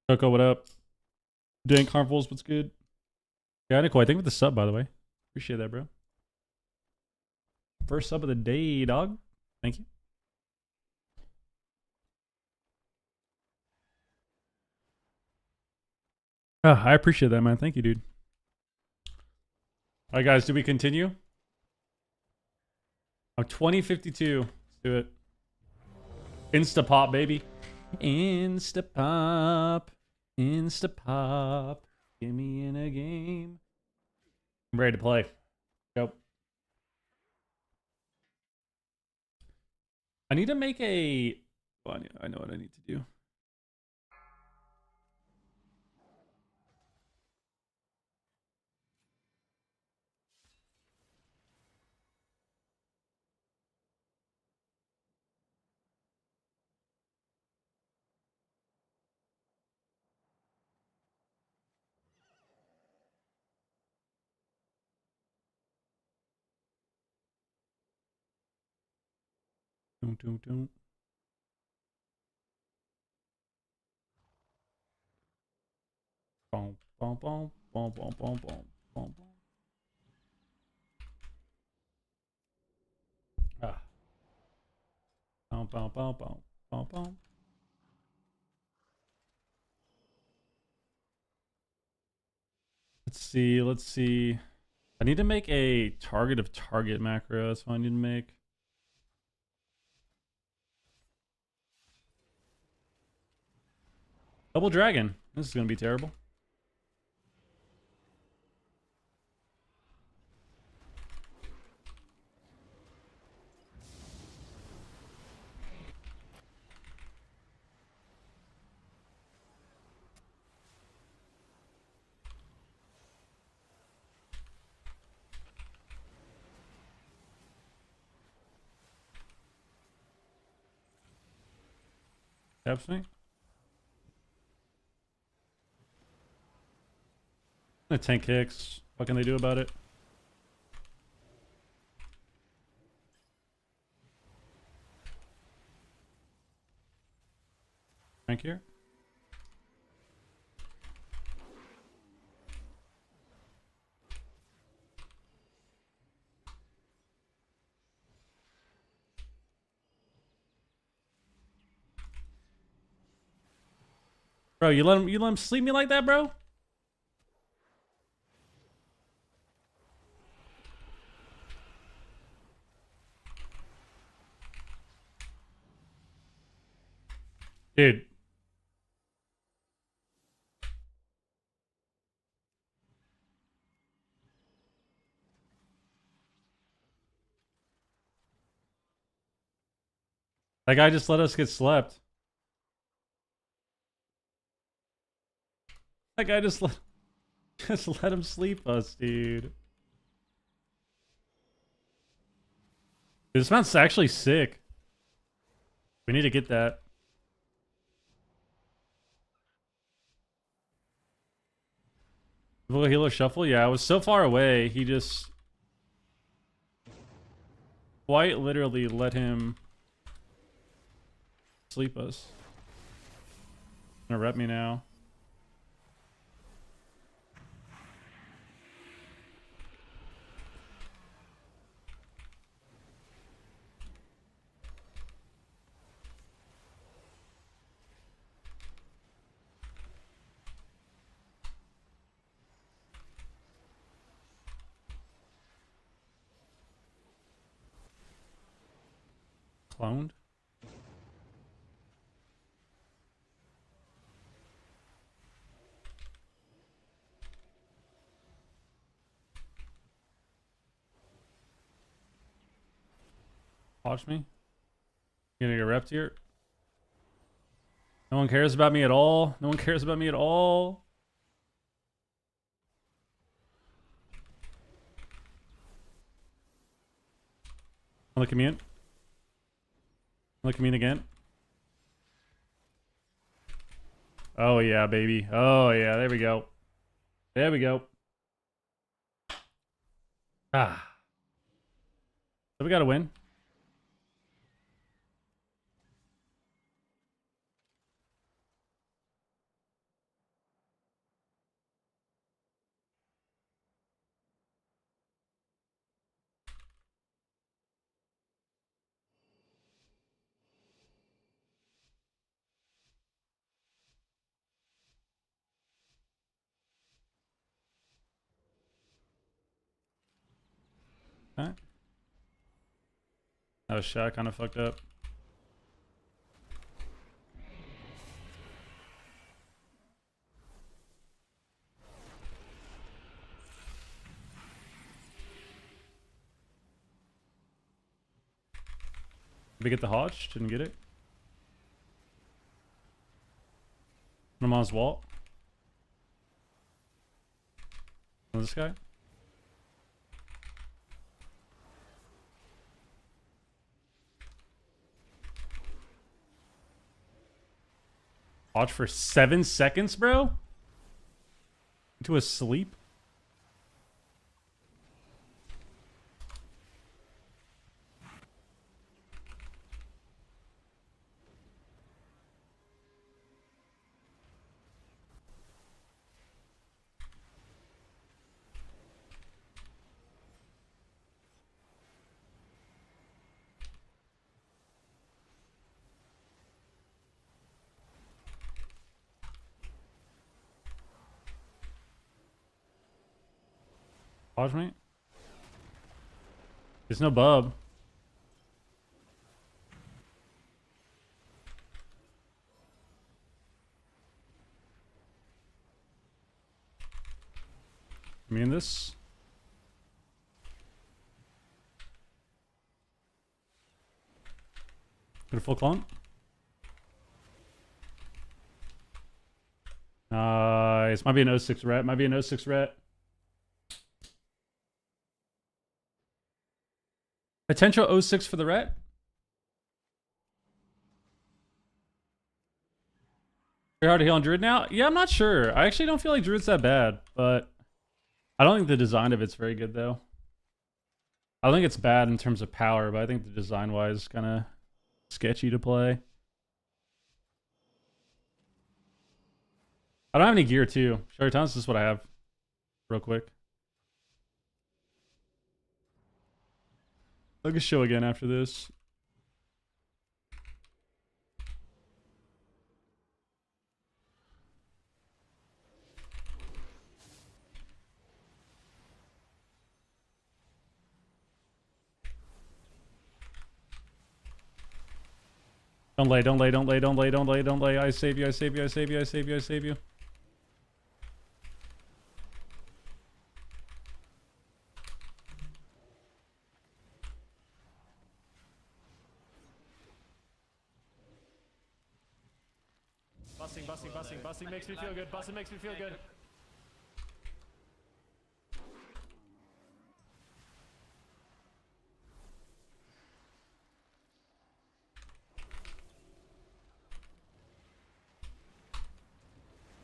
Coco, what up? Dank Harmfuls, what's good? Yeah, Nicole, I think with the sub, by the way. Appreciate that, bro. First sub of the day, dog. Thank you. Oh, I appreciate that, man. Thank you, dude. All right, guys, do we continue? I'm 2052. Let's do it. Insta pop, baby. Insta pop. Insta pop. Get me in a game. I'm ready to play. Go. I need to make a... Oh, I know what I need to do. Don't. Boom, boom, boom, boom, boom, boom, boom, boom, boom. Ah. Boom, boom, boom, boom, boom, boom. Let's see, let's see. I need to make a target of target macro. That's what I need to make. Double dragon. This is gonna be terrible. Taps me. The tank kicks. What can they do about it? Tank here. Bro, you let him sleep me like that, bro? Dude. That guy just let us get slept. That guy just let him sleep us, dude. This mount's actually sick. We need to get that. Little healer shuffle? Yeah, I was so far away, he just quite literally let him sleep us. Gonna rep me now. Cloned? Watch me. You gonna get repped here? No one cares about me at all. No one cares about me at all. On the commute. On the commute again. Oh yeah, baby. Oh yeah, there we go. There we go. Ah. So we gotta win. Okay. That was shot kind of fucked up. Did we get the Hodge? Didn't get it. I'm on his wall. This guy? Hodge for 7 seconds, bro? Into a sleep? Hodge me? There's no bub. Me in this? Get a full clone? Nice. Might be an 06 ret. Might be an 06 ret. Potential 06 for the ret? You're hard to heal on Druid now? Yeah, I'm not sure. I actually don't feel like Druid's that bad, but I don't think the design of it's very good, though. I think it's bad in terms of power, but I think the design-wise is kind of sketchy to play. I don't have any gear, too. Sherry Towns, this is what I have. Real quick. I'll get show again after this. Don't lay, don't lay, don't lay, don't lay, don't lay, don't lay. I save you, I save you, I save you, I save you, I save you. Busting makes me feel good. Busting makes me feel good.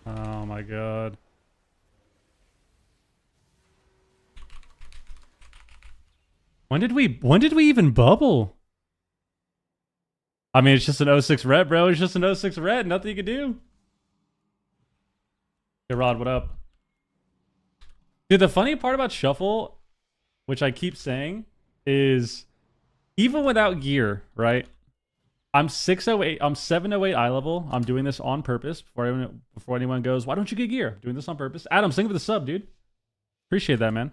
Oh my god. When did we even bubble? I mean, it's just an 06 ret, bro. It's just an 06 ret. Nothing you can do. Hey, Rod, what up? Dude, the funny part about Shuffle, which I keep saying, is even without gear, right? I'm 608, I'm 708 eye level. I'm doing this on purpose before anyone goes, why don't you get gear? I'm doing this on purpose. Adam, thank you for the sub, dude. Appreciate that, man.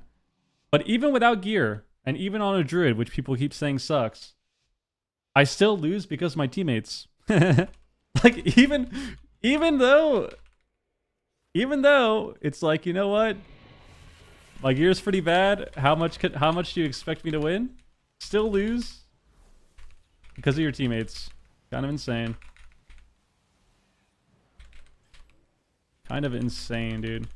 But even without gear, and even on a druid, which people keep saying sucks, I still lose because of my teammates. Like even though it's like, you know what? My gear's pretty bad. How much do you expect me to win? Still lose because of your teammates. Kind of insane. Kind of insane, dude.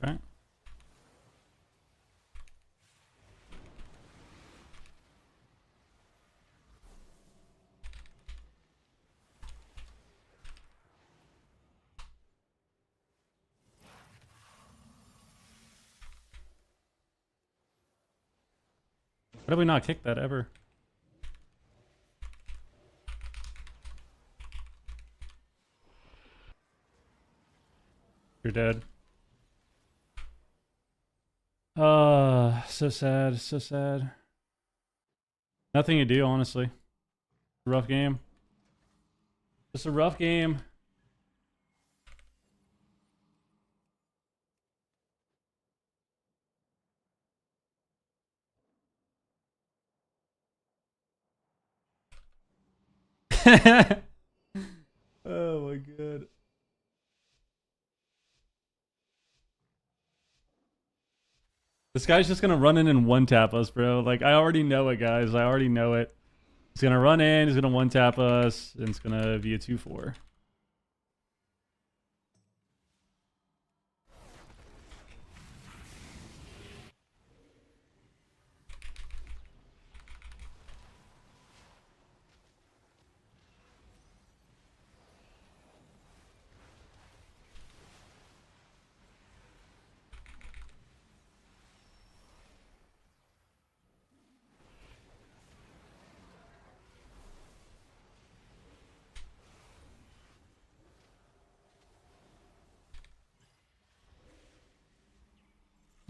Right. Why did we not kick that ever? You're dead. So sad, so sad. Nothing to do, honestly. Rough game. Just a rough game. Oh my god. This guy's just gonna run in and one tap us, bro. Like, I already know it, guys. I already know it. He's gonna run in, he's gonna one tap us, and it's gonna be a 2-4.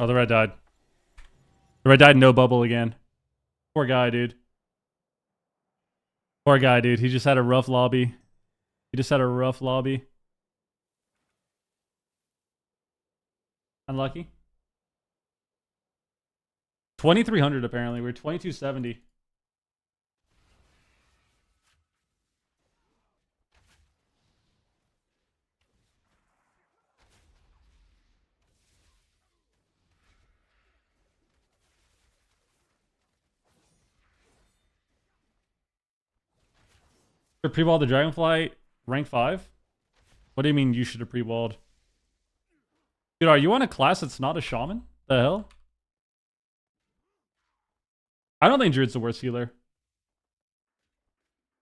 Oh, the red died. The red died, no bubble again. Poor guy, dude. Poor guy, dude. He just had a rough lobby. He just had a rough lobby. Unlucky. 2,300 apparently. We're 2,270. For pre-walled the Dragonfly rank 5? What do you mean you should have pre-walled? Dude, are you on a class that's not a shaman? The hell? I don't think Druid's the worst healer.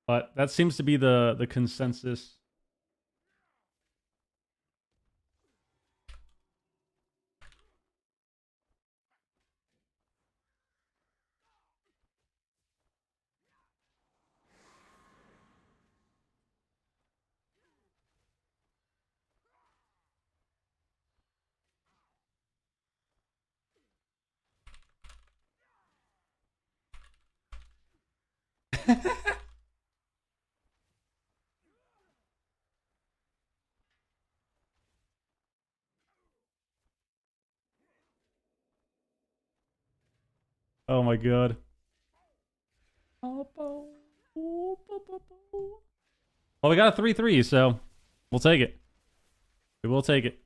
But that seems to be the consensus. Oh my god. Well, we got a 3-3, so we'll take it. We will take it.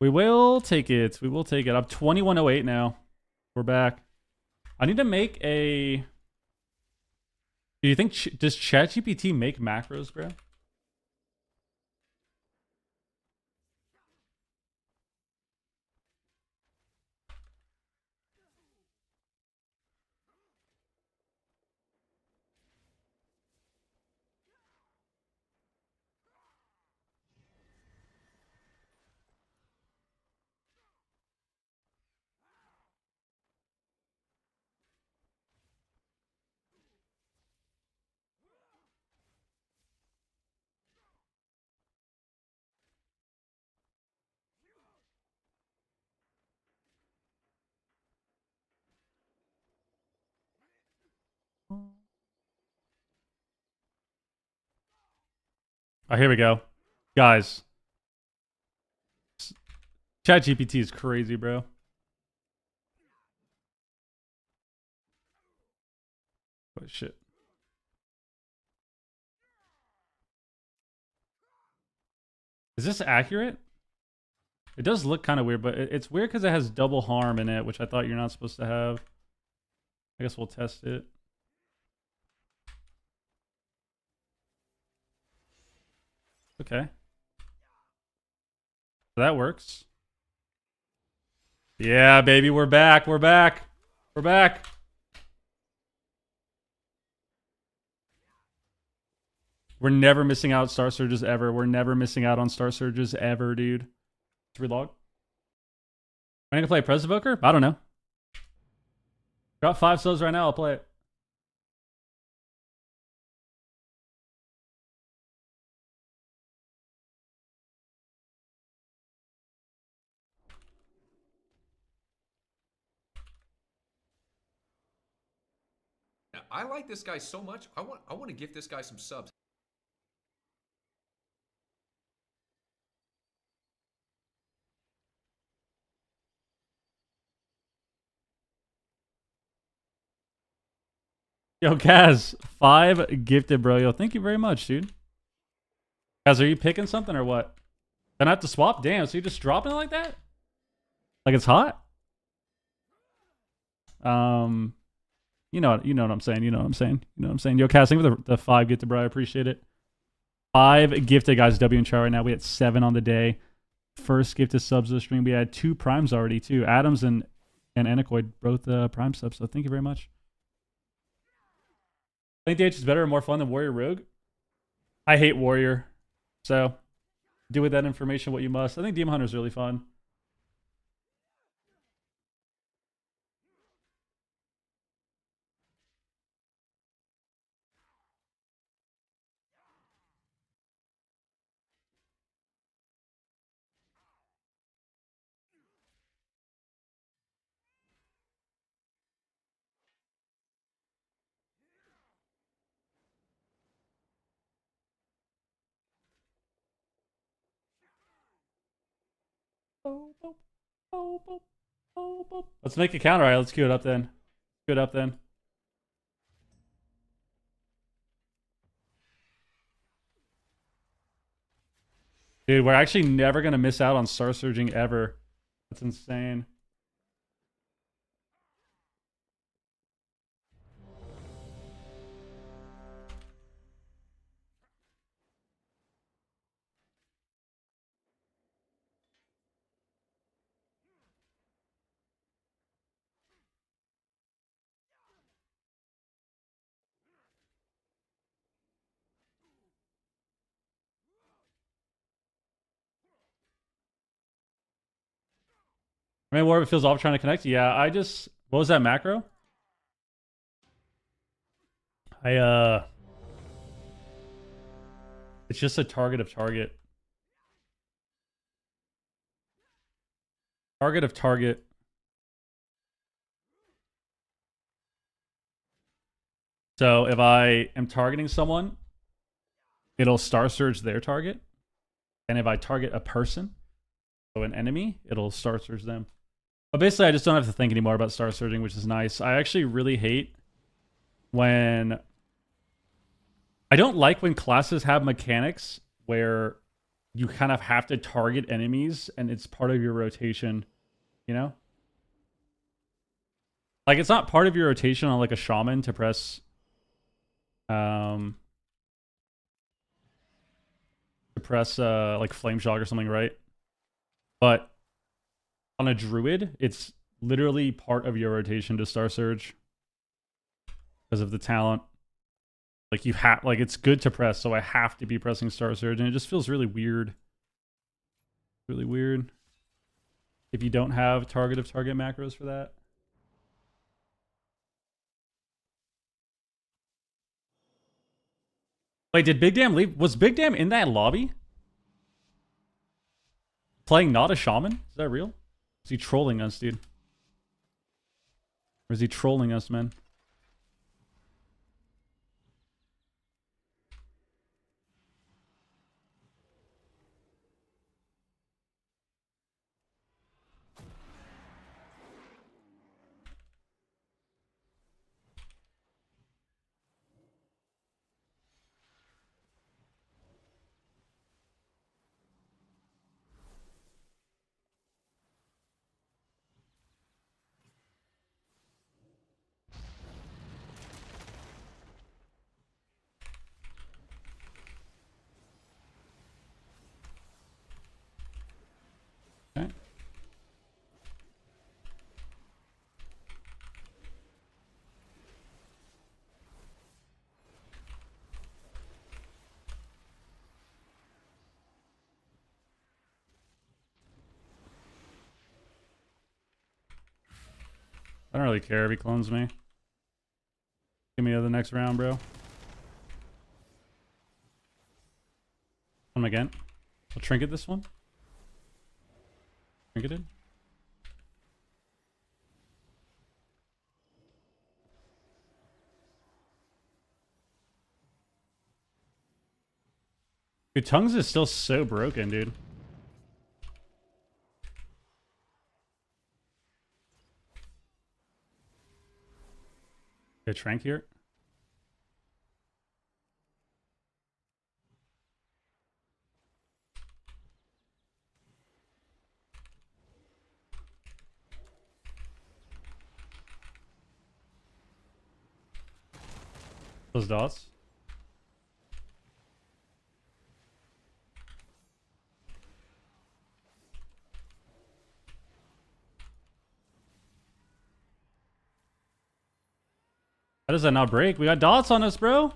We will take it. We will take it. I'm 2108 now. We're back. I need to make a... Do you think... Does ChatGPT make macros, bro? Oh, here we go. Guys. ChatGPT is crazy, bro. Oh, shit. Is this accurate? It does look kind of weird, but it's weird because it has double harm in it, which I thought you're not supposed to have. I guess we'll test it. Okay. That works. Yeah, baby, we're back. We're back. We're back. We're never missing out Star Surges ever. We're never missing out on Star Surges ever, dude. Let's relog. Am I gonna play Pres Evoker? I don't know. Got 5 subs right now. I'll play it. I like this guy so much. I want to gift this guy some subs. Yo, Kaz, 5 gifted, bro. Yo, thank you very much, dude. Kaz, are you picking something or what? Then I have to swap? Damn, so you just dropping it like that? Like it's hot? You know what I'm saying. You know what I'm saying. You know what I'm saying. Yo, Kaz, thank you for the 5 gifted, bro. I appreciate it. 5 gifted, guys. W and chat right now. We had 7 on the day. First gifted subs of the stream. We had 2 primes already, too. Adams and Anacoid, both prime subs. So thank you very much. I think DH is better and more fun than Warrior Rogue. I hate Warrior. So do with that information what you must. I think Demon Hunter is really fun. Let's make a counter. All right, let's queue it up then. Queue it up then. Dude, we're actually never going to miss out on Star Surging ever. That's insane. I mean, Warwick feels off trying to connect. Yeah, what was that macro? It's just a target of target. Target of target. So if I am targeting someone, it'll Star Surge their target. And if I target a person, so an enemy, it'll Star Surge them. But basically, I just don't have to think anymore about Star Surging, which is nice. I actually really hate when... I don't like when classes have mechanics where you kind of have to target enemies and it's part of your rotation, you know? Like, it's not part of your rotation on, like, a shaman to press... like, Flame Shock or something, right? But on a druid, it's literally part of your rotation to Star Surge because of the talent. Like it's good to press, so I have to be pressing Star Surge, and it just feels really weird. Really weird. If you don't have target of target macros for that. Wait, did Big Dam leave? Was Big Dam in that lobby? Playing not a shaman? Is that real? Is he trolling us, dude? Or is he trolling us, man? don't really care if he clones me. Give me the next round, bro. Come again. I'll trinket this one. Trinketed. Dude, tongues is still so broken, dude. Okay, trank here. Those dots. How does that not break? We got dots on us, bro.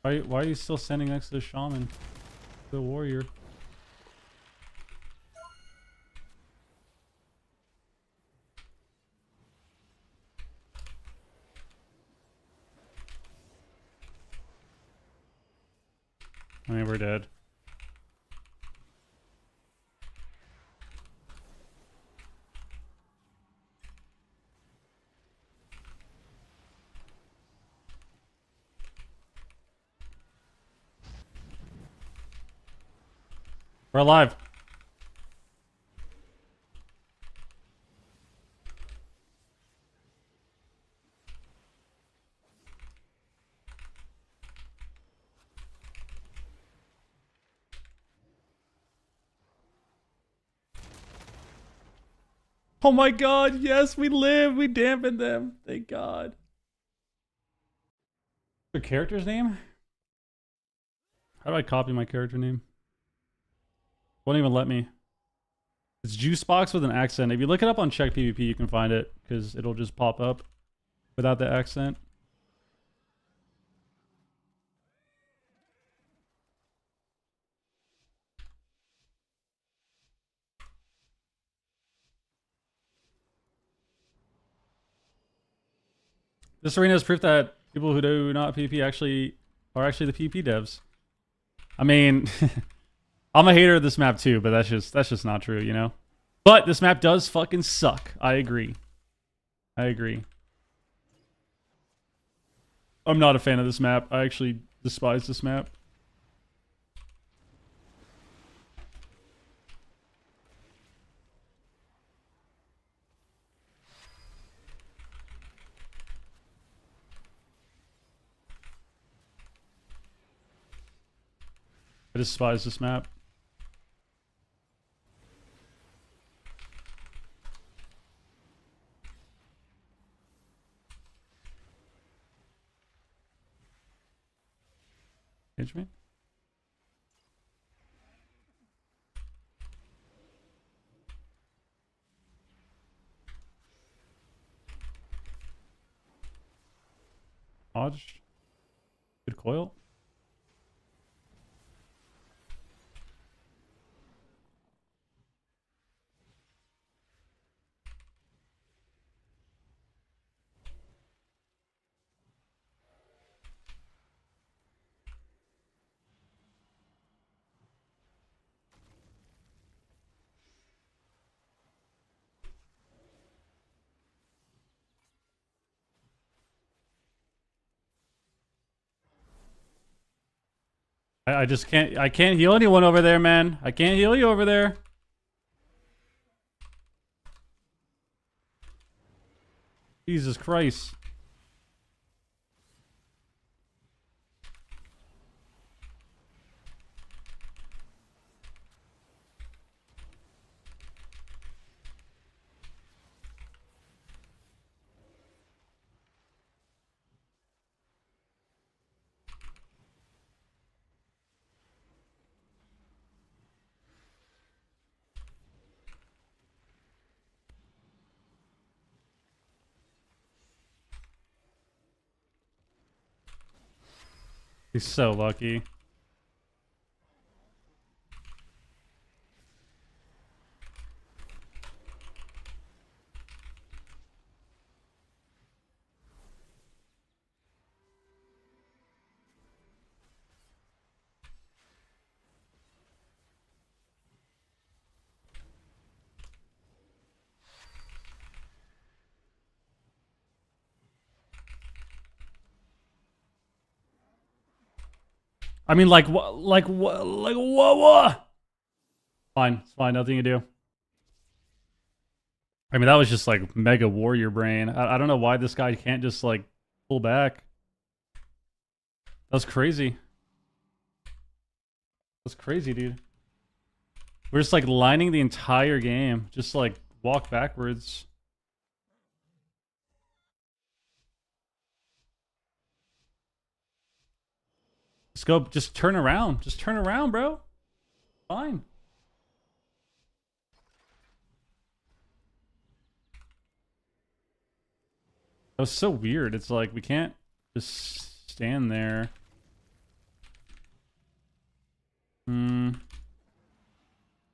Why are you still standing next to the shaman? The warrior. I mean, we're dead. We're alive. Oh my god, yes, we live. We dampened them. Thank god. The character's name? How do I copy my character name? Won't even let me. It's Juicebox with an accent. If you look it up on Check PvP, you can find it because it'll just pop up without the accent. This arena is proof that people who do not PvP are actually the PvP devs. I mean, I'm a hater of this map too, but that's just not true, you know? But this map does fucking suck. I agree. I agree. I'm not a fan of this map. I actually despise this map. I despise this map. Catch me? Dodge. Good coil. I just I can't heal anyone over there, man. I can't heal you over there. Jesus Christ. He's so lucky. I mean, like what? Like what? Like what? Fine, it's fine. Nothing you do. I mean, that was just like mega warrior brain. I don't know why this guy can't just like pull back. That's crazy. That's crazy, dude. We're just like lining the entire game. Just like walk backwards. Just go, just turn around. Just turn around, bro. Fine. That was so weird. It's like we can't just stand there. I mean,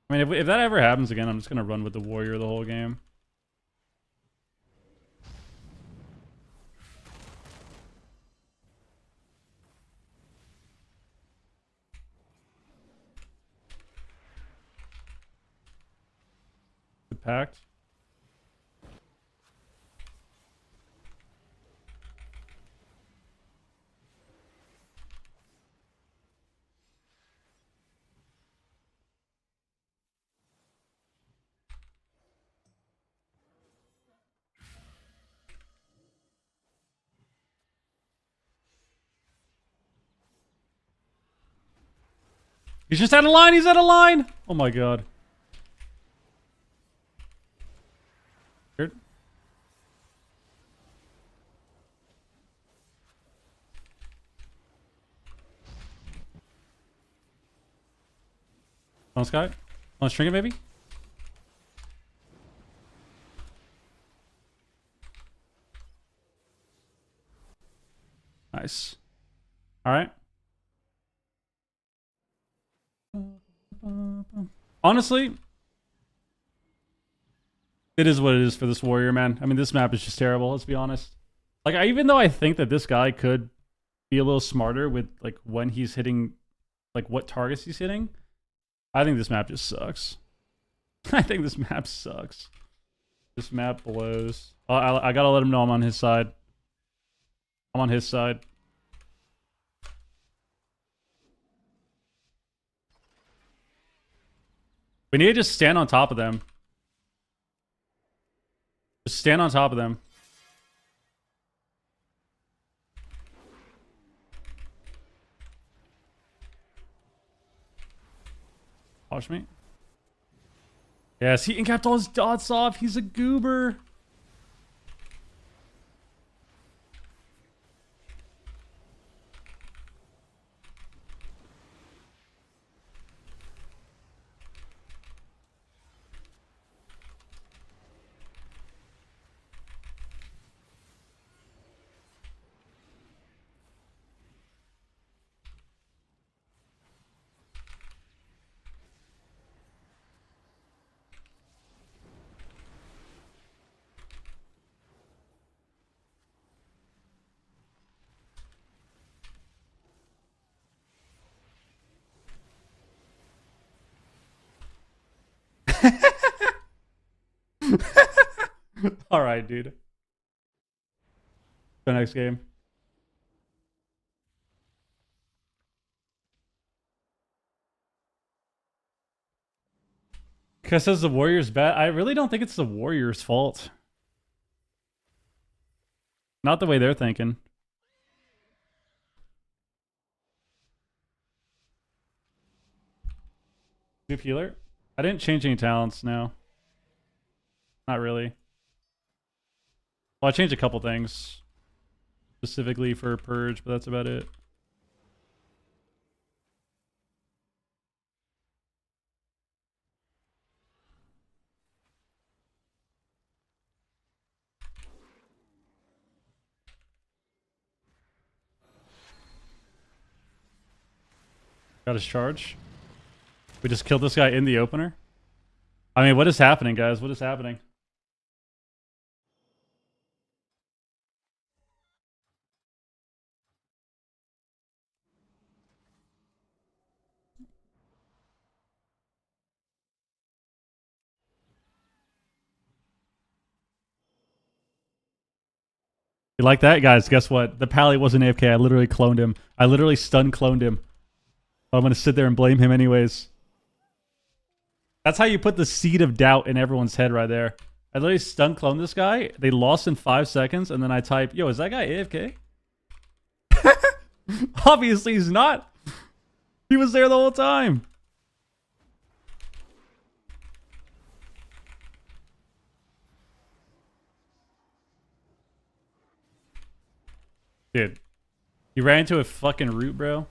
if that ever happens again, I'm just gonna run with the warrior the whole game. Good pact. He's just out of line. He's out of line. Oh my god. Weird. On Sky. Want to string it, maybe? Nice. All right. Honestly, it is what it is for this warrior, man. I mean, this map is just terrible. Let's be honest. Like, even though I think that this guy could be a little smarter with like when he's hitting, like what targets he's hitting, I think this map just sucks. I think this map sucks. This map blows. I gotta let him know I'm on his side. I'm on his side. We need to just stand on top of them. Just stand on top of them. Watch me. Yes, he incapped all his dots off. He's a goober. All right, dude. The next game. Because says the Warriors bad. I really don't think it's the Warriors' fault. Not the way they're thinking. Noob healer? I didn't change any talents, no. Not really. Well, I changed a couple things. Specifically for Purge, but that's about it. Got his charge. We just killed this guy in the opener. I mean, what is happening, guys? What is happening? You like that, guys? Guess what? The Pally wasn't AFK. I literally cloned him. I literally stun cloned him. But I'm going to sit there and blame him anyways. That's how you put the seed of doubt in everyone's head right there. I literally stun cloned this guy. They lost in 5 seconds. And then I type, yo, is that guy AFK? Obviously he's not. He was there the whole time. Dude, you ran into a fucking root, bro.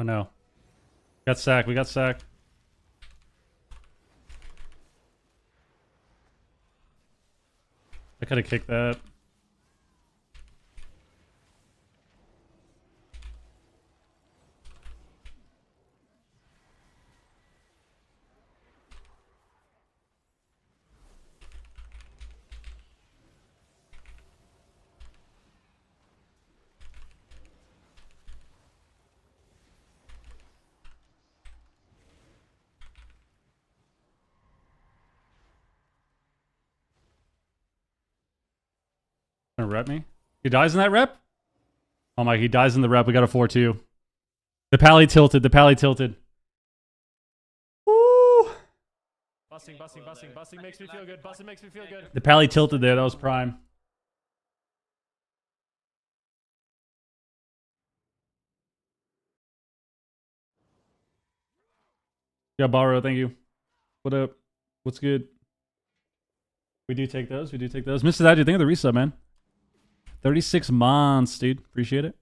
Oh no. Got sacked. We got sacked. I could have kicked that. Gonna rep me? He dies in that rep? Oh my, he dies in the rep. We got a 4-2. The Pally tilted. The Pally tilted. Woo! Busting makes me feel good. Busting makes me feel good. The Pally tilted there. That was prime. Yeah, Barrow, thank you. What up? What's good? We do take those. We do take those. Mr. That, do you think of the resub, man? 36 months, dude. Appreciate it.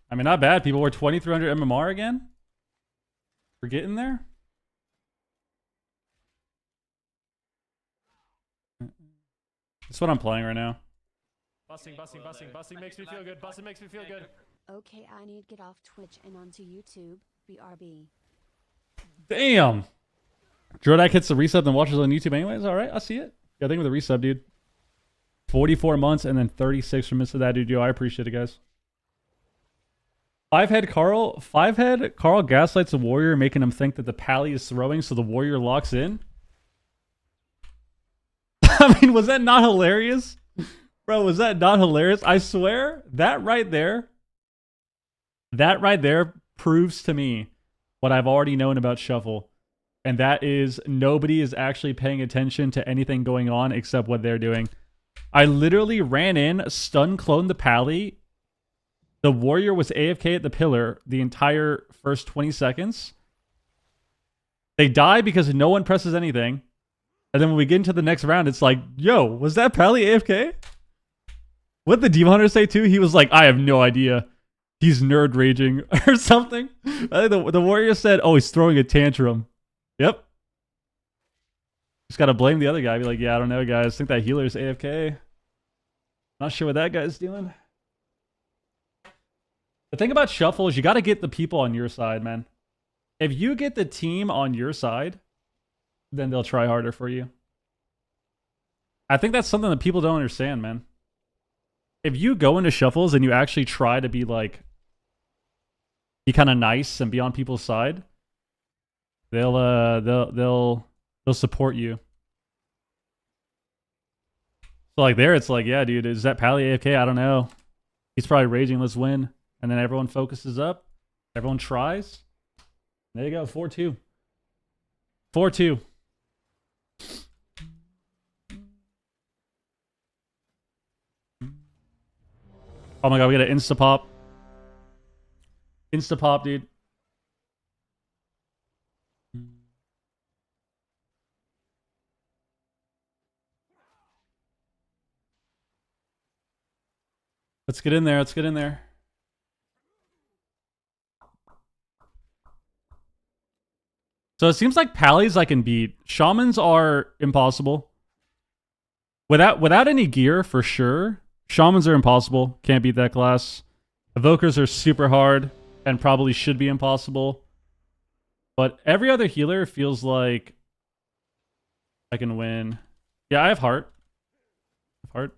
I mean, not bad. People were 2,300 MMR again. We're getting there. That's what I'm playing right now. Busting makes me feel good. Busting makes me feel good. Okay, I need to get off Twitch and onto YouTube. BRB. Damn. Drodak hits the resub and watches on YouTube anyways. All right, I see it. Yeah, I think with the resub, dude. 44 months and then 36 from Mr. That Dude. Yo, I appreciate it, guys. Five-head Carl gaslights the warrior, making him think that the Pally is throwing, so the warrior locks in. I mean, was that not hilarious? Bro, was that not hilarious? I swear, that right there proves to me what I've already known about Shuffle. And that is nobody is actually paying attention to anything going on except what they're doing. I literally ran in, stun cloned the Pally. The warrior was AFK at the pillar the entire first 20 seconds. They die because no one presses anything. And then when we get into the next round, it's like, yo, was that Pally AFK? What did the Demon Hunter say too? He was like, I have no idea. He's nerd raging or something. I think the warrior said, oh, he's throwing a tantrum. Yep. Just gotta blame the other guy. Be like, yeah, I don't know, guys. I think that healer's AFK. Not sure what that guy's doing. The thing about Shuffle is you gotta get the people on your side, man. If you get the team on your side, then they'll try harder for you. I think that's something that people don't understand, man. If you go into Shuffles and you actually try to be like, be kind of nice and be on people's side, they'll support you. So like there, it's like, yeah, dude, is that Pally AFK? I don't know. He's probably raging. Let's win. And then everyone focuses up. Everyone tries. There you go. 4-2. 4-2. Oh my god, we got an insta pop. Insta pop, dude. Let's get in there. Let's get in there. So it seems like Pallies I can beat. Shamans are impossible. Without any gear, for sure. Shamans are impossible. Can't beat that class. Evokers are super hard and probably should be impossible. But every other healer feels like I can win. Yeah, I have heart. Heart.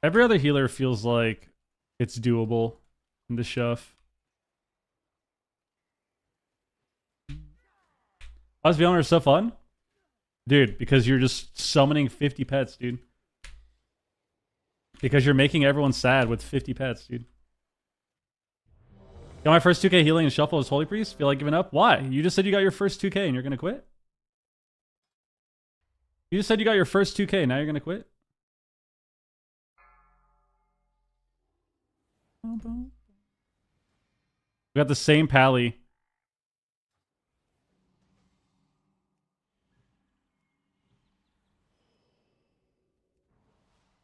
Every other healer feels like it's doable in the shove. Us beyond are so fun. Dude, because you're just summoning 50 pets, dude. Because you're making everyone sad with 50 pets, dude. Got my first 2k healing and shuffle as Holy Priest. Feel like giving up? Why? You just said you got your first 2k and you're gonna quit? You just said you got your first 2k, now you're gonna quit? We got the same Pally.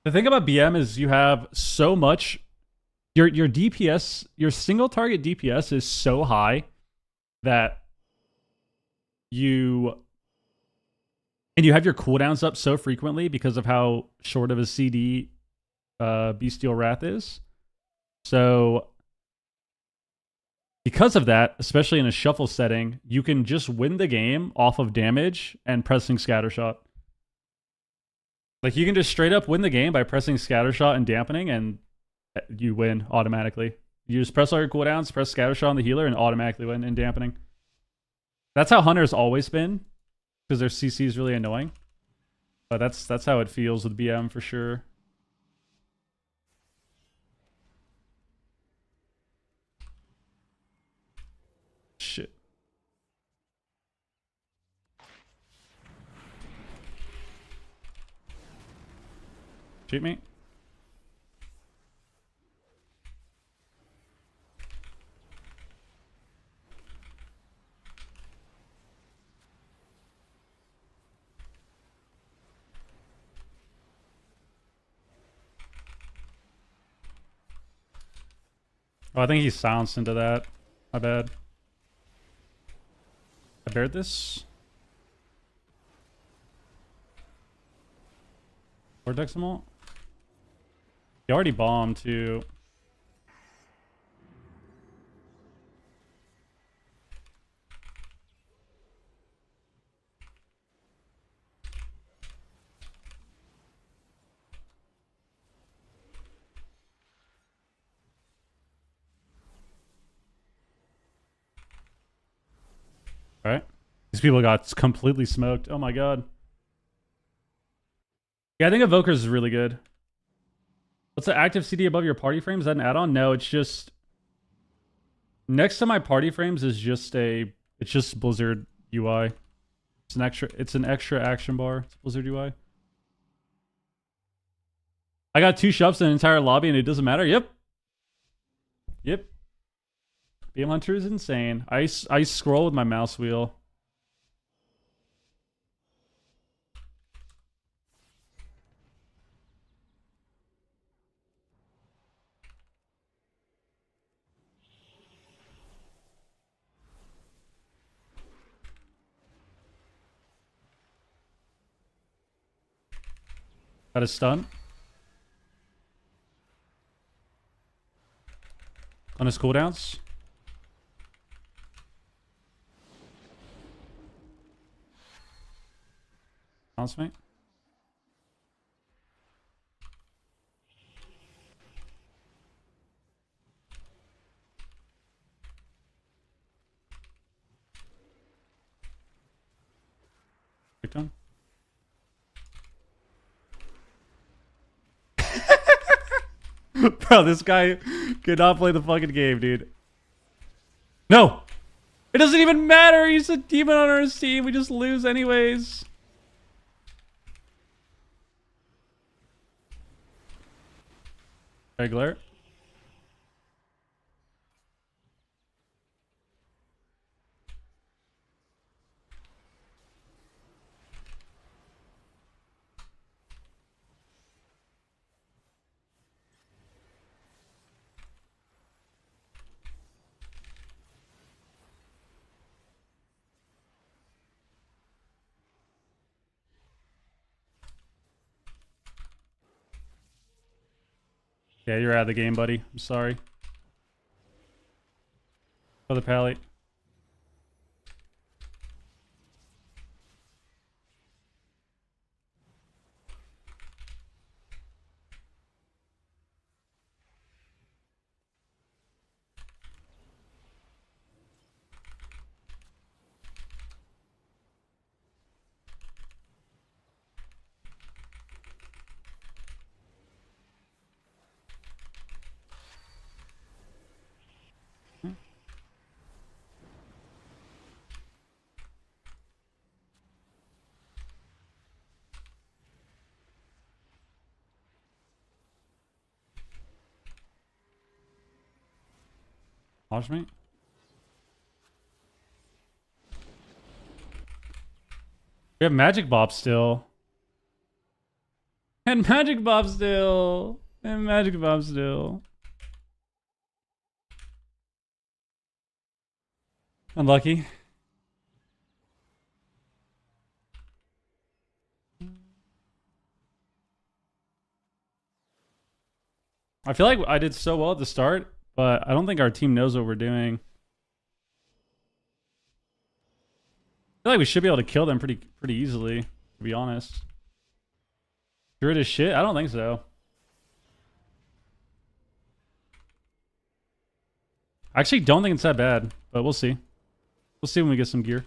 The thing about BM is you have so much. Your DPS, your single target DPS is so high that you have your cooldowns up so frequently because of how short of a CD Bestial Wrath is. So because of that, especially in a shuffle setting, you can just win the game off of damage and pressing Scattershot. Like, you can just straight up win the game by pressing Scattershot and dampening, and you win automatically. You just press all your cooldowns, press Scattershot on the healer, and automatically win in dampening. That's how Hunter's always been, because their CC is really annoying. But that's how it feels with BM for sure. Shit. Shoot me. Oh, I think he silenced into that. My bad. I bared this. Vortex him all. He already bombed too. All right. These people got completely smoked. Oh my god. Yeah, I think Evokers is really good. What's the active CD above your party frames? Is that an add-on? No, it's just next to my party frames is just it's just Blizzard UI. It's an extra action bar. It's Blizzard UI. I got 2 shoves in an entire lobby and it doesn't matter. Yep. Yep. BM Hunter is insane. I scroll with my mouse wheel. Got a stun. On his cooldowns. Bounce me. Victim. Bro, this guy could not play the fucking game, dude. No! It doesn't even matter! He's a demon on our team. We just lose anyways. Regular. Yeah, you're out of the game, buddy. I'm sorry. Other pally. Watch me. We have Magic Bop still. And Magic Bop still. And Magic Bop still. Unlucky. I feel like I did so well at the start, but I don't think our team knows what we're doing. I feel like we should be able to kill them pretty easily, to be honest. Druid is shit? I don't think so. I actually don't think it's that bad, but we'll see. We'll see when we get some gear.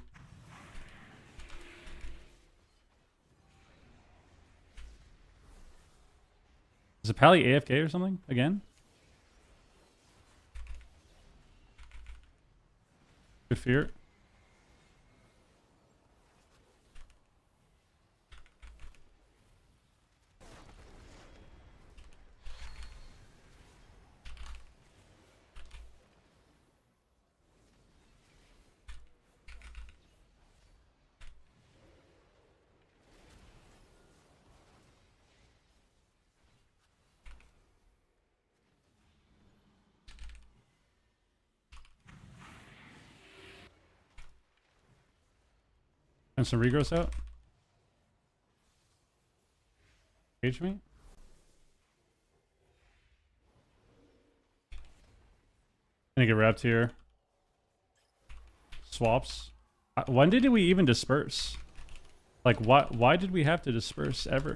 Is it Pally AFK or something again? Good fear. And some regrowth out. Cage me. Gonna get wrapped here. Swaps. When did we even disperse? Like, why did we have to disperse ever?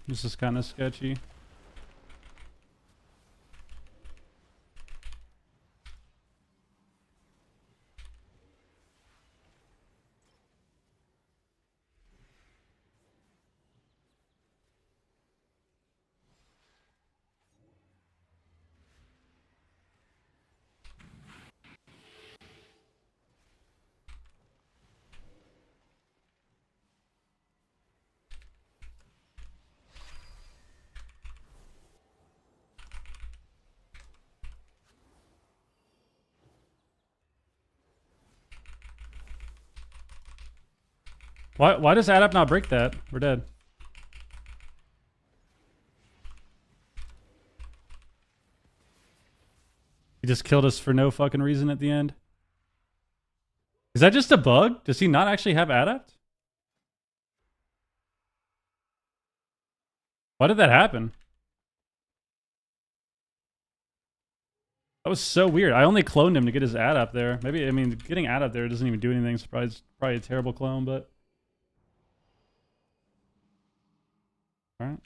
This is kind of sketchy. Why does AdApp not break that? We're dead. He just killed us for no fucking reason at the end. Is that just a bug? Does he not actually have Adapt? Why did that happen? That was so weird. I only cloned him to get his Adapt there. Maybe, I mean, getting Adapt there doesn't even do anything. It's probably a terrible clone, but... Alright.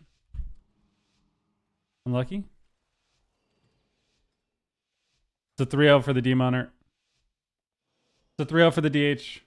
Unlucky. It's a 3-0 for the Demoner. It's a 3-0 for the DH.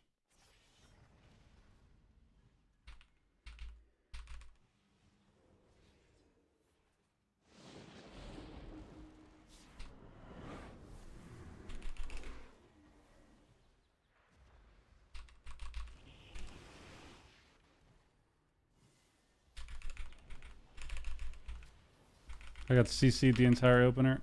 I got CC'd the entire opener.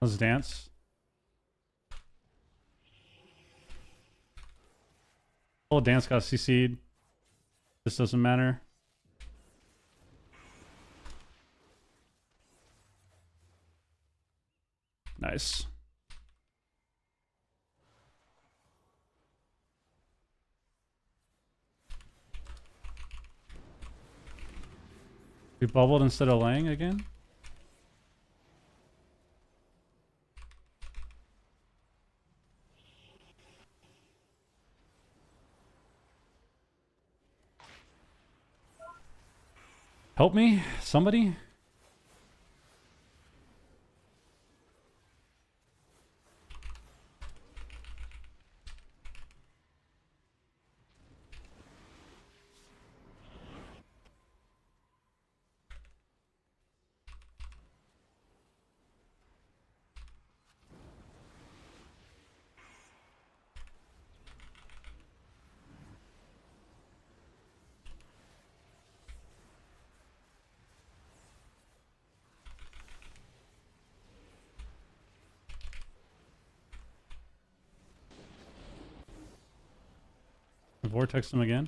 Let's dance. Oh, dance got CC'd. This doesn't matter. Nice. We bubbled instead of laying again? Help me, somebody? Vortex him again.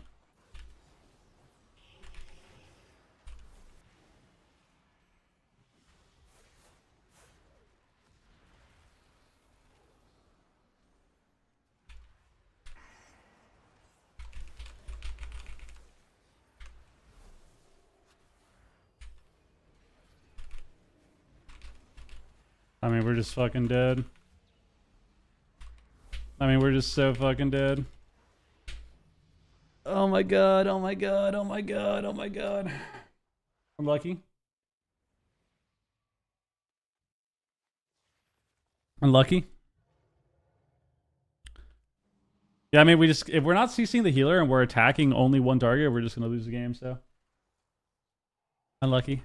I mean, we're just fucking dead. I mean, we're just so fucking dead. Oh my god, oh my god, oh my god, oh my god. Unlucky. Unlucky. Yeah, I mean, we just, if we're not CCing the healer and we're attacking only one target, we're just gonna lose the game, so. Unlucky.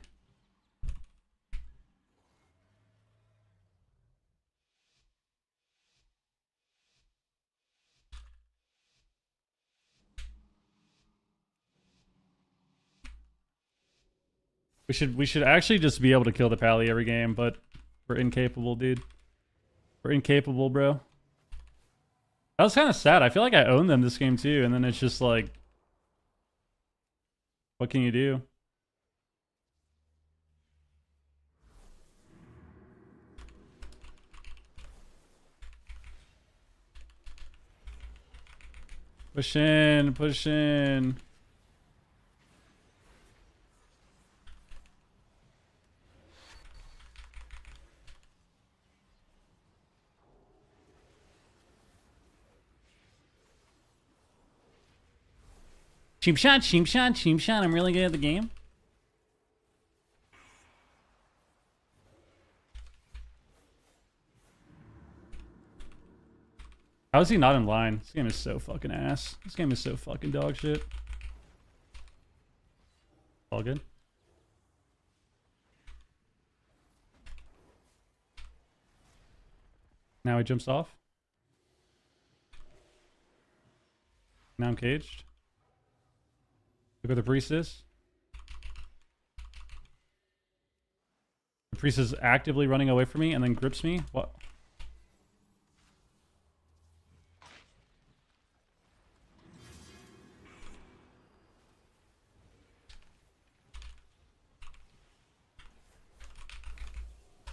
We should actually just be able to kill the pally every game, but we're incapable, dude. We're incapable, bro. That was kind of sad. I feel like I owned them this game too, and then it's just like, what can you do? Push in, push in. Cheap shot, cheap shot, cheap shot. I'm really good at the game. How is he not in line? This game is so fucking ass. This game is so fucking dog shit. All good. Now he jumps off. Now I'm caged. Look where the priest is. The priest is actively running away from me and then grips me. What?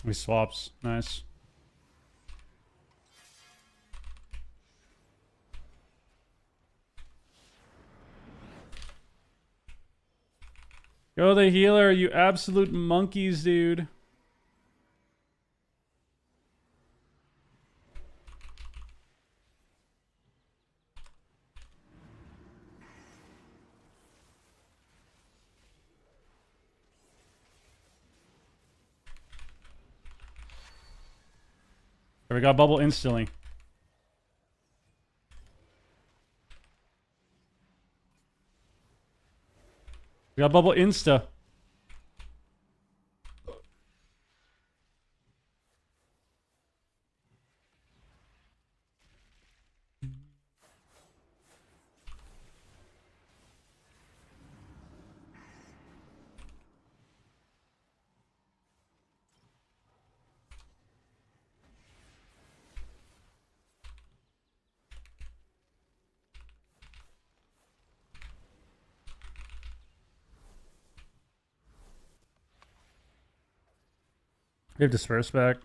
We swaps. Nice. Go the healer, you absolute monkeys, dude. There we got bubble instantly. We got bubble insta. We have disperse back.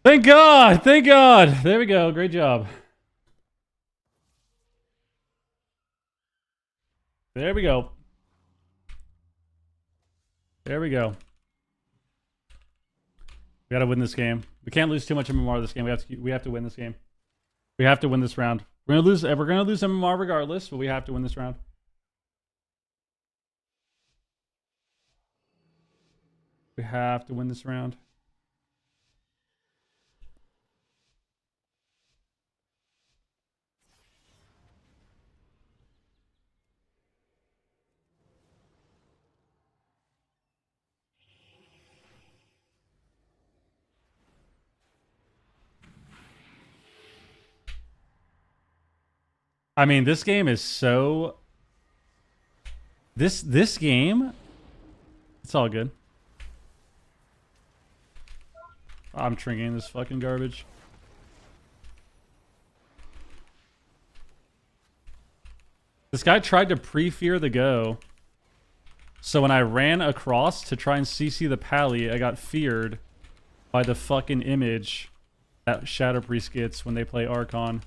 Thank God! Thank God! There we go. Great job. There we go. There we go. We gotta win this game. We can't lose too much MMR this game. We have to win this game. We have to win this round. We're gonna lose MMR regardless, but we have to win this round. We have to win this round. I mean, this game is so... This game... It's all good. I'm drinking this fucking garbage. This guy tried to pre-fear the go. So when I ran across to try and CC the pally, I got feared by the fucking image that Shadow Priest gets when they play Archon.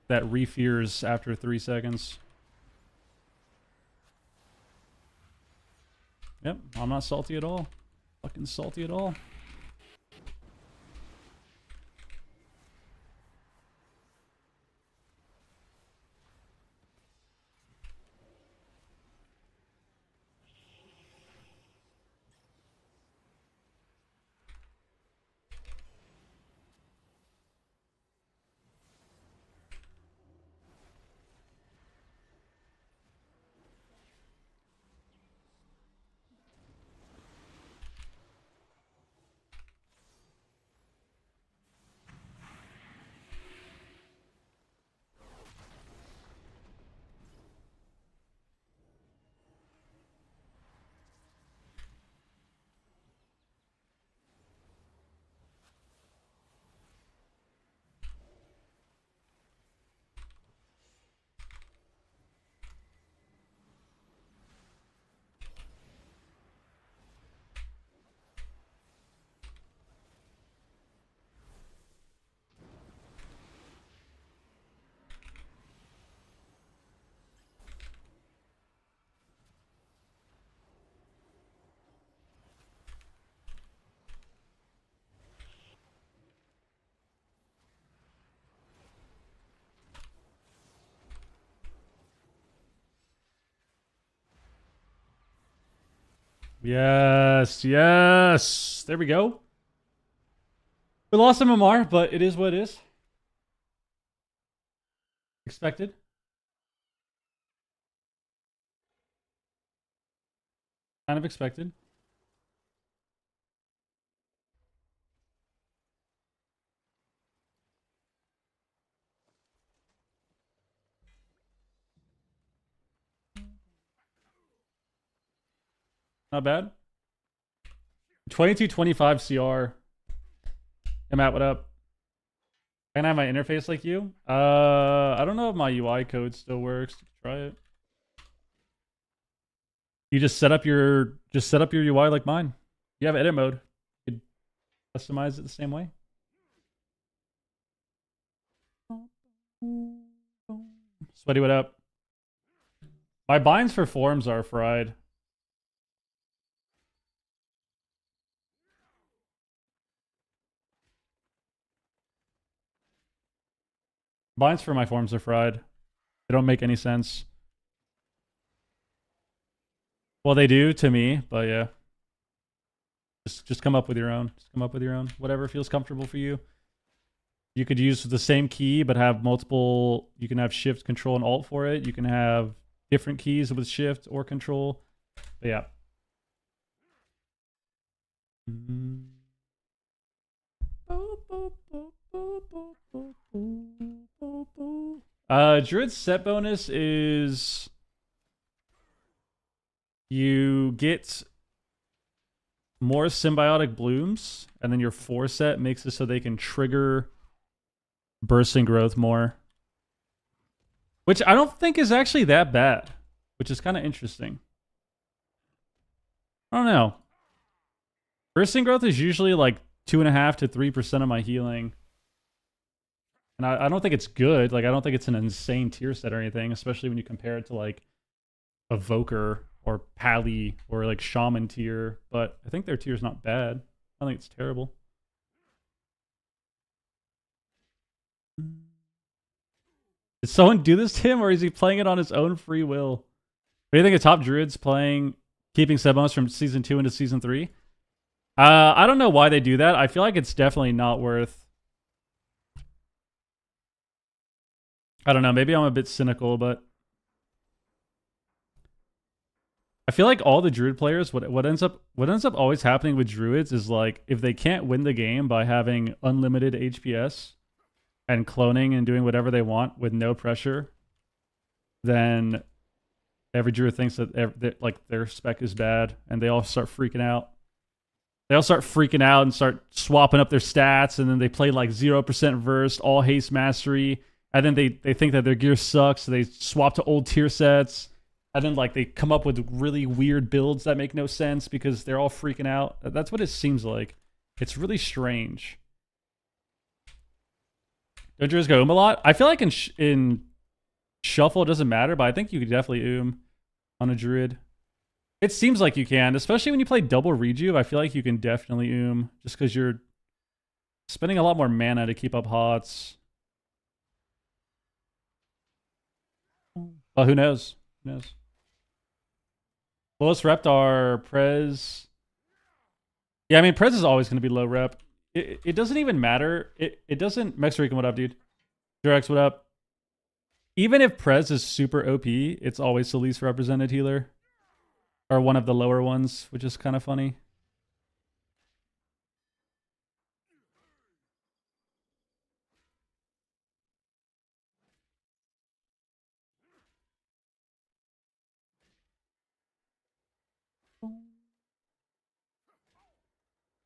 That re-fears after 3 seconds. Yep, I'm not salty at all. Fucking salty at all. Yes, yes. There we go. We lost some MMR, but it is what it is. Expected. Kind of expected. Not bad. 2225 CR. Hey Matt, what up? Can I have my interface like you? I don't know if my UI code still works. Try it. You just set up your UI like mine. You have edit mode. You could customize it the same way. Sweaty, what up? My binds for forms are fried. Binds for my forms are fried. They don't make any sense. Well, they do to me, but yeah. Just come up with your own. Just come up with your own. Whatever feels comfortable for you. You could use the same key, but have multiple. You can have Shift, Control, and Alt for it. You can have different keys with Shift or Control. But yeah. Druid's set bonus is you get more symbiotic blooms, and then your 4 set makes it so they can trigger bursting growth more. Which I don't think is actually that bad, which is kind of interesting. I don't know. Bursting growth is usually like 2.5 to 3% of my healing. And I don't think it's good. Like, I don't think it's an insane tier set or anything, especially when you compare it to like Evoker or Pally or like Shaman tier. But I think their tier is not bad. I don't think it's terrible. Did someone do this to him, or is he playing it on his own free will? What do you think of top druids keeping set bonus from season 2 into season 3? I don't know why they do that. I feel like it's definitely not worth. I don't know. Maybe I'm a bit cynical, but I feel like all the druid players, what ends up always happening with druids is like if they can't win the game by having unlimited HPS and cloning and doing whatever they want with no pressure, then every druid thinks that like their spec is bad, and they all start freaking out. They all start freaking out and start swapping up their stats, and then they play like 0% versed, all haste mastery, and then they think that their gear sucks, so they swap to old tier sets, and then like they come up with really weird builds that make no sense because they're all freaking out. That's what it seems like. It's really strange. Don't druids go a lot? I feel like in shuffle it doesn't matter, but I think you could definitely on a druid. It seems like you can, especially when you play double rejuve. I feel like you can definitely just because you're spending a lot more mana to keep up hots. But who knows? Who knows? Lowest repped are Prez. Yeah, I mean, Prez is always going to be low rep. It doesn't even matter. It doesn't. Mexrican, what up, dude? Durex, what up? Even if Prez is super OP, it's always the least represented healer. Or one of the lower ones, which is kind of funny.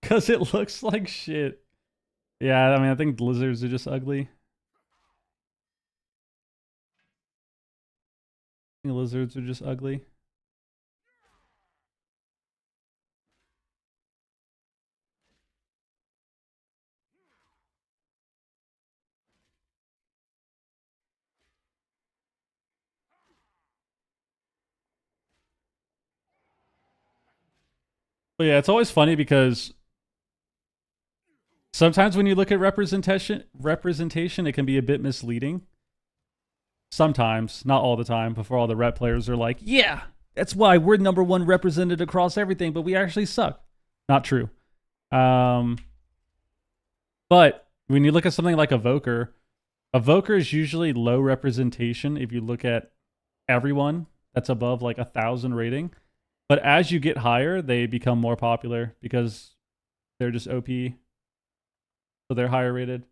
Because it looks like shit. Yeah, I mean, I think lizards are just ugly. I think lizards are just ugly. But yeah, it's always funny because sometimes when you look at representation, it can be a bit misleading. Sometimes, not all the time, before all the rep players are like, yeah, that's why we're #1 represented across everything, but we actually suck. Not true. But when you look at something like Evoker is usually low representation if you look at everyone that's above like 1,000 rating. But as you get higher, they become more popular because they're just OP. So they're higher rated.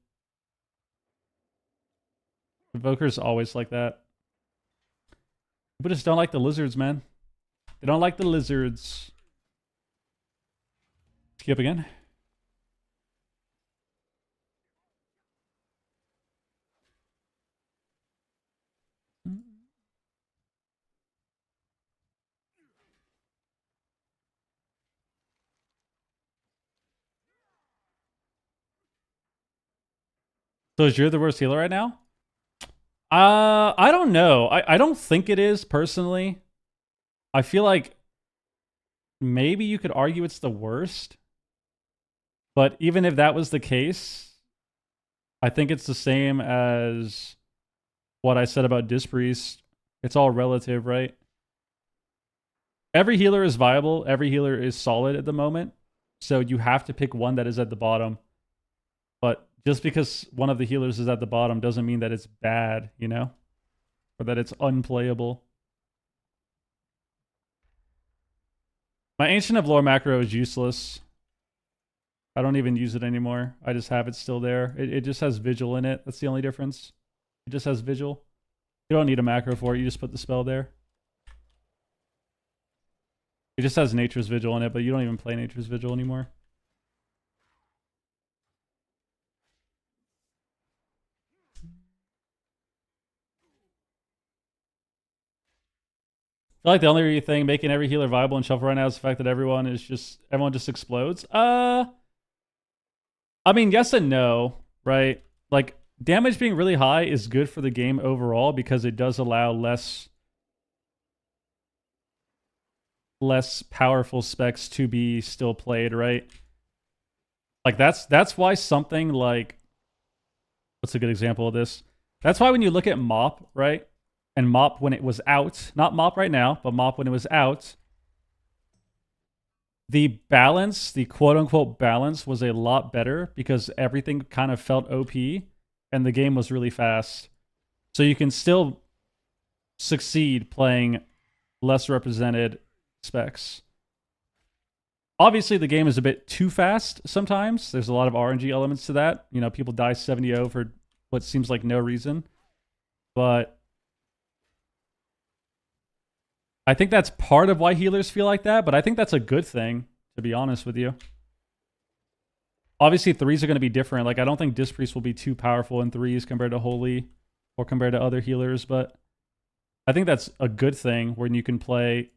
Invoker's always like that. People just don't like the lizards, man. They don't like the lizards. Skip again. So is you're the worst healer right now? I don't know. I don't think it is, personally. I feel like maybe you could argue it's the worst. But even if that was the case, I think it's the same as what I said about Dispriest. It's all relative, right? Every healer is viable. Every healer is solid at the moment. So you have to pick one that is at the bottom. But just because one of the healers is at the bottom doesn't mean that it's bad, you know? Or that it's unplayable. My Ancient of Lore macro is useless. I don't even use it anymore. I just have it still there. It just has Vigil in it. That's the only difference. It just has Vigil. You don't need a macro for it. You just put the spell there. It just has Nature's Vigil in it, but you don't even play Nature's Vigil anymore. I feel like the only thing making every healer viable in Shuffle right now is the fact that everyone just explodes. I mean, yes and no, right? Like, damage being really high is good for the game overall because it does allow less powerful specs to be still played, right? Like that's why something like, what's a good example of this? That's why when you look at MOP, right? And MOP when it was out, not MOP right now, but MOP when it was out, the balance, the quote-unquote balance, was a lot better because everything kind of felt OP and the game was really fast. So you can still succeed playing less represented specs. Obviously, the game is a bit too fast sometimes. There's a lot of RNG elements to that. You know, people die 70-0 for what seems like no reason. But I think that's part of why healers feel like that, but I think that's a good thing, to be honest with you. Obviously, threes are going to be different. Like, I don't think Dispriest will be too powerful in threes compared to Holy or compared to other healers, but I think that's a good thing when you can play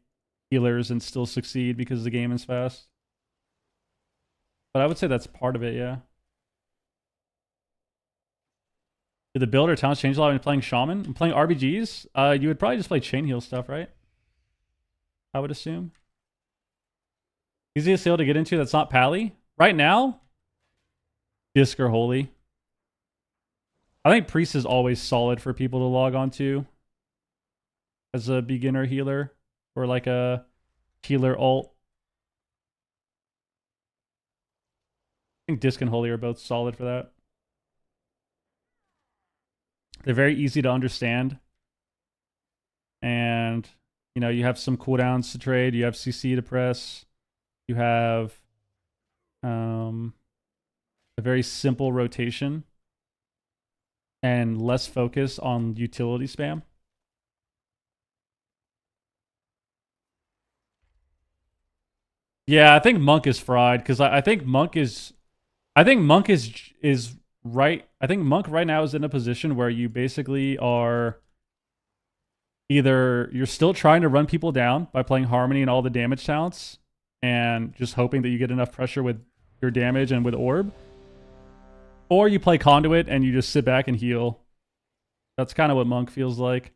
healers and still succeed because the game is fast. But I would say that's part of it, yeah. Did the build or talents change a lot when you're playing Shaman? And playing RBGs? You would probably just play chain heal stuff, right? I would assume. Easiest heal to get into that's not Pally? Right now? Disc or Holy. I think Priest is always solid for people to log on to as a beginner healer or like a healer ult. I think Disc and Holy are both solid for that. They're very easy to understand. And, you know, you have some cooldowns to trade. You have CC to press. You have a very simple rotation and less focus on utility spam. Yeah, I think Monk is fried because I think Monk is right. I think Monk right now is in a position where you basically are either you're still trying to run people down by playing Harmony and all the damage talents and just hoping that you get enough pressure with your damage and with Orb, or you play Conduit and you just sit back and heal. That's kind of what Monk feels like.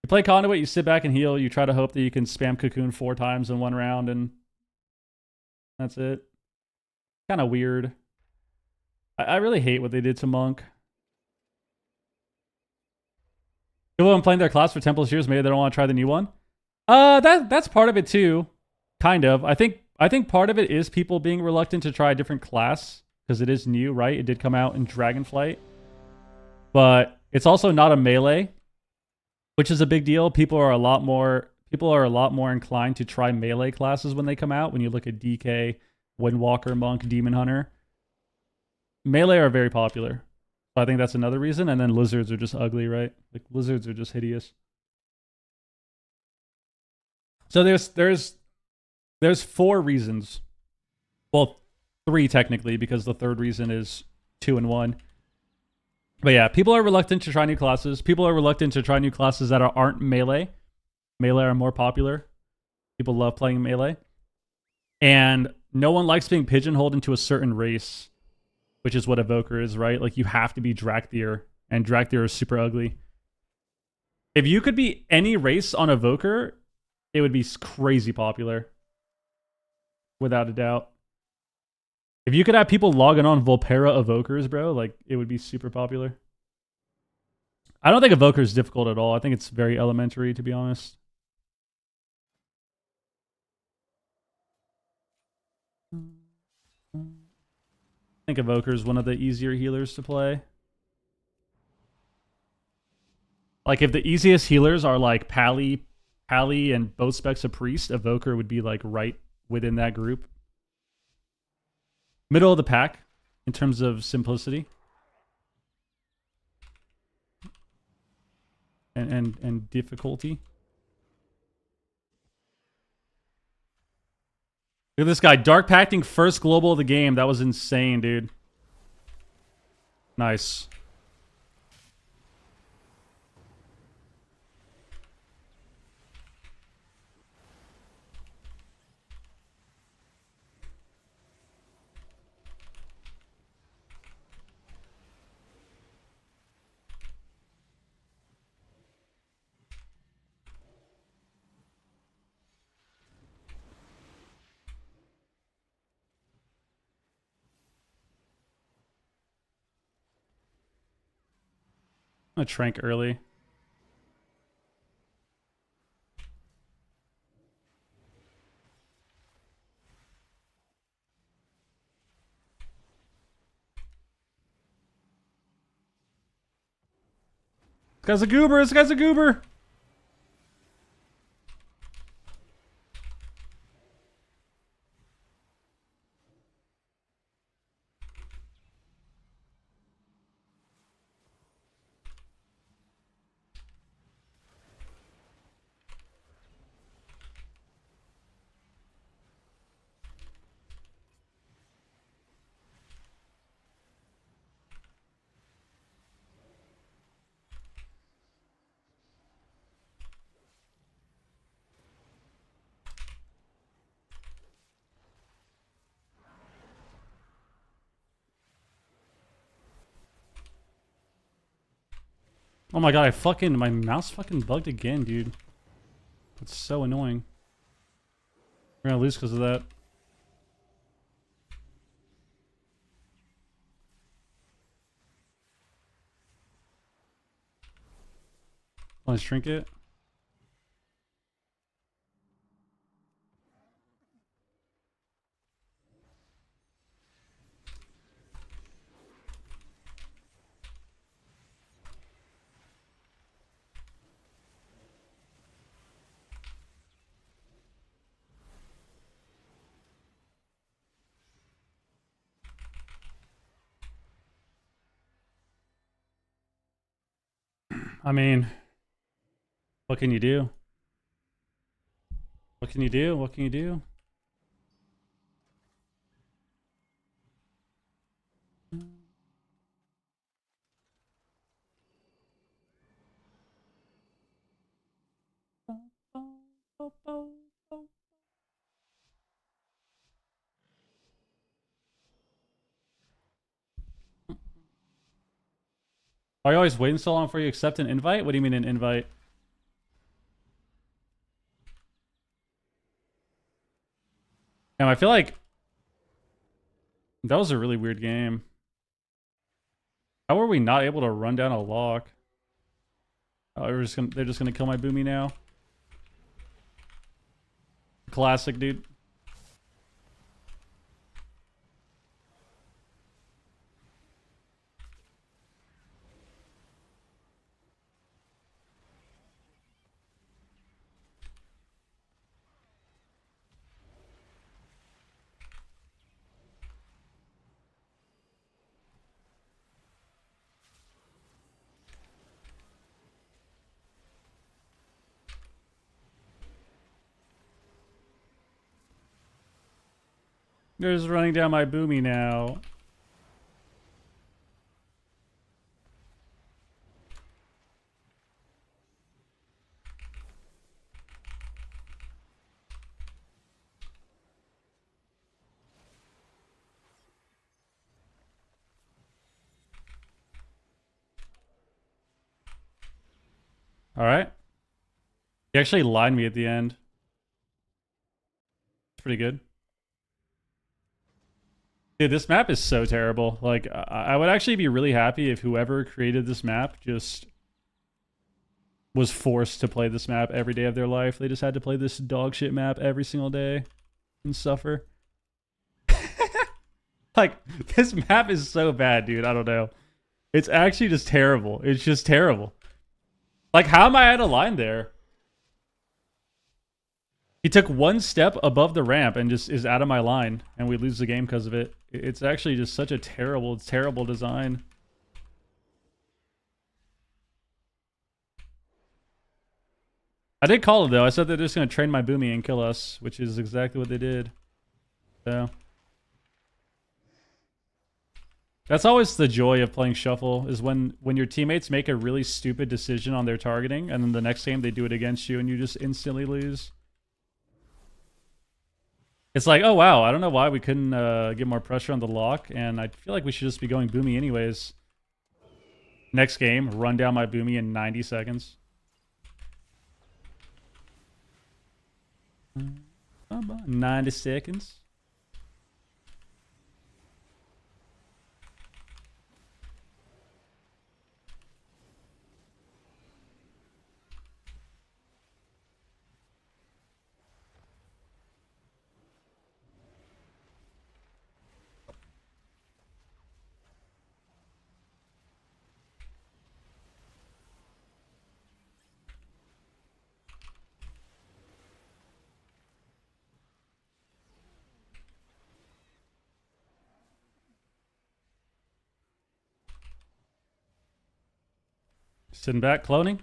You play Conduit, you sit back and heal, you try to hope that you can spam Cocoon 4 times in one round, and that's it. Kind of weird. I really hate what they did to Monk. People have been playing their class for 10 plus years, maybe they don't want to try the new one. That's part of it too. Kind of. I think part of it is people being reluctant to try a different class because it is new, right? It did come out in Dragonflight. But it's also not a melee, which is a big deal. People People are a lot more inclined to try melee classes when they come out. When you look at DK, Windwalker, Monk, Demon Hunter, melee are very popular. So I think that's another reason. And then lizards are just ugly, right? Like lizards are just hideous. So there's 4 reasons. Well, 3 technically, because the third reason is 2 and 1. But yeah, people are reluctant to try new classes. People are reluctant to try new classes that aren't melee. Melee are more popular. People love playing melee. And no one likes being pigeonholed into a certain race, which is what Evoker is, right? Like, you have to be Drakthir, and Drakthir is super ugly. If you could be any race on Evoker, it would be crazy popular. Without a doubt. If you could have people logging on Volpera Evokers, bro, like, it would be super popular. I don't think Evoker is difficult at all. I think it's very elementary, to be honest. I think Evoker is one of the easier healers to play. Like, if the easiest healers are like Pally, and both specs of Priest, Evoker would be like right within that group. Middle of the pack in terms of simplicity. And difficulty. Look at this guy. Dark Pacting first global of the game. That was insane, dude. Nice. I'm gonna trank early. This guy's a goober. This guy's a goober. Oh my god, my mouse fucking bugged again, dude. It's so annoying. We're gonna lose because of that. Let's shrink it. I mean, what can you do? What can you do? What can you do? Are you always waiting so long before you accept an invite? What do you mean an invite? Damn, I feel like that was a really weird game. How were we not able to run down a lock? Oh, they're just gonna kill my boomy now. Classic, dude. They're just running down my boomy now. All right. He actually lined me at the end. It's pretty good. Dude, this map is so terrible. Like, I would actually be really happy if whoever created this map just was forced to play this map every day of their life. They just had to play this dog shit map every single day and suffer. Like, this map is so bad, dude. I don't know. It's actually just terrible. It's just terrible. Like, how am I out of line there? He took one step above the ramp and just is out of my line, and we lose the game because of it. It's actually just such a terrible, terrible design. I did call it, though. I said they're just going to train my boomy and kill us, which is exactly what they did. So that's always the joy of playing Shuffle, is when your teammates make a really stupid decision on their targeting, and then the next game they do it against you, and you just instantly lose. It's like, oh wow, I don't know why we couldn't get more pressure on the lock, and I feel like we should just be going boomy anyways. Next game, run down my boomy in 90 seconds. 90 seconds. Sitting back, cloning.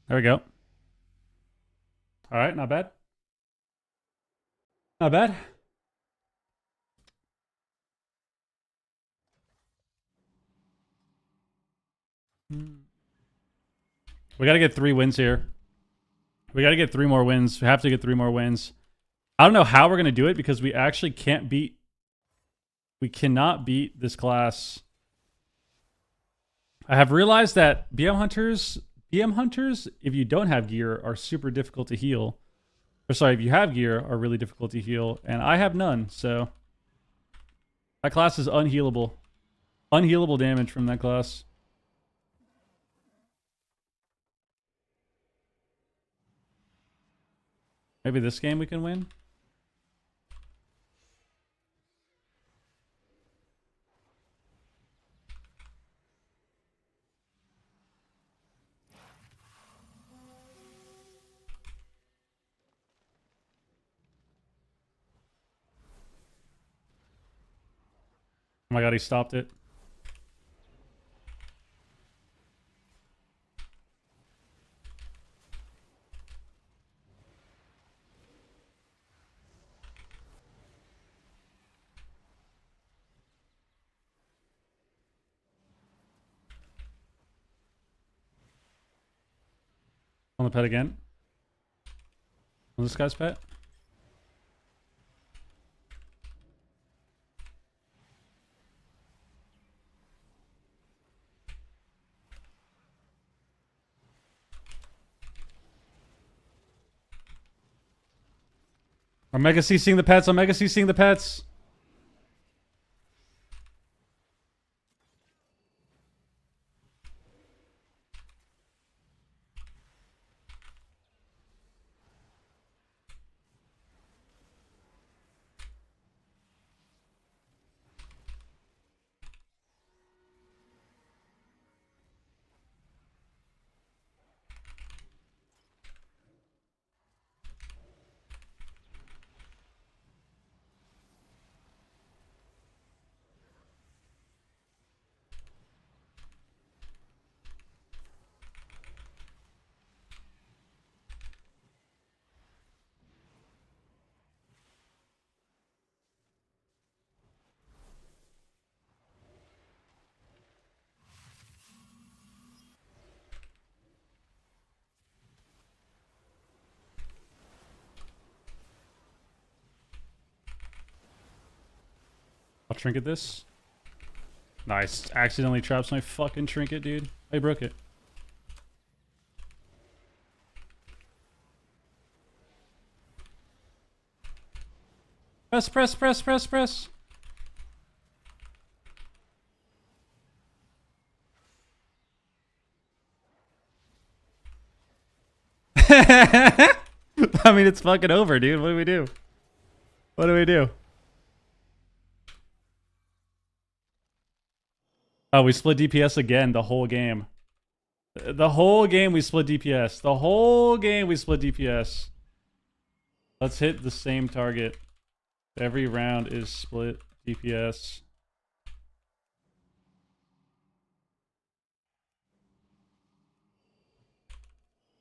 There we go. All right, not bad. Not bad. We got to get 3 wins here. We got to get 3 more wins. We have to get 3 more wins. I don't know how we're going to do it because we actually can't beat... We cannot beat this class. I have realized that BM hunters, if you don't have gear, are super difficult to heal. Or sorry, if you have gear, are really difficult to heal. And I have none, so... That class is unhealable. Unhealable damage from that class. Maybe this game we can win? Oh my god, he stopped it. On the pet again. On this guy's pet. Omega C seeing the pets. Omega C seeing the pets. I'll trinket this. Nice. Accidentally traps my fucking trinket, dude. I broke it. Press, press, press, press, press. I mean, it's fucking over, dude. What do we do? What do we do? Oh, we split DPS again the whole game. The whole game we split DPS. The whole game we split DPS. Let's hit the same target. Every round is split DPS.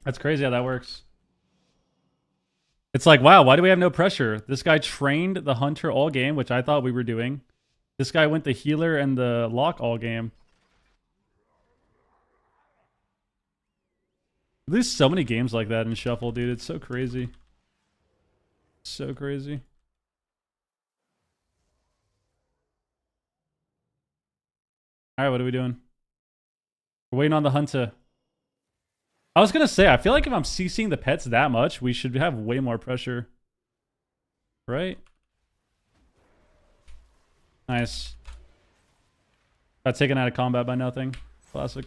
That's crazy how that works. It's like, wow, why do we have no pressure? This guy trained the hunter all game, which I thought we were doing. This guy went the healer and the lock all game. There's so many games like that in Shuffle, dude. It's so crazy. So crazy. Alright, what are we doing? We're waiting on the hunter. I was gonna say, I feel like if I'm CCing the pets that much, we should have way more pressure. Right? Nice. Got taken out of combat by nothing. Classic.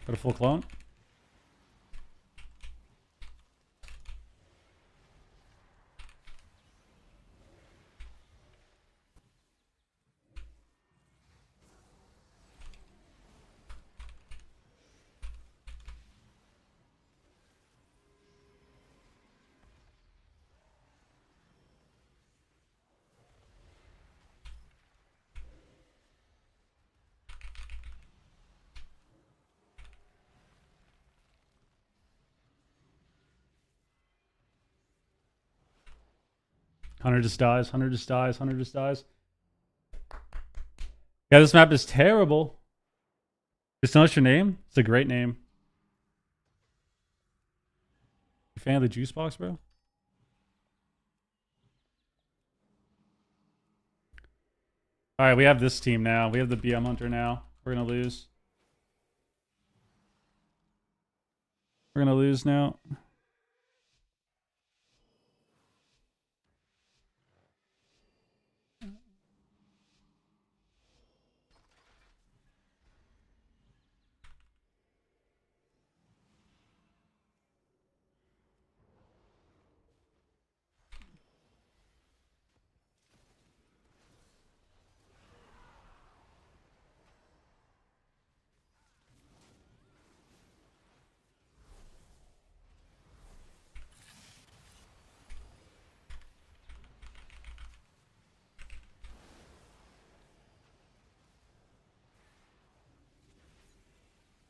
Got a full clone. Hunter just dies. Hunter just dies. Hunter just dies. Yeah, this map is terrible. Just notice your name? It's a great name. You fan of the juice box, bro? Alright, we have this team now. We have the BM Hunter now. We're gonna lose. We're gonna lose now.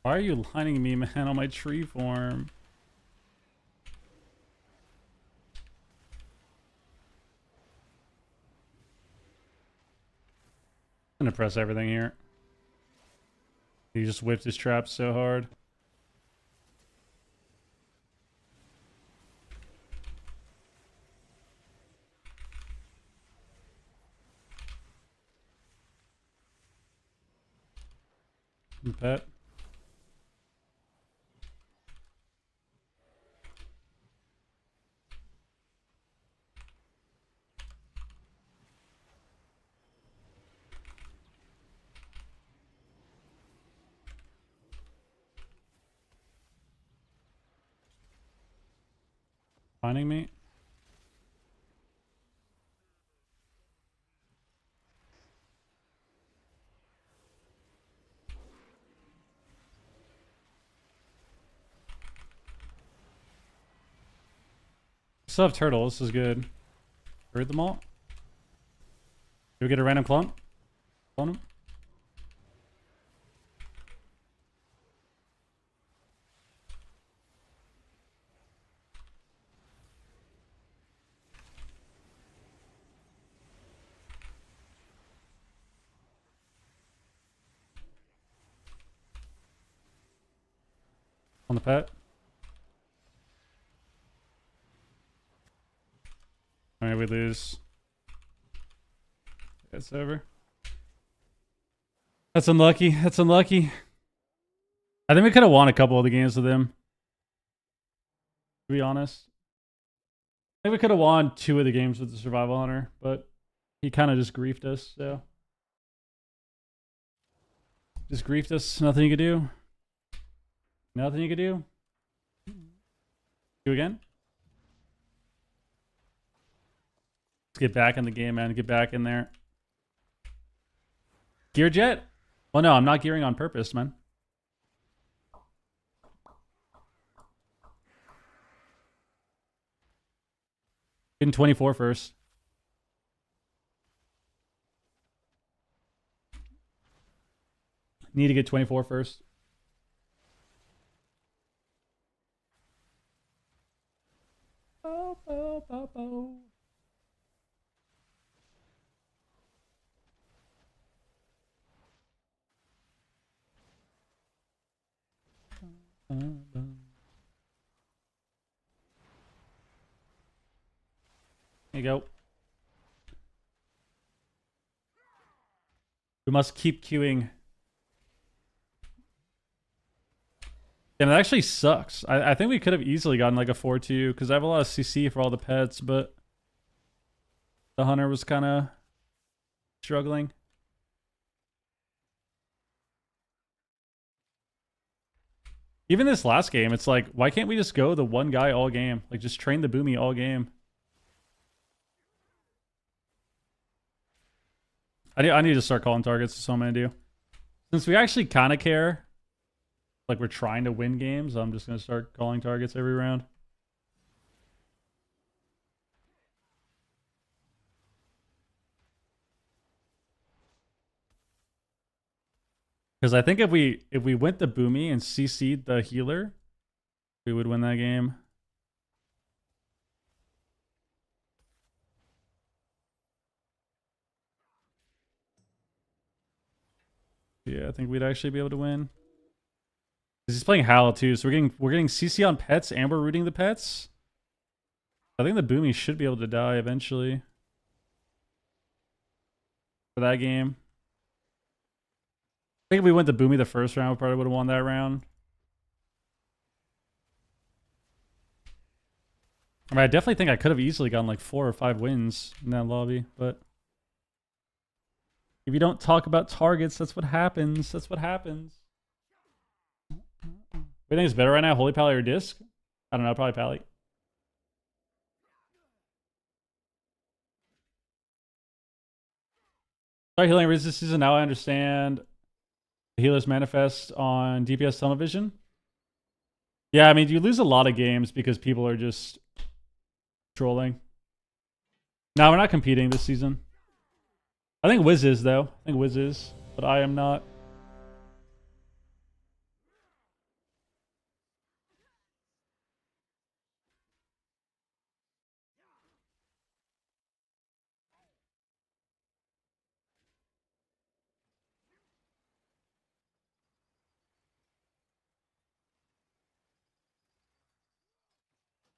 Why are you lining me, man, on my tree form? I'm gonna press everything here. He just whipped his trap so hard. Pet. Finding me? Still have turtle. This is good. Hurt them all. Do we get a random clone? Clone him? On the pet. Alright, we lose. It's over. That's unlucky. That's unlucky. I think we could have won a couple of the games with him. To be honest. I think we could have won 2 of the games with the Survival Hunter, but he kind of just griefed us, so. Just griefed us. Nothing you could do. Nothing you could do. Do again? Let's get back in the game, man. Get back in there. Gear jet? Well, no, I'm not gearing on purpose, man. Getting 24 first. Need to get 24 first. Bow, bow, bow, bow. There you go. We must keep queuing. And it actually sucks. I think we could have easily gotten like a 4-2 because I have a lot of CC for all the pets, but the hunter was kind of struggling. Even this last game, it's like, why can't we just go the one guy all game? Like, just train the Boomy all game. I need to start calling targets. So I'm going to do. Since we actually kind of care, like we're trying to win games, I'm just going to start calling targets every round. Because I think if we went the Boomy and CC'd the healer, we would win that game. Yeah, I think we'd actually be able to win. He's playing Howl too, so we're getting CC on pets and we're rooting the pets. I think the Boomy should be able to die eventually for that game. I think if we went the Boomy the first round, we probably would have won that round. I mean, I definitely think I could have easily gotten like 4 or 5 wins in that lobby, but if you don't talk about targets, that's what happens. That's what happens. What do you think is better right now, Holy Pally or Disc? I don't know, probably Pally. Sorry, healing resist season. Now I understand the healers manifest on DPS television. Yeah, I mean, you lose a lot of games because people are just trolling. No, we're not competing this season. I think Wiz is, though. I think Wiz is, but I am not.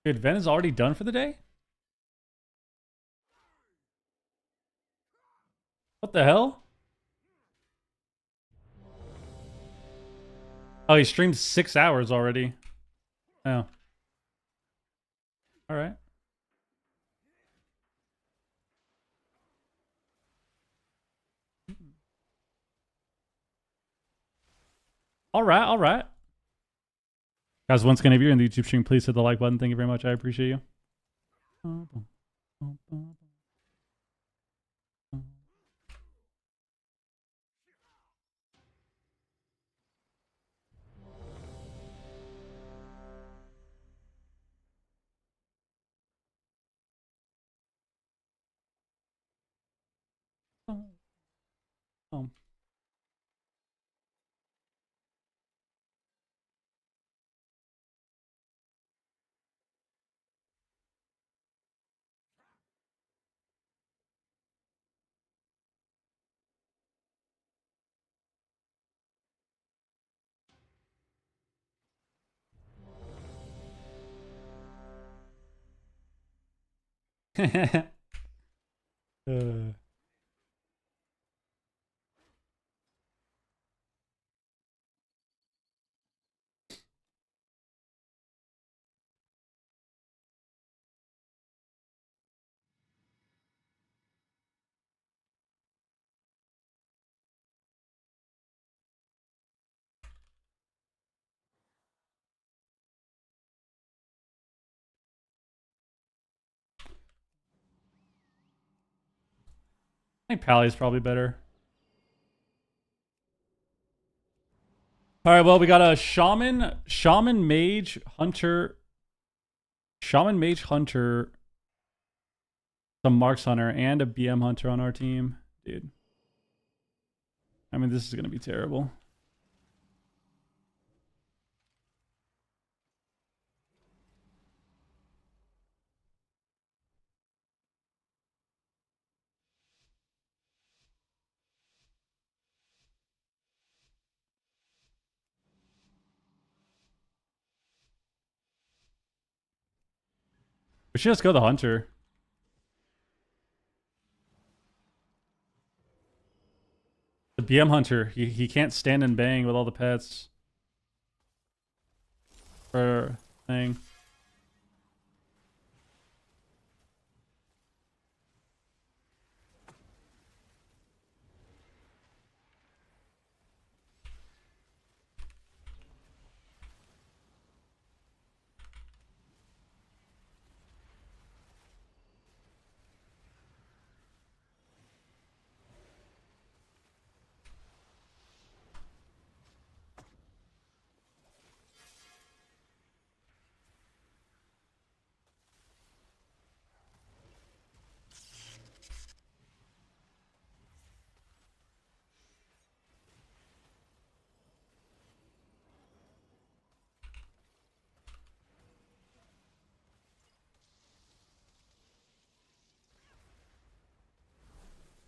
Dude, Ven is already done for the day? What the hell? Oh, he streamed 6 hours already. Oh. Alright. Alright, alright. Guys, once again, if you're in the YouTube stream, please hit the like button. Thank you very much. I appreciate you. Uh, I think Pally's probably better. All right, well, we got a shaman, mage, hunter, some marks hunter, and a BM hunter on our team, dude. I mean, this is gonna be terrible. We should just go the hunter. The BM hunter, he can't stand and bang with all the pets. For thing.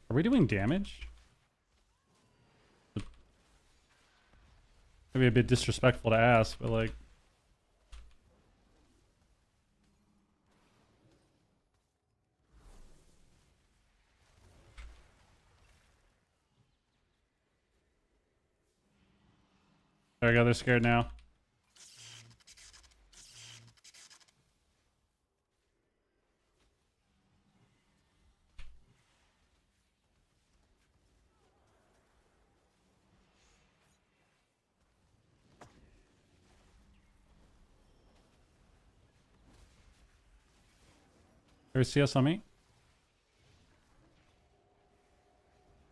Are we doing damage? Maybe a bit disrespectful to ask, but like... There we go, they're scared now. Ever see us on me?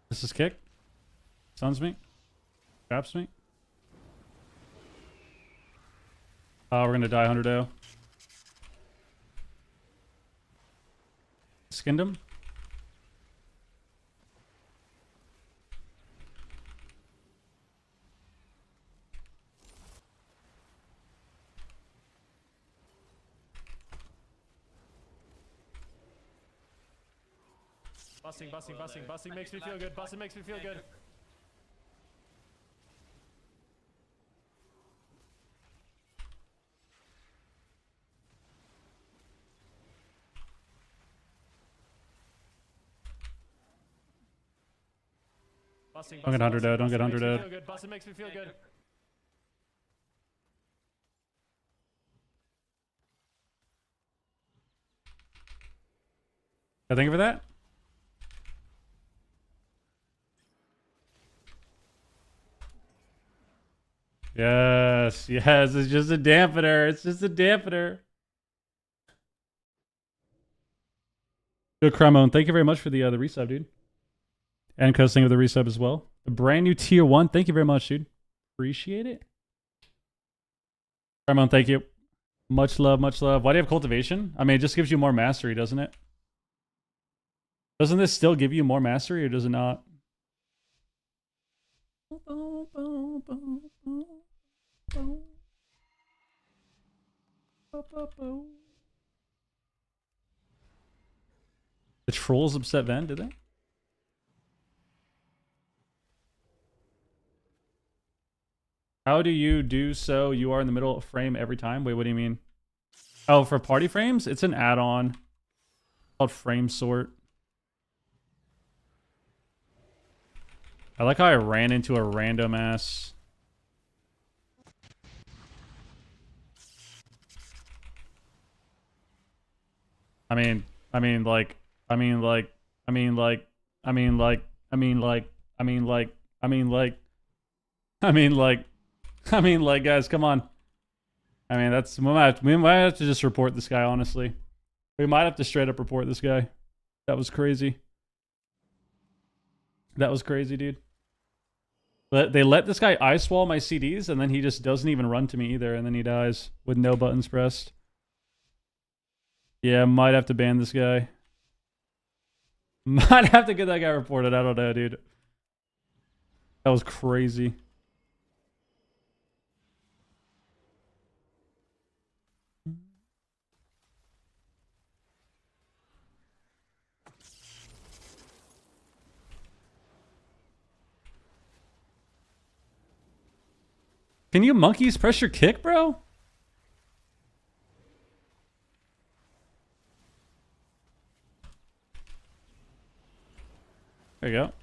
This is kick. Stuns me. Traps me. Oh, we're gonna die 100-0. Skinned him. Busting makes me feel good. Busting makes me feel good. Don't get 100-0. Don't get 100-0. Busting makes me feel good. I think of that. Yes, yes, it's just a dampener. It's just a dampener. Good Cremone, thank you very much for the resub, dude. And Cuz, thank you for the resub as well. A brand new tier 1, thank you very much, dude. Appreciate it. Cremone, thank you. Much love, much love. Why do you have cultivation? I mean, it just gives you more mastery, doesn't it? Doesn't this still give you more mastery, or does it not? The trolls upset Ven, did they? How do you do so? You are in the middle of frame every time? Wait, what do you mean? Oh, for party frames? It's an add-on. called frame sort. I like how I ran into a random ass. I mean, I mean, like, I mean, like, I mean, like, I mean, like, I mean, like, I mean, like, I mean, like, I mean, like, I mean, like, guys, come on. I mean, that's we might have to just report this guy. Honestly, we might have to straight up report this guy. That was crazy. That was crazy, dude. But they let this guy ice wall my CDs, and then he just doesn't even run to me either, and then he dies with no buttons pressed. Yeah, might have to ban this guy. Might have to get that guy reported. I don't know, dude. That was crazy. Can you monkeys press your kick, bro? There you go.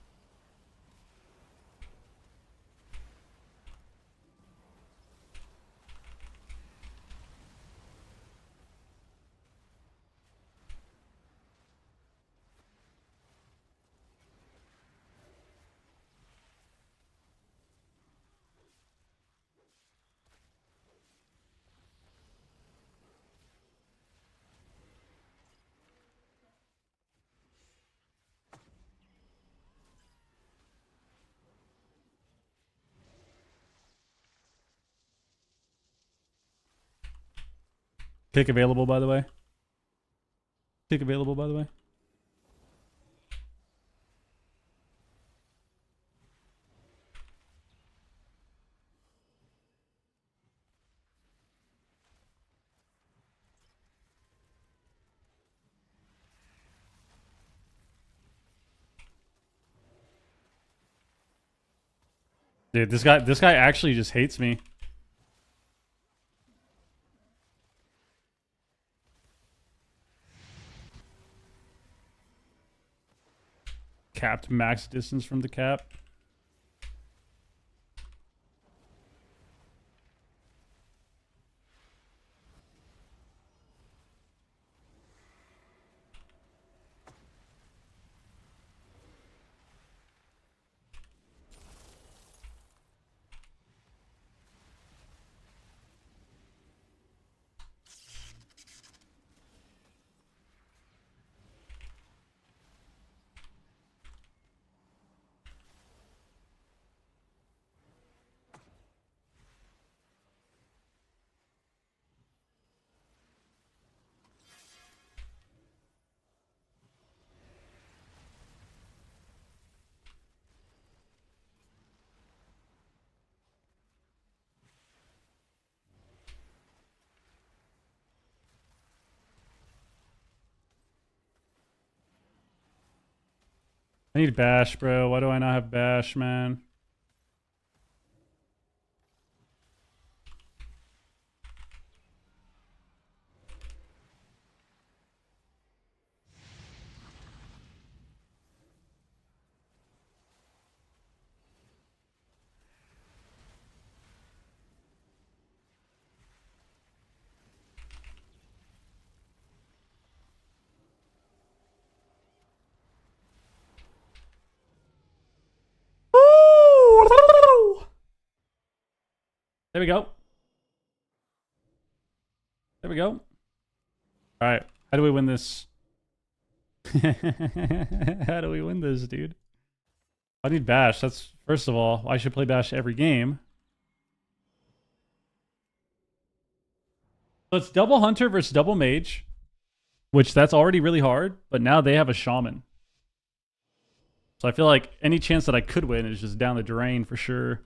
Kick available, by the way. Kick available, by the way. Dude, this guy actually just hates me. Capped max distance from the cap. I need bash, bro. Why do I not have bash, man? There we go. There we go. All right. How do we win this? How do we win this, dude? I need bash. That's first of all, I should play bash every game. So it's double hunter versus double mage, which that's already really hard, but now they have a shaman. So I feel like any chance that I could win is just down the drain for sure.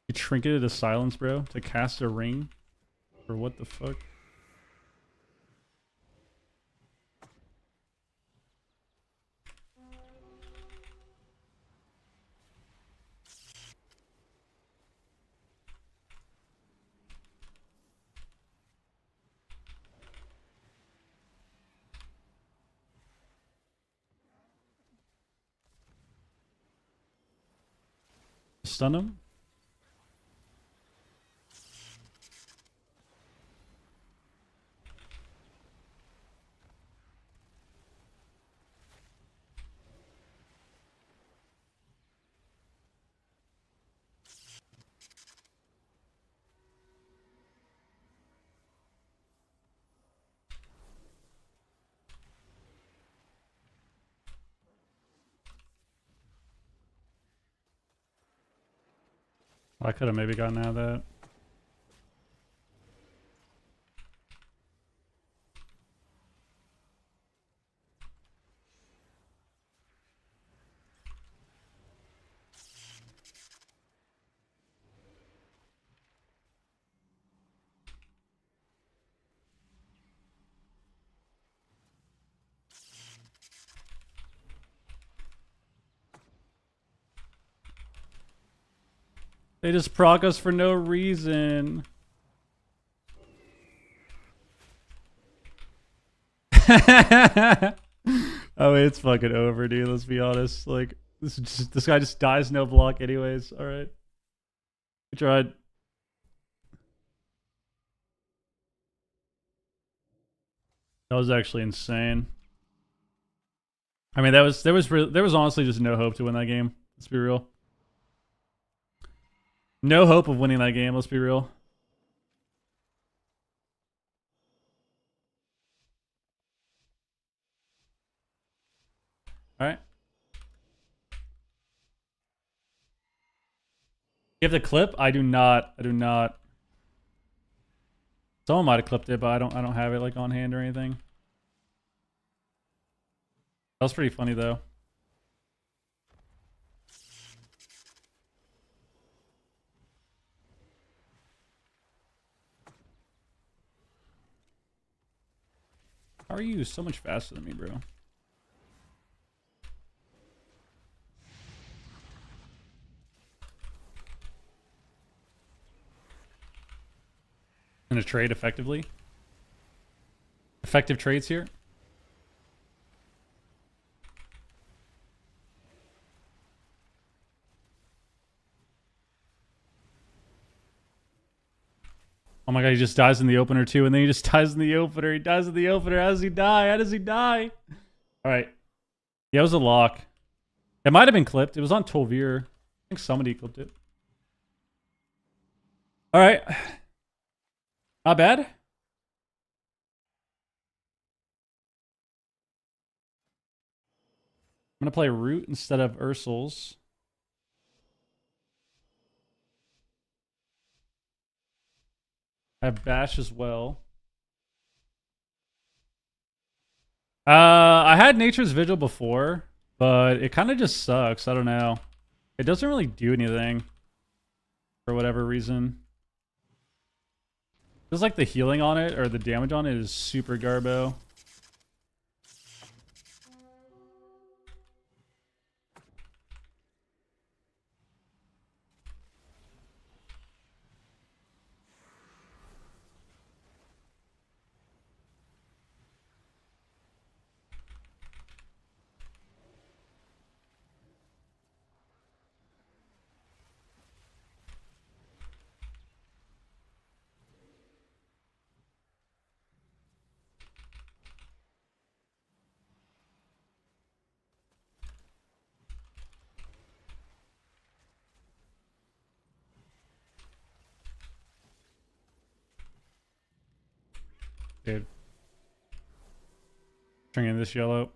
You trinketed a silence, bro, to cast a ring? Or what the fuck? Stun him? I could have maybe gotten out of that. They just proc us for no reason. Oh, it's fucking over, dude. Let's be honest. Like, this guy just dies no block anyways. All right. We tried. That was actually insane. I mean, there was honestly just no hope to win that game. Let's be real. No hope of winning that game. Let's be real. All right. You have the clip? I do not. I do not. Someone might have clipped it, but I don't have it like on hand or anything. That was pretty funny though. How are you so much faster than me, bro? In a trade effectively? Effective trades here? Oh my god, he just dies in the opener too, and then he just dies in the opener. He dies in the opener. How does he die? How does he die? Alright. Yeah, it was a lock. It might have been clipped. It was on Tolvir. I think somebody clipped it. Alright. Not bad. I'm gonna play Root instead of Ursul's. I have Bash as well. I had Nature's Vigil before, but it kind of just sucks. I don't know. It doesn't really do anything for whatever reason. Feels like the healing on it or the damage on it is super garbo. Dude. Bringing this yellow.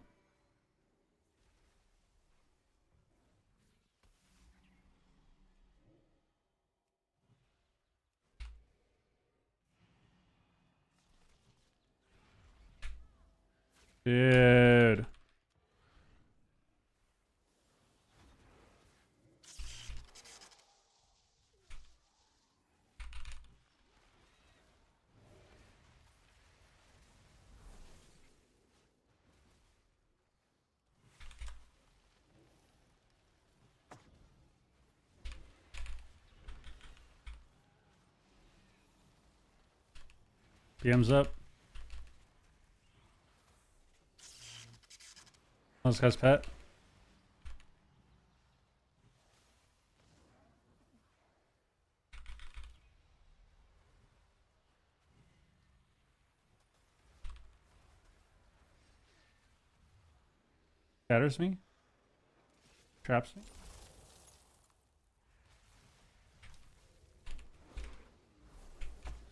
Dude. PM's up. Oh, this guy's pet. Shatters me. Traps me.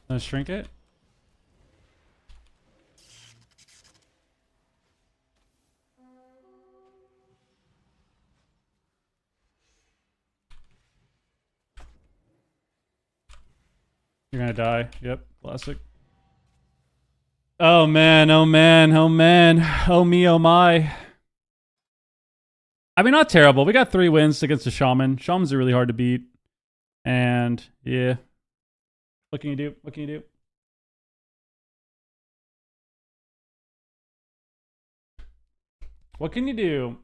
Let's shrink it. You're gonna die. Yep, classic. Oh man, oh man, oh man. Oh me, oh my. I mean, not terrible. We got 3 wins against the Shaman. Shamans are really hard to beat. And yeah. What can you do? What can you do? What can you do?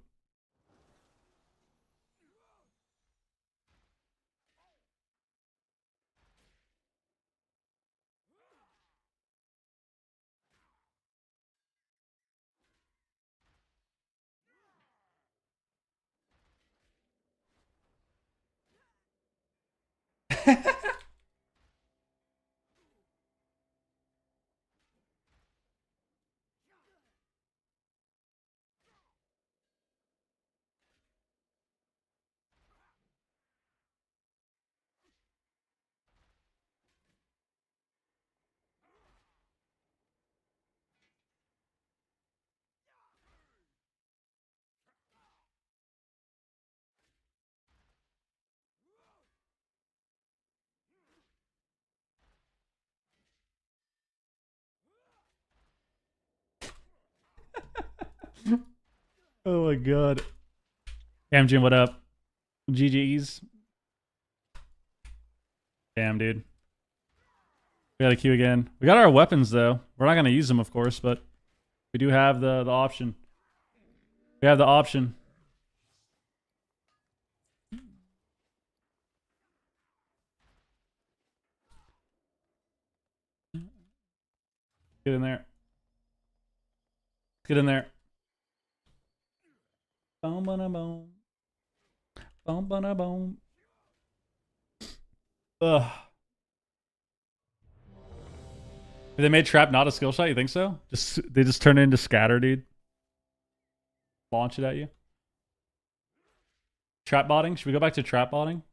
Oh my god. Jim, what up? GG's. Damn, dude. We got a queue again. We got our weapons, though. We're not going to use them, of course, but we do have the option. We have the option. Get in there. Get in there. Boom, boom, boom. Boom, boom, boom. Ugh. They made trap not a skill shot, you think so? They just turn it into scatter, dude. Launch it at you. Trap botting? Should we go back to trap botting?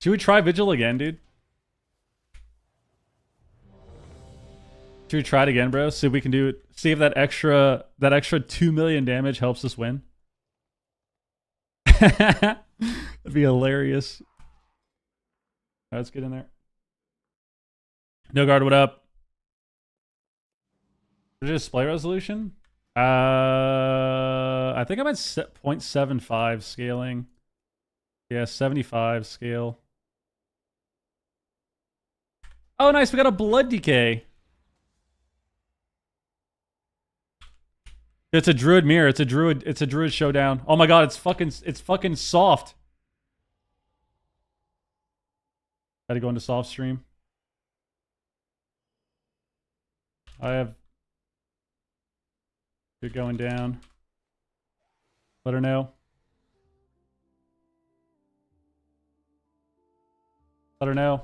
Should we try Vigil again, dude? Should we try it again, bro? See if we can do it. See if that extra 2 million damage helps us win. That'd be hilarious. All right, let's get in there. No guard, what up? Display resolution? I think I'm at 0.75 scaling. Yeah, 75 scale. Oh, nice. We got a blood decay. It's a druid mirror. It's a druid showdown. Oh my god, it's fucking soft. Gotta go into soft stream. You're going down. Let her know. Let her know.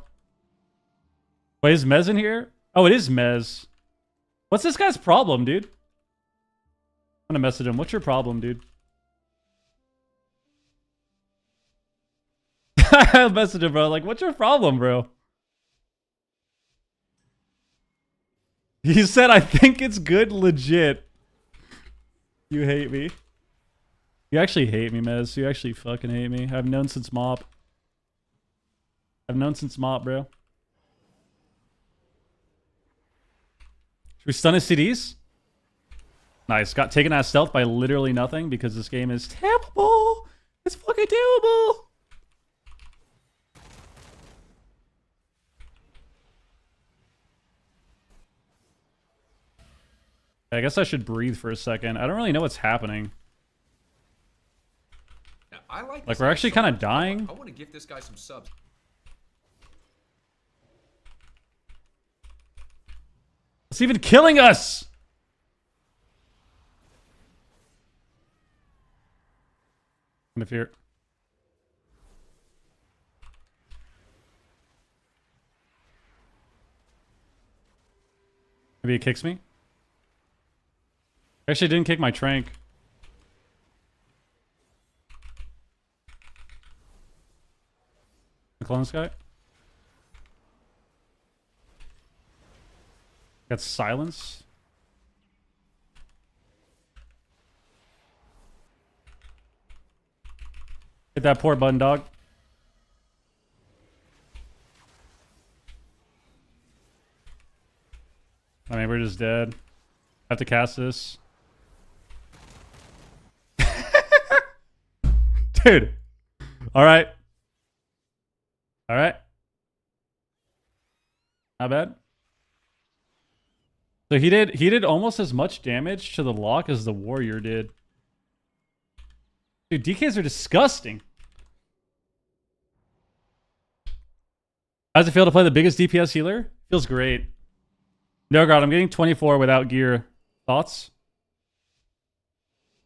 Wait, is Mez in here? Oh, it is Mez. What's this guy's problem, dude? I'm gonna message him. What's your problem, dude? I'll message him, bro. Like, what's your problem, bro? He said, I think it's good legit. You hate me. You actually hate me, Mez. You actually fucking hate me. I've known since Mop. I've known since Mop, bro. Should we stun his CDs? Nice. Got taken out of stealth by literally nothing because this game is terrible. It's fucking terrible. I guess I should breathe for a second. I don't really know what's happening. Now, I like Like, we're actually kind of dying. I want to give this guy some subs. It's even killing us! Interfere. Maybe it kicks me? Actually, it didn't kick my trank. The clone guy? Got silence. Hit that poor button, dog. I mean, we're just dead. I have to cast this. Dude. Alright. Alright. Not bad. So he did almost as much damage to the lock as the warrior did. Dude, DKs are disgusting. How does it feel to play the biggest DPS healer? Feels great. No, God, I'm getting 24 without gear. Thoughts?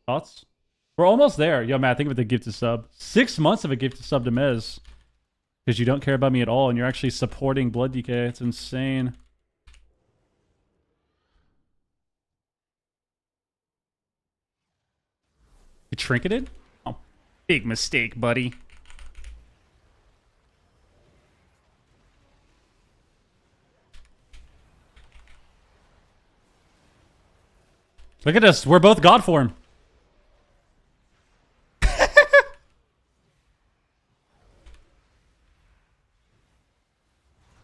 Thoughts? We're almost there. Yo, Matt, think of it, the gifted sub. 6 months of a gifted sub to Mez. Because you don't care about me at all, and you're actually supporting Blood DK. It's insane. You trinketed? Oh, big mistake, buddy. Look at us. We're both God form.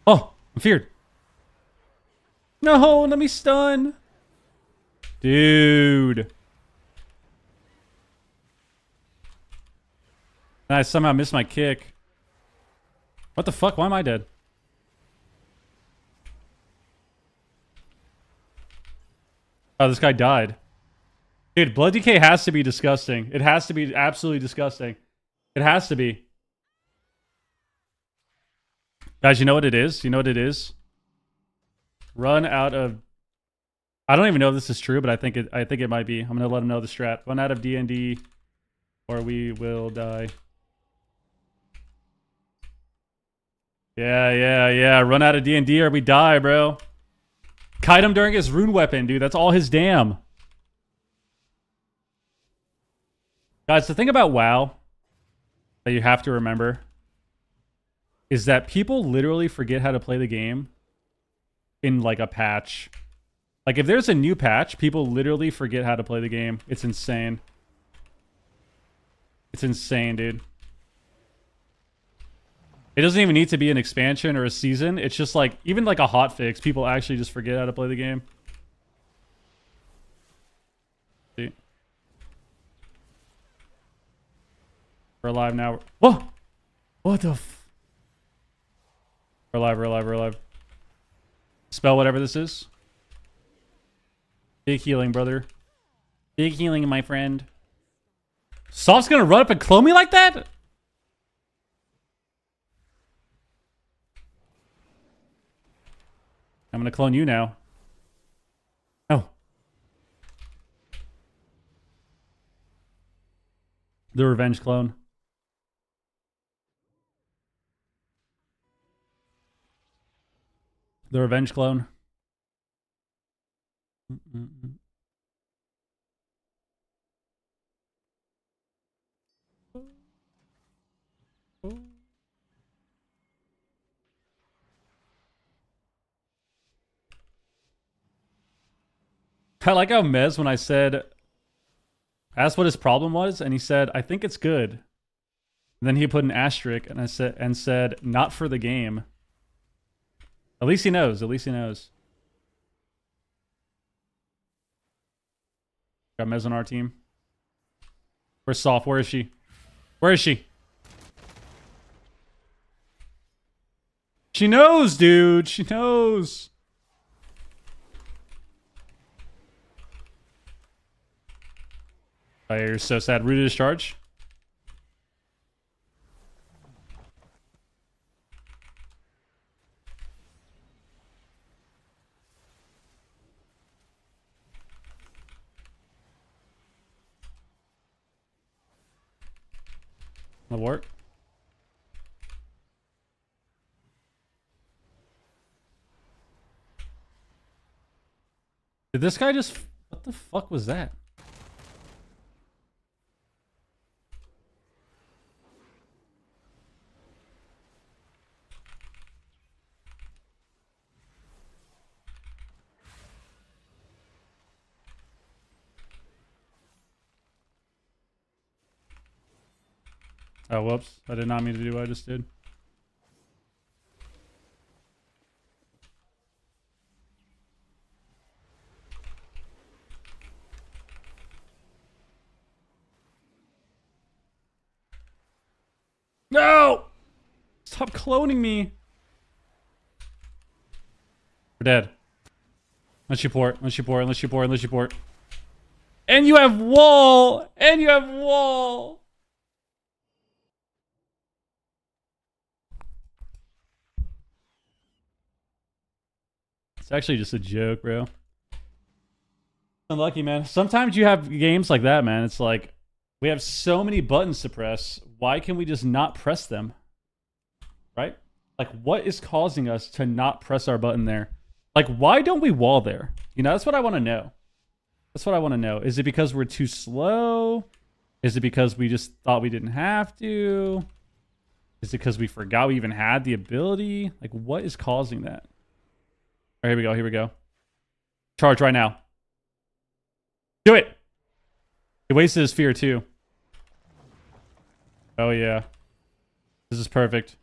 Oh, I'm feared. No, let me stun. Dude. I somehow missed my kick. What the fuck? Why am I dead? Oh, this guy died. Dude, Blood DK has to be disgusting. It has to be absolutely disgusting. It has to be. Guys, you know what it is? You know what it is? Run out of... I don't even know if this is true, but I think it might be. I'm going to let him know the strat. Run out of D&D or we will die. Yeah. Run out of D&D or we die, bro. Kite him during his rune weapon, dude. That's all his damn. Guys, the thing about WoW that you have to remember is that people literally forget how to play the game in like a patch. Like if there's a new patch, people literally forget how to play the game. It's insane. It's insane, dude. It doesn't even need to be an expansion or a season. It's just like, even like a hotfix, people actually just forget how to play the game. See? We're alive now. Whoa! What the f... We're alive. Spell whatever this is. Big healing, brother. Big healing, my friend. Soft's gonna run up and clone me like that? I'm gonna clone you now. Oh. The revenge clone. The revenge clone. I like how Mez, when I asked what his problem was, and he said, I think it's good. And then he put an asterisk and said, not for the game. At least he knows. Got Mez on our team. Where's Soft? Where is she? She knows, dude. She knows. Oh, you're so sad. Root of discharge. That'll work. Did this guy just... What the fuck was that? Oh, whoops. I did not mean to do what I just did. No! Stop cloning me. We're dead. Unless you port, unless you port, unless you port, unless you port. And you have wall! And you have wall! It's actually just a joke, bro. Unlucky, man. Sometimes you have games like that, man. It's like, we have so many buttons to press. Why can we just not press them? Right? Like, what is causing us to not press our button there? Like, why don't we wall there? You know, that's what I want to know. That's what I want to know. Is it because we're too slow? Is it because we just thought we didn't have to? Is it because we forgot we even had the ability? Like, what is causing that? All right, here we go. Here we go. Charge right now. Do it. He wasted his fear too. Oh yeah. This is perfect.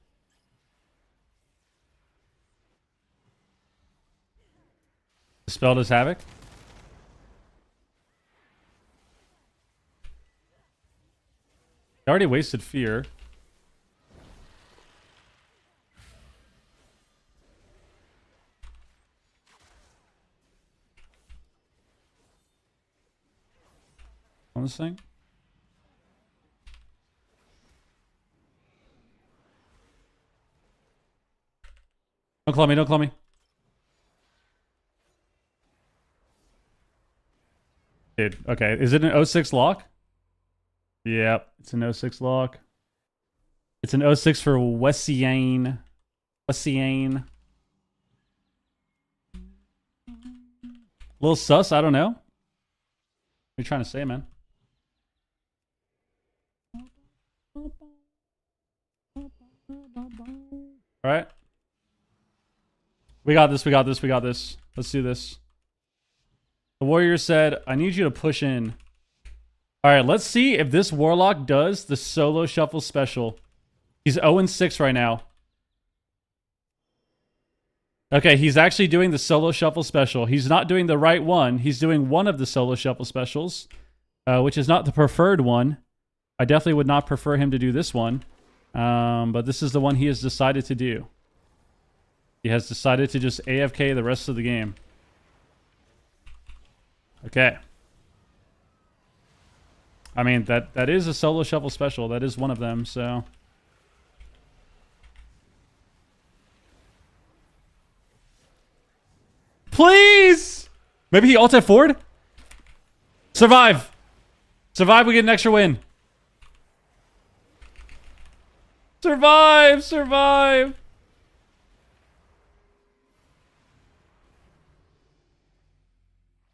Dispelled his havoc. He already wasted fear. On this thing. Don't claw me, don't claw me. Dude, okay. Is it an 06 lock? Yep, it's an 06 lock. It's an 06 for Wessiane. Wessiane. Little sus, I don't know. What are you trying to say, man? All right. We got this, we got this, we got this. Let's do this. The warrior said, I need you to push in. All right, let's see if this warlock does the solo shuffle special. He's 0-6 right now. Okay, he's actually doing the solo shuffle special. He's not doing the right one. He's doing one of the solo shuffle specials, which is not the preferred one. I definitely would not prefer him to do this one. But this is the one he has decided to do. He has decided to just AFK the rest of the game. Okay. I mean, that is a solo shuffle special. That is one of them, so... Please! Maybe he ulted forward? Survive! Survive, we get an extra win. Survive! Survive!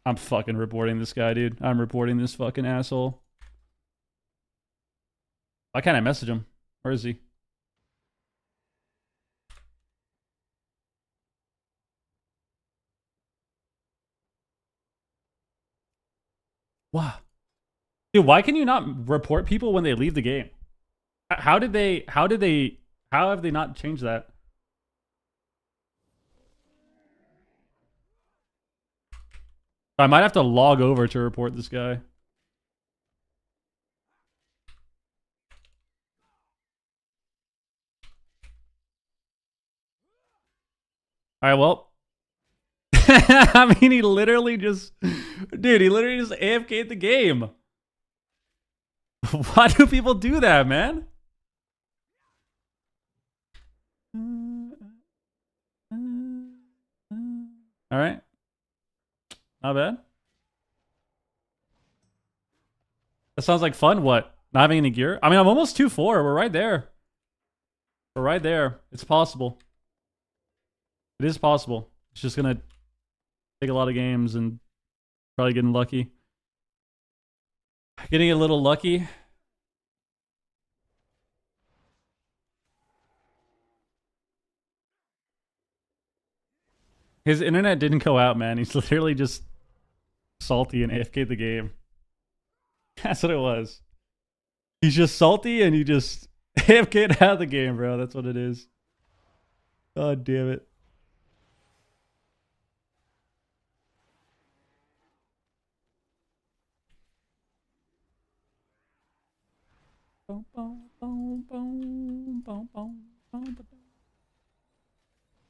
I'm fucking reporting this guy, dude. I'm reporting this fucking asshole. Why can't I message him? Where is he? Wow. Dude, why can you not report people when they leave the game? How have they not changed that? I might have to log over to report this guy. All right, well. I mean, he literally just... Dude, he literally just AFK'd the game. Why do people do that, man? All right. Not bad. That sounds like fun. What? Not having any gear? I mean, I'm almost 2-4. We're right there. We're right there. It's possible. It is possible. It's just going to take a lot of games and probably getting lucky. Getting a little lucky. His internet didn't go out, man. He's literally just salty and AFK'd the game. That's what it was. He's just salty and he just AFK'd out of the game, bro. That's what it is. God damn it.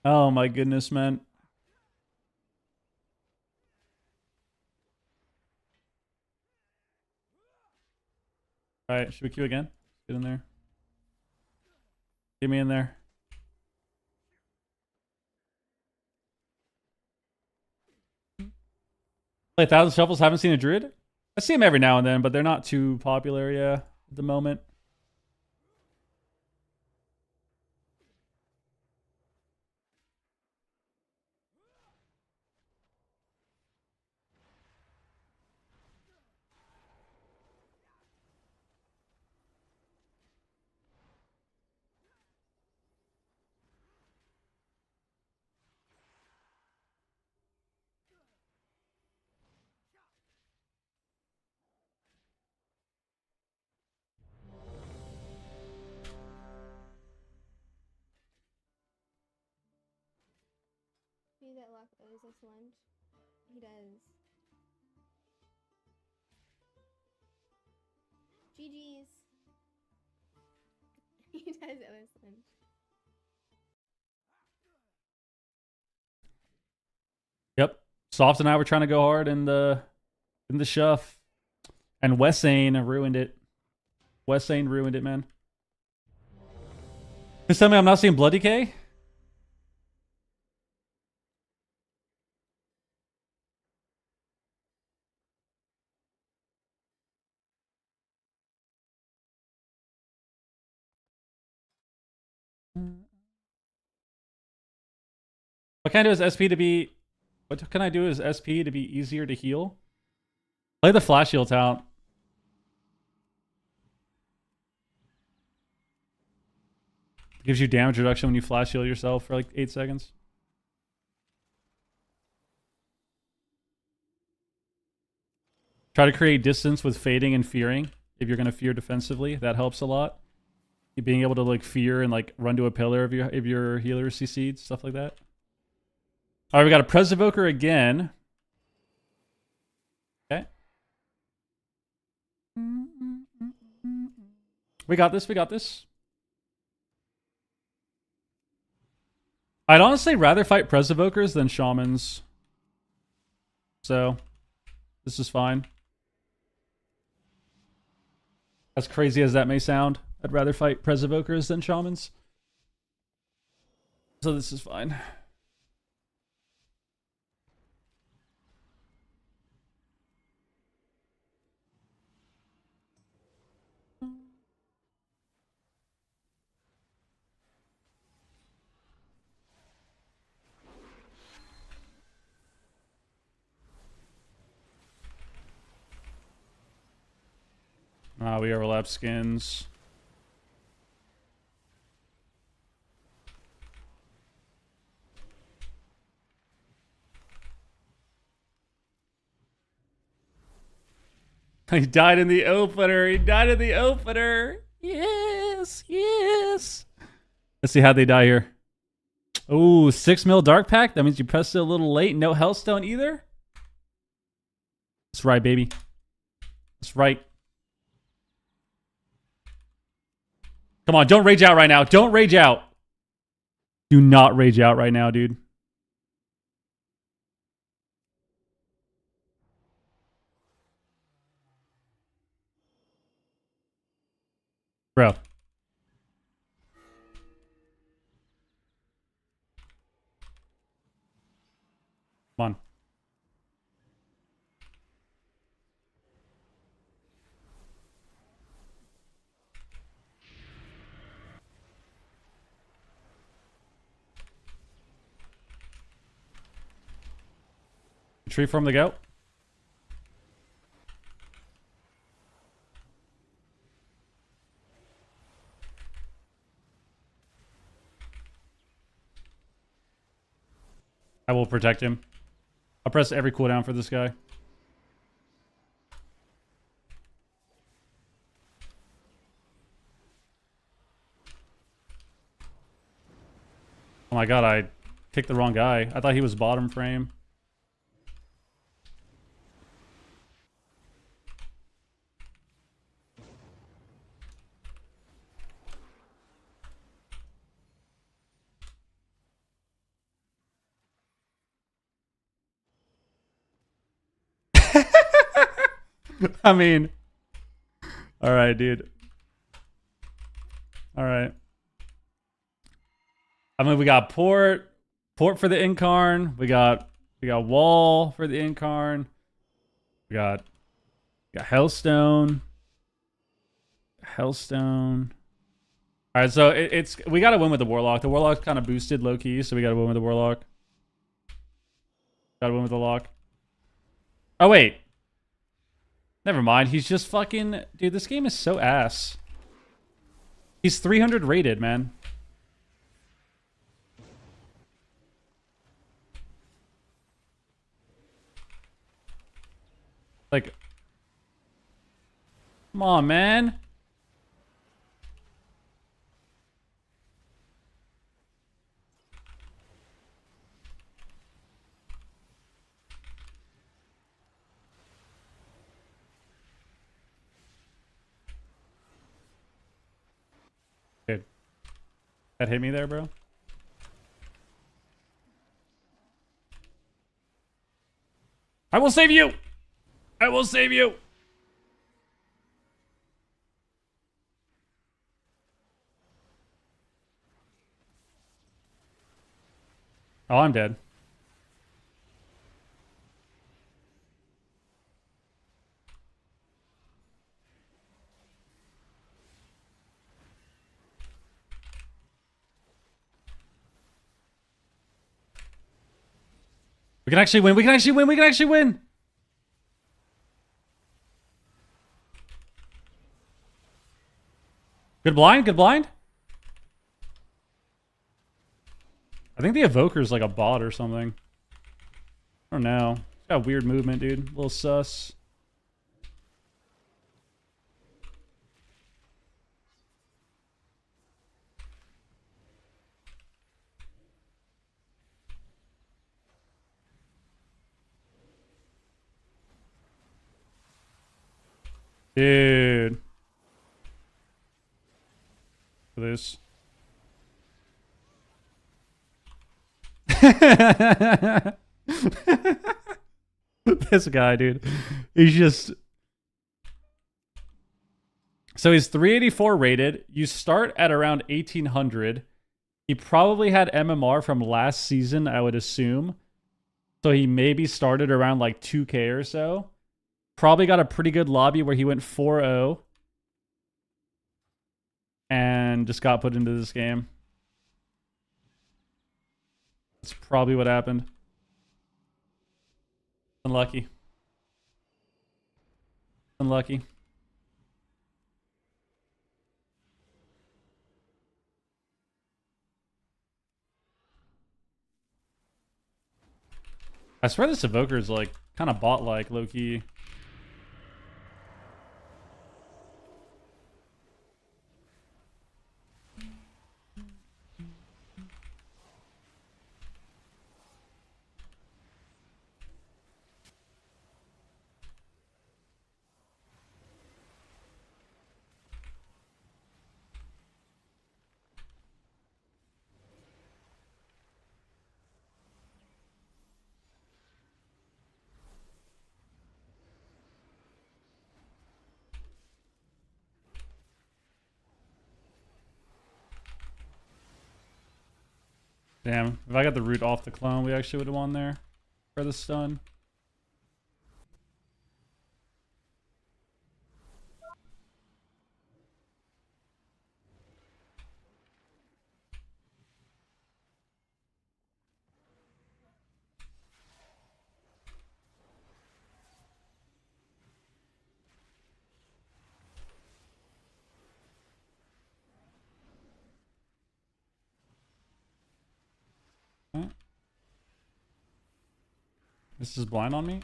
Oh my goodness, man. All right, should we queue again? Get in there. Get me in there. Play 1,000 Shuffles, haven't seen a Druid? I see them every now and then, but they're not too popular, yeah, at the moment. See that Lock owes us lunch? He does. GG's. He does owe us lunch. Yep. Soft and I were trying to go hard in the shuff. And Wessane ruined it. Wessane ruined it, man. Just tell me I'm not seeing Blood Decay? What can I do as SP to be... What can I do as SP to be easier to heal? Play the Flash Heal talent. Gives you damage reduction when you Flash Heal yourself for like 8 seconds. Try to create distance with fading and fearing. If you're going to fear defensively, that helps a lot. Being able to like fear and like run to a pillar if your healer CC'd, stuff like that. All right, we got a Pres Evoker again. Okay. We got this. We got this. I'd honestly rather fight Pres Evokers than Shamans. So, this is fine. As crazy as that may sound, I'd rather fight Pres Evokers than Shamans. So this is fine. We overlap skins. He died in the opener. He died in the opener. Yes, yes. Let's see how they die here. Oh, 6 mil Dark Pack. That means you pressed it a little late. No Hellstone either. That's right, baby. That's right. Come on, don't rage out right now. Don't rage out. Do not rage out right now, dude. Bro. Come on. Tree from the goat. I will protect him. I'll press every cooldown for this guy. Oh my god, I picked the wrong guy. I thought he was bottom frame. I mean, all right, dude. All right. I mean, we got port for the incarn. We got wall for the incarn. We got hellstone. Hellstone. All right, so it's we got to win with the warlock. The warlock's kind of boosted low key, so we got to win with the warlock. Got to win with the lock. Oh wait. Never mind. He's just fucking... Dude, this game is so ass. He's 300 rated, man. Like... Come on, man. Dude. That hit me there, bro. I will save you! I will save you! Oh, I'm dead. We can actually win. We can actually win. We can actually win. Good blind. Good blind. I think the evoker's like a bot or something. I don't know. It's got weird movement, dude. A little sus. Dude. For this. This guy, dude. He's just... So he's 384 rated. You start at around 1800. He probably had MMR from last season, I would assume. So he maybe started around like 2K or so. Probably got a pretty good lobby where he went 4-0. And just got put into this game. That's probably what happened. Unlucky. Unlucky. I swear this evoker is like kind of bot-like, low-key. Damn, if I got the root off the clone, we actually would have won there for the stun. Okay. This is blind on me.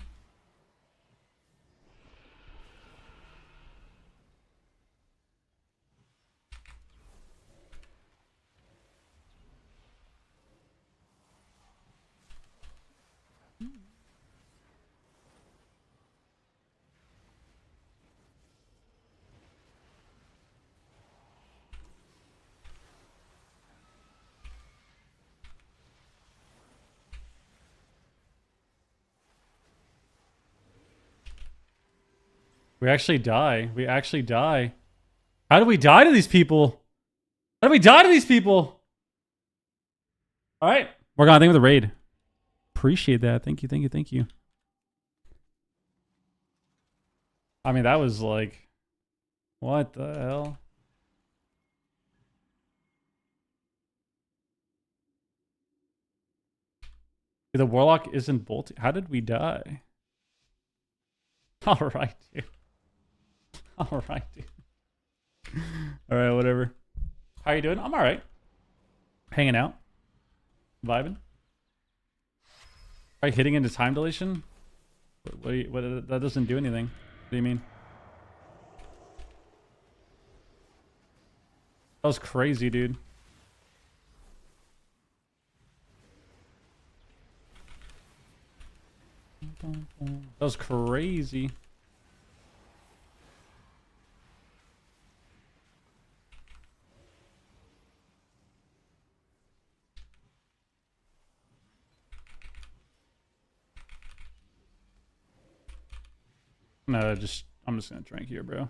We actually die. We actually die. How do we die to these people? How do we die to these people? All right. We're gone. Thank you for the raid. Appreciate that. Thank you. Thank you. Thank you. I mean, that was like, what the hell? The warlock isn't bolting. How did we die? All right, dude. All right, dude. All right, whatever. How you doing? I'm all right. Hanging out. Vibing. Are you hitting into time dilation? What that doesn't do anything. What do you mean? That was crazy, dude. That was crazy. No, I'm just gonna trank here, bro. I'm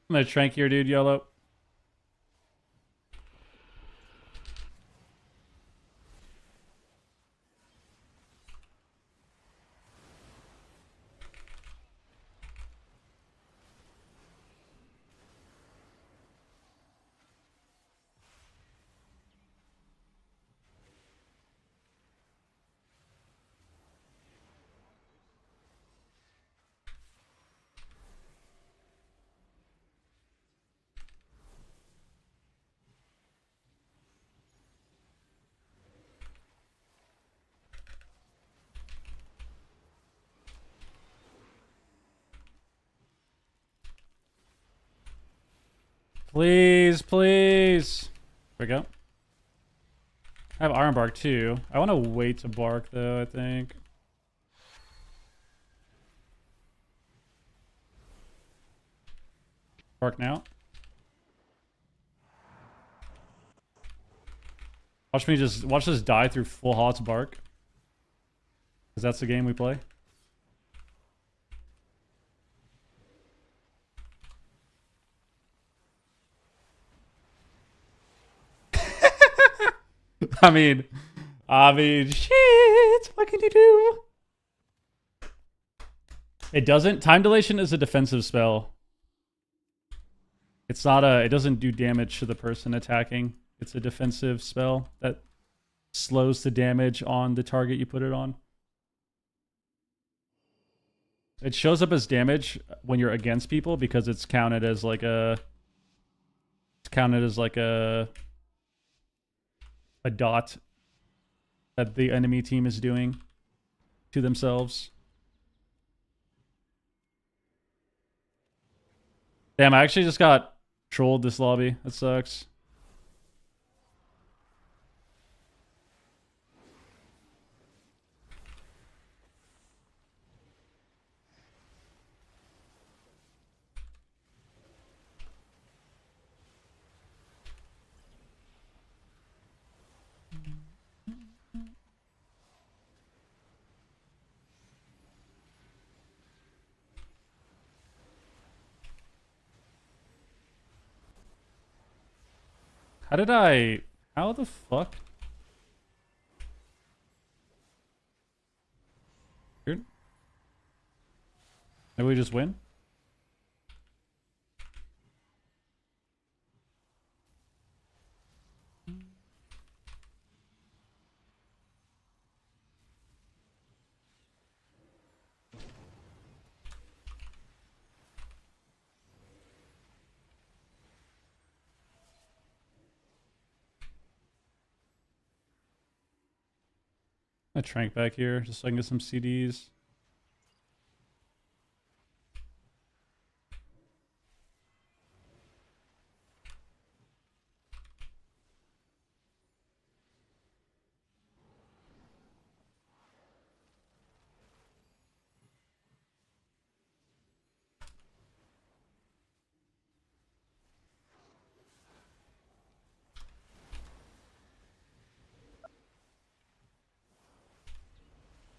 gonna trank here, dude. Yellow. Please, please. There we go. I have Iron Bark too. I want to wait to bark though, I think. Bark now. Watch this die through full HOTS bark. Because that's the game we play. I mean, shit. What can you do? It doesn't. Time dilation is a defensive spell. It's not a. It doesn't do damage to the person attacking. It's a defensive spell that slows the damage on the target you put it on. It shows up as damage when you're against people because it's counted as like a. It's counted as like a dot that the enemy team is doing to themselves. Damn, I actually just got trolled this lobby. That sucks. How the fuck? Maybe we just win? I trank back here just so I can get some CDs.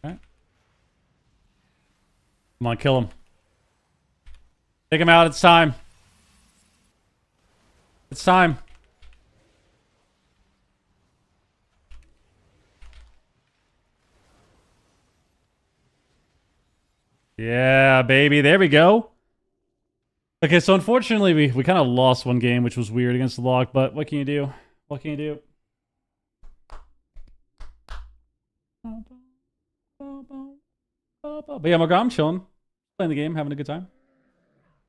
Alright. Come on, kill him. Take him out, it's time. It's time. Yeah, baby. There we go. Okay, so unfortunately we kind of lost one game, which was weird against the lock, but what can you do? What can you do? But yeah, I'm chilling. Playing the game, having a good time.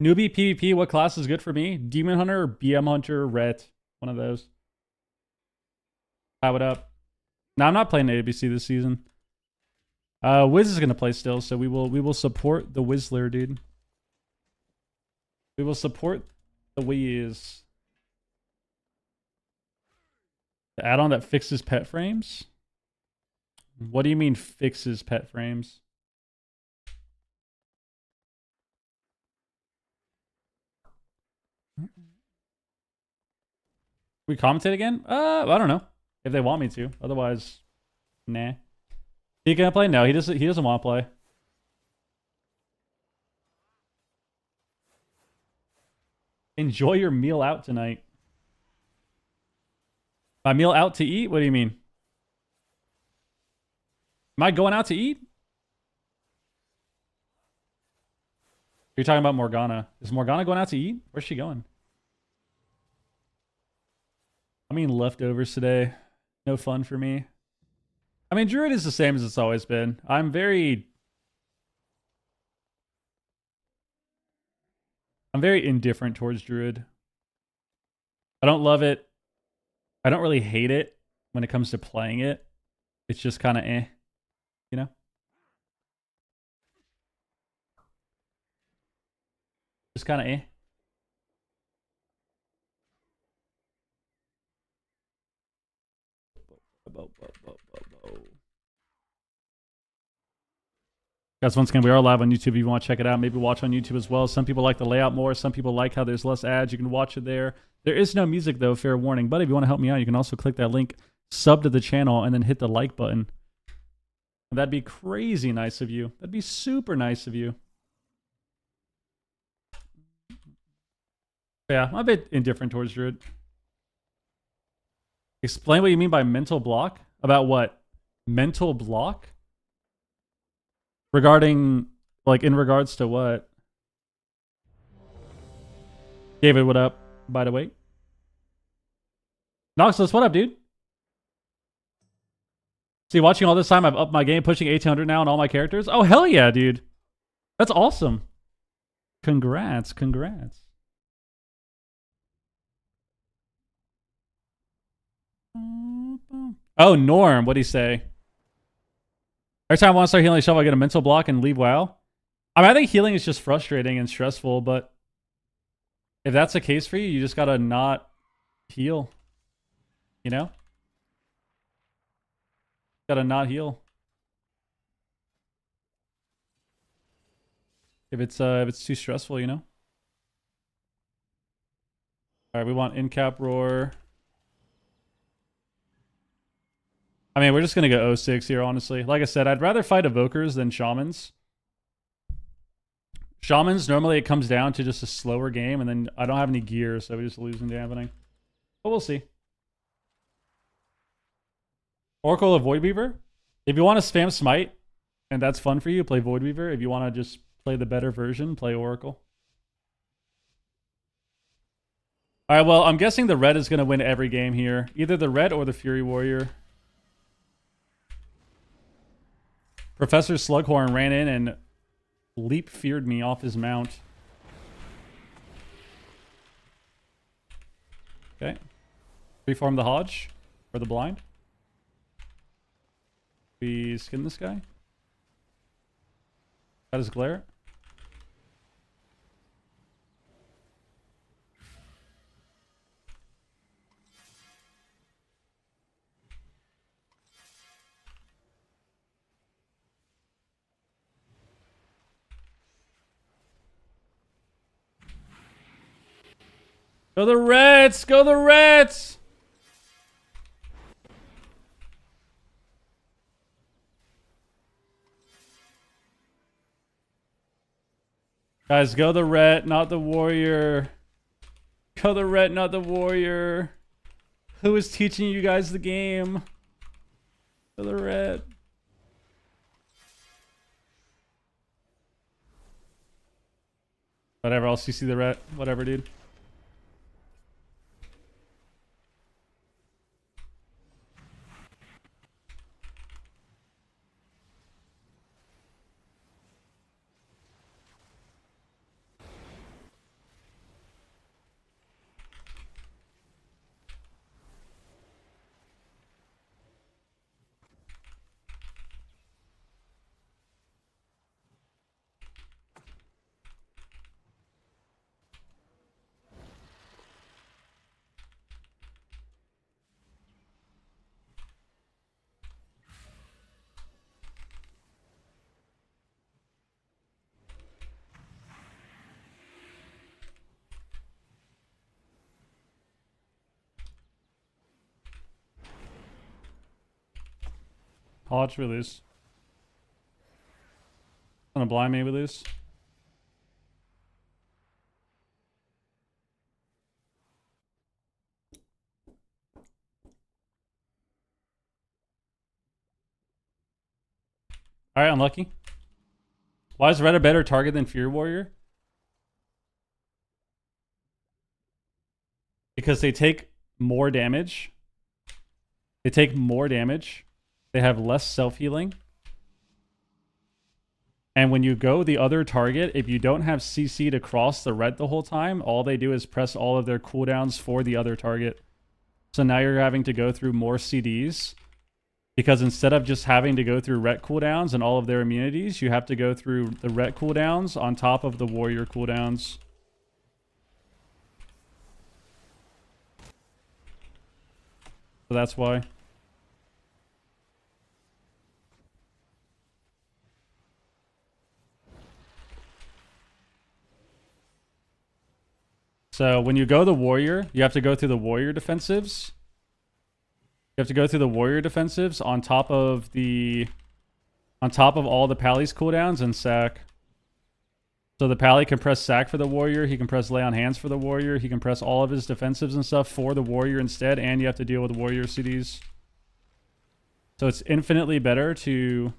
Newbie PvP, what class is good for me? Demon Hunter or BM Hunter, Ret. One of those. Pow it up. No, I'm not playing ABC this season. Wiz is gonna play still, so we will support the Whistler, dude. We will support the Wiz. The add-on that fixes pet frames? What do you mean fixes pet frames? We commentate again? I don't know. If they want me to. Otherwise, nah. He gonna play? No, he doesn't want to play. Enjoy your meal out tonight. My meal out to eat? What do you mean? Am I going out to eat? You're talking about Morgana. Is Morgana going out to eat? Where's she going? I mean, leftovers today. No fun for me. I mean, Druid is the same as it's always been. I'm very indifferent towards Druid. I don't love it. I don't really hate it when it comes to playing it. It's just kind of eh, you know? Just kind of eh. Guys, once again, we are live on YouTube if you want to check it out. Maybe watch on YouTube as well. Some people like the layout more. Some people like how there's less ads. You can watch it there. There is no music, though, fair warning. But if you want to help me out, you can also click that link, sub to the channel, and then hit the like button. That'd be crazy nice of you. That'd be super nice of you. Yeah, I'm a bit indifferent towards Druid. Explain what you mean by mental block. About what? Mental block? Regarding, like, in regards to what? David, what up, by the way? Noxless, what up, dude? See, watching all this time, I've upped my game, pushing 1800 now on all my characters. Oh, hell yeah, dude. That's awesome. Congrats, congrats. Oh, Norm, what'd he say? Every time I want to start healing myself, I get a mental block and leave WoW. I mean, I think healing is just frustrating and stressful, but if that's the case for you, you just gotta not heal. You know? Gotta not heal. If it's too stressful, you know? Alright, we want in-cap roar. I mean, we're just going to go 06 here, honestly. Like I said, I'd rather fight Evokers than Shamans. Shamans, normally it comes down to just a slower game, and then I don't have any gear, so we just lose in dampening. But we'll see. Oracle of Voidweaver. If you want to spam Smite, and that's fun for you, play Voidweaver. If you want to just Play the better version. Play Oracle. All right, well, I'm guessing the red is going to win every game here. Either the red or the Fury Warrior. Professor Slughorn ran in and leap-feared me off his mount. Okay. Reform the Hodge for the blind. We skin this guy. Got his glare. Go the Reds! Go the Reds! Guys, go the Ret, not the Warrior. Go the Ret, not the Warrior. Who is teaching you guys the game? Go the Ret. Whatever, I'll CC the Ret. Whatever, dude. Hodge release. Gonna blind me release. Alright, unlucky. Why is red a better target than Fury Warrior? Because they take more damage. They take more damage. They have less self-healing. And when you go the other target, if you don't have CC to cross the red the whole time, all they do is press all of their cooldowns for the other target. So now you're having to go through more CDs. Because instead of just having to go through ret cooldowns and all of their immunities, you have to go through the ret cooldowns on top of the warrior cooldowns. So that's why. So when you go the warrior, you have to go through the warrior defensives. You have to go through the warrior defensives on top of all the Pally's cooldowns and sack. So the Pally can press sack for the warrior, he can press lay on hands for the warrior, he can press all of his defensives and stuff for the warrior instead, and you have to deal with warrior CDs. So it's infinitely better to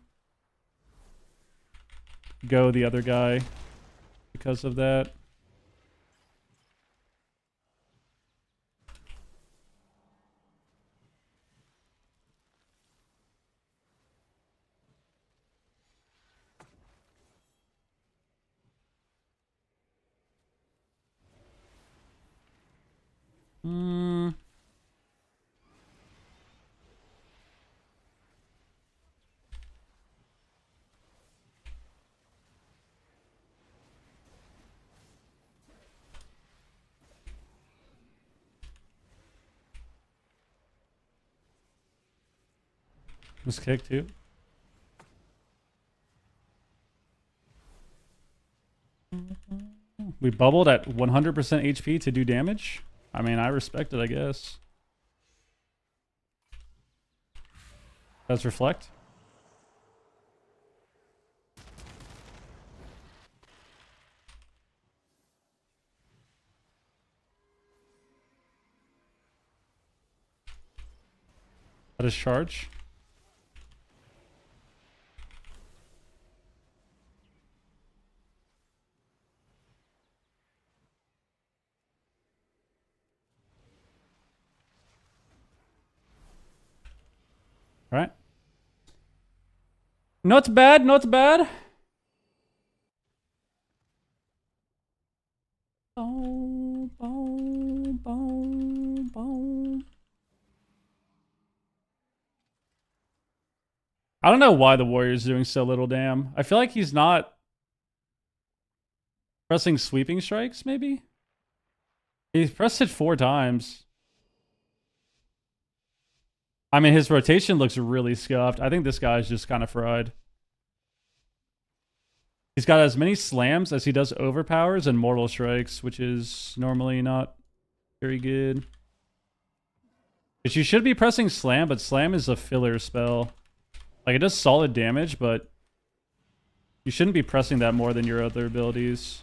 go the other guy because of that. Was kicked too. We bubbled at 100% HP to do damage. I mean, I respect it, I guess. Does reflect? That is charge. Right? Not bad, not bad. Boom, boom, boom, boom. I don't know why the Warrior's doing so little damn. I feel like he's not pressing sweeping strikes, maybe? He's pressed it 4 times. I mean, his rotation looks really scuffed. I think this guy's just kind of fried. He's got as many slams as he does overpowers and mortal strikes, which is normally not very good. But you should be pressing slam, but slam is a filler spell. Like, it does solid damage, but you shouldn't be pressing that more than your other abilities.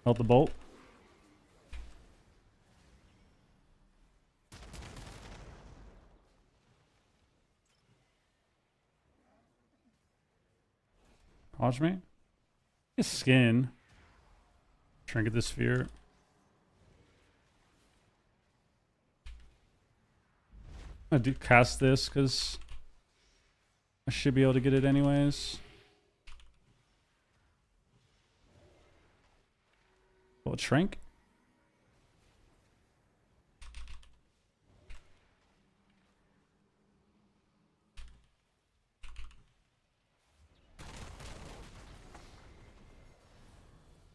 Melt the bolt. Watch me. His skin. Trinket the sphere. I'm gonna cast this because I should be able to get it anyways. Will it shrink?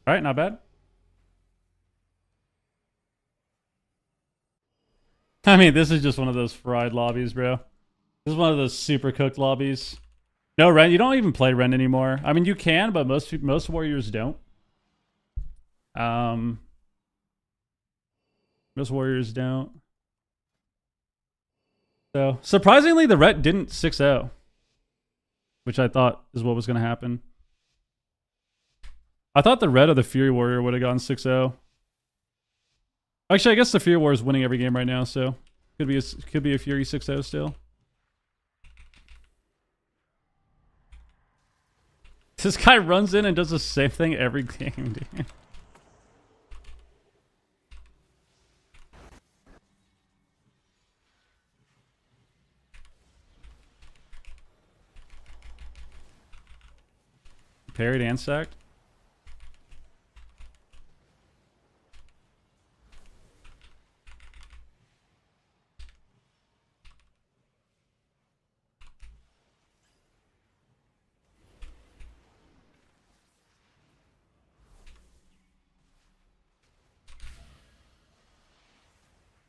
All right, not bad. I mean, this is just one of those fried lobbies, bro. This is one of those super cooked lobbies. No, Ren, you don't even play Ren anymore. I mean, you can, but most warriors don't. Most warriors don't. So, surprisingly, the Ret didn't 6-0. Which I thought is what was going to happen. I thought the Red of the Fury Warrior would have gone 6-0. Actually, I guess the Fury Warrior is winning every game right now, so could be a Fury 6-0 still. This guy runs in and does the same thing every game, dude. Parried and sacked.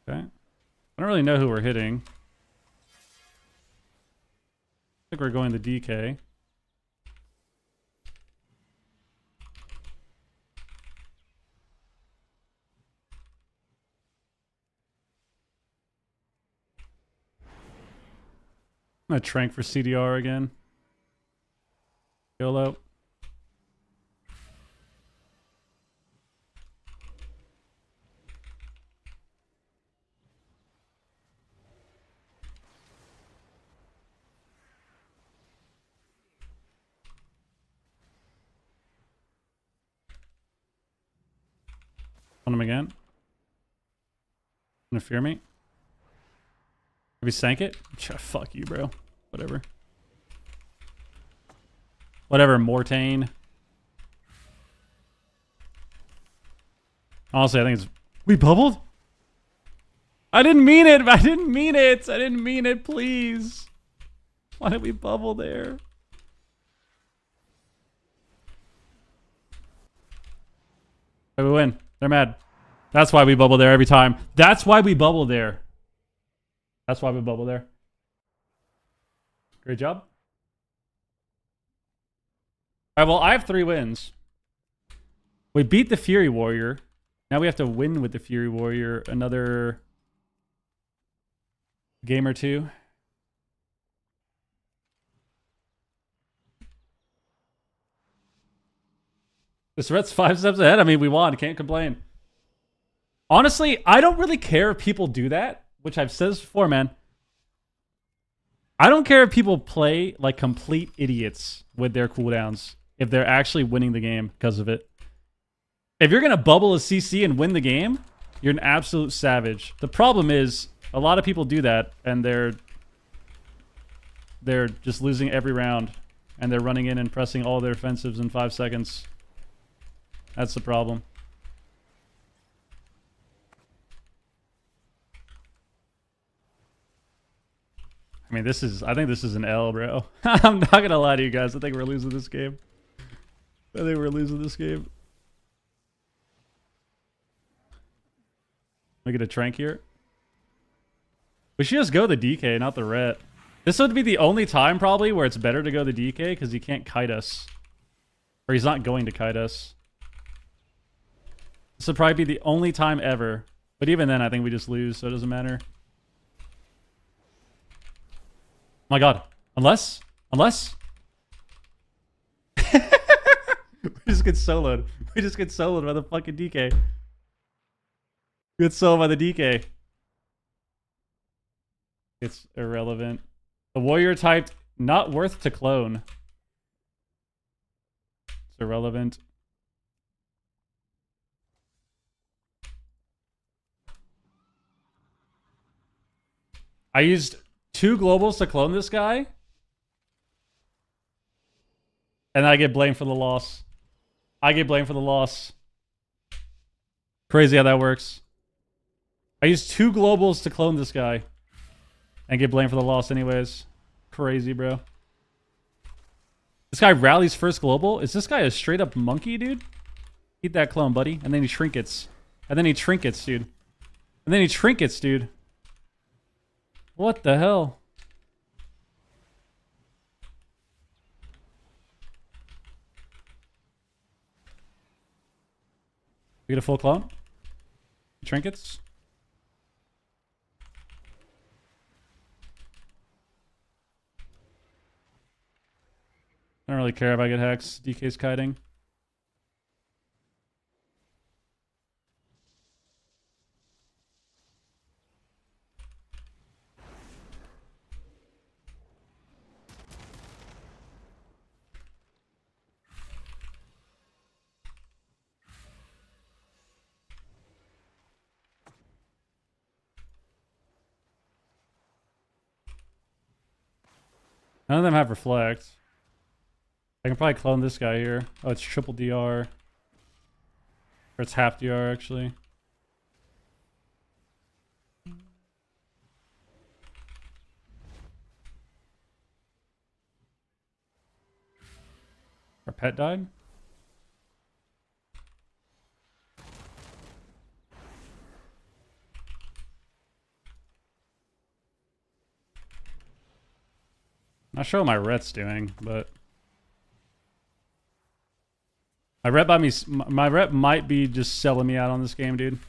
Okay. I don't really know who we're hitting. I think we're going to DK. I'm gonna trank for CDR again. YOLO. On him again. Gonna fear me. Have you sank it? Fuck you, bro. Whatever. Whatever, Mortain. Honestly, I think it's... We bubbled? I didn't mean it! I didn't mean it! I didn't mean it, please! Why did we bubble there? We win. They're mad. That's why we bubble there every time. That's why we bubble there. That's why we bubble there. Great job. All right, well, I have 3 wins. We beat the Fury Warrior. Now we have to win with the Fury Warrior another game or two. This Rhett's 5 steps ahead. I mean, we won. Can't complain. Honestly, I don't really care if people do that, which I've said this before, man. I don't care if people play like complete idiots with their cooldowns if they're actually winning the game because of it. If you're going to bubble a CC and win the game, you're an absolute savage. The problem is a lot of people do that and they're just losing every round and they're running in and pressing all their offensives in 5 seconds. That's the problem. I mean, I think this is an L, bro. I'm not gonna lie to you guys. I think we're losing this game. I think we're losing this game. We get a Trank here. We should just go the DK, not the Ret. This would be the only time probably where it's better to go the DK because he can't kite us. Or he's not going to kite us. This would probably be the only time ever. But even then, I think we just lose, so it doesn't matter. My god. Unless? We just get soloed. We just get soloed by the fucking DK. We get soloed by the DK. It's irrelevant. The warrior typed, not worth to clone. It's irrelevant. I used 2 globals to clone this guy. And I get blamed for the loss. Crazy how that works. I used 2 globals to clone this guy. And get blamed for the loss anyways. Crazy, bro. This guy rallies first global. Is this guy a straight up monkey, dude? Eat that clone, buddy. And then he trinkets. Dude. What the hell? We get a full clone? Trinkets? I don't really care if I get hex. DK's kiting. None of them have reflect. I can probably clone this guy here. Oh, it's triple DR. Or it's half DR, actually. Our pet died? Not sure what my Ret's doing, but my Ret might be just selling me out on this game, dude.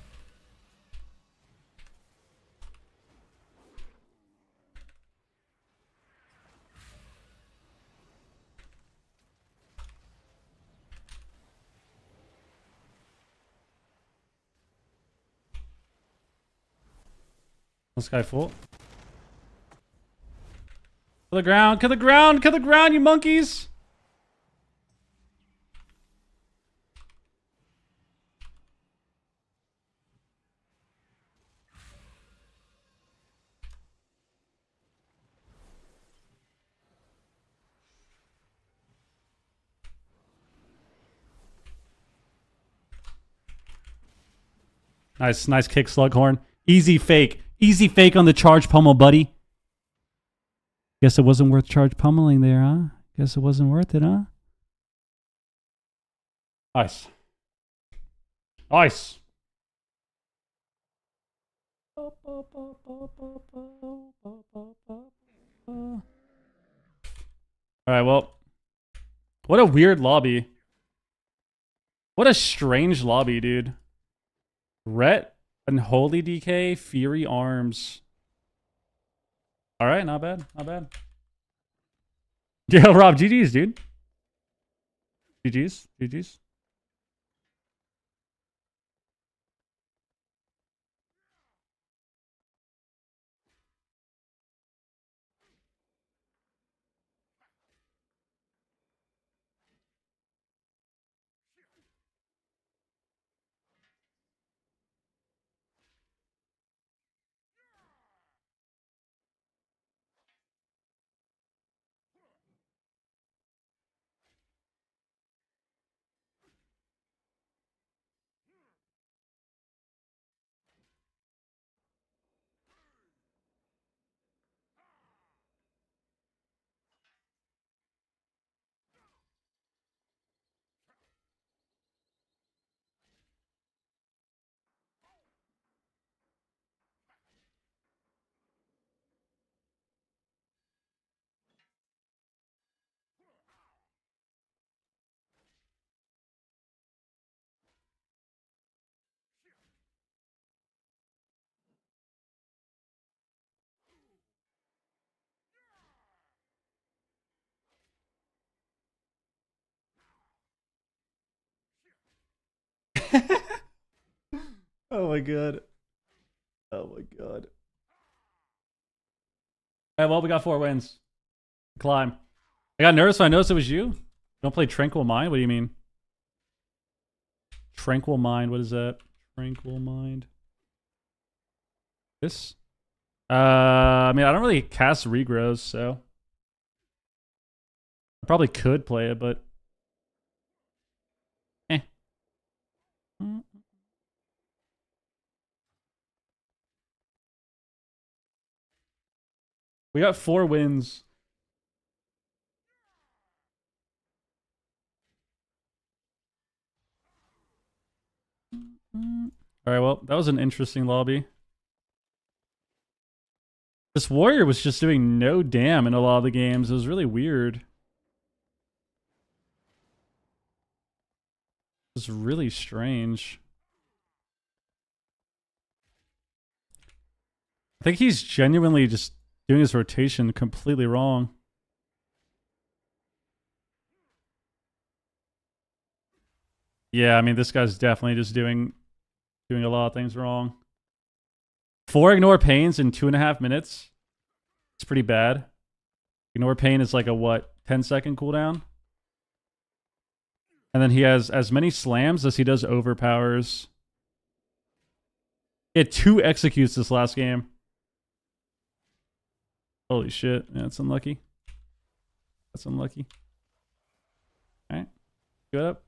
This guy full. To the ground, to the ground, to the ground, you monkeys! Nice kick, Slughorn. Easy fake on the charge pummel, buddy. Guess it wasn't worth charge pummeling there, huh? Guess it wasn't worth it, huh? Nice. Alright, well. What a weird lobby. What a strange lobby, dude. Rhett, Unholy DK, Fury Arms. All right, not bad, not bad. Yeah, Rob, GG's, dude. GG's, GG's. Oh my god. Oh my god. All right, well, we got 4 wins. Climb. I got nervous when I noticed it was you. Don't play Tranquil Mind? What do you mean? Tranquil Mind, what is that? Tranquil Mind. This? I mean, I don't really cast regrows, so I probably could play it, but eh. We got 4 wins. All right, well, that was an interesting lobby. This warrior was just doing no damn in a lot of the games. It was really weird. It was really strange. I think he's genuinely just doing his rotation completely wrong. Yeah, I mean, this guy's definitely just doing a lot of things wrong. 4 ignore pains in 2.5 minutes. It's pretty bad. Ignore pain is like a what, 10-second cooldown? And then he has as many slams as he does overpowers. He had 2 executes this last game. Holy shit. Yeah, that's unlucky. That's unlucky. Alright. Go up.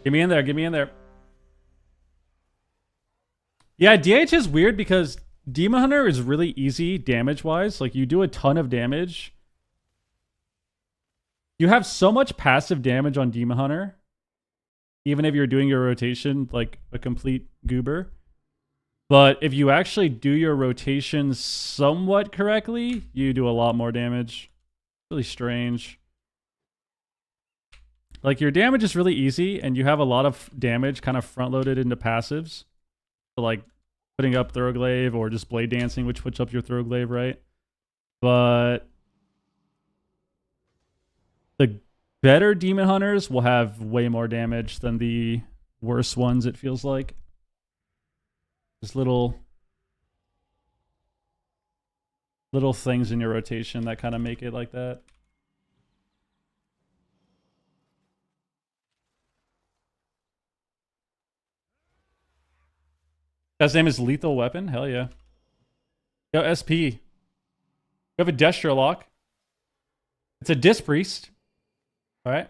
Get me in there. Get me in there. Yeah, DH is weird because Demon Hunter is really easy damage-wise. Like, you do a ton of damage. You have so much passive damage on Demon Hunter. Even if you're doing your rotation like a complete goober. But if you actually do your rotation somewhat correctly, you do a lot more damage. Really strange. Like, your damage is really easy, and you have a lot of damage kind of front-loaded into passives. So, like, putting up Throglaive or just Blade Dancing, which puts up your Throglaive, right? But the better Demon Hunters will have way more damage than the worse ones, it feels like. Just little things in your rotation that kind of make it like that. Guy's name is Lethal Weapon? Hell yeah. Yo, SP. You have a Destro lock. It's a Disc Priest. Alright.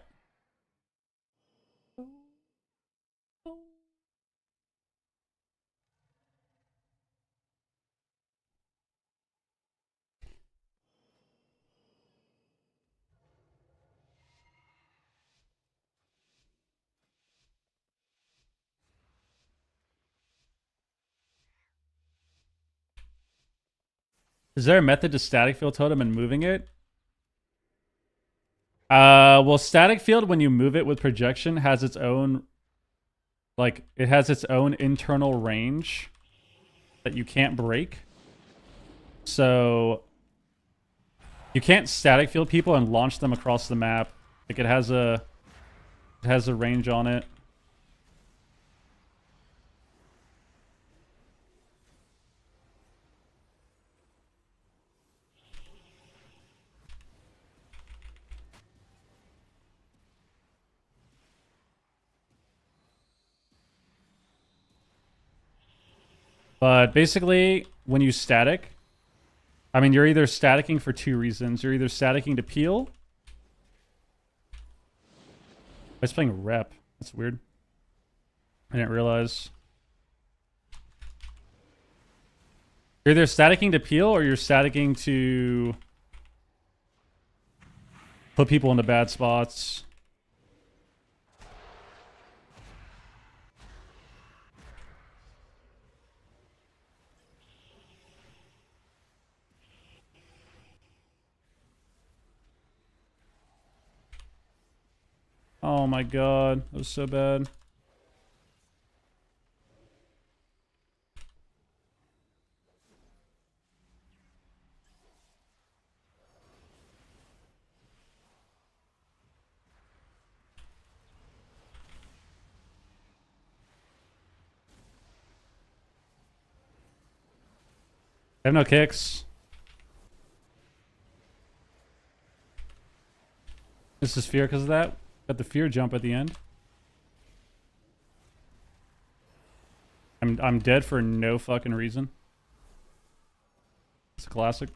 Is there a method to static field totem and moving it? Well, static field, when you move it with projection, has its own Like, it has its own internal range that you can't break. So you can't static field people and launch them across the map. Like, it has a range on it. But basically, when you static, I mean, you're either staticking for two reasons. You're either staticking to peel. I was playing rep. That's weird. I didn't realize. You're either staticking to peel or you're staticking to put people into bad spots. Oh my god, that was so bad. I have no kicks. This is fear because of that. Got the fear jump at the end. I'm dead for no fucking reason. It's a classic.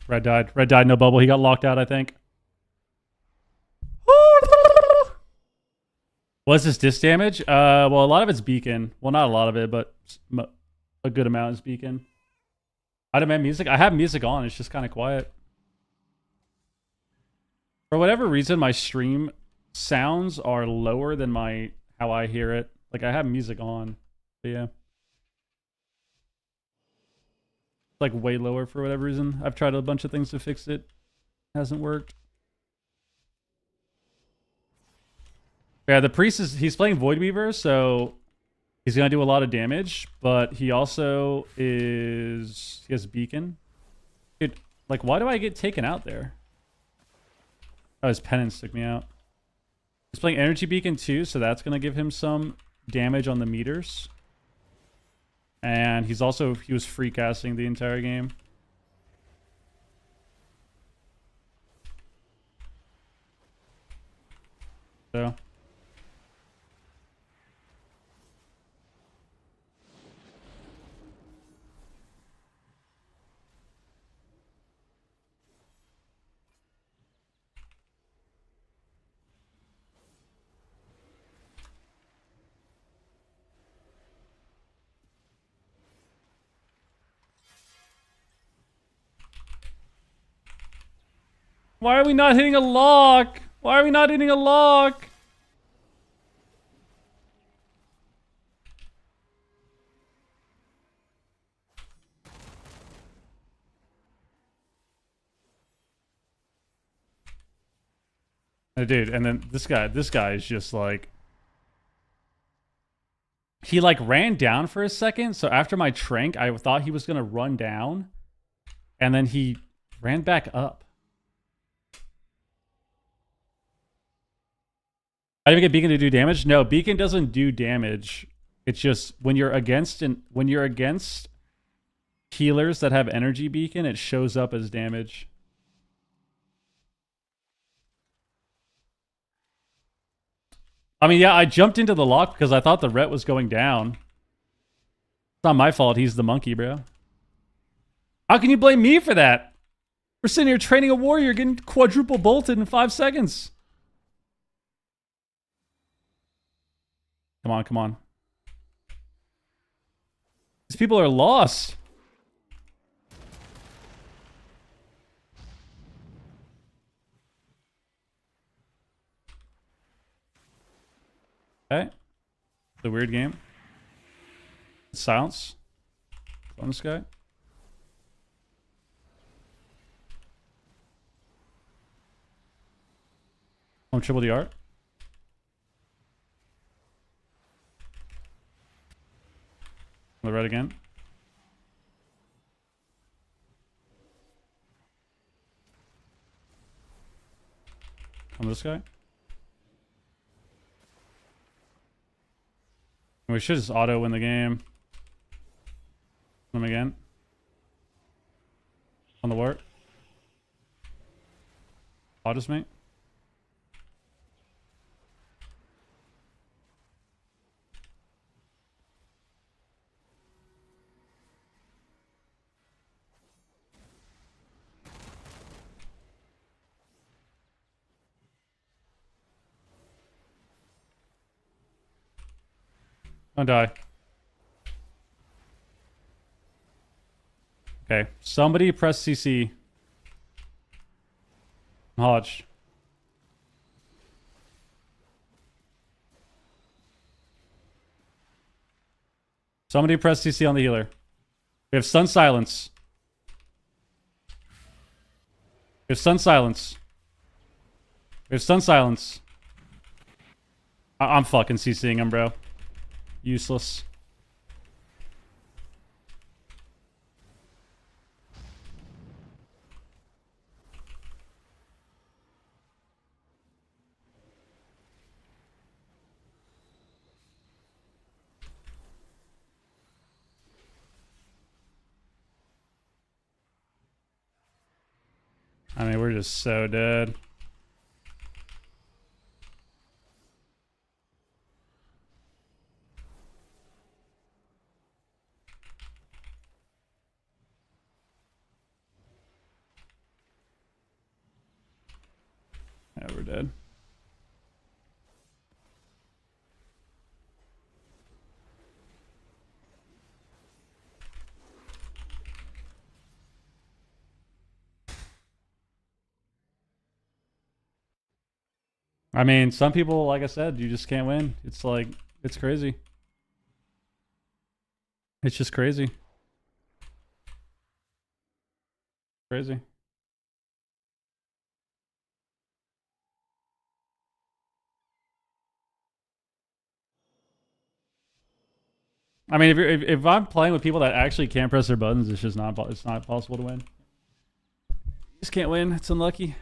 Red died. Red died, no bubble. He got locked out, I think. Was this disc damage? Well, a lot of it's beacon. Well, not a lot of it, but a good amount is beacon. I demand music. I have music on. It's just kind of quiet. For whatever reason, my stream sounds are lower than how I hear it. Like, I have music on. But yeah. Like, way lower for whatever reason. I've tried a bunch of things to fix it. Hasn't worked. Yeah, the priest he's playing Void Weaver, so he's gonna do a lot of damage, but he also he has beacon. Dude, like, why do I get taken out there? Oh, his penance took me out. He's playing energy beacon too, so that's gonna give him some damage on the meters. And he was free casting the entire game. So why are we not hitting a lock? Why are we not hitting a lock? Dude, and then this guy is just like, he like ran down for a second. So after my trank, I thought he was gonna run down, and then he ran back up. I didn't get beacon to do damage. No, beacon doesn't do damage. It's just when you're against healers that have energy beacon, it shows up as damage. I mean, yeah, I jumped into the lock because I thought the ret was going down. It's not my fault. He's the monkey, bro. How can you blame me for that? We're sitting here training a warrior, getting quadruple bolted in 5 seconds. Come on, come on. These people are lost. Okay. It's a weird game. Silence. On this guy. I'm triple the art. On the red again. On this guy. We should just auto win the game. Them again. On the wart. Autos mate. Don't die. Okay, somebody press CC. Hodge. Somebody press CC on the healer. We have stun silence. We have stun silence. We have stun silence. I'm fucking CCing him, bro. Useless. I mean, we're just so dead. Yeah, we're dead. I mean, some people, like I said, you just can't win. It's like, it's crazy. It's just crazy. Crazy. I mean, if I'm playing with people that actually can't press their buttons, it's just not possible to win. You just can't win. It's unlucky.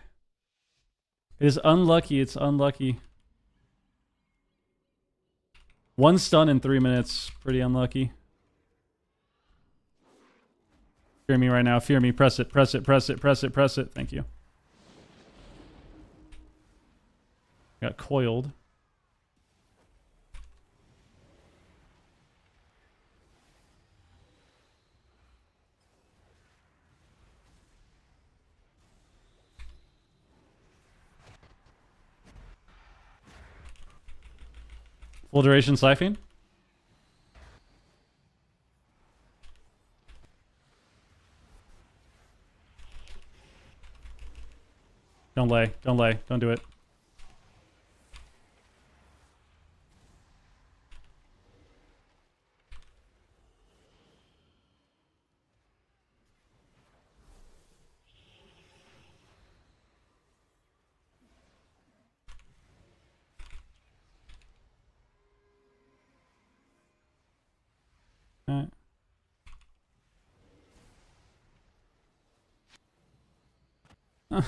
It is unlucky. It's unlucky. One stun in 3 minutes. Pretty unlucky. Fear me right now. Fear me. Press it. Press it. Press it. Press it. Press it. Thank you. Got coiled. Full duration siphon. Don't lay. Don't lay. Don't do it.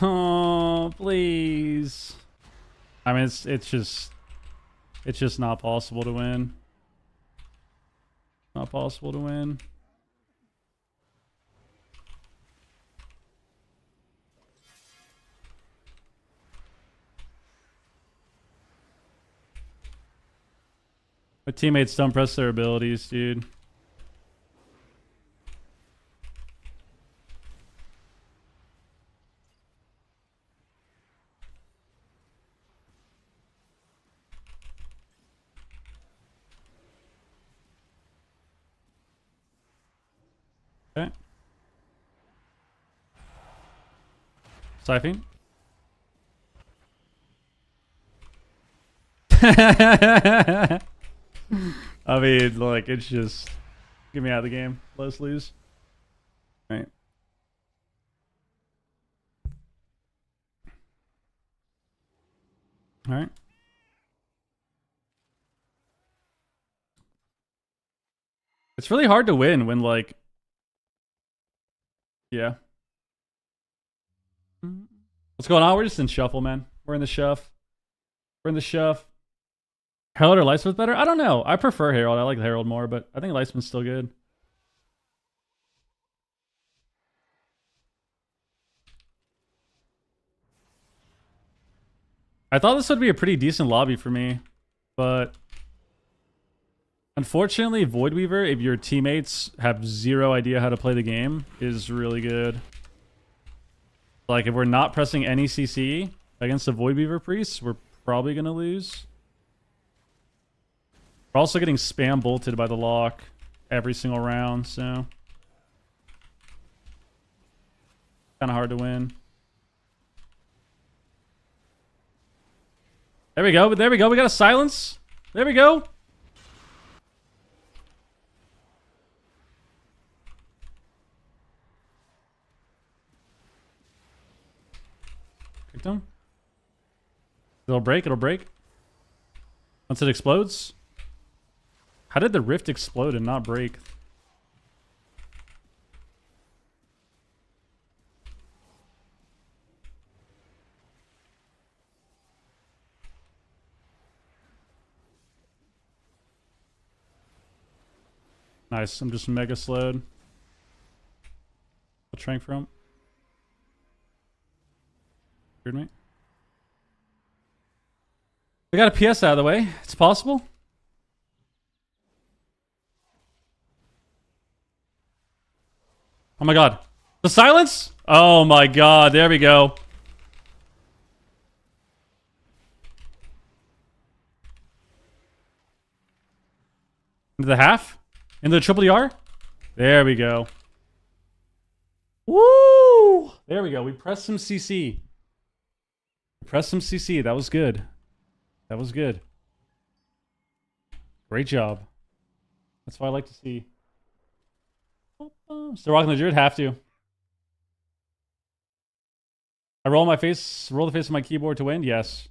Oh, please. I mean, it's just not possible to win. Not possible to win. My teammates don't press their abilities, dude. Okay. Siphon. I mean, like, it's just... Get me out of the game. Let us lose. Right. All right. It's really hard to win when, like, yeah. What's going on? We're just in shuffle, man. We're in the shuff. We're in the shuff. Herald or Lightsmith better? I don't know. I prefer Herald. I like Herald more, but I think Lightsmith's still good. I thought this would be a pretty decent lobby for me, but unfortunately, Voidweaver, if your teammates have zero idea how to play the game, is really good. Like, if we're not pressing any CC against the Voidweaver priests, we're probably going to lose. We're also getting spam bolted by the lock every single round, so kind of hard to win. There we go. There we go. We got a silence. There we go. Kicked him. It'll break. It'll break. Once it explodes. How did the rift explode and not break? Nice. I'm just mega slowed. I'll trank from. Heard me. We got a PS out of the way. It's possible. Oh my god. The silence? Oh my god. There we go. Into the half? Into the triple DR? There we go. Woo! There we go. We pressed some CC. Pressed some CC. That was good. That was good. Great job. That's what I like to see. Still rocking the Druid? Have to. I roll the face of my keyboard to win? Yes.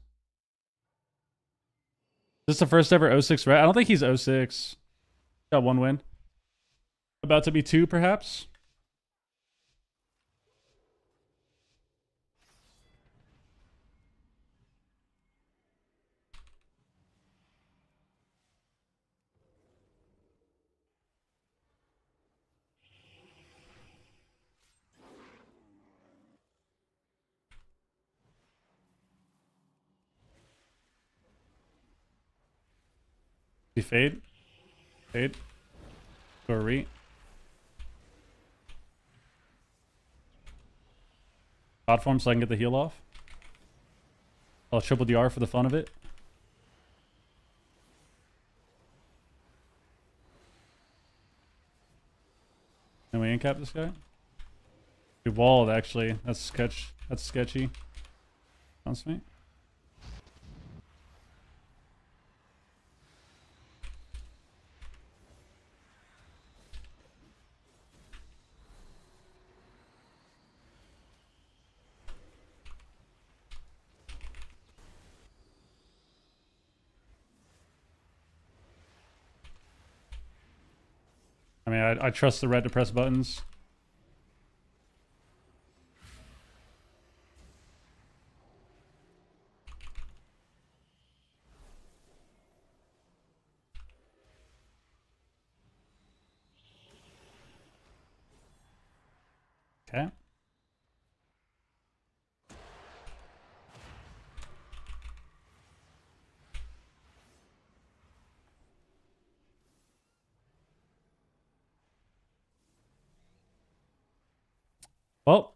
Is this the first ever 06 ret? I don't think he's 06. Got one win. About to be two, perhaps. We fade. Fade. Go re. God form so I can get the heal off. I'll triple DR for the fun of it. Can we incap this guy? We walled actually. That's sketch. That's sketchy. Sounds me. I mean, I trust the red to press buttons. Okay. Well,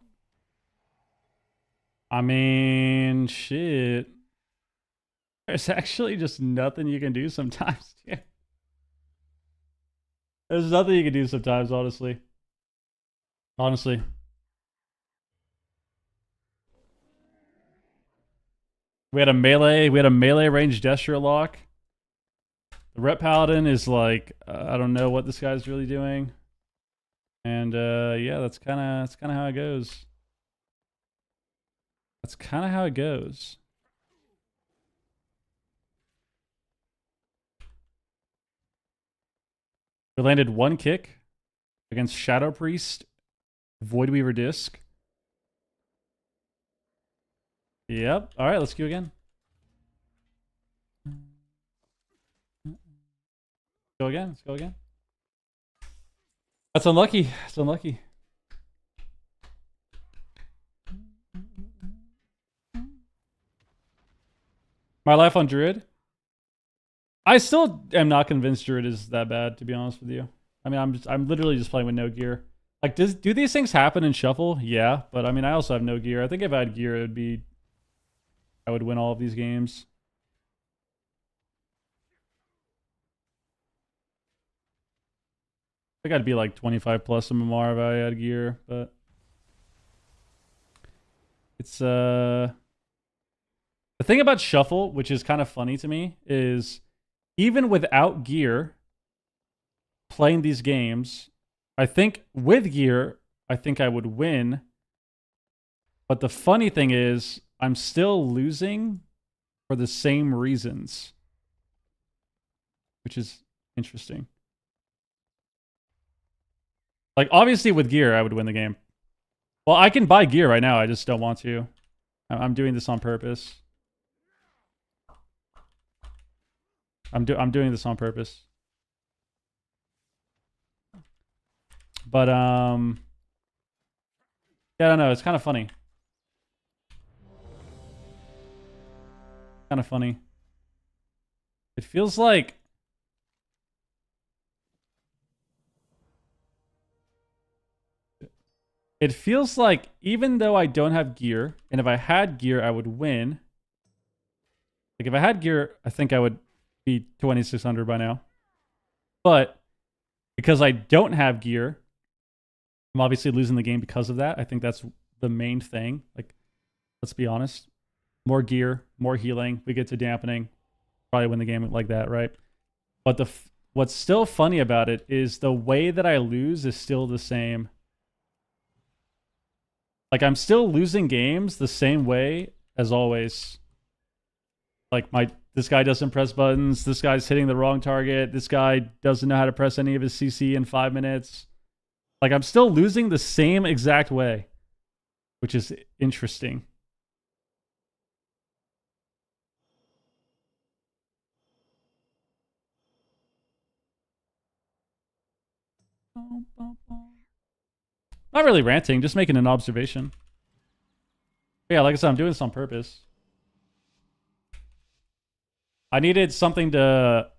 I mean, shit. There's actually just nothing you can do sometimes. Yeah. There's nothing you can do sometimes, honestly. Honestly. We had a melee range gesture lock. The Rep Paladin is like, I don't know what this guy's really doing. And yeah, that's kind of how it goes. That's kind of how it goes. We landed 1 kick against Shadow Priest, Voidweaver Disc. Yep. All right, let's queue again. Go again. Let's go again. That's unlucky. It's unlucky. My life on Druid. I still am not convinced Druid is that bad, to be honest with you. I mean, I'm literally just playing with no gear. Like, do these things happen in Shuffle? Yeah, but I mean, I also have no gear. I think if I had gear, I would win all of these games. I think I'd be like 25 plus MMR if I had gear, but it's the thing about Shuffle, which is kind of funny to me, is even without gear, playing these games, I think with gear, I think I would win. But the funny thing is, I'm still losing for the same reasons, which is interesting. Like, obviously with gear, I would win the game. Well, I can buy gear right now. I just don't want to. I'm doing this on purpose. I'm doing this on purpose. But yeah, I don't know. It's kind of funny. Kind of funny. It feels like even though I don't have gear, and if I had gear, I would win. Like, if I had gear, I think I would be 2600 by now. But because I don't have gear, I'm obviously losing the game because of that. I think that's the main thing. Like, let's be honest. More gear, more healing. We get to dampening. Probably win the game like that, right? But what's still funny about it is the way that I lose is still the same. Like, I'm still losing games the same way as always. Like, this guy doesn't press buttons. This guy's hitting the wrong target. This guy doesn't know how to press any of his CC in 5 minutes. Like, I'm still losing the same exact way, which is interesting. Not really ranting, just making an observation. Yeah, like I said, I'm doing this on purpose. I needed something to...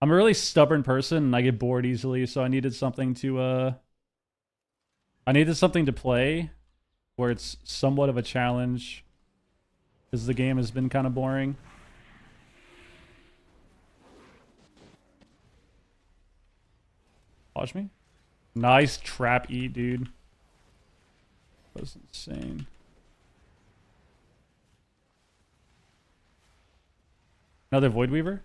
I'm a really stubborn person and I get bored easily, so I needed something to play where it's somewhat of a challenge, because the game has been kind of boring. Watch me. Nice trap eat, dude. That was insane. Another Void Weaver?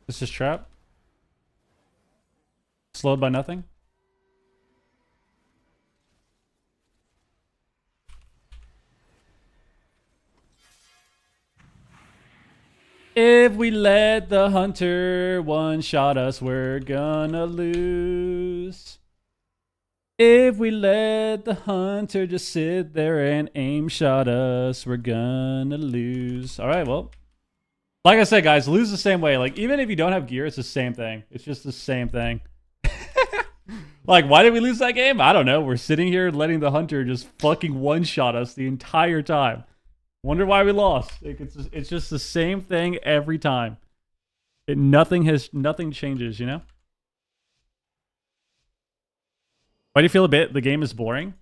This is trap. Slowed by nothing. If we let the hunter one-shot us, we're gonna lose. If we let the hunter just sit there and aim shot us, we're gonna lose. All right, well, like I said, guys, lose the same way. Like, even if you don't have gear, it's the same thing. It's just the same thing. Like, why did we lose that game? I don't know. We're sitting here letting the hunter just fucking one-shot us the entire time. Wonder why we lost. It's just the same thing every time. Nothing changes, you know? Why do you feel the game is boring?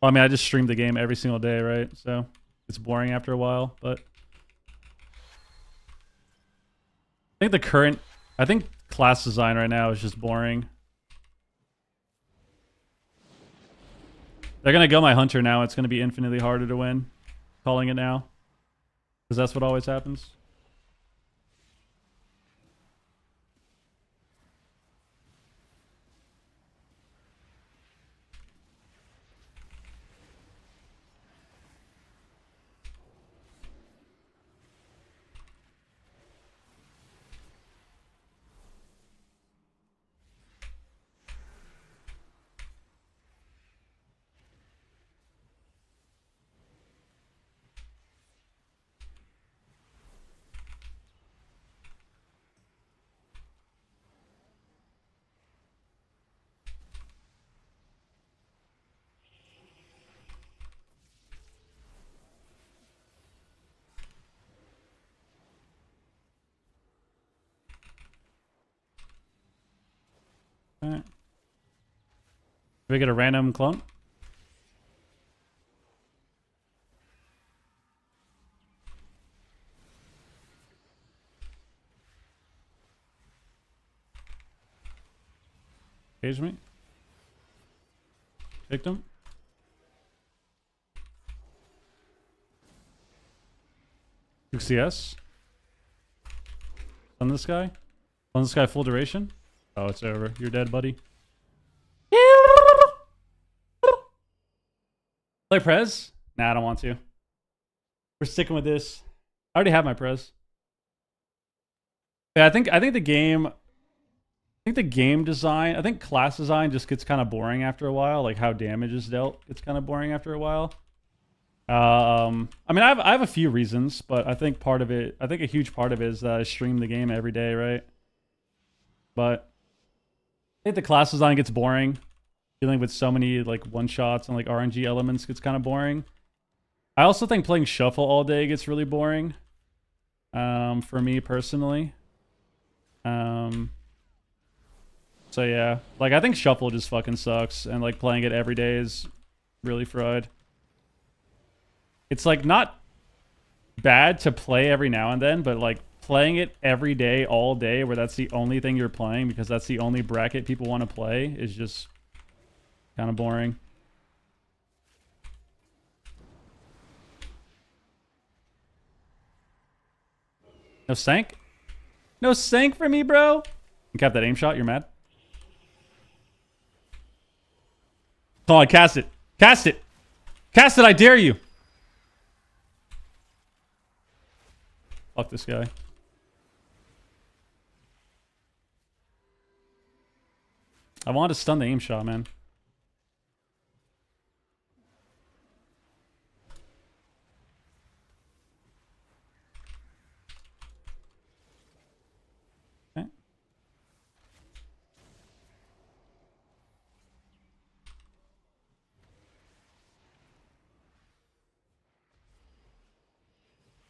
Well, I mean, I just stream the game every single day, right? So it's boring after a while, but I think class design right now is just boring. They're gonna go my hunter now. It's gonna be infinitely harder to win. Calling it now. Because that's what always happens. Alright. Do we get a random clone? Cage me. Victim. CS. On this guy. On this guy full duration. Oh, it's over. You're dead, buddy. Play Prez? Nah, I don't want to. We're sticking with this. I already have my Prez. Yeah, I think the game. I think the game design. I think class design just gets kind of boring after a while. Like how damage is dealt gets kind of boring after a while. I mean, I have a few reasons, but I think part of it. I think a huge part of it is that I stream the game every day, right? But I think the class design gets boring. Dealing with so many like one shots and like RNG elements gets kind of boring. I also think playing shuffle all day gets really boring. For me personally. So yeah, like I think shuffle just fucking sucks, and like playing it every day is really fried. It's like not bad to play every now and then, but like playing it every day, all day, where that's the only thing you're playing because that's the only bracket people want to play is just kind of boring. No sank? No sank for me, bro? You cap that aim shot, you're mad? Come on, cast it. Cast it. Cast it, I dare you. Fuck this guy. I wanted to stun the aim shot, man. Okay.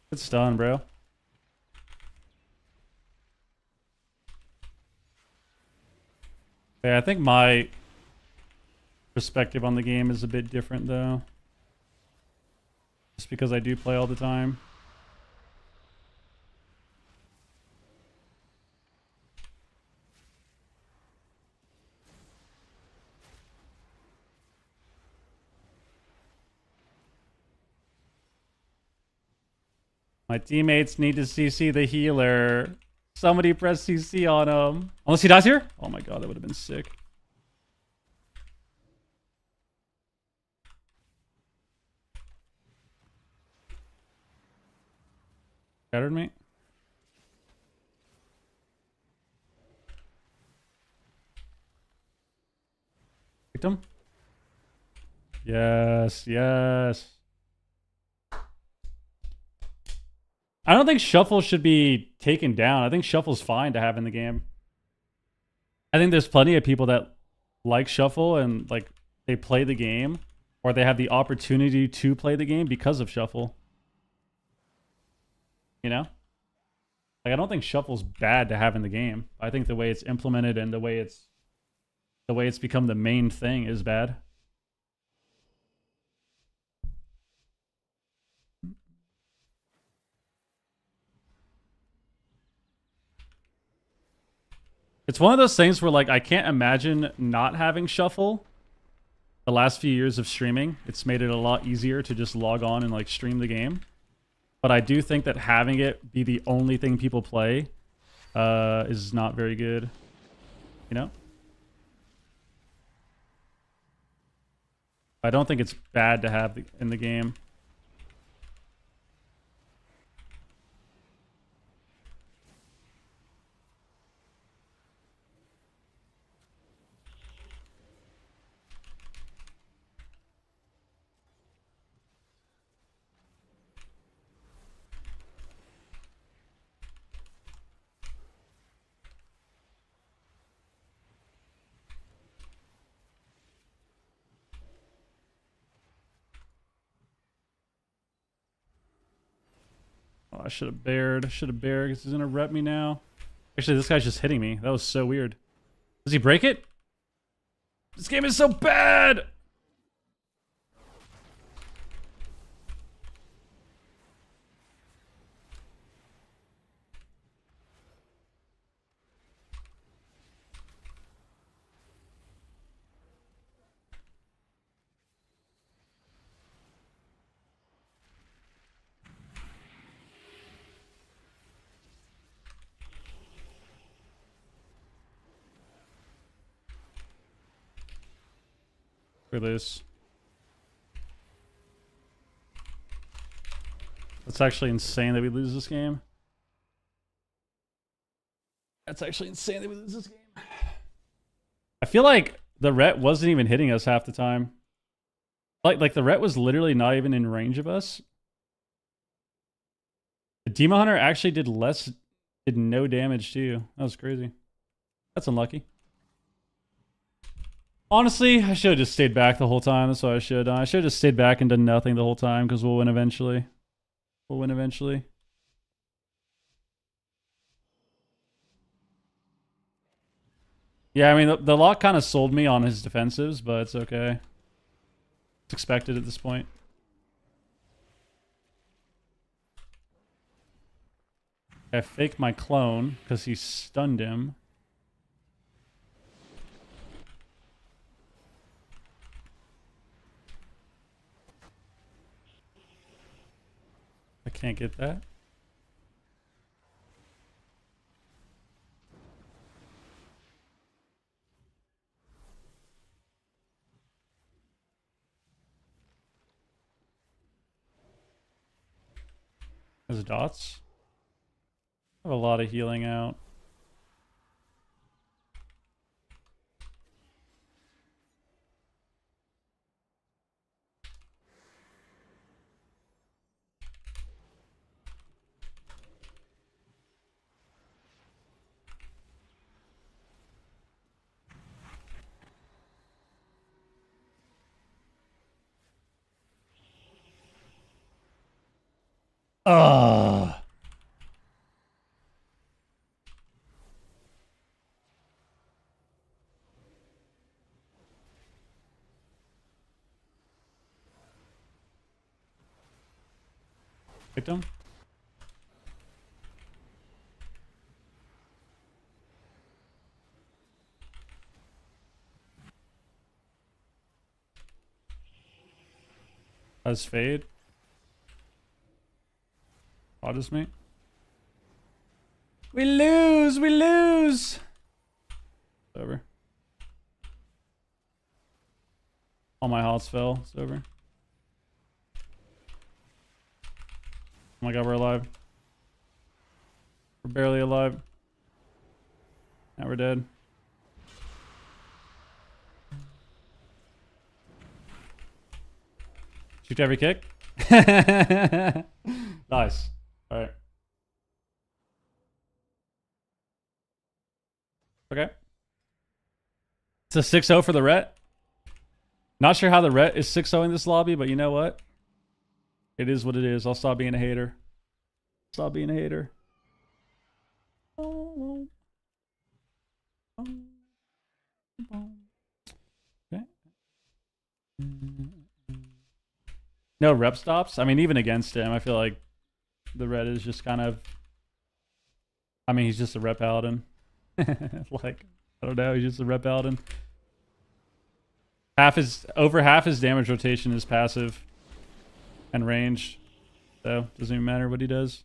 Good stun, bro. Yeah, I think my perspective on the game is a bit different, though. Just because I do play all the time. My teammates need to CC the healer. Somebody press CC on him. Unless he dies here? Oh my god, that would have been sick. Scattered me. Victim? Yes, yes. I don't think Shuffle should be taken down. I think Shuffle's fine to have in the game. I think there's plenty of people that like Shuffle and like they play the game or they have the opportunity to play the game because of Shuffle. You know? Like I don't think Shuffle's bad to have in the game. I think the way it's implemented and the way it's become the main thing is bad. It's one of those things where like I can't imagine not having shuffle. The last few years of streaming, it's made it a lot easier to just log on and like stream the game. But I do think that having it be the only thing people play is not very good. You know? I don't think it's bad to have in the game. Oh, I should have bared. I should have bared because he's gonna rep me now. Actually, this guy's just hitting me. That was so weird. Does he break it? This game is so bad! Look at this. That's actually insane that we lose this game. That's actually insane that we lose this game. I feel like the ret wasn't even hitting us half the time. Like the ret was literally not even in range of us. The Demon Hunter actually did no damage to you. That was crazy. That's unlucky. Honestly, I should have just stayed back the whole time. That's what I should have done. I should have just stayed back and done nothing the whole time because we'll win eventually. We'll win eventually. Yeah, I mean, the lock kind of sold me on his defensives, but it's okay. It's expected at this point. I faked my clone because he stunned him. I can't get that. There's dots. I have a lot of healing out. Ugh. Victim? Has fade. Autos me. We lose! We lose! It's over. All my hots fell. It's over. Oh my god, we're alive. We're barely alive. Now we're dead. Shoot every kick. Nice. Alright. Okay. It's a 6-0 for the ret. Not sure how the ret is 6-0 in this lobby, but you know what? It is what it is. I'll stop being a hater. Stop being a hater. Okay. No rep stops. I mean, even against him, I feel like the red is just kind of... I mean, he's just a rep paladin. Like, I don't know, he's just a rep paladin. Over half his damage rotation is passive and range. So doesn't even matter what he does.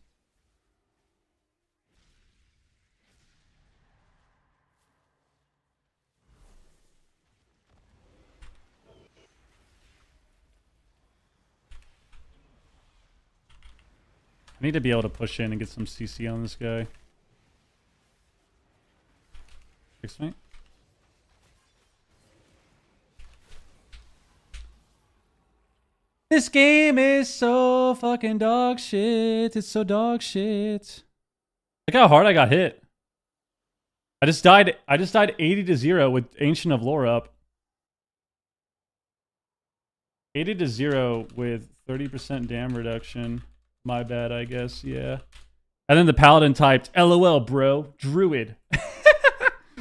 I need to be able to push in and get some CC on this guy. Fix me. This game is so fucking dog shit. It's so dog shit. Look how hard I got hit. I just died 80-0 with Ancient of Lore up. 80-0 with 30% dam reduction. My bad, I guess. Yeah. And then the paladin typed, LOL, bro. Druid.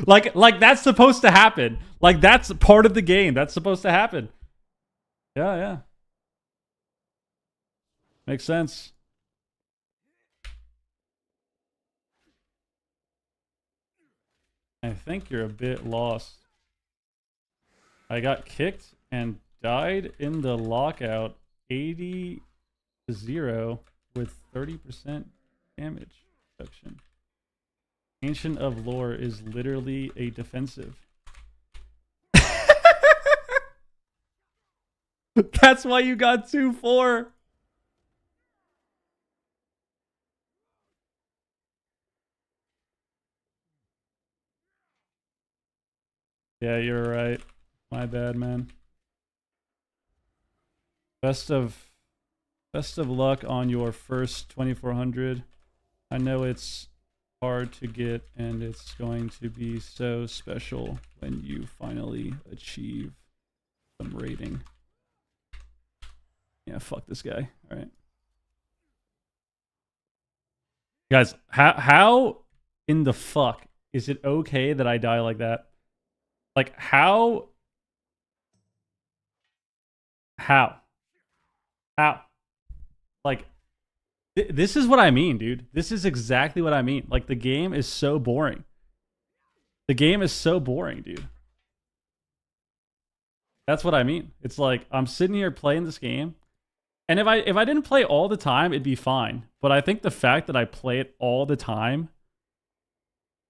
like that's supposed to happen. Like that's part of the game. That's supposed to happen. Yeah. Makes sense. I think you're a bit lost. I got kicked and died in the lockout 80-0 with 30% damage reduction. Ancient of Lore is literally a defensive. That's why you got 2-4. Yeah, you're right. My bad, man. Best of luck on your first 2400. I know it's hard to get, and it's going to be so special when you finally achieve some rating. Yeah, fuck this guy. All right. Guys, how in the fuck is it okay that I die like that? Like, how? Like, this is what I mean, dude. This is exactly what I mean. Like, the game is so boring. The game is so boring, dude. That's what I mean. It's like, I'm sitting here playing this game, and if I didn't play all the time, it'd be fine. But I think the fact that I play it all the time,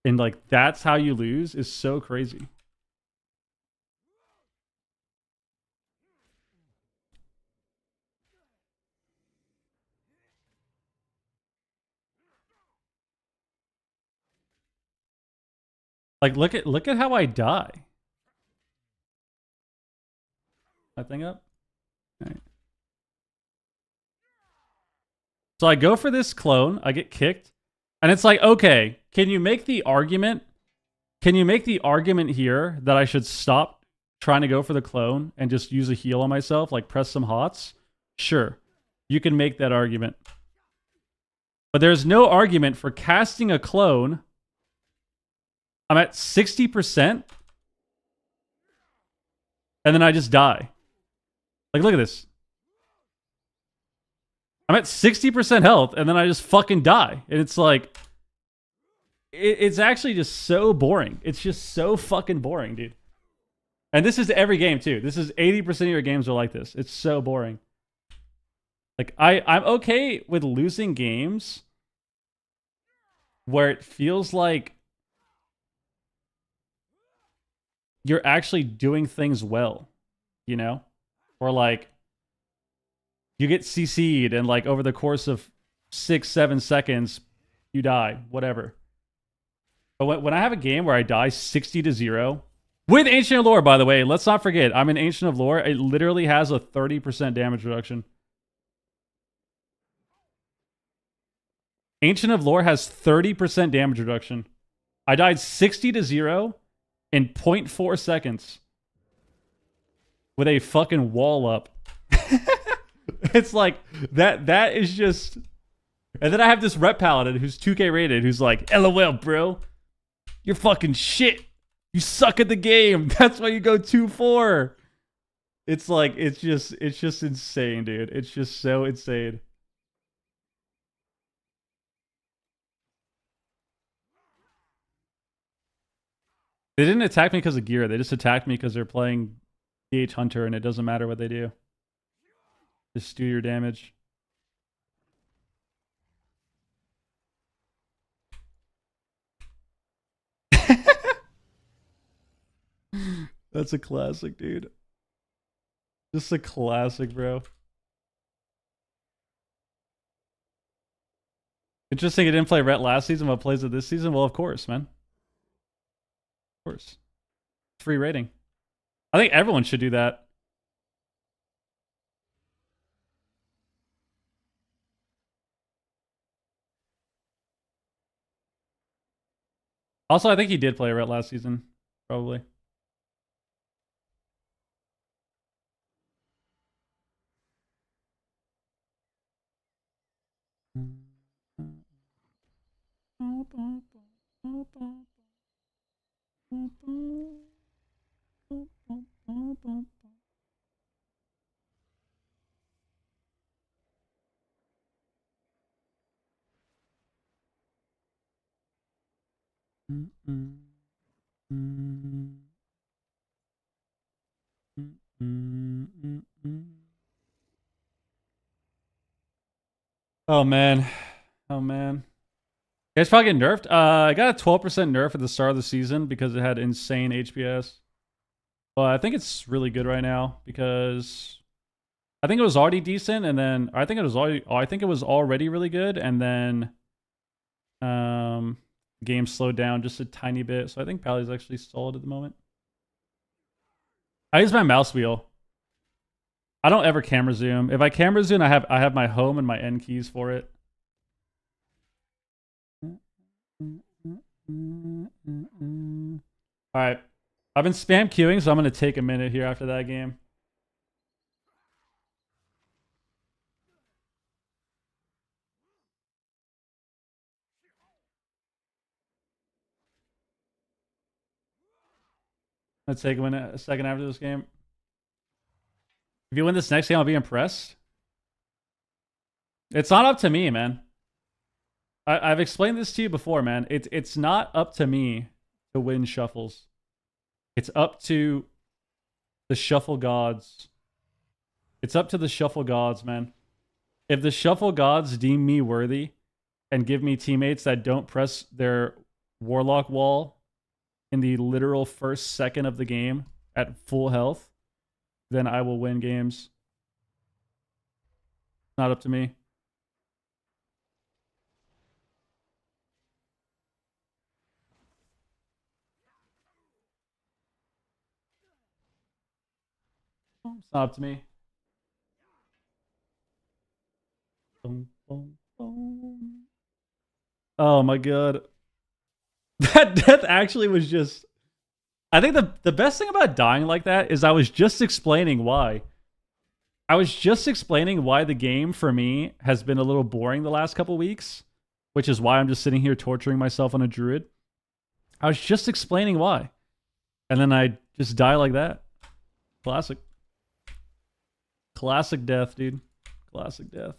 and like, that's how you lose, is so crazy. Like, look at how I die. That thing up? All right. So I go for this clone, I get kicked, and it's like, okay, can you make the argument? Can you make the argument here that I should stop trying to go for the clone and just use a heal on myself, like press some hots? Sure, you can make that argument. But there's no argument for casting a clone. I'm at 60%, and then I just die. Like, look at this. I'm at 60% health, and then I just fucking die. And it's like, it's actually just so boring. It's just so fucking boring, dude. And this is every game, too. This is 80% of your games are like this. It's so boring. Like, I'm okay with losing games where it feels like you're actually doing things well, you know? Or like, you get CC'd and like over the course of 6-7 seconds, you die, whatever. But when I have a game where I die 60-0, with Ancient of Lore, by the way, let's not forget, I'm in Ancient of Lore. It literally has a 30% damage reduction. Ancient of Lore has 30% damage reduction. I died 60-0 in 0.4 seconds with a fucking wall up. It's like, that is just... And then I have this rep paladin who's 2K rated, who's like, LOL, bro. You're fucking shit. You suck at the game. That's why you go 2-4. It's like, it's just insane, dude. It's just so insane. They didn't attack me because of gear. They just attacked me because they're playing DH Hunter, and it doesn't matter what they do. Just do your damage. That's a classic, dude. Just a classic, bro. Interesting you didn't play Rhett last season, but plays it this season? Well, of course, man. Of course. Free rating. I think everyone should do that. Also, I think he did play Rhett last season. Probably. Oh man. Oh man. You guys probably get nerfed. I got a 12% nerf at the start of the season because it had insane HPS. But I think it's really good right now because I think it was already decent, and then I think it was already really good, and then the game slowed down just a tiny bit. So I think Pally's actually solid at the moment. I use my mouse wheel. I don't ever camera zoom. If I camera zoom, I have my home and my end keys for it. All right. I've been spam queuing, so I'm going to take a minute here after that game. Let's take a second after this game. If you win this next game, I'll be impressed. It's not up to me, man. I've explained this to you before, man. It's not up to me to win shuffles. It's up to the shuffle gods. It's up to the shuffle gods, man. If the shuffle gods deem me worthy and give me teammates that don't press their warlock wall in the literal first second of the game at full health, then I will win games. Not up to me. It's not up to me. Oh my god. That death actually was just... I think the best thing about dying like that is I was just explaining why. I was just explaining why the game for me has been a little boring the last couple weeks, which is why I'm just sitting here torturing myself on a druid. I was just explaining why. And then I just die like that. Classic. Classic death, dude. Classic death.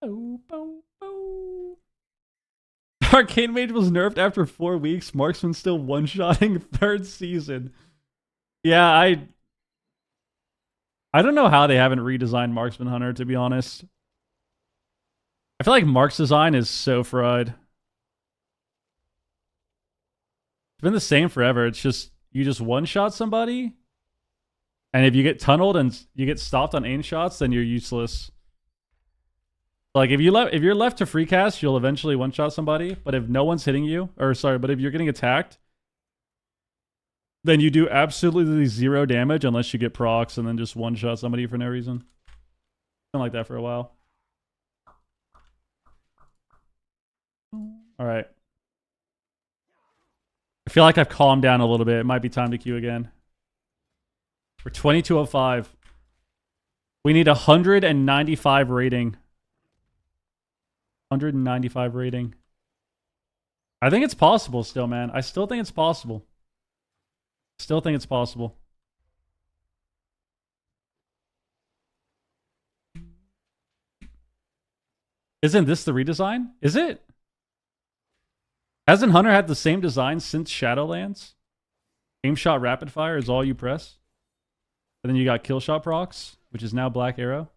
Oh, oh, oh. Arcane Mage was nerfed after 4 weeks. Marksman still one-shotting 3rd season. Yeah, I don't know how they haven't redesigned Marksman Hunter, to be honest. I feel like Mark's design is so fried. It's been the same forever. It's just, you just one-shot somebody, and if you get tunneled and you get stopped on aim shots, then you're useless. Like, if you're left to free cast, you'll eventually one-shot somebody, but if no one's hitting you, but if you're getting attacked, then you do absolutely 0 damage unless you get procs and then just one-shot somebody for no reason. Been like that for a while. Alright. I feel like I've calmed down a little bit. It might be time to queue again. We're 2205. We need 195 rating. 195 rating. I think it's possible still, man. I still think it's possible. Still think it's possible. Isn't this the redesign? Is it? Hasn't Hunter had the same design since Shadowlands? Aim shot rapid fire is all you press. And then you got kill shot procs, which is now Black Arrow.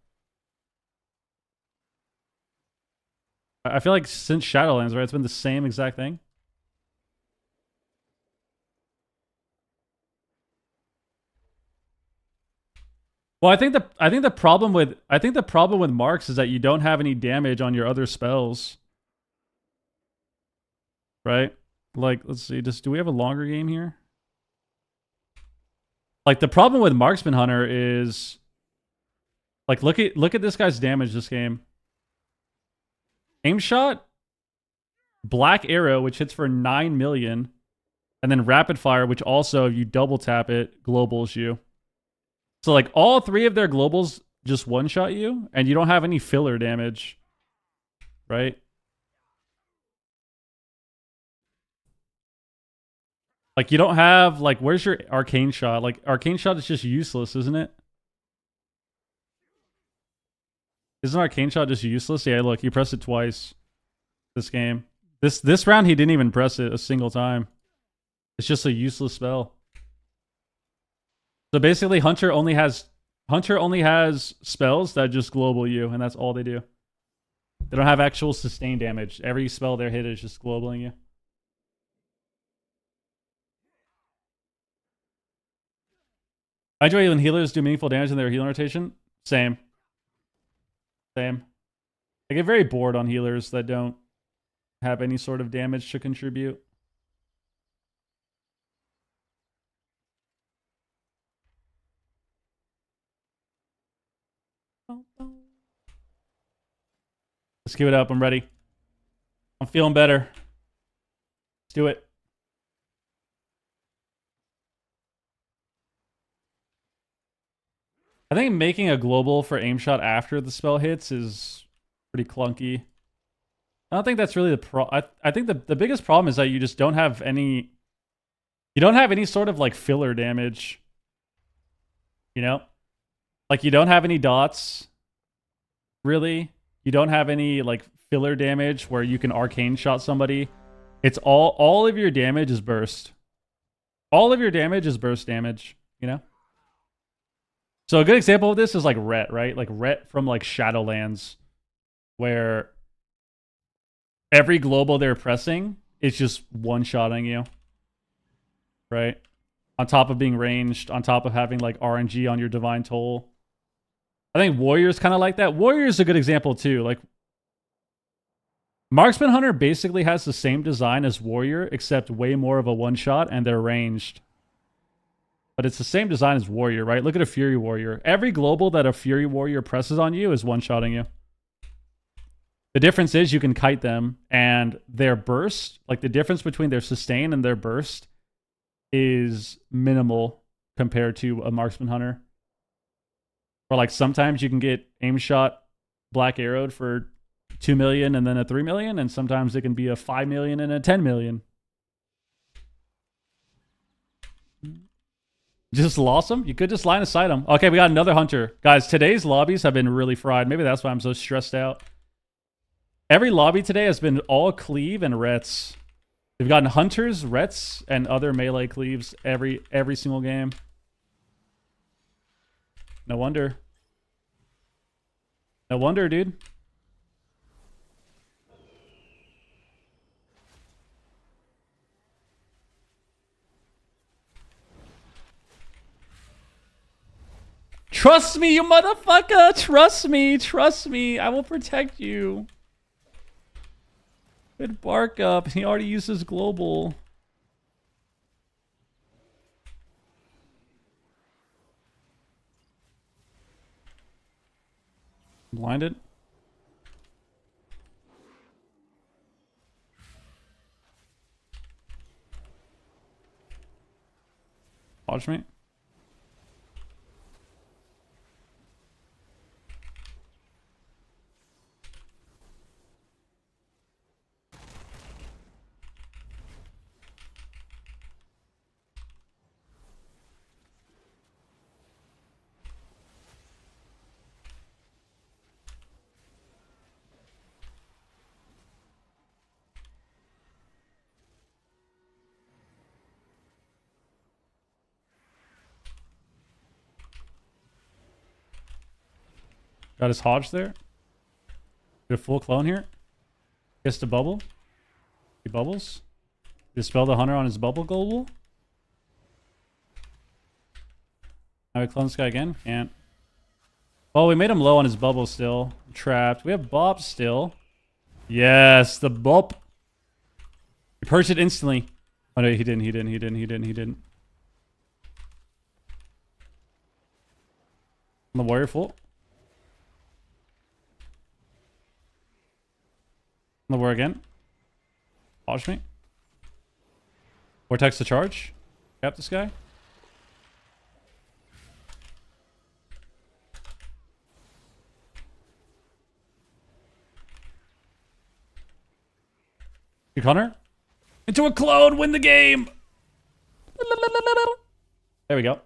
I feel like since Shadowlands, right, it's been the same exact thing. Well, I think the problem with marks is that you don't have any damage on your other spells. Right? Like, let's see, do we have a longer game here? Like, the problem with Marksman Hunter is, like, look at this guy's damage this game. Aim shot, Black Arrow, which hits for 9 million, and then Rapid Fire, which also, if you double tap it, globals you. So, like, all three of their globals just one-shot you, and you don't have any filler damage. Right? Like, you don't have, like, where's your Arcane Shot? Like, Arcane Shot is just useless, isn't it? Isn't Arcane Shot just useless? Yeah, look, he pressed it twice this game. This round, he didn't even press it a single time. It's just a useless spell. So basically, Hunter only has spells that just global you, and that's all they do. They don't have actual sustained damage. Every spell they're hit is just globaling you. I enjoy when healers do meaningful damage in their healing rotation. Same. I get very bored on healers that don't have any sort of damage to contribute. Let's give it up. I'm ready. I'm feeling better. Let's do it. I think making a global for aim shot after the spell hits is pretty clunky. I don't think that's really the I think the biggest problem is that you just don't have any... You don't have any sort of, like, filler damage. You know? Like, you don't have any dots. Really. You don't have any, like, filler damage where you can arcane shot somebody. It's all of your damage is burst. All of your damage is burst damage, you know? So a good example of this is like Rhett, right? Like Rhett from like Shadowlands, where every global they're pressing is just one-shotting you, right? On top of being ranged, on top of having like RNG on your Divine Toll. I think Warrior's kind of like that. Warrior's a good example too. Like, Marksman Hunter basically has the same design as Warrior, except way more of a one-shot, and they're ranged. But it's the same design as Warrior, right? Look at a Fury Warrior. Every global that a Fury Warrior presses on you is one-shotting you. The difference is you can kite them, and their burst, like the difference between their sustain and their burst, is minimal compared to a Marksman Hunter. Or like sometimes you can get aim shot Black Arrowed for 2 million and then a 3 million, and sometimes it can be a 5 million and a 10 million. Just lost him? You could just line of sight him. Okay, we got another Hunter. Guys, today's lobbies have been really fried. Maybe that's why I'm so stressed out. Every lobby today has been all cleave and rets. We've gotten Hunters, rets, and other melee cleaves every single game. No wonder. No wonder, dude. Trust me, you motherfucker! Trust me, trust me. I will protect you. Good bark up. He already used his global. Blinded. Watch me. Got his Hodge there. Get a full clone here. Gets the bubble. He bubbles. Dispel the hunter on his bubble global. Now we clone this guy again. Can't. Oh, we made him low on his bubble still. Trapped. We have Bob still. Yes, the bop. He purged it instantly. Oh no, he didn't. On the warrior full. On the warrior again. Watch me. Vortex to charge. Cap this guy. Kick hunter. Into a clone. Win the game. There we go.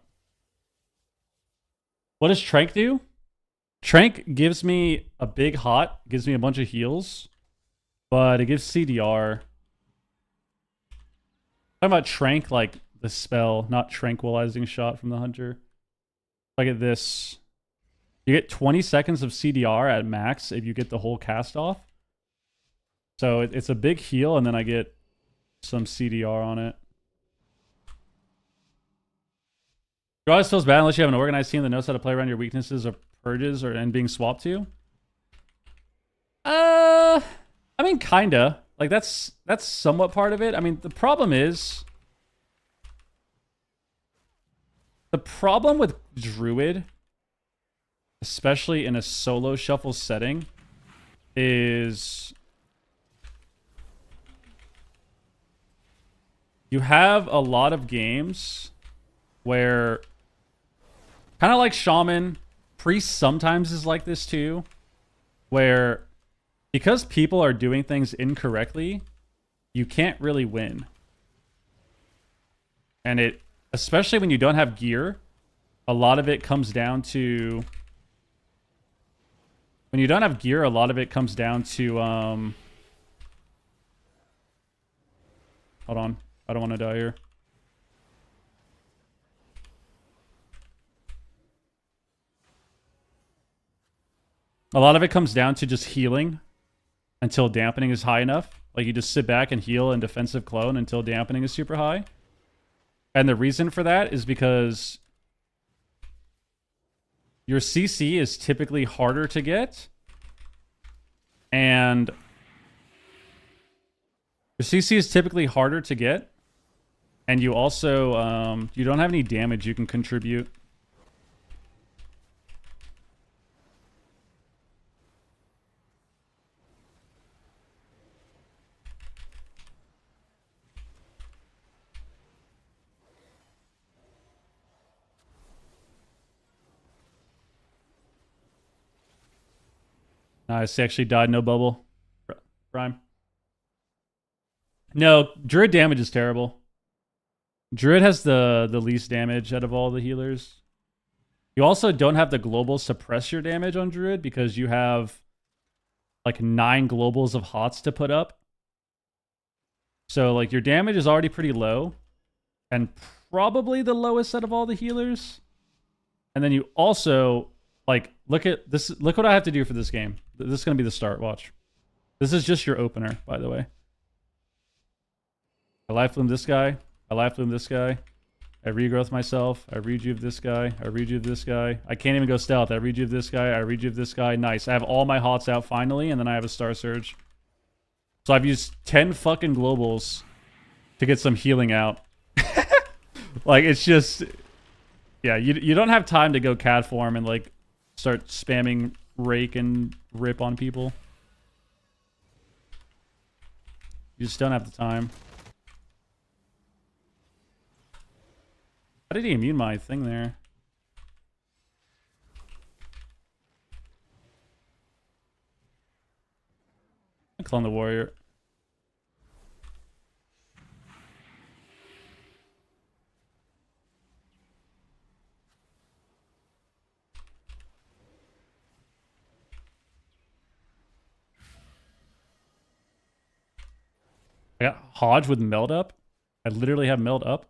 What does Trank do? Trank gives me a big hot. Gives me a bunch of heals. But it gives CDR. Talking about Trank like the spell, not tranquilizing shot from the hunter. Look at this. You get 20 seconds of CDR at max if you get the whole cast off. So it's a big heal, and then I get some CDR on it. It always feels bad unless you have an organized team that knows how to play around your weaknesses or purges and being swapped to. I mean, kinda. Like that's somewhat part of it. I mean, the problem with Druid, especially in a solo shuffle setting, is you have a lot of games where, kind of like Shaman, Priest sometimes is like this too, where because people are doing things incorrectly, you can't really win. And it, especially when you don't have gear, a lot of it comes down to... When you don't have gear, a lot of it comes down to... Hold on. I don't want to die here. A lot of it comes down to just healing until dampening is high enough. Like you just sit back and heal and defensive clone until dampening is super high. And the reason for that is because your CC is typically harder to get. And your CC is typically harder to get. And you also, you don't have any damage you can contribute. Nice, he actually died, no bubble. Prime. No, Druid damage is terrible. Druid has the least damage out of all the healers. You also don't have the global suppress your damage on Druid because you have like 9 globals of hots to put up. So like your damage is already pretty low and probably the lowest out of all the healers. And then you also like look at this. Look what I have to do for this game. This is going to be the start. Watch. This is just your opener, by the way. I life bloom this guy. I life bloom this guy. I regrowth myself. I rejuve this guy. I rejuve this guy. I can't even go stealth. I rejuve this guy. I rejuve this guy. Nice. I have all my hots out finally, and then I have a Star Surge. So I've used 10 fucking globals to get some healing out. Like, it's just... Yeah, you don't have time to go cat form and, like, start spamming rake and rip on people. You just don't have the time. How did he immune my thing there? I clone the warrior. I got Hodge with meld up. I literally have meld up.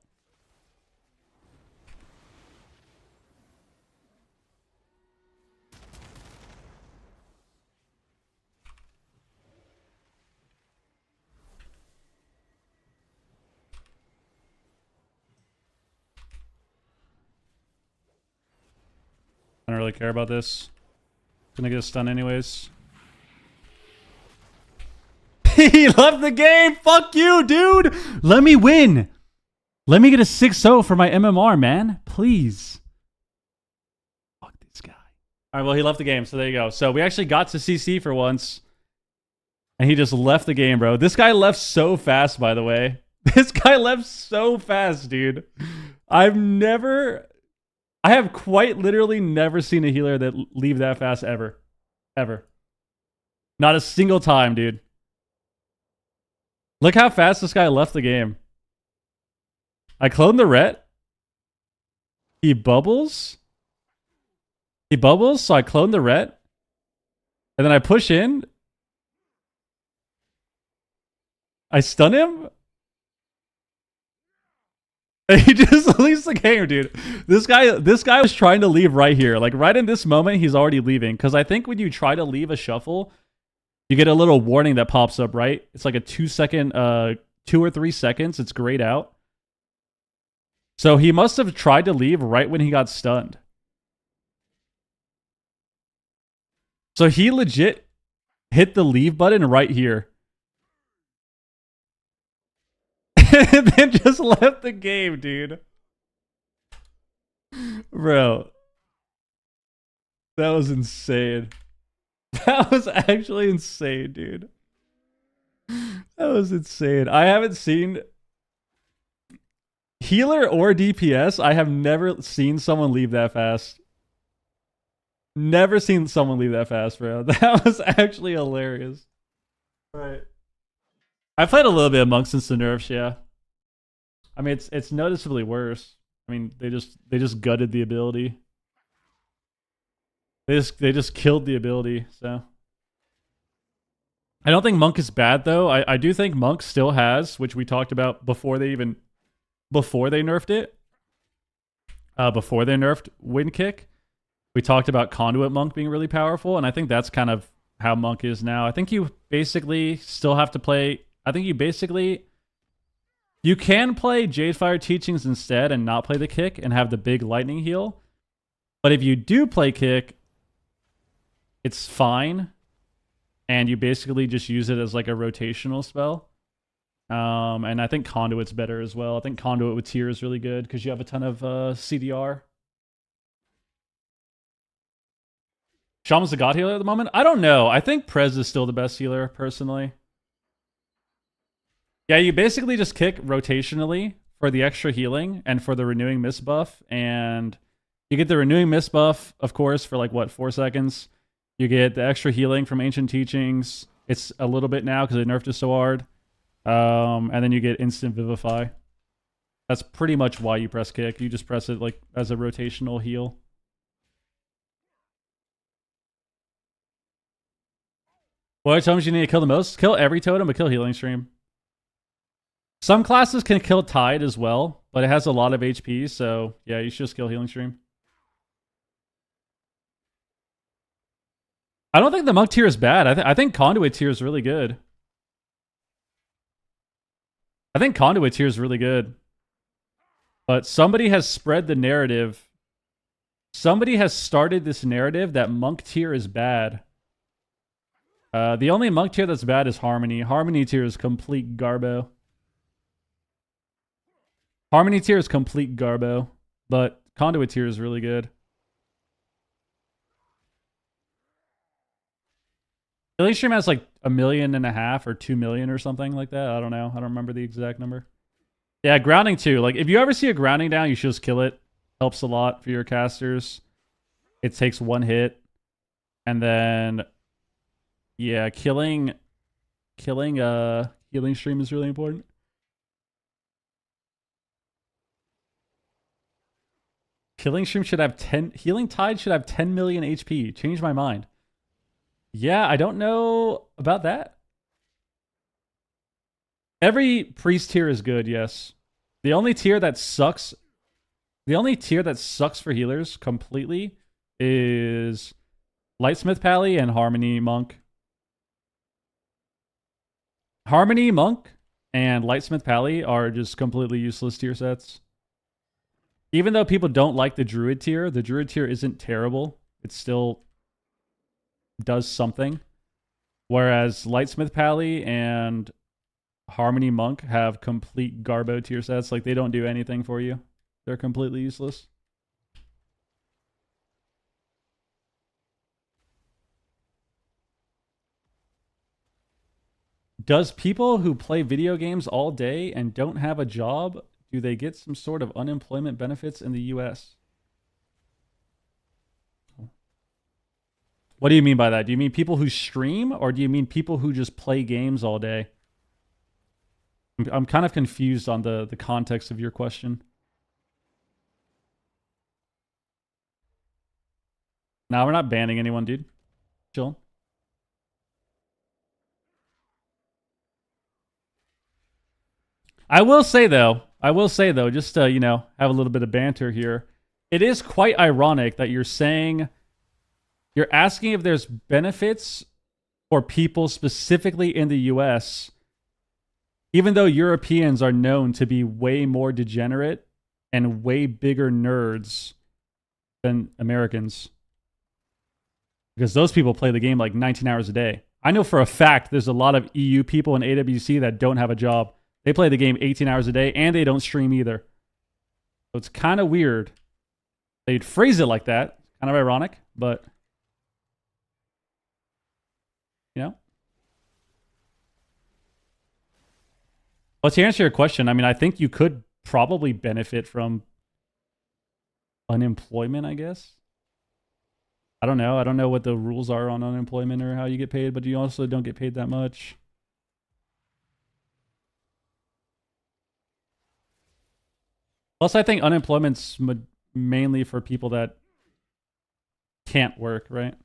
really care about this. Gonna get a stun anyways. He left the game! Fuck you, dude! Let me win! Let me get a 6-0 for my MMR, man. Please. Fuck this guy. Alright, well, he left the game, so there you go. So we actually got to CC for once. And he just left the game, bro. This guy left so fast, by the way. This guy left so fast, dude. I have quite literally never seen a healer that leave that fast ever. Ever. Not a single time, dude. Look how fast this guy left the game. I clone the ret. He bubbles. He bubbles, so I clone the ret. And then I push in. I stun him. And he just leaves the game, dude. This guy was trying to leave right here. Like right in this moment, he's already leaving. Because I think when you try to leave a shuffle, you get a little warning that pops up, right? It's like a 2-second, 2 or 3 seconds. It's grayed out. So he must have tried to leave right when he got stunned. So he legit hit the leave button right here. And then just left the game, dude. Bro. That was insane. That was actually insane, dude. That was insane. I haven't seen healer or DPS. I have never seen someone leave that fast. Never seen someone leave that fast, bro. That was actually hilarious. Right. I played a little bit of Monk since the nerfs, yeah. I mean, it's noticeably worse. I mean, they just gutted the ability. They just killed the ability, so. I don't think Monk is bad, though. I do think Monk still has, which we talked about before they nerfed it. Before they nerfed Wind Kick. We talked about Conduit Monk being really powerful, and I think that's kind of how Monk is now. I think you basically still have to play... I think you can play Jadefire Teachings instead and not play the kick and have the big lightning heal. But if you do play kick, it's fine. And you basically just use it as like a rotational spell. And I think Conduit's better as well. I think Conduit with Tear is really good because you have a ton of CDR. Shaman's the god healer at the moment? I don't know. I think Prez is still the best healer, personally. Yeah, you basically just kick rotationally for the extra healing and for the renewing mist buff. And you get the renewing mist buff, of course, for like, what, 4 seconds? You get the extra healing from Ancient Teachings. It's a little bit now because they nerfed it so hard. And then you get instant Vivify. That's pretty much why you press kick. You just press it like as a rotational heal. What items you need to kill the most? Kill every totem, but kill Healing Stream. Some classes can kill Tide as well, but it has a lot of HP, so yeah, you should just kill Healing Stream. I don't think the Monk tier is bad. I think Conduit tier is really good. I think Conduit tier is really good. But somebody has spread the narrative. Somebody has started this narrative that Monk tier is bad. The only Monk tier that's bad is Harmony. Harmony tier is complete garbo. Harmony tier is complete garbo, but Conduit tier is really good. Healing Stream has like 1.5 million or 2 million or something like that. I don't know. I don't remember the exact number. Yeah, grounding too. Like if you ever see a grounding down, you should just kill it. Helps a lot for your casters. It takes 1 hit. And then yeah, killing Healing Stream is really important. Healing Stream should have 10... Healing Tide should have 10 million HP. Change my mind. Yeah, I don't know about that. Every priest tier is good, yes. The only tier that sucks... The only tier that sucks for healers completely is Lightsmith Pally and Harmony Monk. Harmony Monk and Lightsmith Pally are just completely useless tier sets. Even though people don't like the Druid tier isn't terrible. It still does something. Whereas Lightsmith Pally and Harmony Monk have complete garbo tier sets. Like, they don't do anything for you. They're completely useless. Does people who play video games all day and don't have a job, do they get some sort of unemployment benefits in the US? What do you mean by that? Do you mean people who stream, or do you mean people who just play games all day? I'm kind of confused on the context of your question. Nah, we're not banning anyone, dude. Chill. I will say though, just to, you know, have a little bit of banter here. It is quite ironic that you're asking if there's benefits for people specifically in the US, even though Europeans are known to be way more degenerate and way bigger nerds than Americans. Because those people play the game like 19 hours a day. I know for a fact there's a lot of EU people in AWC that don't have a job. They play the game 18 hours a day, and they don't stream either. So it's kind of weird. They'd phrase it like that. Kind of ironic, but... you know? Well, to answer your question, I mean, I think you could probably benefit from unemployment, I guess. I don't know. I don't know what the rules are on unemployment or how you get paid, but you also don't get paid that much. Plus, I think unemployment's mainly for people that can't work, right?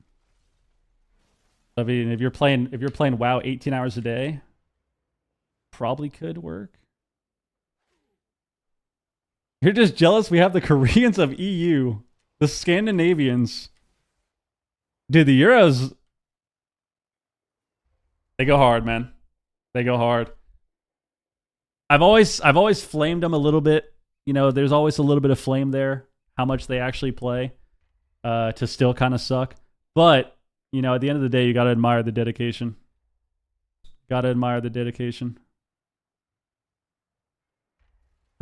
I mean, if you're playing WoW 18 hours a day, probably could work. You're just jealous we have the Koreans of EU, the Scandinavians. Dude, the Euros, they go hard, man. They go hard. I've always flamed them a little bit. You know, there's always a little bit of flame there, how much they actually play, to still kind of suck. But, you know, at the end of the day, you got to admire the dedication. Got to admire the dedication.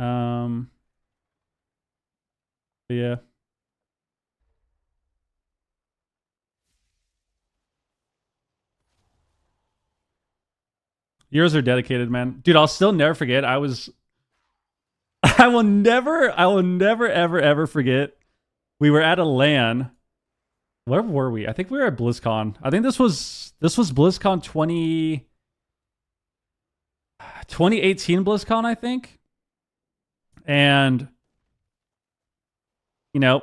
Yeah. Yours are dedicated, man. Dude, I'll still never forget. I will never ever forget. We were at a LAN. Where were we? I think we were at BlizzCon. I think this was BlizzCon 2018 BlizzCon, I think. And you know,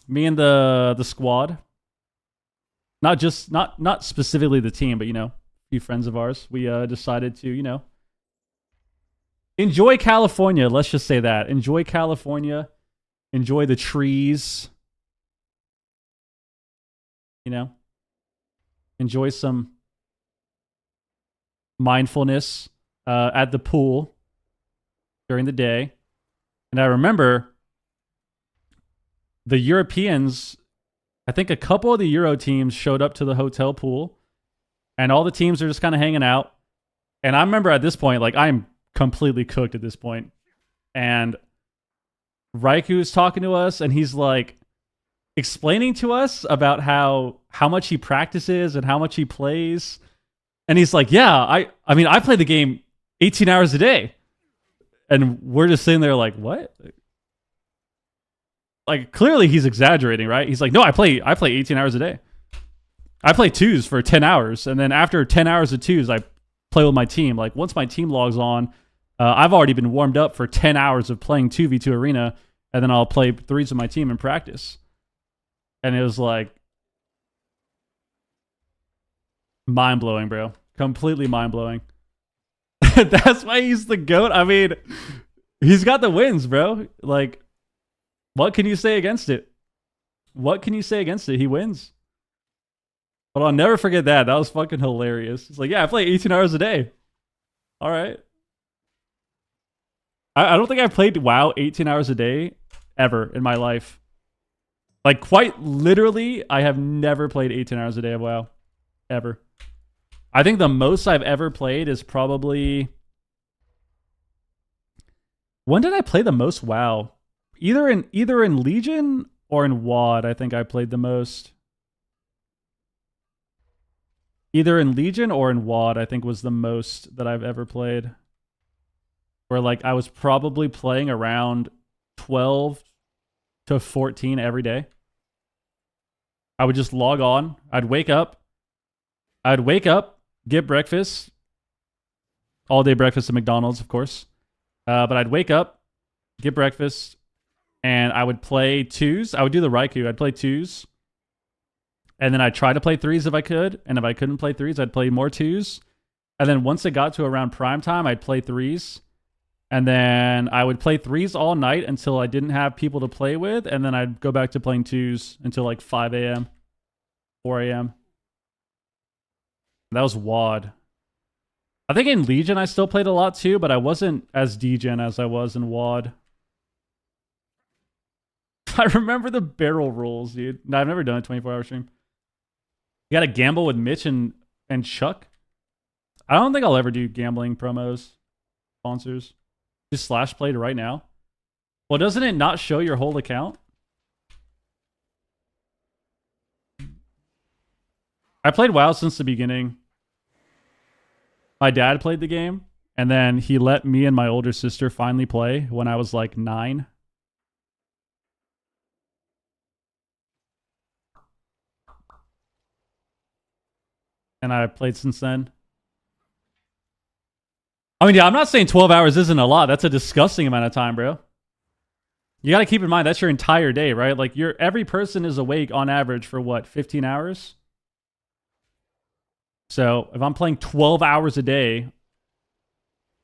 me and the squad, not specifically the team, but you know, a few friends of ours, we decided to, you know, enjoy California. Let's just say that. Enjoy California. Enjoy the trees. You know, enjoy some mindfulness at the pool during the day. And I remember the Europeans, I think a couple of the Euro teams showed up to the hotel pool, and all the teams are just kind of hanging out. And I remember at this point, like, I'm completely cooked at this point. And Raiku's talking to us, and he's like explaining to us about how much he practices and how much he plays. And he's like, yeah, I mean, I play the game 18 hours a day. And we're just sitting there like, what? Like, clearly he's exaggerating, right? He's like, no, I play 18 hours a day. I play twos for 10 hours. And then after 10 hours of twos, I play with my team. Like, once my team logs on, I've already been warmed up for 10 hours of playing 2v2 arena. And then I'll play threes with my team in practice. And it was like mind-blowing, bro. Completely mind-blowing. That's why he's the GOAT. I mean, he's got the wins, bro. Like, what can you say against it? What can you say against it? He wins. But I'll never forget that. That was fucking hilarious. It's like, yeah, I play 18 hours a day. All right. I don't think I've played WoW 18 hours a day ever in my life. Like, quite literally, I have never played 8-10 hours a day of WoW. Ever. I think the most I've ever played is probably... When did I play the most WoW? Either in Legion or in WoD, I think I played the most. Either in Legion or in WoD, I think was the most that I've ever played. Where, like, I was probably playing around 12 to 14 every day. I would just log on. I'd wake up, get breakfast. All day breakfast at McDonald's, of course. But I'd wake up, get breakfast, and I would play 2s. I would do the Raikou. I'd play 2s. And then I'd try to play 3s if I could. And if I couldn't play 3s, I'd play more 2s. And then once it got to around prime time, I'd play 3s. And then I would play 3s all night until I didn't have people to play with. And then I'd go back to playing 2s until like 5 a.m., 4 a.m. That was WoD. I think in Legion I still played a lot too, but I wasn't as degen as I was in WoD. I remember the barrel rolls, dude. No, I've never done a 24-hour stream. You gotta gamble with Mitch and Chuck. I don't think I'll ever do gambling promos, sponsors. Just slash played right now. Well, doesn't it not show your whole account? I played WoW since the beginning. My dad played the game, and then he let me and my older sister finally play when I was like 9. And I played since then. I mean, yeah, I'm not saying 12 hours isn't a lot. That's a disgusting amount of time, bro. You got to keep in mind, that's your entire day, right? Like, every person is awake on average for what, 15 hours? So if I'm playing 12 hours a day,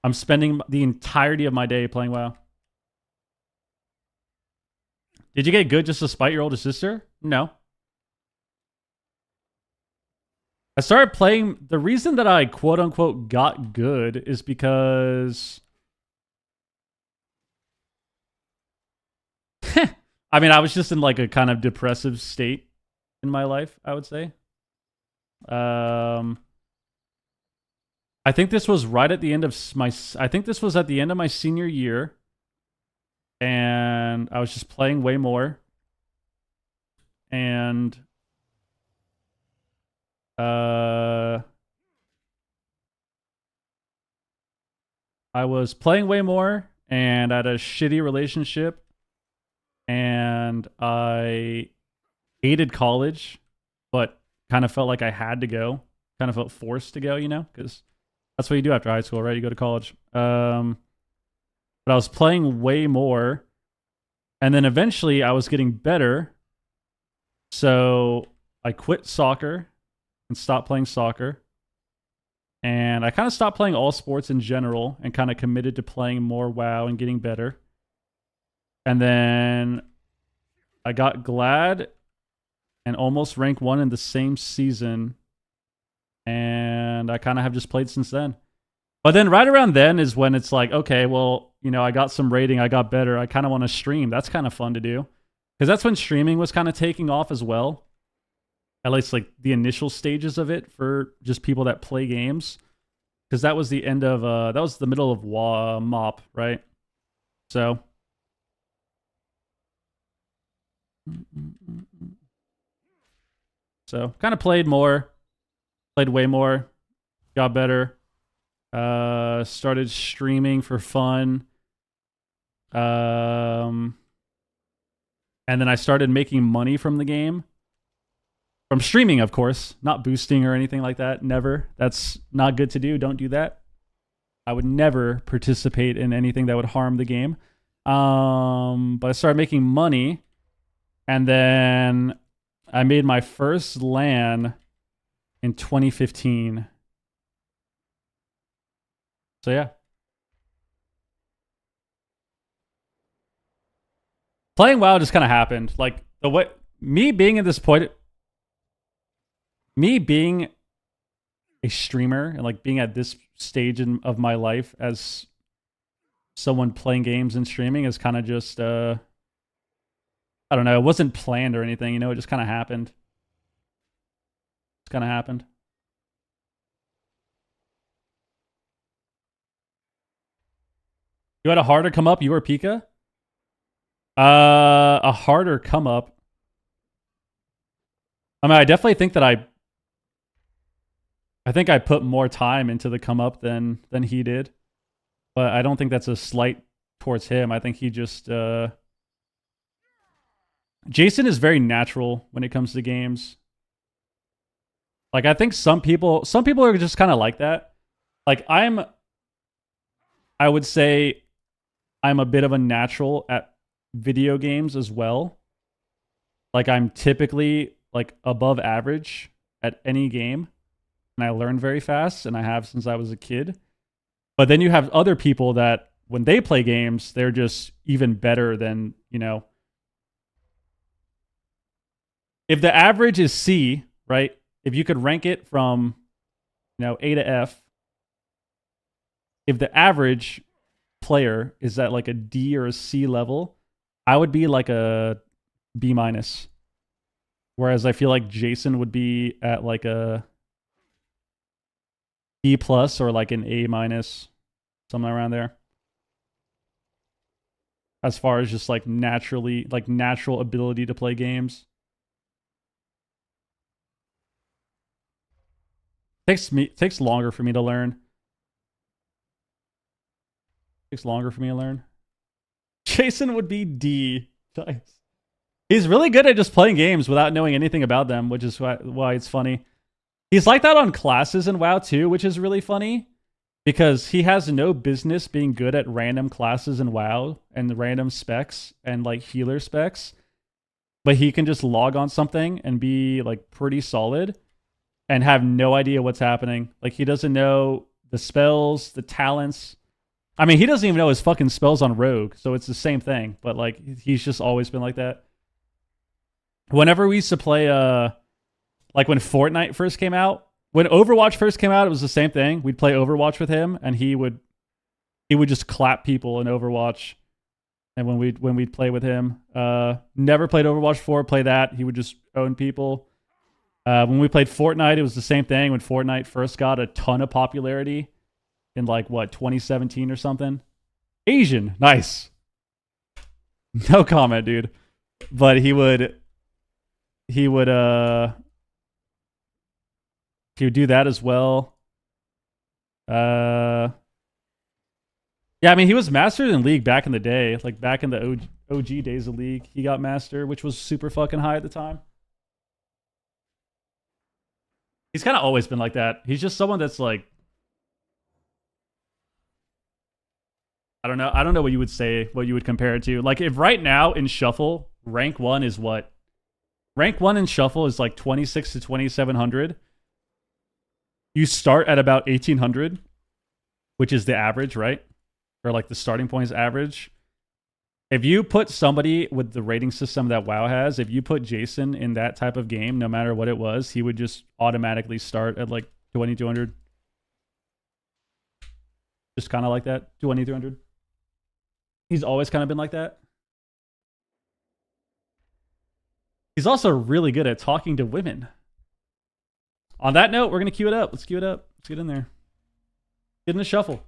I'm spending the entirety of my day playing WoW. Did you get good just to spite your older sister? No. I started playing... The reason that I quote-unquote got good is because... I mean, I was just in like a kind of depressive state in my life, I would say. I think this was right at the end of my... I think this was at the end of my senior year. And I was just playing way more. And... I was playing way more. And I had a shitty relationship. And I hated college. But kind of felt like I had to go. Kind of felt forced to go, you know? Because that's what you do after high school, right? You go to college. But I was playing way more. And then eventually I was getting better. So I quit soccer and stopped playing soccer. And I kind of stopped playing all sports in general and kind of committed to playing more WoW and getting better. And then I got glad and almost rank 1 in the same season. And I kind of have just played since then. But then right around then is when it's like, okay, well, you know, I got some rating, I got better. I kind of want to stream. That's kind of fun to do. Because that's when streaming was kind of taking off as well. At least like the initial stages of it for just people that play games. Because that was the end of, that was the middle of MOP, right? So. So kind of played more. Played way more. Got better. Started streaming for fun. And then I started making money from the game. From streaming, of course. Not boosting or anything like that. Never. That's not good to do. Don't do that. I would never participate in anything that would harm the game. But I started making money. And then I made my first LAN in 2015. So yeah. Playing WoW just kind of happened. Like the way me being at this point, me being a streamer and like being at this stage of my life as someone playing games and streaming is kind of just I I don't know. It wasn't planned or anything, you know. It just kind of happened. Just kind of happened. You had a harder come up. You were Pika. A harder come up. I mean, I definitely think that I think I put more time into the come up than he did, but I don't think that's a slight towards him. I think he just Jason is very natural when it comes to games. Like, I think some people are just kind of like that. Like, I would say I'm a bit of a natural at video games as well. Like, I'm typically like above average at any game, and I learn very fast, and I have since I was a kid. But then you have other people that when they play games, they're just even better than, you know. If the average is C, right? If you could rank it from, you know, A to F, if the average player is at like a D or a C level, I would be like a B minus. Whereas I feel like Jason would be at like a B plus or like an A minus, something around there. As far as just like naturally, like natural ability to play games. Takes longer for me to learn. Takes longer for me to learn. Jason would be D. Nice. He's really good at just playing games without knowing anything about them, which is why it's funny. He's like that on classes in WoW too, which is really funny because he has no business being good at random classes in WoW and random specs and like healer specs, but he can just log on something and be like pretty solid and have no idea what's happening. Like, he doesn't know the spells, the talents. I mean, he doesn't even know his fucking spells on Rogue, so it's the same thing, but like, he's just always been like that. Whenever we used to play, like when Fortnite first came out, when Overwatch first came out, it was the same thing. We'd play Overwatch with him, and he would just clap people in Overwatch. And when we'd play with him, never played Overwatch before, play that, he would just own people. When we played Fortnite, it was the same thing. When Fortnite first got a ton of popularity in like what 2017 or something. Asian, nice. No comment, dude. But he would do that as well. Yeah, I mean, he was mastered in League back in the day, like back in the OG days of League. He got master, which was super fucking high at the time. He's kind of always been like that. He's just someone that's like, I don't know what you would say, what you would compare it to. Like, if right now in Shuffle, rank 1 is what? Rank 1 in Shuffle is like 26 to 2700. You start at about 1800, which is the average, right? Or like the starting point is average. If you put somebody with the rating system that WoW has, if you put Jason in that type of game, no matter what it was, he would just automatically start at like 2200. Just kind of like that, 2300. He's always kind of been like that. He's also really good at talking to women. On that note, we're going to queue it up. Let's queue it up. Let's get in there. Get in the shuffle.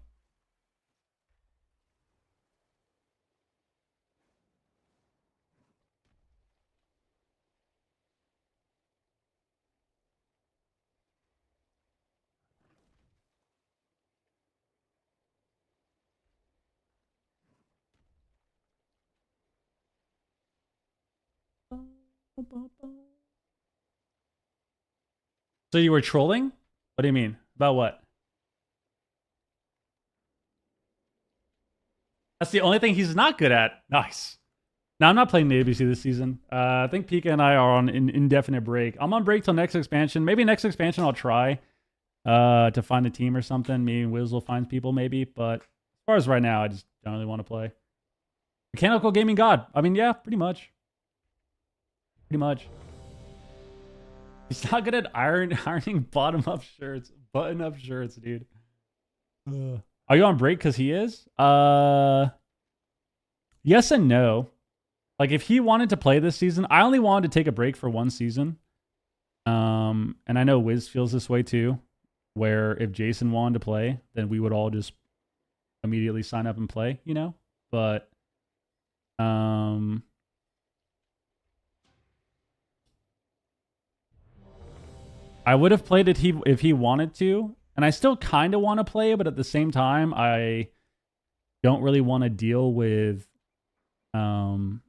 So you were trolling? What do you mean? About what? That's the only thing he's not good at. Nice. Now, I'm not playing the ABC this season. I think Pika and I are on an indefinite break. I'm on break till next expansion. Maybe next expansion I'll try to find a team or something. Maybe Wiz will find people, maybe. But as far as right now, I just don't really want to play. Mechanical Gaming God. I mean, yeah, pretty much. Pretty much. He's not good at ironing bottom-up shirts. Button-up shirts, dude. Are you on break because he is? Yes and no. Like if he wanted to play this season, I only wanted to take a break for one season. And I know Wiz feels this way too, where if Jason wanted to play, then we would all just immediately sign up and play, you know? But I would have played it if he wanted to, and I still kind of want to play, but at the same time, I don't really want to deal with trying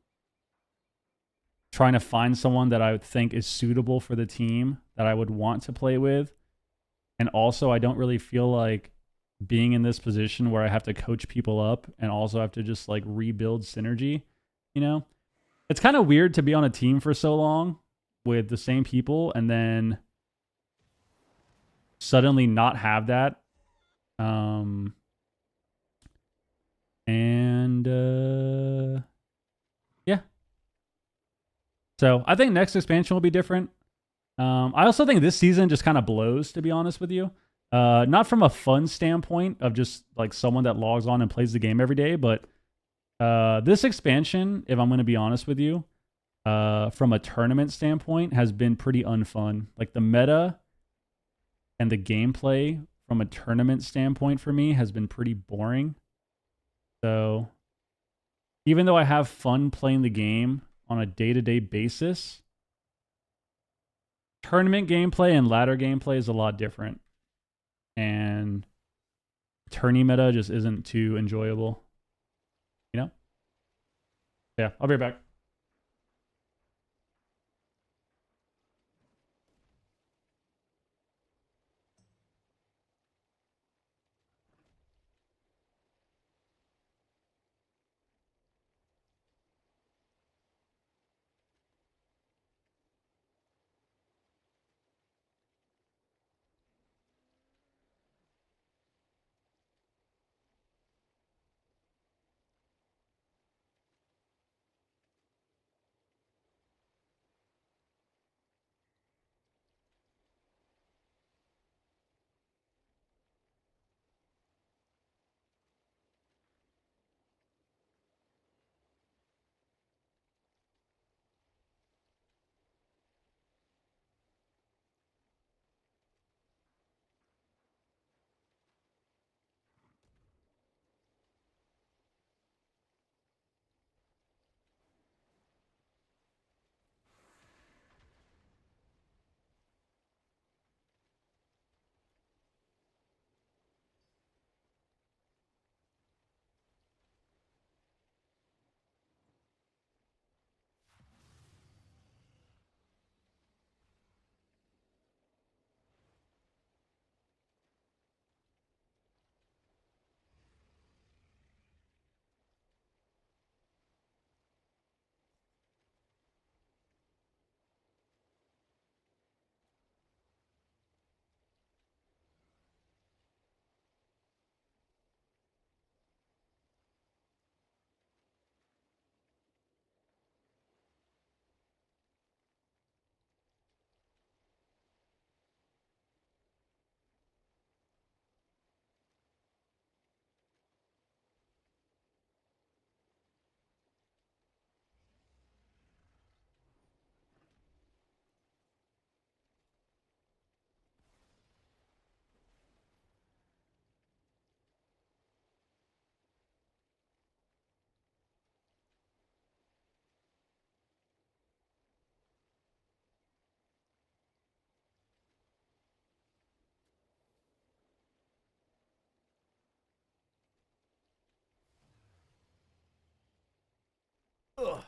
to find someone that I would think is suitable for the team that I would want to play with. And also, I don't really feel like being in this position where I have to coach people up and also have to just like rebuild synergy, you know? It's kind of weird to be on a team for so long with the same people and then suddenly not have that. Yeah. So I think next expansion will be different. I also think this season just kind of blows, to be honest with you. Not from a fun standpoint of just like someone that logs on and plays the game every day, but this expansion, if I'm going to be honest with you, from a tournament standpoint, has been pretty unfun. Like the meta and the gameplay from a tournament standpoint for me has been pretty boring. So even though I have fun playing the game on a day-to-day basis, tournament gameplay and ladder gameplay is a lot different. And tourney meta just isn't too enjoyable. You know? Yeah, I'll be right back. Ugh.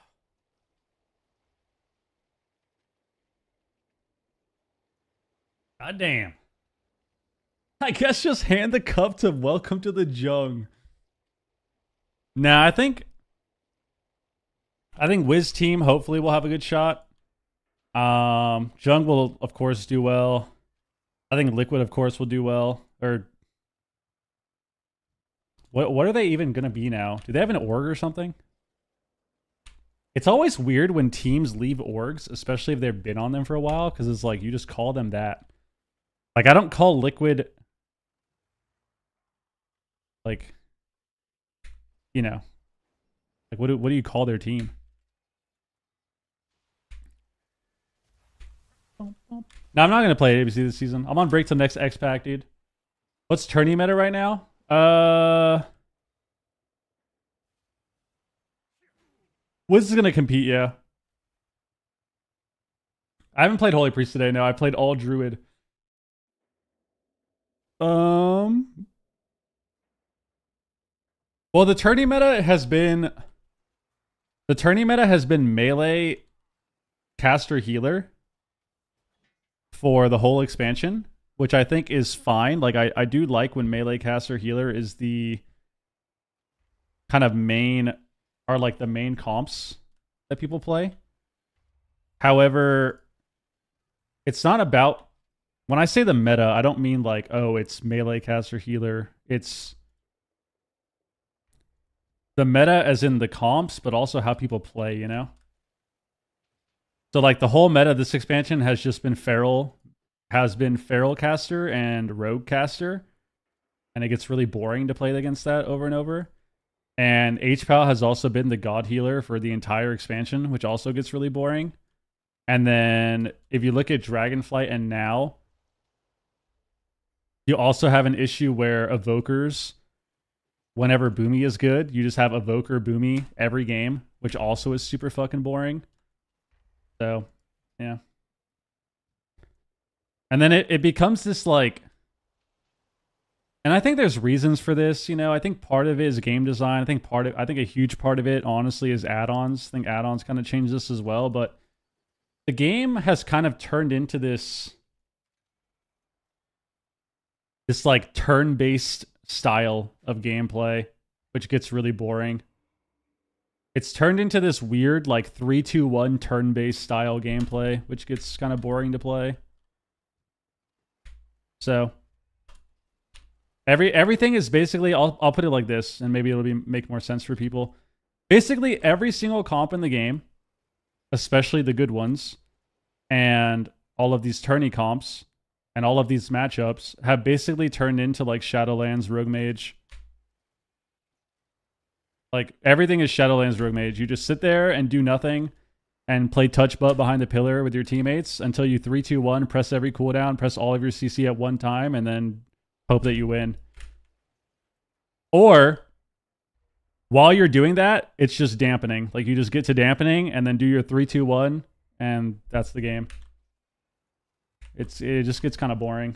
God damn. I guess just hand the cup to welcome to the Jung. Nah, I think Wiz team hopefully will have a good shot. Jung will of course do well. I think Liquid of course will do well. Or what are they even gonna be now? Do they have an org or something? It's always weird when teams leave orgs, especially if they've been on them for a while, because it's like you just call them that. Like I don't call Liquid like, you know, like what do you call their team? No, I'm not gonna play ABC this season. I'm on break till next X Pack, dude. What's tourney meta right now? Wiz is gonna compete, yeah. I haven't played Holy Priest today, no. I played all Druid. Well, the tourney meta has been melee caster healer for the whole expansion, which I think is fine. Like I do like when melee caster healer is the kind of main are like the main comps that people play. However, it's not about when I say the meta, I don't mean like, oh, it's melee caster healer. It's the meta as in the comps, but also how people play, you know? So like the whole meta of this expansion has just been feral caster and rogue caster. And it gets really boring to play against that over and over. And HPAL has also been the god healer for the entire expansion, which also gets really boring. And then if you look at Dragonflight and now, you also have an issue where evokers, whenever Boomy is good, you just have evoker Boomy every game, which also is super fucking boring. So, yeah. And then it becomes this like, and I think there's reasons for this, you know. I think part of it is game design. I think a huge part of it, honestly, is add-ons. I think add-ons kind of change this as well, but the game has kind of turned into this like turn-based style of gameplay, which gets really boring. It's turned into this weird like 3-2-1 turn-based style gameplay, which gets kind of boring to play. So everything is basically, I'll put it like this, and maybe it'll make more sense for people. Basically, every single comp in the game, especially the good ones, and all of these tourney comps, and all of these matchups have basically turned into like Shadowlands Rogue Mage. Like everything is Shadowlands Rogue Mage. You just sit there and do nothing and play touch butt behind the pillar with your teammates until you 3-2-1, press every cooldown, press all of your CC at one time, and then hope that you win. Or while you're doing that, it's just dampening. Like you just get to dampening and then do your 3-2-1, and that's the game. It just gets kind of boring.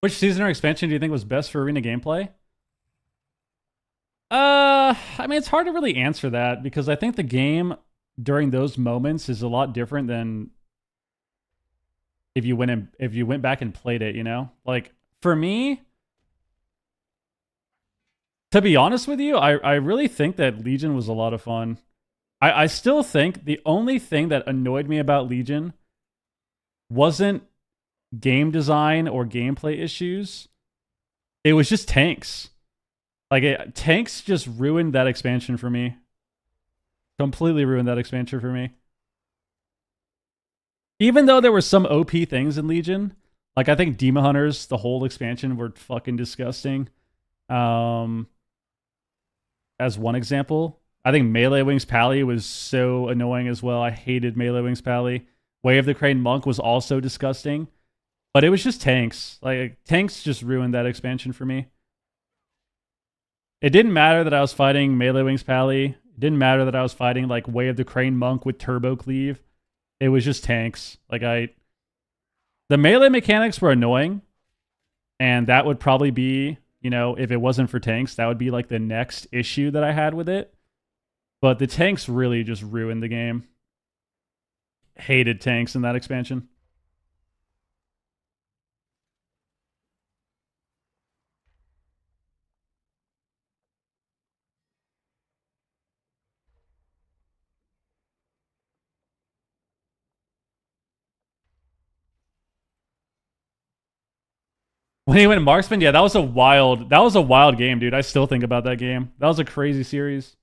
Which season or expansion do you think was best for arena gameplay? I mean, it's hard to really answer that because I think the game during those moments is a lot different than if you went back and played it, you know? Like for me, to be honest with you, I really think that Legion was a lot of fun. I still think the only thing that annoyed me about Legion wasn't game design or gameplay issues. It was just tanks. Like tanks just ruined that expansion for me. Completely ruined that expansion for me. Even though there were some OP things in Legion, like I think Demon Hunters, the whole expansion were fucking disgusting. As one example, I think Melee Wings Pally was so annoying as well. I hated Melee Wings Pally. Way of the Crane Monk was also disgusting. But it was just tanks. Like tanks just ruined that expansion for me. It didn't matter that I was fighting Melee Wings Pally. It didn't matter that I was fighting like Way of the Crane Monk with Turbo Cleave. It was just tanks. The melee mechanics were annoying, and that would probably be, you know, if it wasn't for tanks, that would be like the next issue that I had with it. But the tanks really just ruined the game. Hated tanks in that expansion. When he went marksman, yeah, that was a wild game, dude. I still think about that game. That was a crazy series.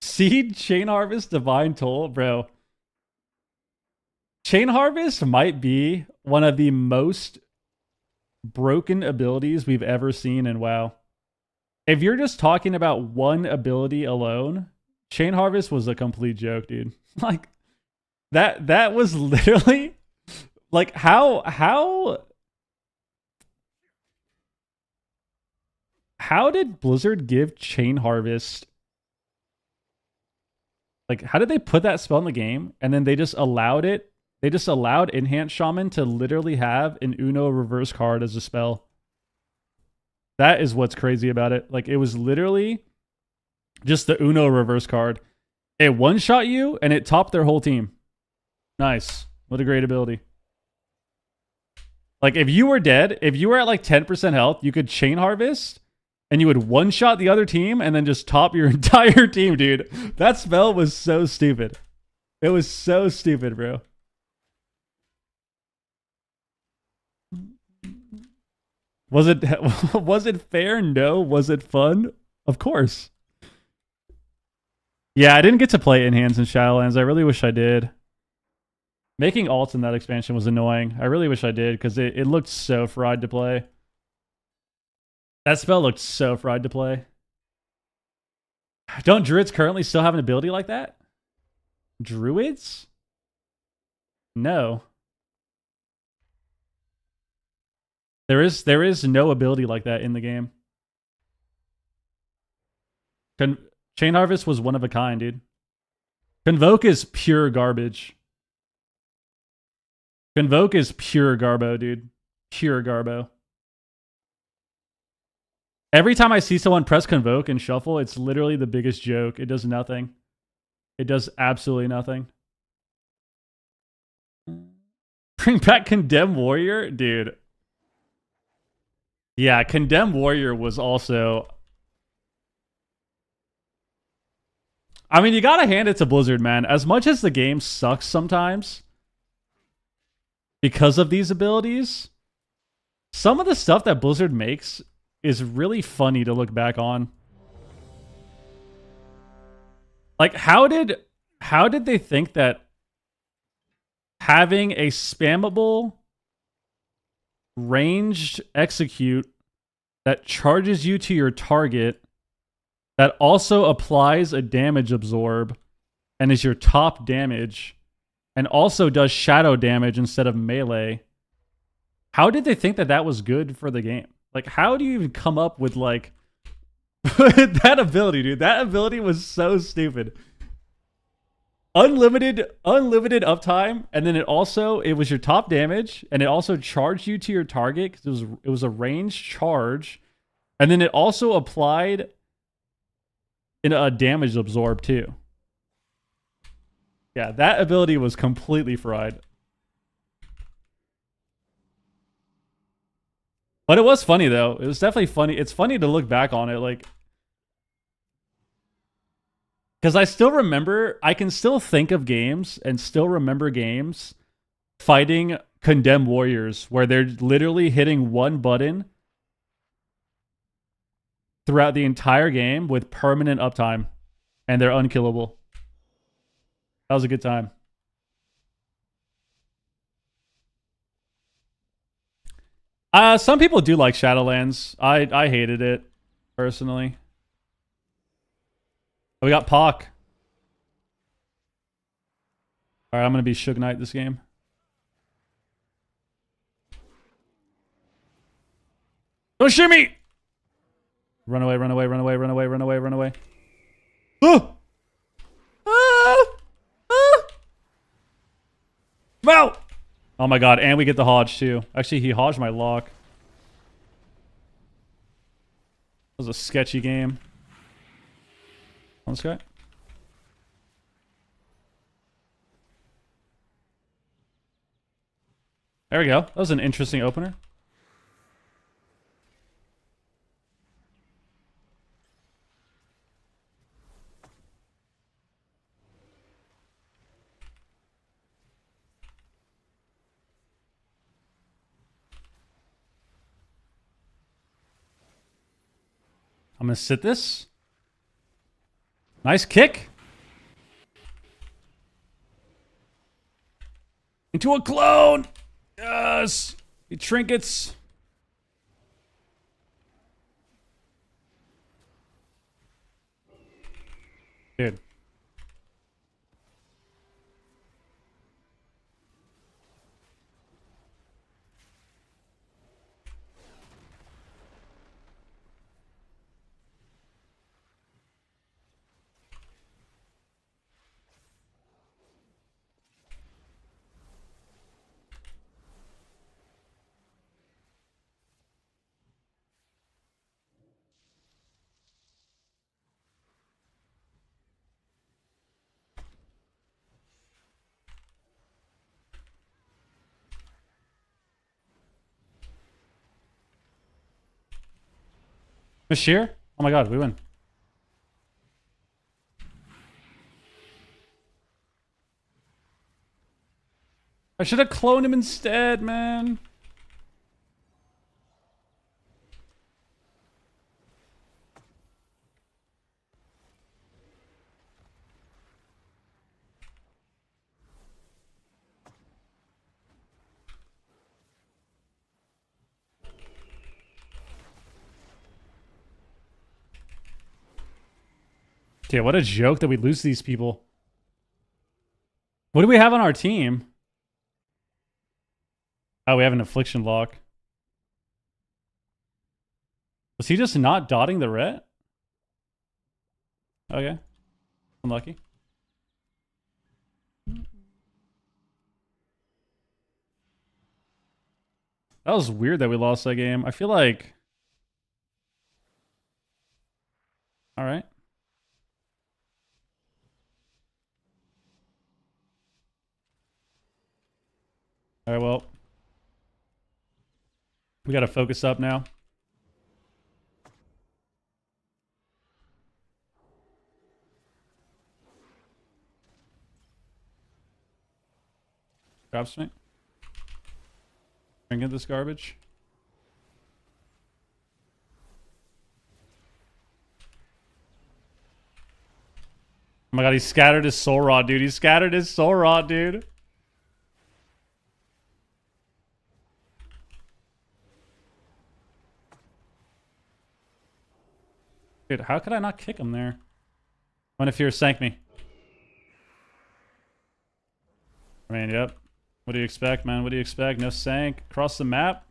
Seed, Chain Harvest, Divine Toll, bro. Chain Harvest might be one of the most broken abilities we've ever seen in WoW. If you're just talking about one ability alone, Chain Harvest was a complete joke, dude. Like that was literally like how did Blizzard give Chain Harvest, like how did they put that spell in the game and then they just allowed Enhanced Shaman to literally have an Uno reverse card as a spell? That is what's crazy about it. Like, it was literally just the Uno reverse card. It one-shot you, and it topped their whole team. Nice. What a great ability. Like, if you were dead, if you were at like 10% health, you could Chain Harvest, and you would one-shot the other team, and then just top your entire team, dude. That spell was so stupid. It was so stupid, bro. Was it fair? No. Was it fun? Of course. Yeah, I didn't get to play Enhance in Shadowlands. I really wish I did. Making alts in that expansion was annoying. I really wish I did because it looked so fried to play. That spell looked so fried to play. Don't druids currently still have an ability like that? Druids? No. There is no ability like that in the game. Chain Harvest was one of a kind, dude. Convoke is pure garbage. Convoke is pure garbo, dude. Pure garbo. Every time I see someone press Convoke and shuffle, it's literally the biggest joke. It does nothing. It does absolutely nothing. Bring back Condemn Warrior? Dude. Yeah, Condemn Warrior was also... I mean, you gotta hand it to Blizzard, man. As much as the game sucks sometimes because of these abilities, some of the stuff that Blizzard makes is really funny to look back on. Like, how did they think that having a spammable ranged execute that charges you to your target that also applies a damage absorb and is your top damage and also does shadow damage instead of melee? How did they think that that was good for the game? Like, how do you even come up with, like, that ability, dude? That ability was so stupid. Unlimited uptime, and then it was your top damage, and it also charged you to your target because it was a ranged charge, and then it also applied in a damage absorb too. Yeah, that ability was completely fried. But it was funny though. It was definitely funny. It's funny to look back on it, like, because I can still think of games and still remember games fighting Condemn Warriors where they're literally hitting one button throughout the entire game with permanent uptime and they're unkillable. That was a good time. Some people do like Shadowlands. I hated it personally. We got Pock. Alright, I'm gonna be Suge Knight this game. Don't shoot me! Run away, run away, run away, run away, run away, run away. Oh! Ah! Ah! Wow! Oh my god, and we get the Hodge too. Actually, he Hodged my lock. That was a sketchy game. On this guy. There we go. That was an interesting opener. I'm gonna sit this. Nice kick. Into a clone. Yes. The trinkets. Dude. Bashir? Oh my god, we win. I should have cloned him instead, man. Okay, what a joke that we lose these people. What do we have on our team? Oh, we have an affliction lock. Was he just not dotting the ret? Okay. Unlucky. That was weird that we lost that game. I feel like... Alright. Alright, well. We gotta focus up now. Grab smite. Bring in this garbage. Oh my god, he scattered his soul rod, dude. He scattered his soul rod, dude. Dude, how could I not kick him there? What if he sank me? I mean, yep. What do you expect, man? What do you expect? No sank. Across the map?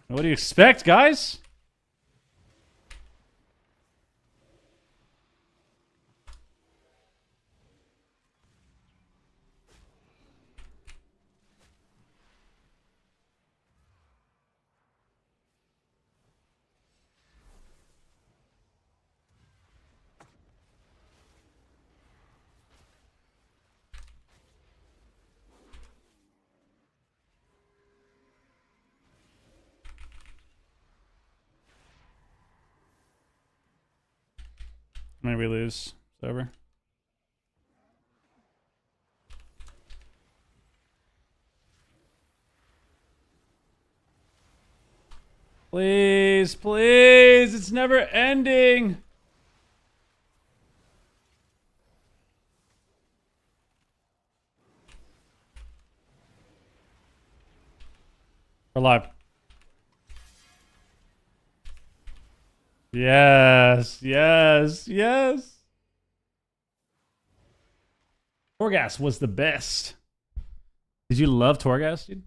What do you expect, guys? Maybe we lose. It's over. Please, please. It's never ending. We're live. Yes, yes, yes. Torghast was the best. Did you love Torghast, dude?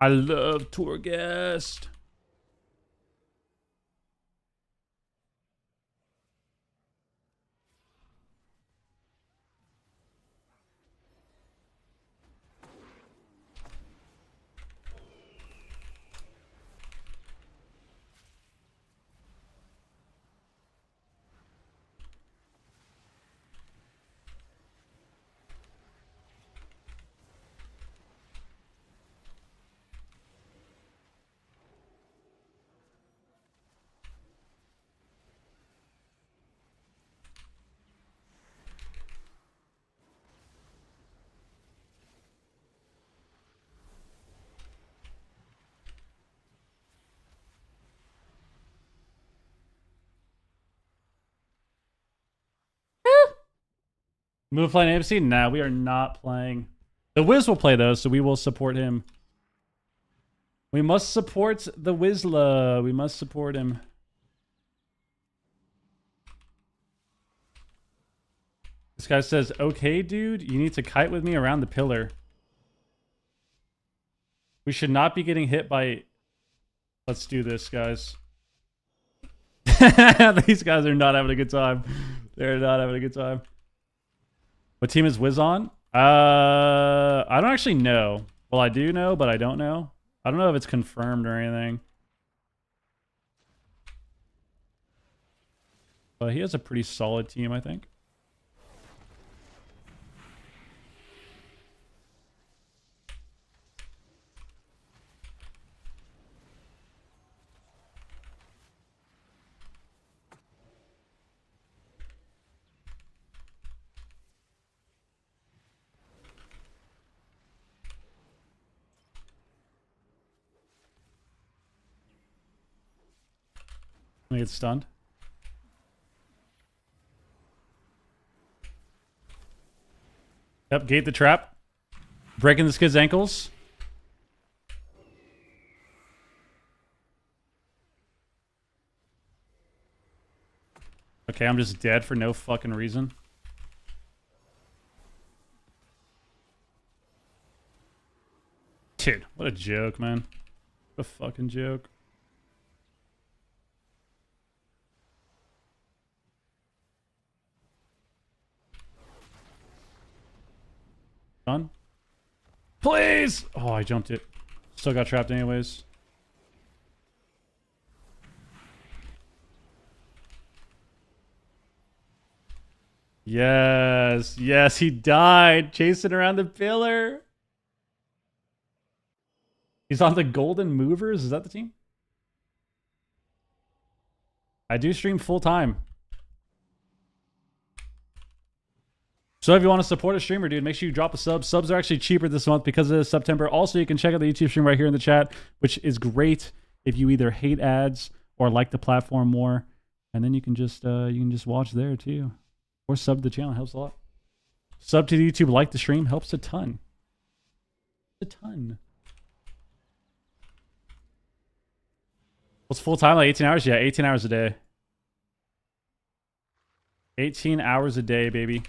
I love Torghast. Move playing AMC? Nah, we are not playing. The Wiz will play those, so we will support him. We must support the Wizla. We must support him. This guy says, okay, dude, you need to kite with me around the pillar. We should not be getting hit by... Let's do this, guys. These guys are not having a good time. They're not having a good time. What team is Wiz on? I don't actually know. Well, I do know, but I don't know. I don't know if it's confirmed or anything. But he has a pretty solid team, I think. I get stunned. Yep, gate the trap. Breaking this kid's ankles. Okay, I'm just dead for no fucking reason. Dude, what a joke, man. What a fucking joke. Done? Please! Oh, I jumped it. Still got trapped anyways. Yes. Yes, he died. Chasing around the pillar. He's on the Golden Movers. Is that the team? I do stream full time. So if you want to support a streamer, dude, make sure you drop a sub. Subs are actually cheaper this month because of September. Also, you can check out the YouTube stream right here in the chat, which is great if you either hate ads or like the platform more. And then you can just watch there too. Or sub to the channel. Helps a lot. Sub to the YouTube, like the stream, helps a ton. A ton. What's full time? Like 18 hours? Yeah, 18 hours a day. 18 hours a day, baby.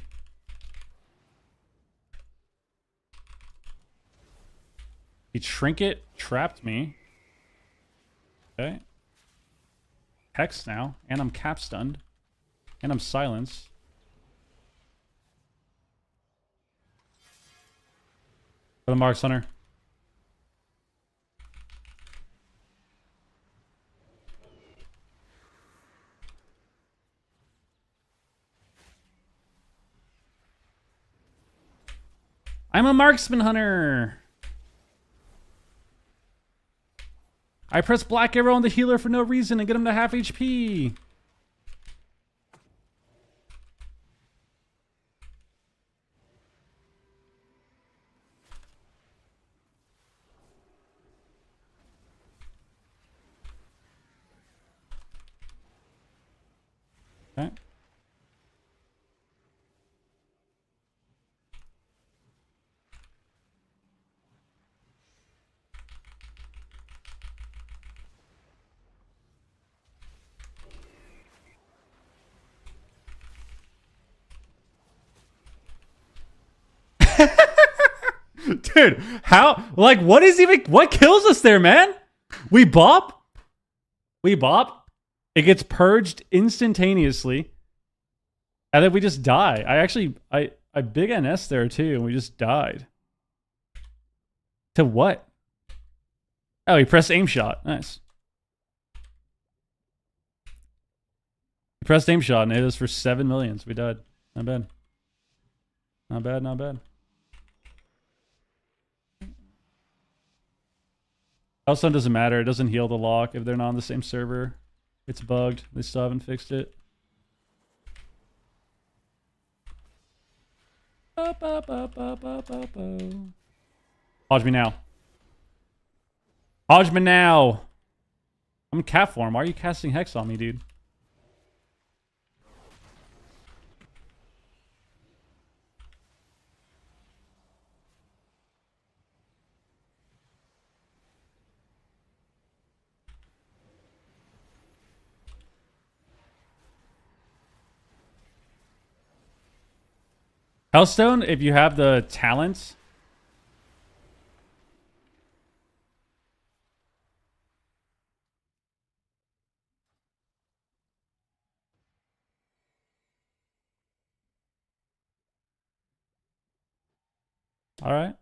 The trinket trapped me. Okay. Hex now. And I'm cap stunned. And I'm silenced. For the Marks Hunter. I'm a marksman hunter. I press black arrow on the healer for no reason and get him to half HP. Okay. Dude, how? Like, what is even... What kills us there, man? We bop? We bop? It gets purged instantaneously. And then we just die. I big NS there, too, and we just died. To what? Oh, he pressed aim shot. Nice. He pressed aim shot and it hit us for 7 million. So we died. Not bad. Not bad, not bad. Also, it doesn't matter. It doesn't heal the lock if they're not on the same server. It's bugged. They still haven't fixed it. Hodge me now. Hodge me now. I'm in cat form. Why are you casting Hex on me, dude? Hellstone, if you have the talent. All right.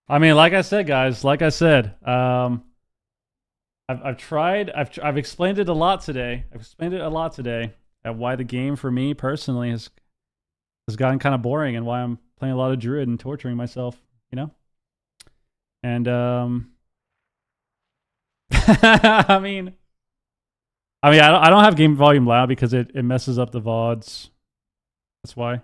I mean, like I said, guys, like I said, I've tried, I've explained it a lot today. I've explained it a lot today at why the game for me personally has gotten kind of boring and why I'm playing a lot of Druid and torturing myself, you know? And I mean I don't have game volume loud because it messes up the VODs. That's why.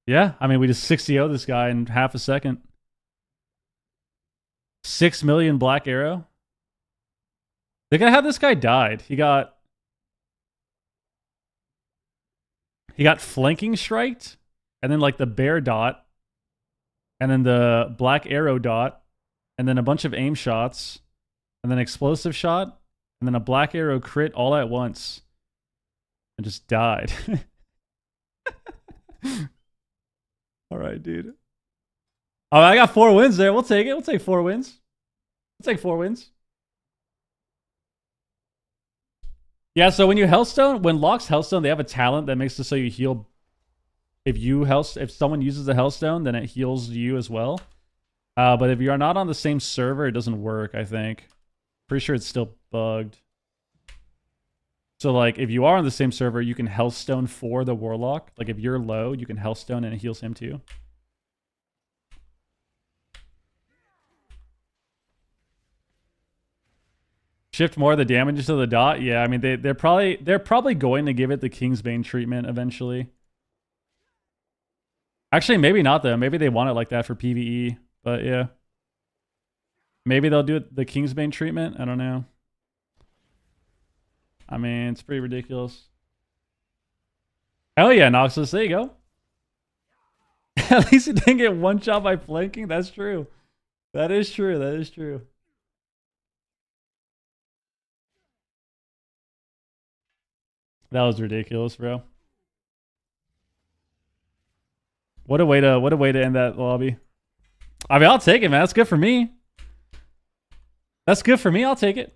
Yeah, I mean we just 60-0 this guy in half a second. 6 million black arrow. Look at how this guy died. He got flanking striked, and then like the bear dot, and then the black arrow dot, and then a bunch of aim shots, and then explosive shot, and then a black arrow crit all at once, and just died. All right, dude. Oh, I got 4 wins there. We'll take it. We'll take 4 wins. We'll take 4 wins. Yeah, so when you Hellstone, when Locks Hellstone, they have a talent that makes it so you heal. If someone uses the Hellstone, then it heals you as well. But if you're not on the same server, it doesn't work, I think. Pretty sure it's still bugged. So, like, if you are on the same server, you can Hellstone for the Warlock. Like, if you're low, you can Hellstone and it heals him too. Shift more of the damage to the dot. Yeah, I mean they're probably going to give it the Kingsbane treatment eventually. Actually, maybe not though. Maybe they want it like that for PvE. But yeah, maybe they'll do it the Kingsbane treatment. I don't know. I mean, it's pretty ridiculous. Hell yeah, Noxus. There you go. At least he didn't get one shot by flanking. That's true. That is true. That is true. That was ridiculous, bro. What a way to end that lobby. I mean, I'll take it, man. That's good for me. That's good for me. I'll take it.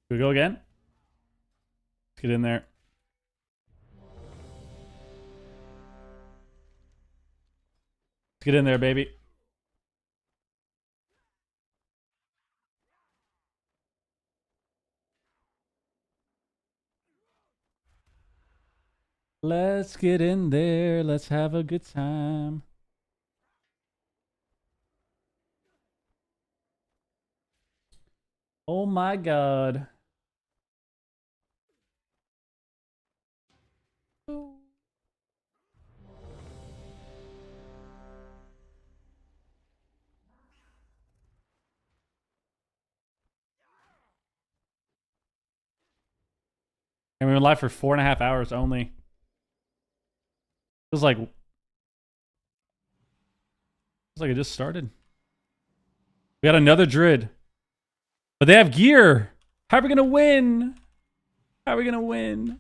Here we go again. Let's get in there. Let's get in there, baby. Let's get in there. Let's have a good time. Oh my god. And we were live for 4.5 hours only. Feels like it just started. We got another Druid. But they have gear. How are we gonna win? How are we gonna win?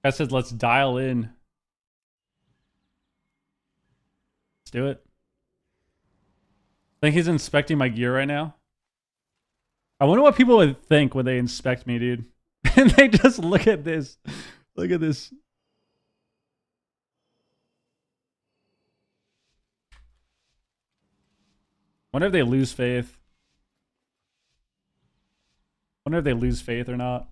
I said, let's dial in. Let's do it. I think he's inspecting my gear right now. I wonder what people would think when they inspect me, dude. And they just look at this. Look at this. Wonder if they lose faith. Wonder if they lose faith or not.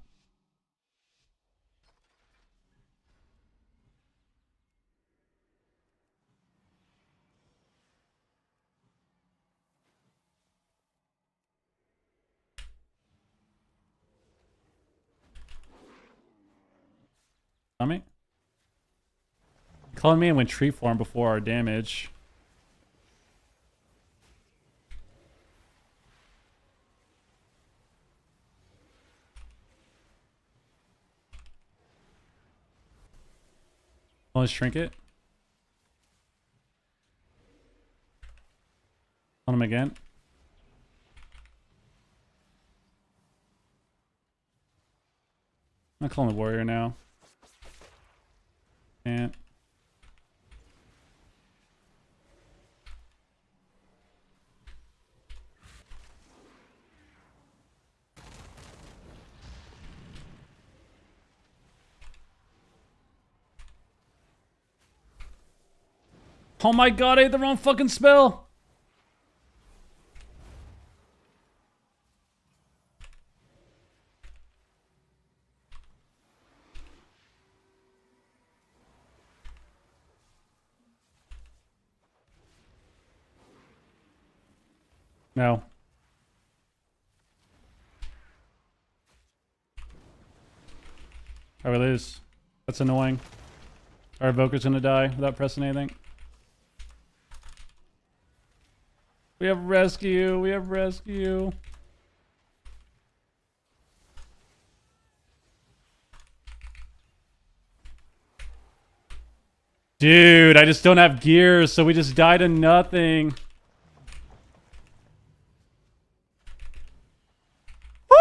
Me? Calling me and went tree form before our damage. Let's shrink it. On him again. I'm calling the warrior now. And oh my god, I ate the wrong fucking spell. No. Alright, we lose. That's annoying. Our Evoker's gonna die without pressing anything. We have rescue. We have rescue. Dude, I just don't have gears, so we just died to nothing. Woo!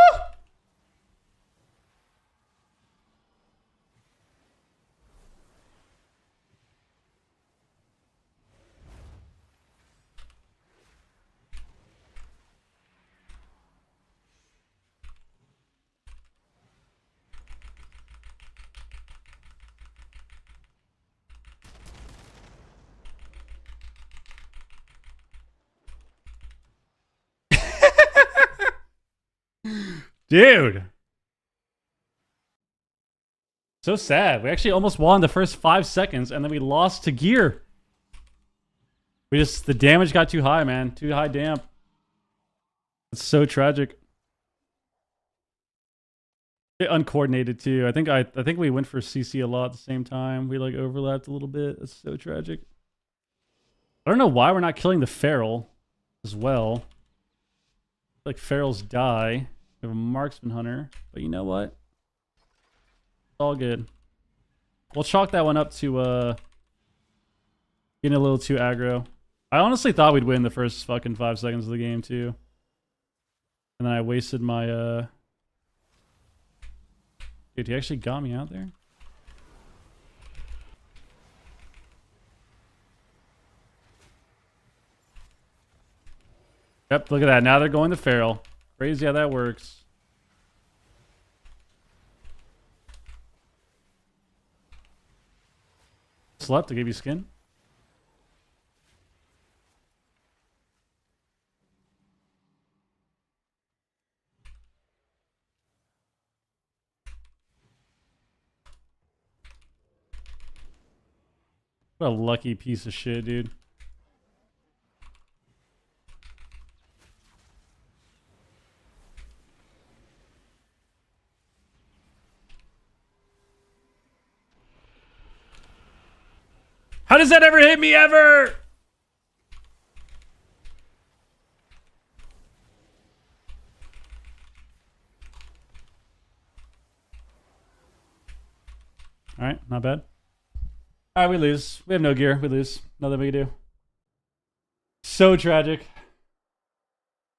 Dude. So sad. We actually almost won the first 5 seconds and then we lost to gear. The damage got too high, man. Too high damp. It's so tragic. Bit uncoordinated too. I think we went for CC a lot at the same time. We like overlapped a little bit. It's so tragic. I don't know why we're not killing the feral as well. Like ferals die. We have a marksman hunter, but you know what? It's all good. We'll chalk that one up to getting a little too aggro. I honestly thought we'd win the first fucking 5 seconds of the game too. And then I wasted my Dude, he actually got me out there. Yep, look at that. Now they're going to feral. Crazy how that works. Slept to give you skin. What a lucky piece of shit, dude. How does that ever hit me ever? All right, not bad. All right, we lose. We have no gear. We lose. Nothing we can do. So tragic.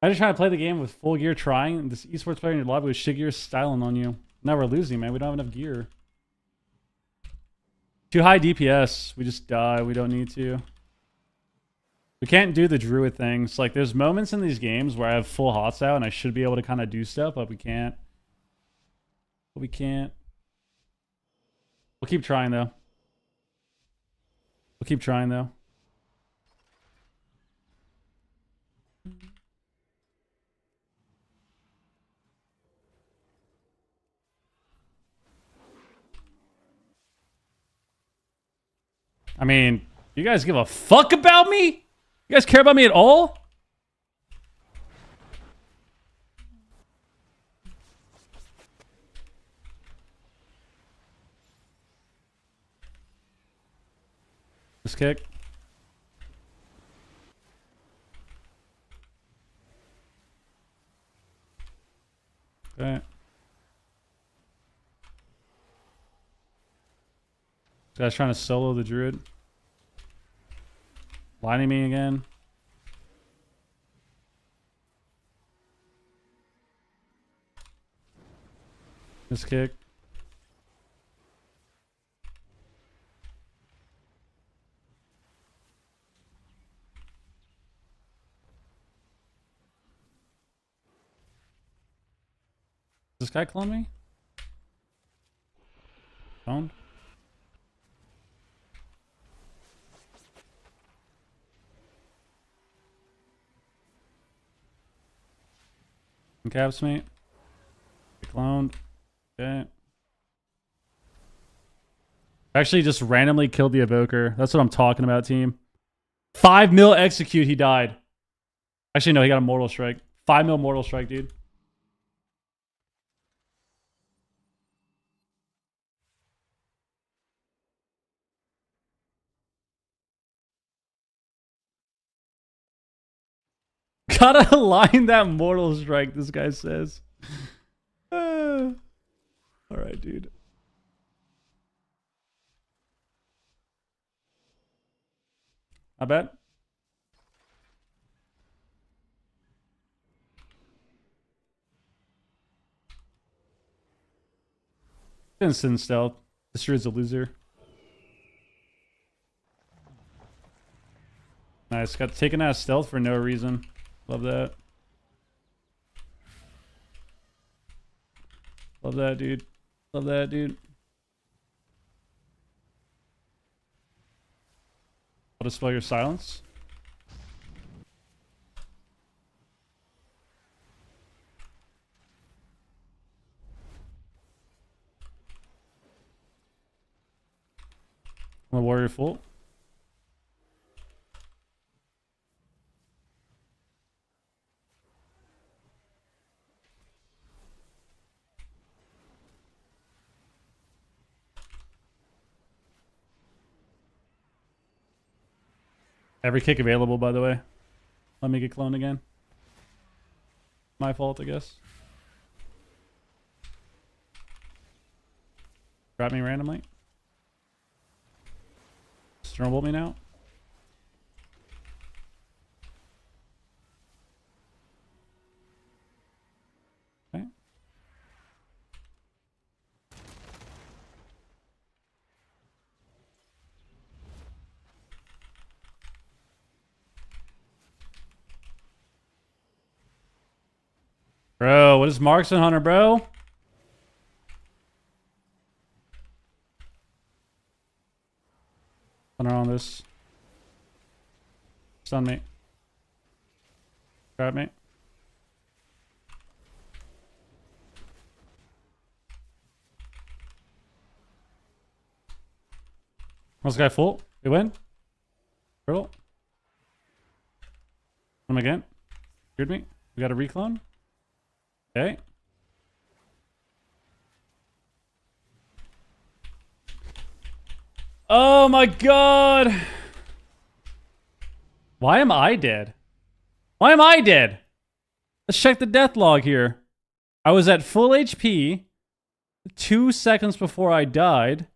I'm just trying to play the game with full gear trying, and this esports player in your lobby with shit gear styling on you. Now we're losing, man. We don't have enough gear. Too high DPS. We just die. We don't need to. We can't do the druid things. Like, there's moments in these games where I have full hots out and I should be able to kind of do stuff, but we can't. But we can't. We'll keep trying, though. We'll keep trying, though. I mean, you guys give a fuck about me? You guys care about me at all? This kick. Okay. This guy's trying to solo the druid. Blinding me again. This kick. Does this guy clone me? Cloned? Caps me. Cloned. Okay. Actually just randomly killed the evoker. That's what I'm talking about, team. 5 mil execute, he died. Actually, no, he got a mortal strike. 5 mil mortal strike, dude. Gotta align that mortal strike, this guy says. Alright, dude. I bet. Instant stealth. This druid's a loser. Nice. Got taken out of stealth for no reason. Love that. Love that, dude. Love that, dude. I'll dispel your silence. I'm a warrior full. Every kick available, by the way. Let me get cloned again. My fault, I guess. Grab me randomly. Snowball me now. Okay. Bro, what is Marksman Hunter, bro? Hunter on this. Stun me. Grab me. Was this guy full? We win? Turtle. Him again. Heard me. We got a reclone. Okay. Oh my god. Why am I dead? Why am I dead? Let's check the death log here. I was at full HP 2 seconds before I died.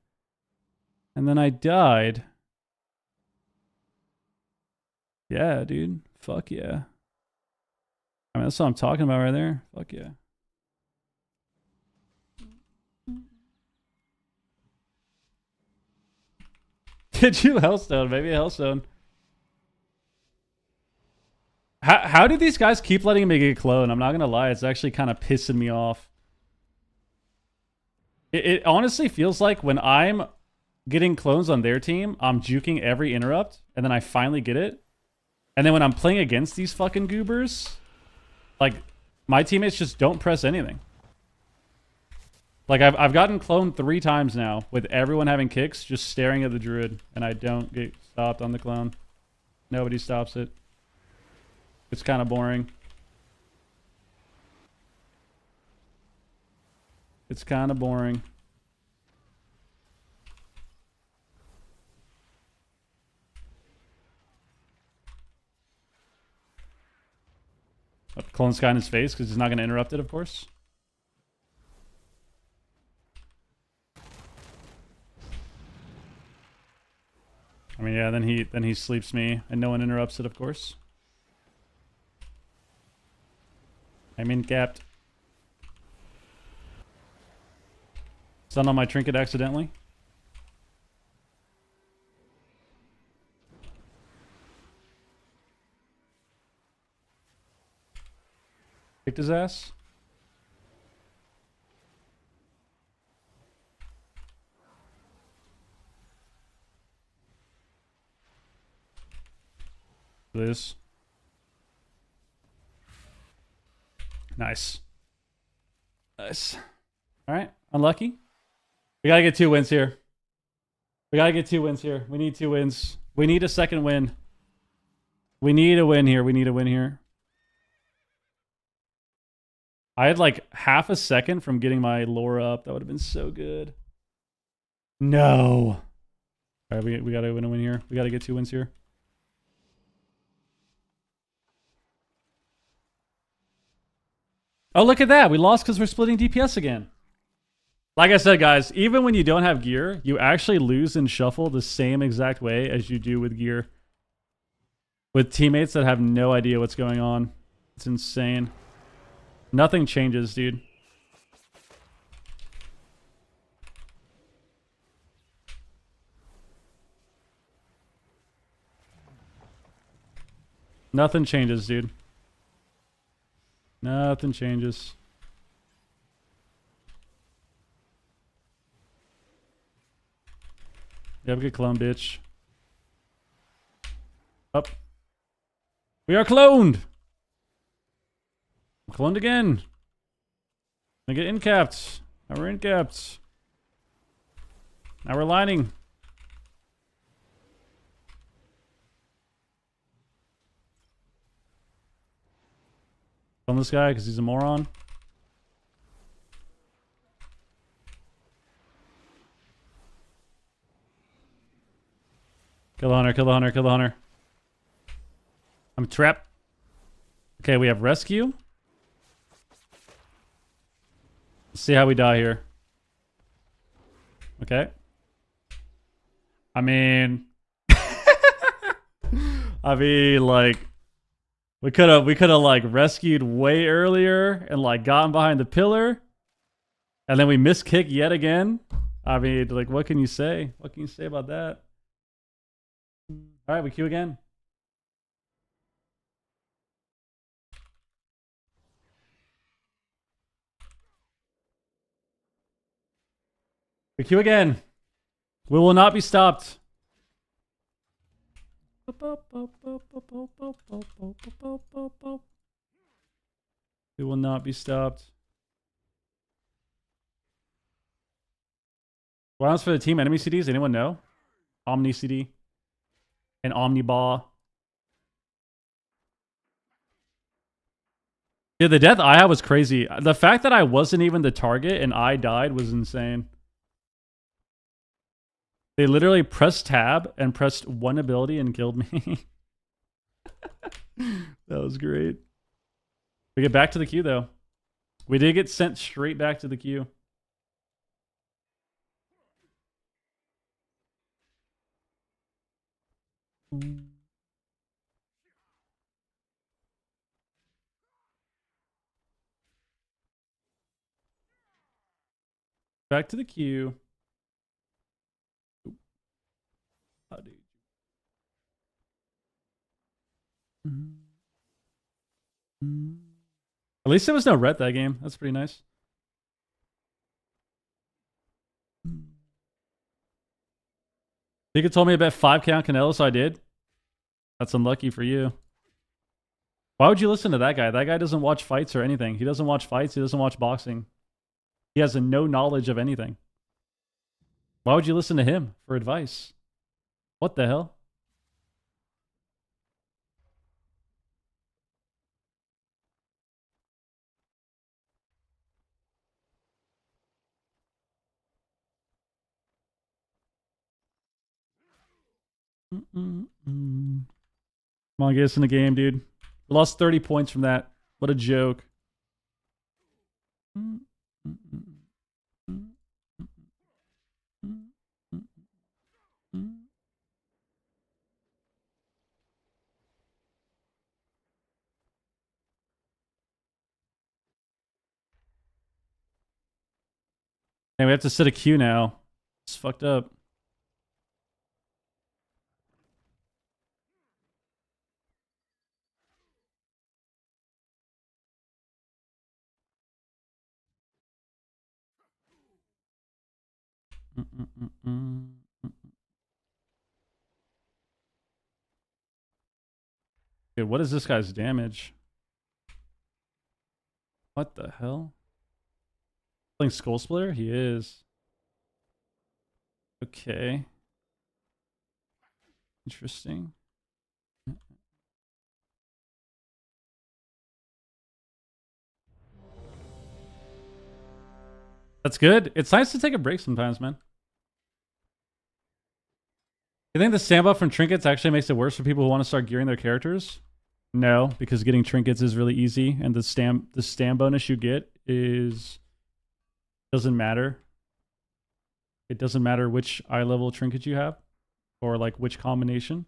And then I died. Yeah, dude. Fuck yeah. I mean, that's what I'm talking about right there. Fuck yeah. Did you Hellstone? Maybe a Hellstone. How do these guys keep letting me get clone? I'm not gonna lie, it's actually kind of pissing me off. It honestly feels like when I'm getting clones on their team, I'm juking every interrupt, and then I finally get it. And then when I'm playing against these fucking goobers, like, my teammates just don't press anything. Like I've gotten cloned 3 times now with everyone having kicks, just staring at the druid, and I don't get stopped on the clone. Nobody stops it. It's kind of boring. It's kind of boring. Clone Sky in his face because he's not going to interrupt it, of course. I mean, yeah, then he sleeps me and no one interrupts it, of course. I'm incapped. Stun on my trinket accidentally. Kicked his ass. This. Nice. Nice. Alright, unlucky. We gotta get 2 wins here. We gotta get 2 wins here. We need 2 wins. We need a second win. We need a win here. We need a win here. I had like half a second from getting my lore up. That would have been so good. No. Alright, we gotta win a win here. We gotta get 2 wins here. Oh, look at that. We lost because we're splitting DPS again. Like I said, guys, even when you don't have gear, you actually lose in shuffle the same exact way as you do with gear. With teammates that have no idea what's going on. It's insane. Nothing changes, dude. Nothing changes, dude. Nothing changes. You have a good clone, bitch. Up. We are cloned! I'm cloned again. I get incapped. Now we're incapped. Now we're lining. Kill this guy because he's a moron. Kill the hunter, kill the hunter, kill the hunter. I'm trapped. Okay, we have rescue. Let's see how we die here. Okay. I mean, like, we could have like rescued way earlier and like gotten behind the pillar, and then we missed kick yet again. I mean, like, what can you say? What can you say about that? All right, we queue again. We queue again. We will not be stopped. We will not be stopped. What else for the team enemy CDs? Anyone know? Omni CD and Omnibaw. Yeah, the death I had was crazy. The fact that I wasn't even the target and I died was insane. They literally pressed tab and pressed one ability and killed me. That was great. We get back to the queue though. We did get sent straight back to the queue. Back to the queue. At least there was no ret that game. That's pretty nice. You could told me about 5K on Canelo, so I did. That's unlucky for you. Why would you listen to that guy? That guy doesn't watch fights or anything. He doesn't watch fights. He doesn't watch boxing. He has no knowledge of anything. Why would you listen to him for advice? What the hell? Come on, get us in the game, dude. We lost 30 points from that. What a joke. And we have to set a queue now. It's fucked up. Dude, what is this guy's damage? What the hell? Playing Skull Splitter? He is. Okay. Interesting. That's good. It's nice to take a break sometimes, man. You think the stam buff from trinkets actually makes it worse for people who want to start gearing their characters? No, because getting trinkets is really easy, and the stam bonus you get doesn't matter. It doesn't matter which eye level trinket you have, or like which combination.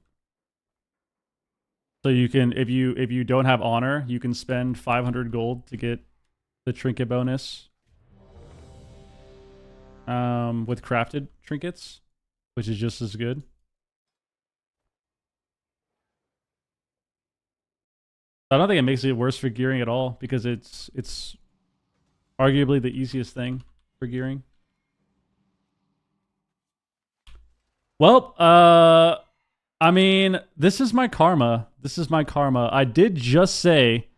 So you can, if you don't have honor, you can spend 500 gold to get the trinket bonus. With crafted trinkets, which is just as good. I don't think it makes it worse for gearing at all, because it's arguably the easiest thing for gearing. Well, I mean, this is my karma. This is my karma. I did just say,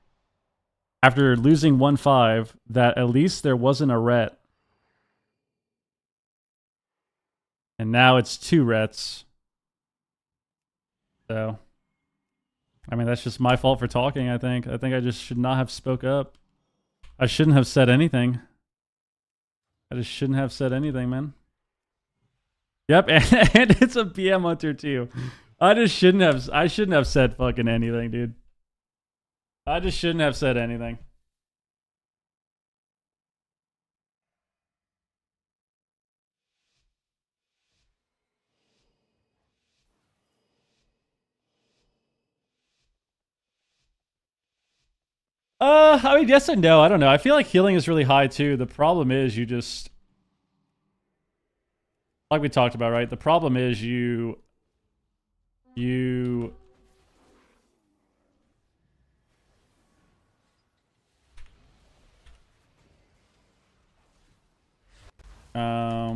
after losing 1-5, that at least there wasn't a ret. And now it's 2 rets. So, I mean, that's just my fault for talking, I think. I think I just should not have spoke up. I shouldn't have said anything. I just shouldn't have said anything, man. Yep, and it's a BM Hunter too. I shouldn't have said fucking anything, dude. I just shouldn't have said anything. I mean, yes and no. I don't know. I feel like healing is really high too. The problem is you just, like we talked about, right? The problem is you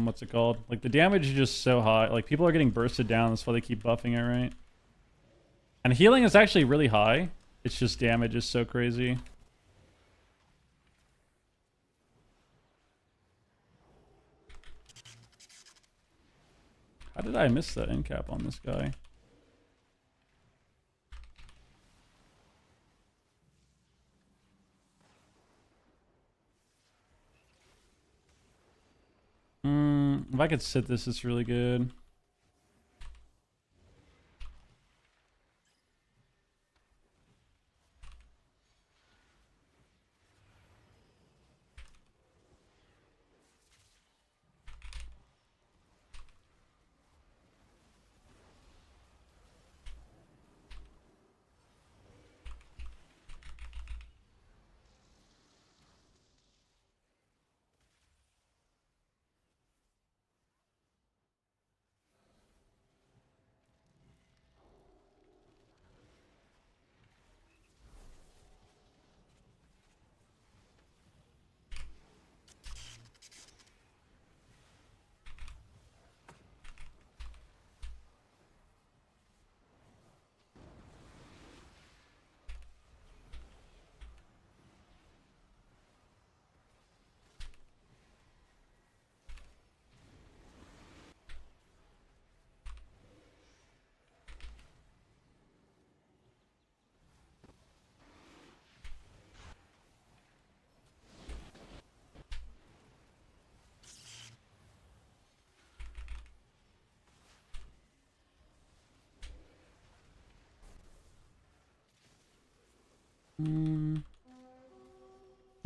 what's it called? Like the damage is just so high. Like people are getting bursted down. That's why they keep buffing it, right? And healing is actually really high. It's just damage is so crazy. How did I miss that end cap on this guy? If I could sit this, it's really good.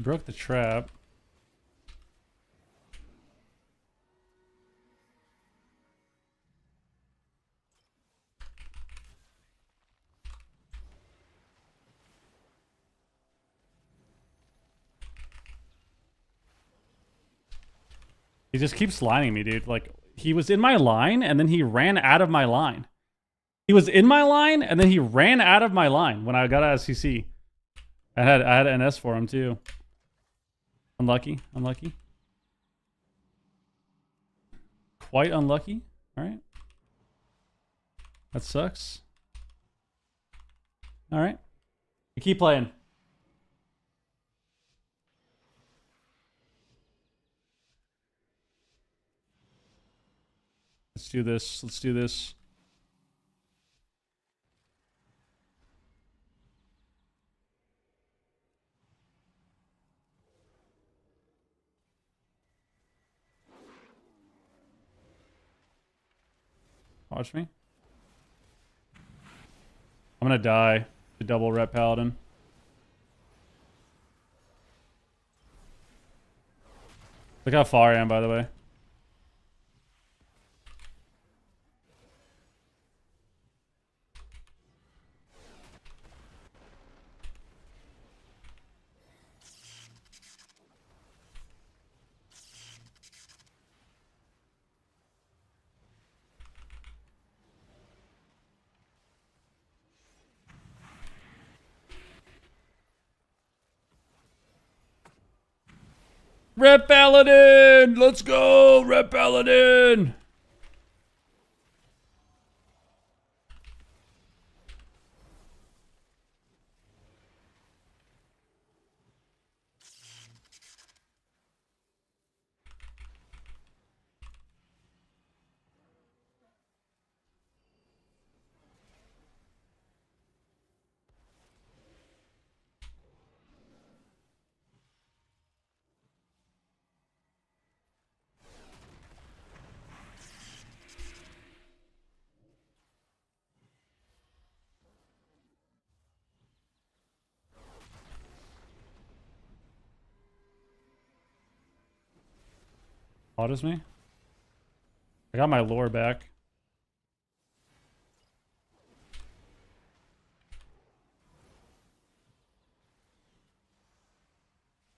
Broke the trap. He just keeps lining me, dude. Like, he was in my line, and then he ran out of my line. He was in my line, and then he ran out of my line when I got out of CC. I had an S for him, too. Unlucky. Unlucky. Quite unlucky. All right. That sucks. All right. You keep playing. Let's do this. Let's do this. Watch me. I'm gonna die to double rep paladin. Look how far I am, by the way. Rep Paladin! Let's go! Rep Paladin! Autos me? I got my lore back.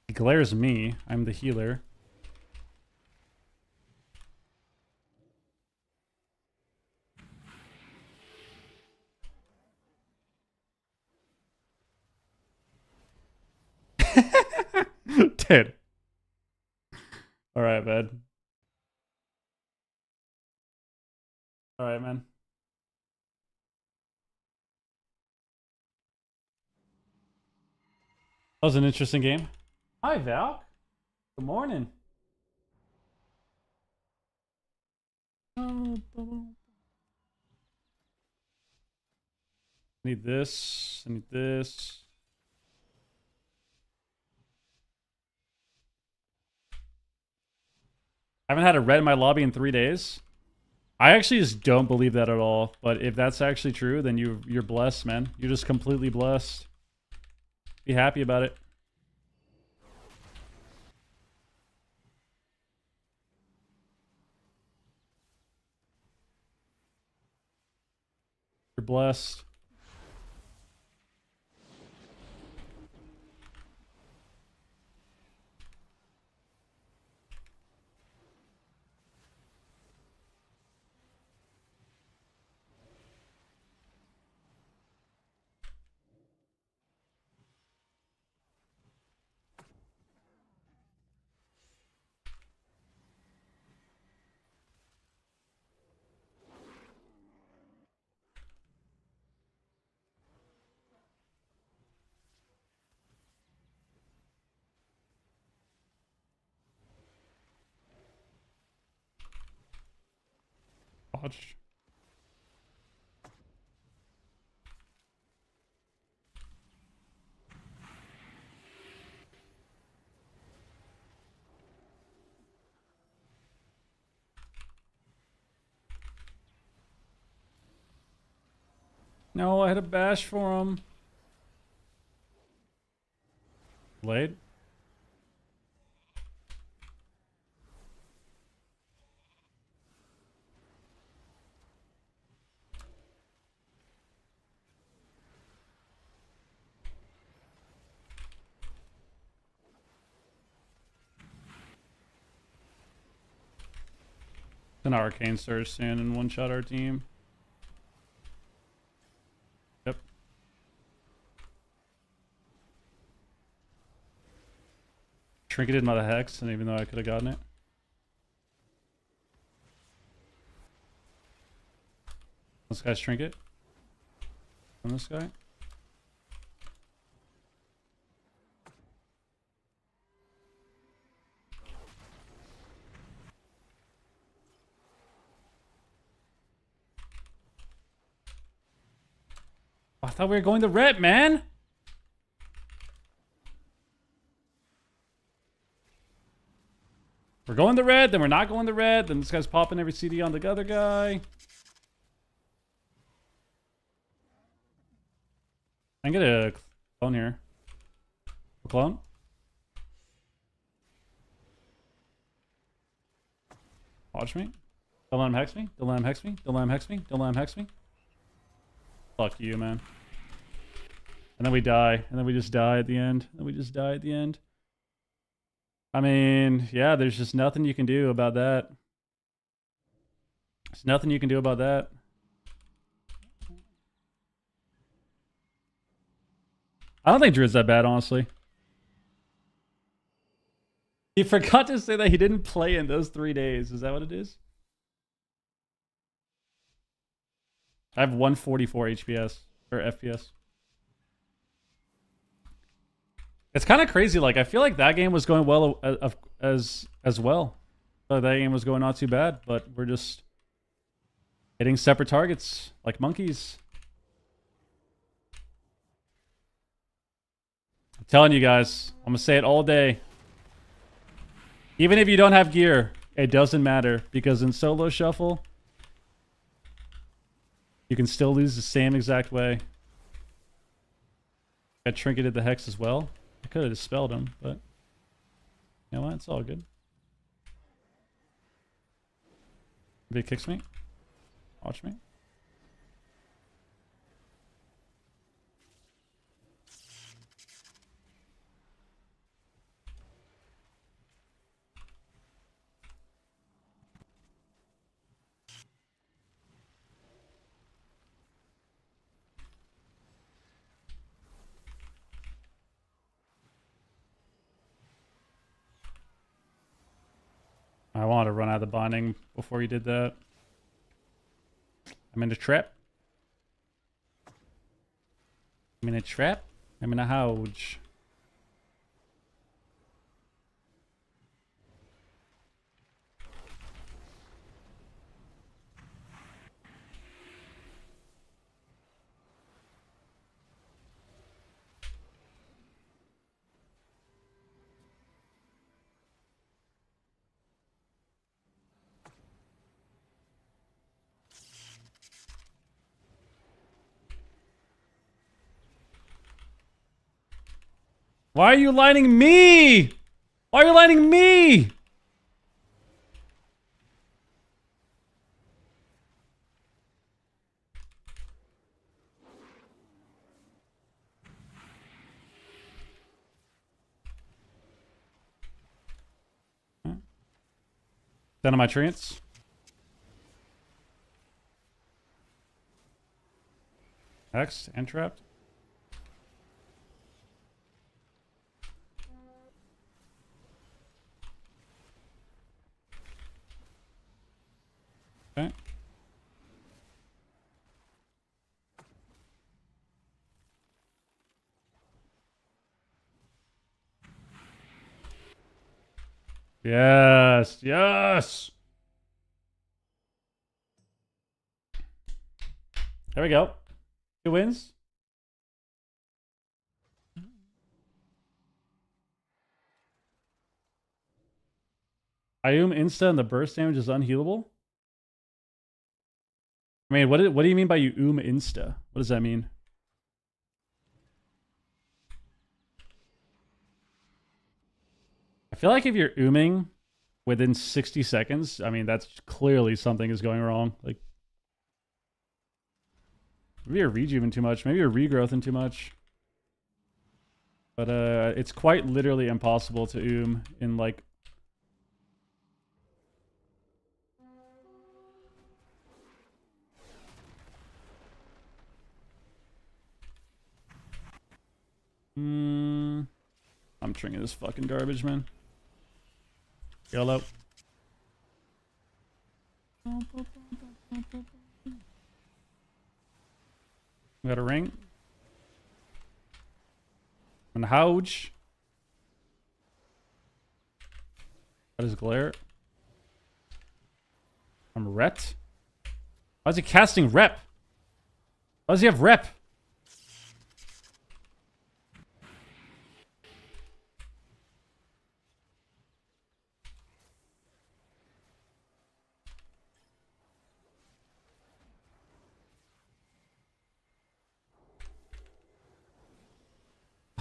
He glares me. I'm the healer. Dude. Alright, man. Alright, man. That was an interesting game. Hi, Val. Good morning. Need this. I need this. I haven't had a red in my lobby in 3 days. I actually just don't believe that at all. But if that's actually true, then you're blessed, man. You're just completely blessed. Be happy about it. You're blessed. Watch. No, I had a bash for him. Blade. An arcane surge stand and one shot our team. Yep. Trinketed by the hex, and even though I could have gotten it. This guy's trinket. And this guy. I thought we were going the red, man. We're going the red, then we're not going the red, then this guy's popping every CD on the other guy. I can get a clone here. A clone? Watch me. Don't let him hex me. Don't let him hex me. Don't let him hex me. Don't let him hex me. Fuck you, man. And then we die. And then we just die at the end. And then we just die at the end. I mean, yeah, there's just nothing you can do about that. There's nothing you can do about that. I don't think Druid's that bad, honestly. He forgot to say that he didn't play in those 3 days. Is that what it is? I have 144 HPS or FPS. It's kind of crazy. Like, I feel like that game was going well as well. So that game was going not too bad, but we're just hitting separate targets like monkeys. I'm telling you guys, I'm gonna say it all day. Even if you don't have gear, it doesn't matter, because in solo shuffle, you can still lose the same exact way. I trinketed the hex as well. I could have dispelled him, but you know what? It's all good. Maybe it kicks me. Watch me. I wanted to run out of the binding before he did that. I'm in a trap. I'm in a trap. I'm in a houge. Why are you lining me? Why are you lining me? Down on my trance. Hex and trapped. Okay. Yes, yes. There we go. 2 wins. Ayum insta and the burst damage is unhealable? I mean, what do you mean by you insta? What does that mean? I feel like if you're ooming within 60 seconds, I mean, that's clearly something is going wrong. Like, maybe you're rejuven too much. Maybe you're regrowthing too much. But it's quite literally impossible to oom in like... I'm drinking this fucking garbage, man. Yellow. We got a ring. And Houge. That is glare. I'm Ret. Why is he casting rep? Why does he have rep?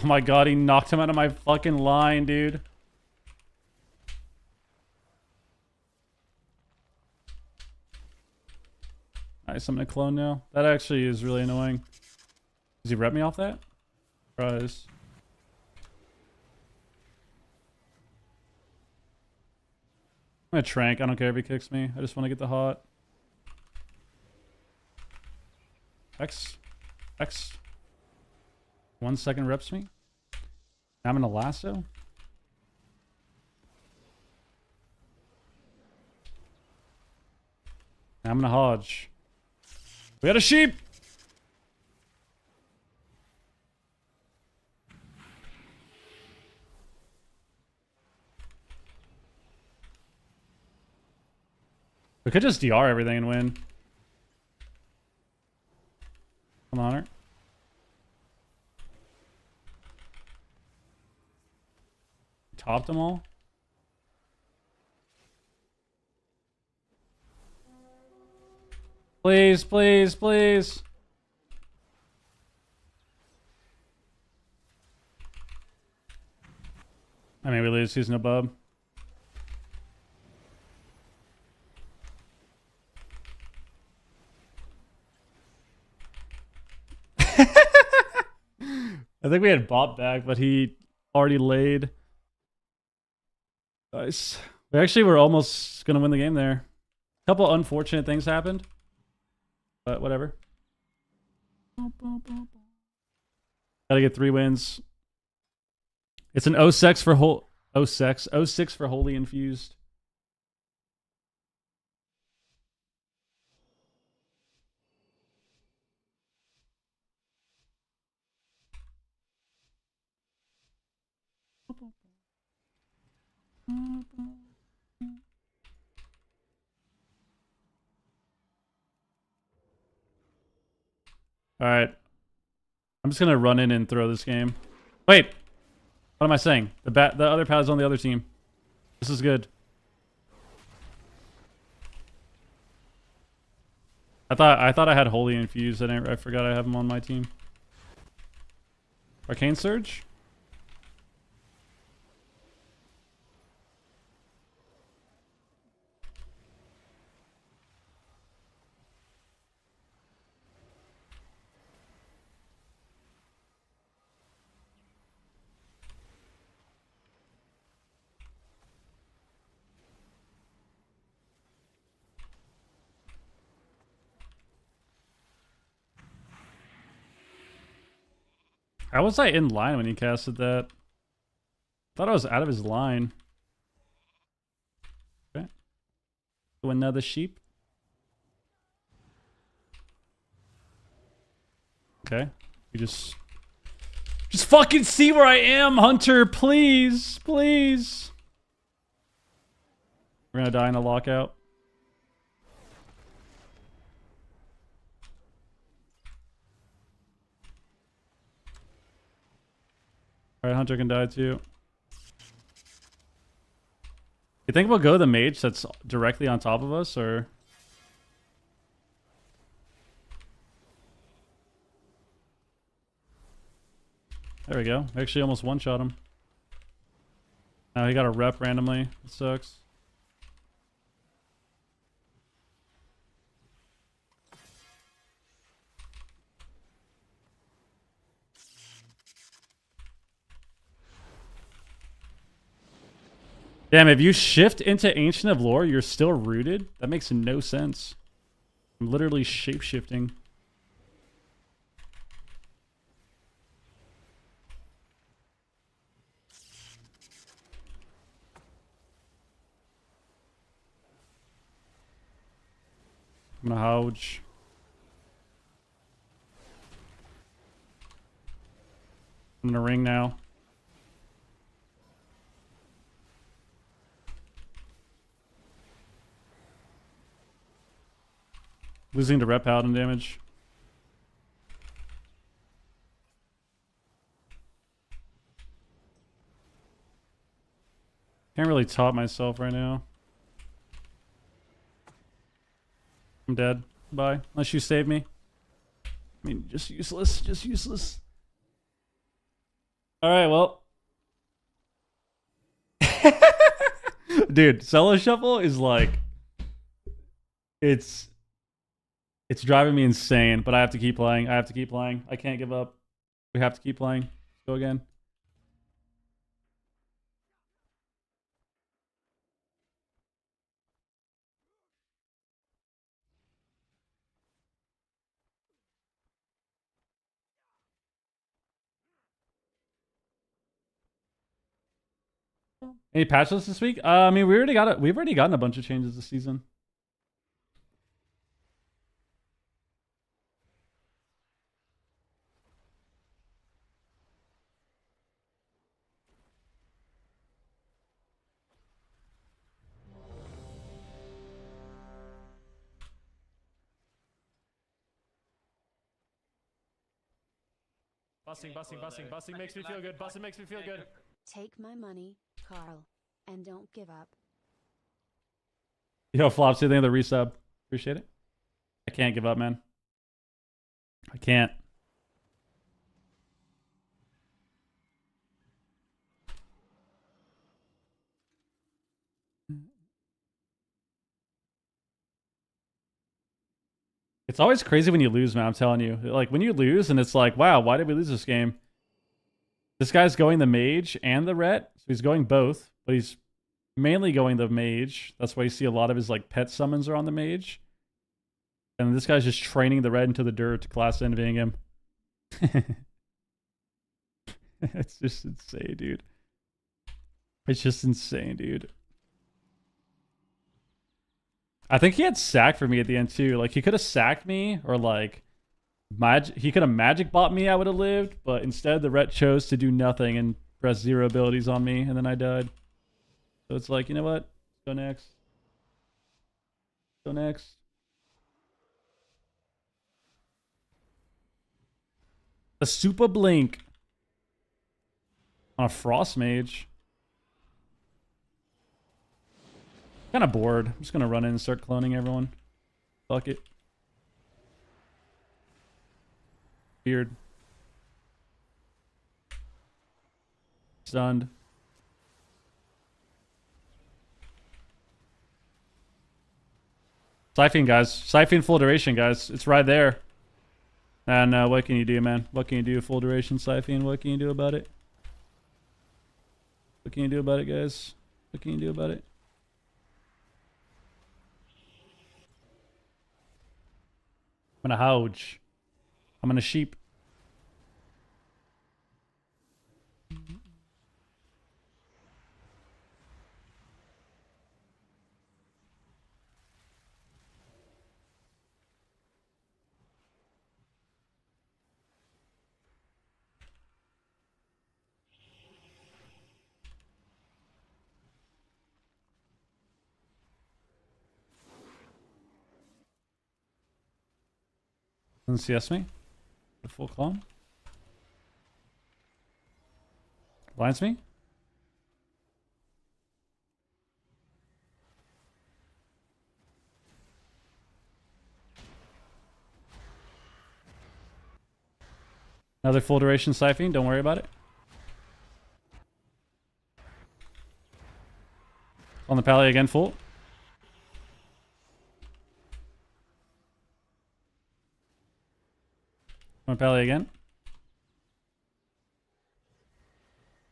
Oh my god, he knocked him out of my fucking line, dude. Nice, I'm gonna clone now. That actually is really annoying. Does he rep me off that? Surprise. I'm gonna trank. I don't care if he kicks me. I just want to get the hot. X. X. 1 second reps me. Now I'm in a lasso. Now I'm in a Hodge. We got a sheep! We could just DR everything and win. Come on, her. Topped them all. Please, please, please. I mean, we lose. He's no bub. I think we had bot back, but he already laid. Nice. We actually were almost going to win the game there. A couple unfortunate things happened. But whatever. Gotta get 3 wins. It's an 06 for whole 06 for Holy Infused. All right. I'm just gonna run in and throw this game. Wait. What am I saying? The other pad's on the other team. This is good. I thought I had Holy Infused. I forgot I have him on my team. Arcane Surge? How was I in line when he casted that? Thought I was out of his line. Okay. So another sheep. Okay. You just fucking see where I am, Hunter, please. Please. We're gonna die in a lockout. Alright, Hunter can die too. You think we'll go the mage that's directly on top of us, or? There we go. Actually almost one-shot him. He got a rep randomly. It sucks. Damn, if you shift into Ancient of Lore, you're still rooted? That makes no sense. I'm literally shape-shifting. I'm gonna houge. I'm gonna ring now. Losing to rep paladin damage. Can't really top myself right now. I'm dead. Bye. Unless you save me. I mean, just useless. Just useless. Alright, well. Dude, solo shuffle is like... It's driving me insane, but I have to keep playing. I have to keep playing. I can't give up. We have to keep playing. Let's go again. Any patch lists this week? I mean, we've already gotten a bunch of changes this season. Busting makes me feel good. Busting makes me feel good. Take my money, Carl, and don't give up. Yo, Flops, do you think of the resub? Appreciate it. I can't give up, man. I can't. It's always crazy when you lose, man. I'm telling you. Like, when you lose and it's like, wow, why did we lose this game? This guy's going the mage and the ret. So he's going both, but he's mainly going the mage. That's why you see a lot of his like pet summons are on the mage. And this guy's just training the red into the dirt to class envying him. It's just insane, dude. It's just insane, dude. I think he had sack for me at the end too. Like he could have sacked me or like he could have magic bought me, I would have lived, but instead the ret chose to do nothing and press 0 abilities on me and then I died. So it's like, you know what? Go next. Go next. A super blink on a frost mage. Kind of bored. I'm just gonna run in and start cloning everyone. Fuck it. Beard. Stunned. Siphon, guys. Siphon full duration, guys. It's right there. And what can you do, man? What can you do? Full duration Siphon. What can you do about it? What can you do about it, guys? What can you do about it? I'm gonna houge. I'm gonna sheep. Doesn't CS me. The full clone. Blinds me. Another full duration Siphon. Don't worry about it. On the pally again, full. On the pally again.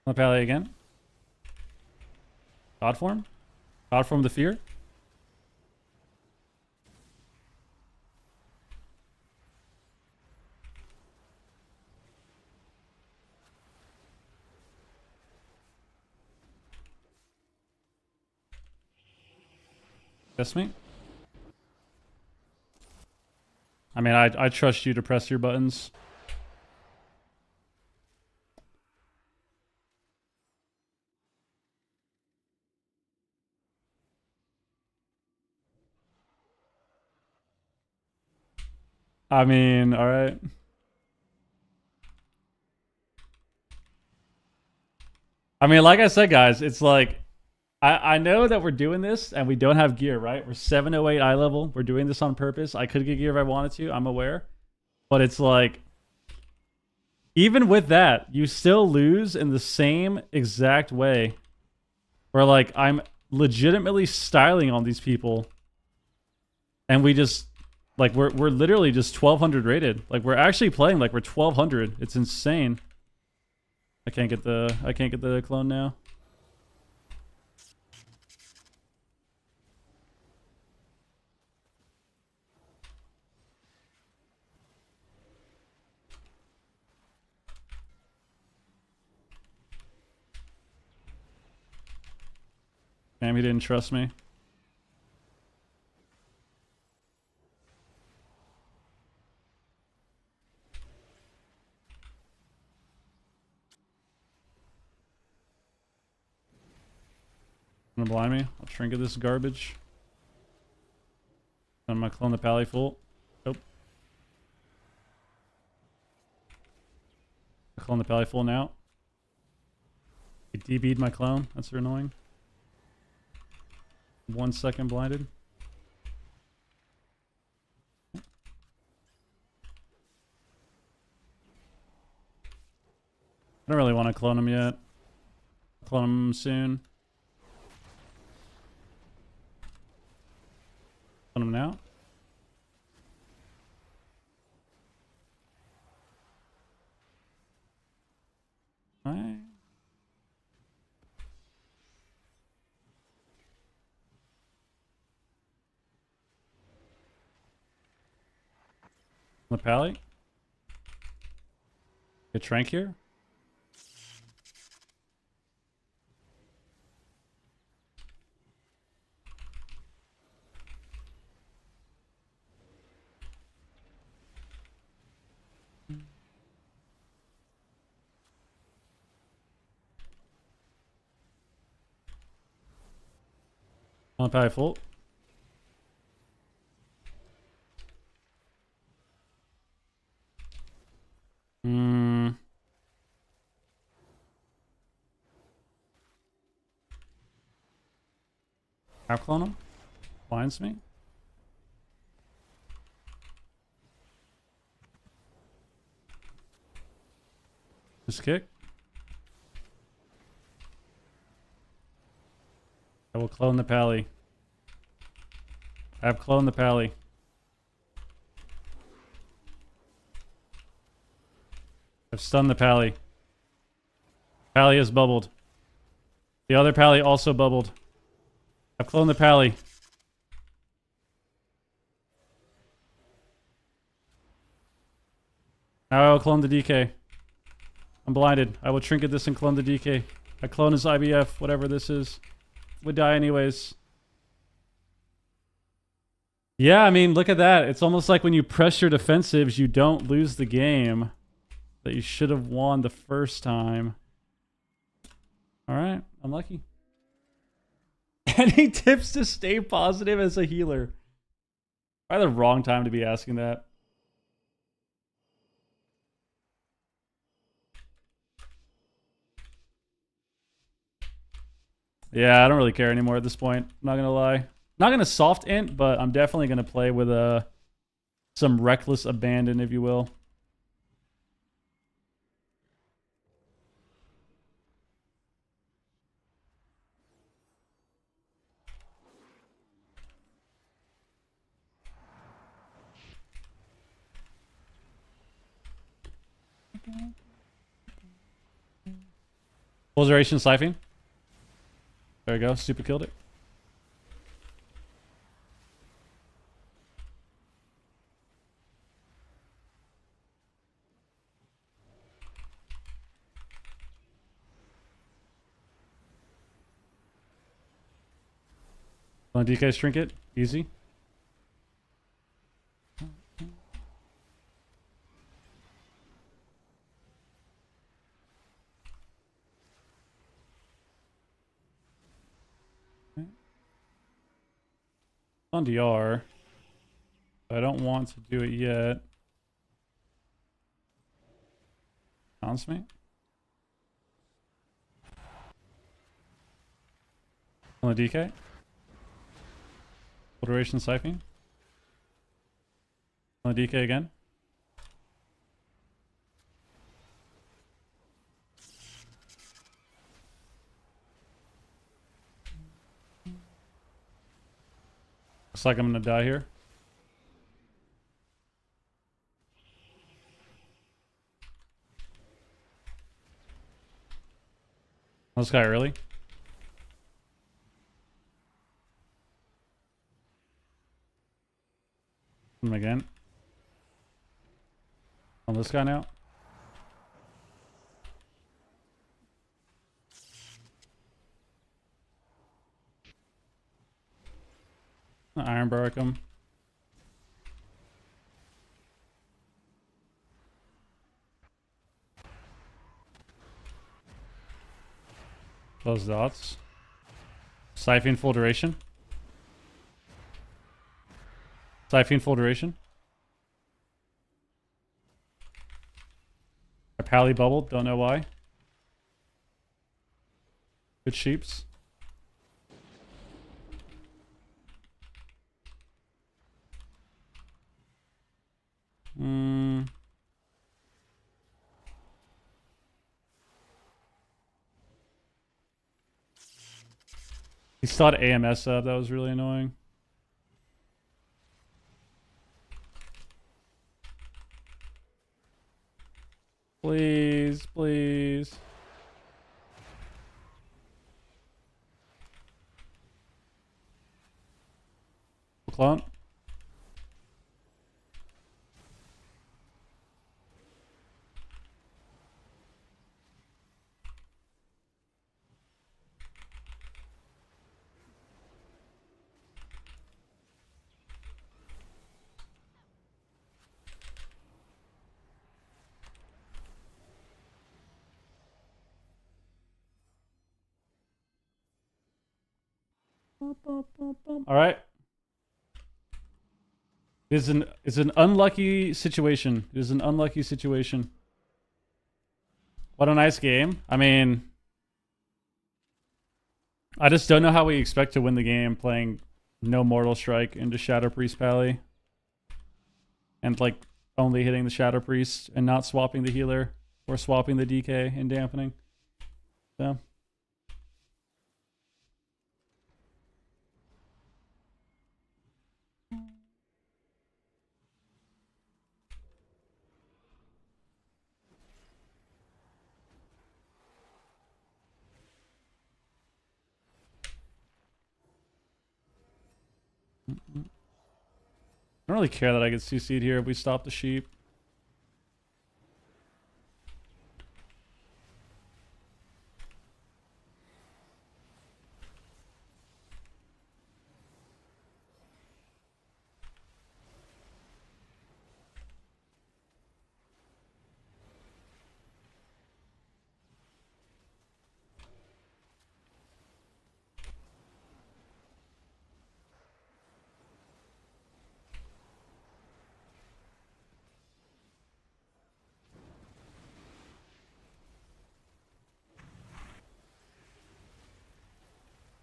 On the pally again. God form. God form the fear. Trust me. I mean, I trust you to press your buttons. I mean, all right. I mean, like I said, guys, it's like, I know that we're doing this and we don't have gear, right? We're 708 eye level. We're doing this on purpose. I could get gear if I wanted to. I'm aware. But it's like, even with that, you still lose in the same exact way. Where like, I'm legitimately styling on these people. And we just, like, we're literally just 1200 rated. Like, we're actually playing like we're 1200. It's insane. I can't get the clone now. Damn, he didn't trust me. Gonna blind me. I'll trinket this garbage. I'm gonna clone the pally full. Nope. I clone the pally full now. He DB'd my clone. That's annoying. 1 second blinded. I don't really want to clone him yet. Clone him soon. Clone him now. Alright. The pally. Get Trank here. On the pally full. Out clone him. Blinds me. Just kick. I will clone the pally. I have cloned the pally. I've stunned the pally. Pally is bubbled. The other pally also bubbled. I've cloned the pally. Now I will clone the DK. I'm blinded. I will trinket this and clone the DK. I clone his IBF, whatever this is. Would die anyways. Yeah, I mean, look at that. It's almost like when you press your defensives, you don't lose the game that you should have won the first time. Alright, unlucky. Any tips to stay positive as a healer? Probably the wrong time to be asking that. Yeah, I don't really care anymore at this point. I'm not gonna lie. Not gonna soft int, but I'm definitely gonna play with some reckless abandon, if you will. Full duration siphoning. There we go. Stupid killed it. On DK trinket. Easy. On DR. I don't want to do it yet. Bounce me. On the DK. Full duration siphoning. On the DK again. Looks like I'm gonna die here. This guy early. Him again. On this guy now. Iron barrack him. Those dots. Siphon full duration. Siphon full duration. A pally bubbled, don't know why. Good sheeps. He started AMS up, that was really annoying. Please, please. Clone. All right. It's an unlucky situation. It is an unlucky situation. What a nice game. I mean, I just don't know how we expect to win the game playing no Mortal Strike into Shadow Priest Pally. And like only hitting the Shadow Priest and not swapping the healer or swapping the DK and dampening. So I don't really care that I get CC'd here if we stop the sheep.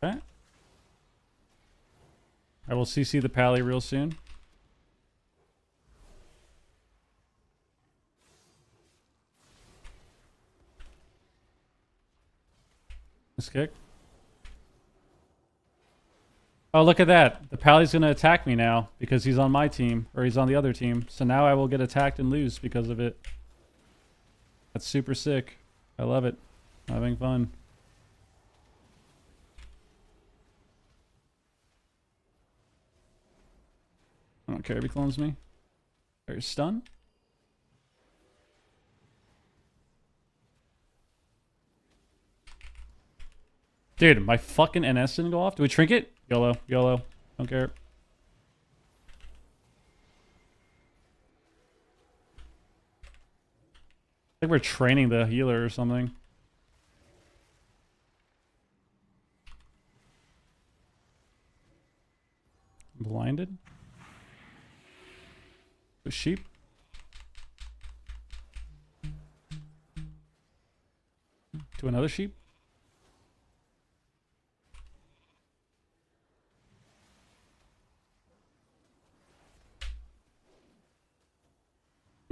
Okay. I will CC the Pally real soon. This kick. Oh, look at that. The Pally's going to attack me now because he's on my team, or he's on the other team. So now I will get attacked and lose because of it. That's super sick. I love it. Having fun. I don't care if he clones me. There's stun. Dude, my fucking NS didn't go off. Do we trinket? YOLO, YOLO. Don't care. I think we're training the healer or something. Blinded. The sheep. To another sheep.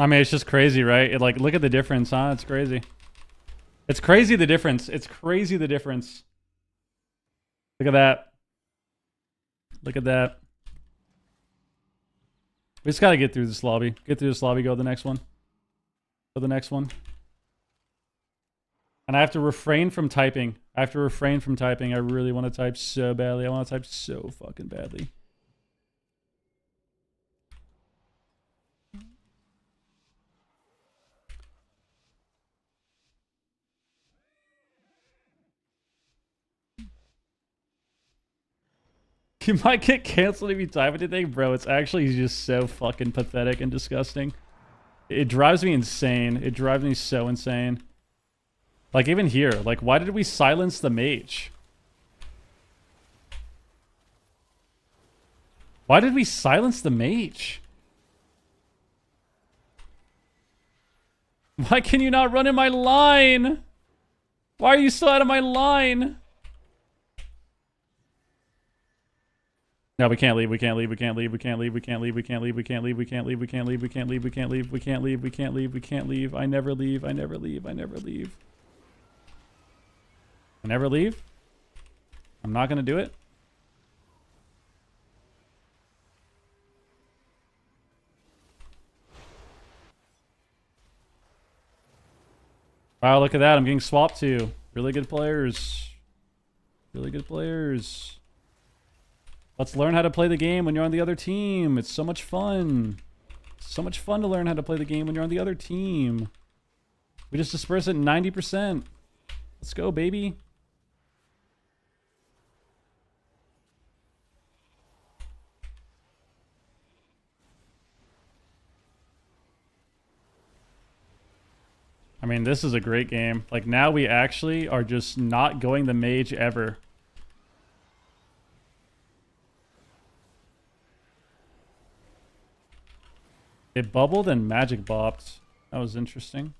I mean, it's just crazy, right? It, like, look at the difference, huh? It's crazy. It's crazy the difference. It's crazy the difference. Look at that. Look at that. We just gotta get through this lobby. Get through this lobby, go to the next one. Go to the next one. And I have to refrain from typing. I have to refrain from typing. I really want to type so badly. I want to type so fucking badly. You might get canceled if you type anything, bro. It's actually just so fucking pathetic and disgusting. It drives me insane. It drives me so insane. Like, even here. Like, why did we silence the mage? Why did we silence the mage? Why can you not run in my line? Why are you still out of my line? No, we can't leave. We can't leave. We can't leave. We can't leave. We can't leave. We can't leave. We can't leave. We can't leave. We can't leave. We can't leave. We can't leave. We can't leave. We can't leave. We can't leave. I never leave. I never leave. I never leave. I never leave. I'm not gonna do it. Wow, look at that. I'm getting swapped to. Really good players. Really good players. Let's learn how to play the game when you're on the other team. It's so much fun. It's so much fun to learn how to play the game when you're on the other team. We just disperse it 90%. Let's go, baby. I mean, this is a great game. Like, now we actually are just not going the mage ever. It bubbled and magic bopped. That was interesting.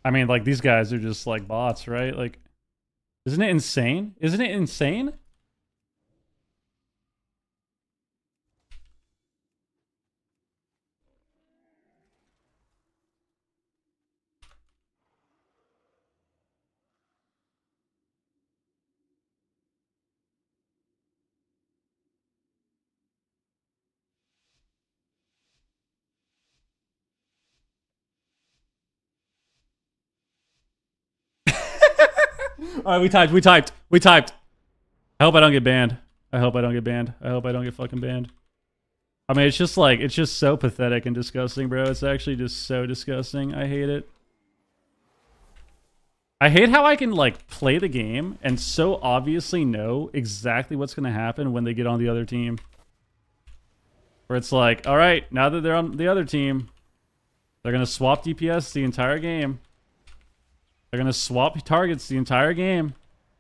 I mean, like, these guys are just like bots, right? Like, isn't it insane? Isn't it insane? All right, we typed. I hope I don't get banned. I hope I don't get banned. I hope I don't get fucking banned. I mean, it's just like, it's just so pathetic and disgusting, bro. It's actually just so disgusting. I hate it. I hate how I can, like, play the game and so obviously know exactly what's going to happen when they get on the other team. Where it's like, all right, now that they're on the other team, they're going to swap DPS the entire game. They're going to swap targets the entire game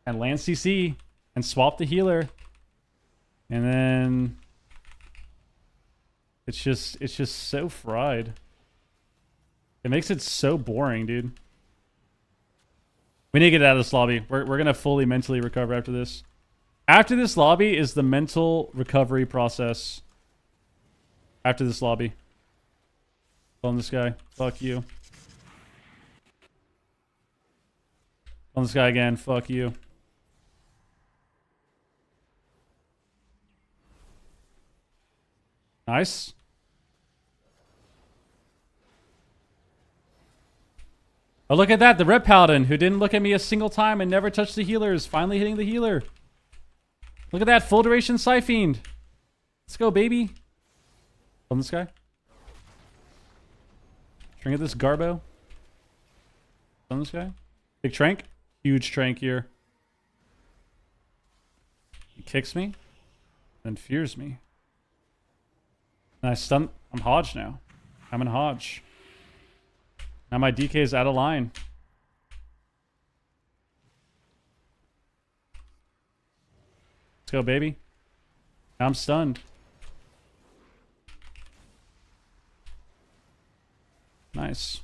and land CC and swap the healer. And then it's just so fried. It makes it so boring, dude. We need to get out of this lobby. We're going to fully mentally recover after this. After this lobby is the mental recovery process. After this lobby. On this guy. Fuck you. On this guy again. Fuck you. Nice. Oh, look at that. The Red Paladin, who didn't look at me a single time and never touched the healers, finally hitting the healer. Look at that. Full duration Scyfiend. Let's go, baby. On this guy. Trying to get this Garbo. On this guy. Big Trank. Huge Trank here. He kicks me. Then fears me. And I stun. I'm Hodge now. I'm in Hodge. Now my DK is out of line. Let's go, baby. Now I'm stunned. Nice.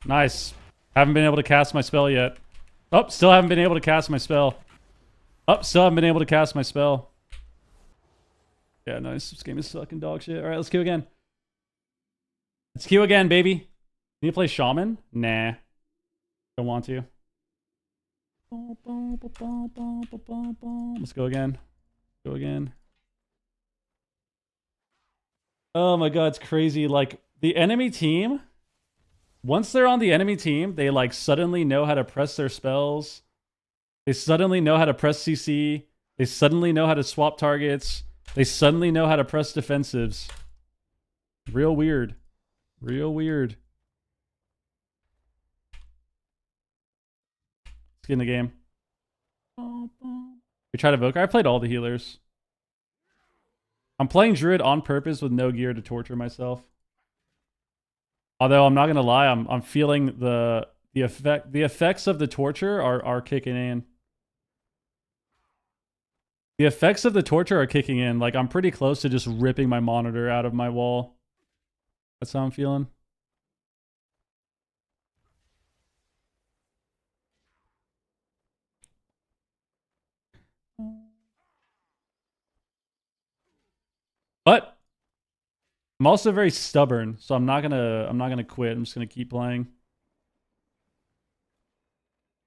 Nice. Haven't been able to cast my spell yet. Oh, still haven't been able to cast my spell. Oh, still haven't been able to cast my spell. Yeah, nice. This game is sucking dog shit. All right, let's queue again. Let's queue again, baby. Need to play Shaman? Nah. Don't want to. Let's go again. Go again. Oh my god, it's crazy. Like, the enemy team, once they're on the enemy team, they like suddenly know how to press their spells. They suddenly know how to press CC. They suddenly know how to swap targets. They suddenly know how to press defensives. Real weird. Real weird. Let's get in the game. We tried Evoker. I played all the healers. I'm playing Druid on purpose with no gear to torture myself. Although I'm not gonna lie, I'm feeling the effects of the torture are kicking in. The effects of the torture are kicking in. Like, I'm pretty close to just ripping my monitor out of my wall. That's how I'm feeling. But I'm also very stubborn, so I'm not gonna quit. I'm just gonna keep playing.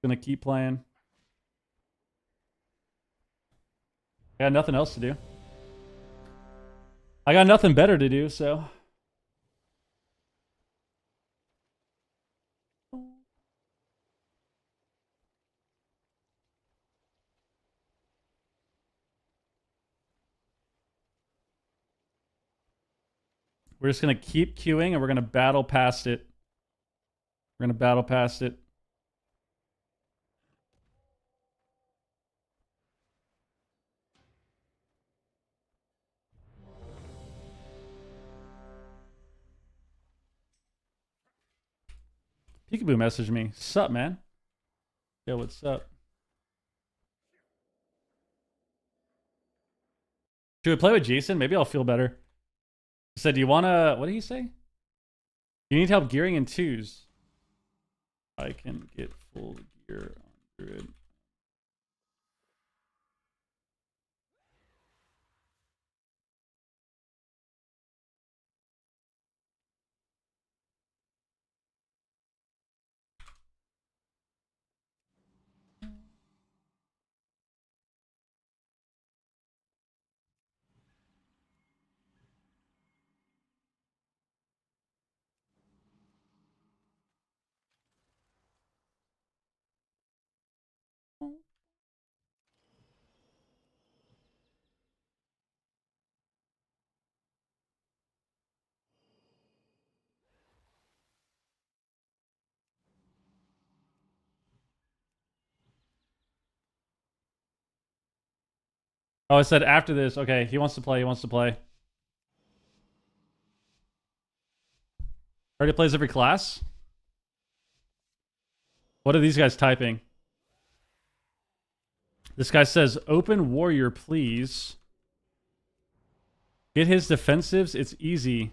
Gonna keep playing. I got nothing else to do. I got nothing better to do, so. We're just going to keep queuing and we're going to battle past it. We're going to battle past it. Peekaboo messaged me. Sup, man? Yo, what's up? Should we play with Jason? Maybe I'll feel better. He said, do you want to... What did he say? You need help gearing in twos. I can get full gear on Druid. Oh, I said after this. Okay, he wants to play. He wants to play. Already plays every class? What are these guys typing? This guy says, open warrior, please. Get his defensives. It's easy.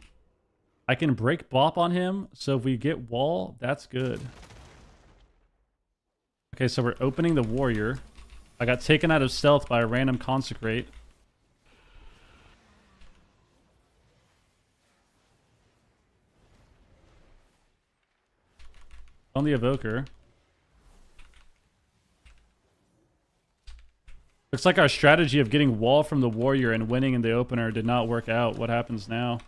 I can break bop on him, so if we get wall, that's good. Okay, so we're opening the warrior. I got taken out of stealth by a random consecrate. On the evoker. Looks like our strategy of getting wall from the warrior and winning in the opener did not work out. What happens now?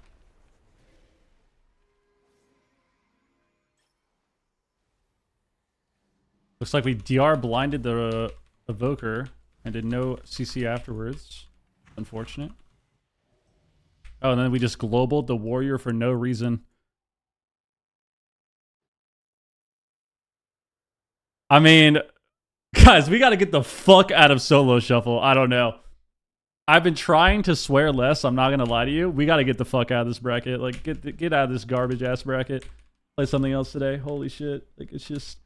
Looks like we DR blinded the evoker and did no CC afterwards. Unfortunate. Oh, and then we just globaled the warrior for no reason. I mean, guys, we got to get the fuck out of solo shuffle. I don't know. I've been trying to swear less. I'm not going to lie to you. We got to get the fuck out of this bracket. Like, get out of this garbage ass bracket. Play something else today. Holy shit. Like, it's just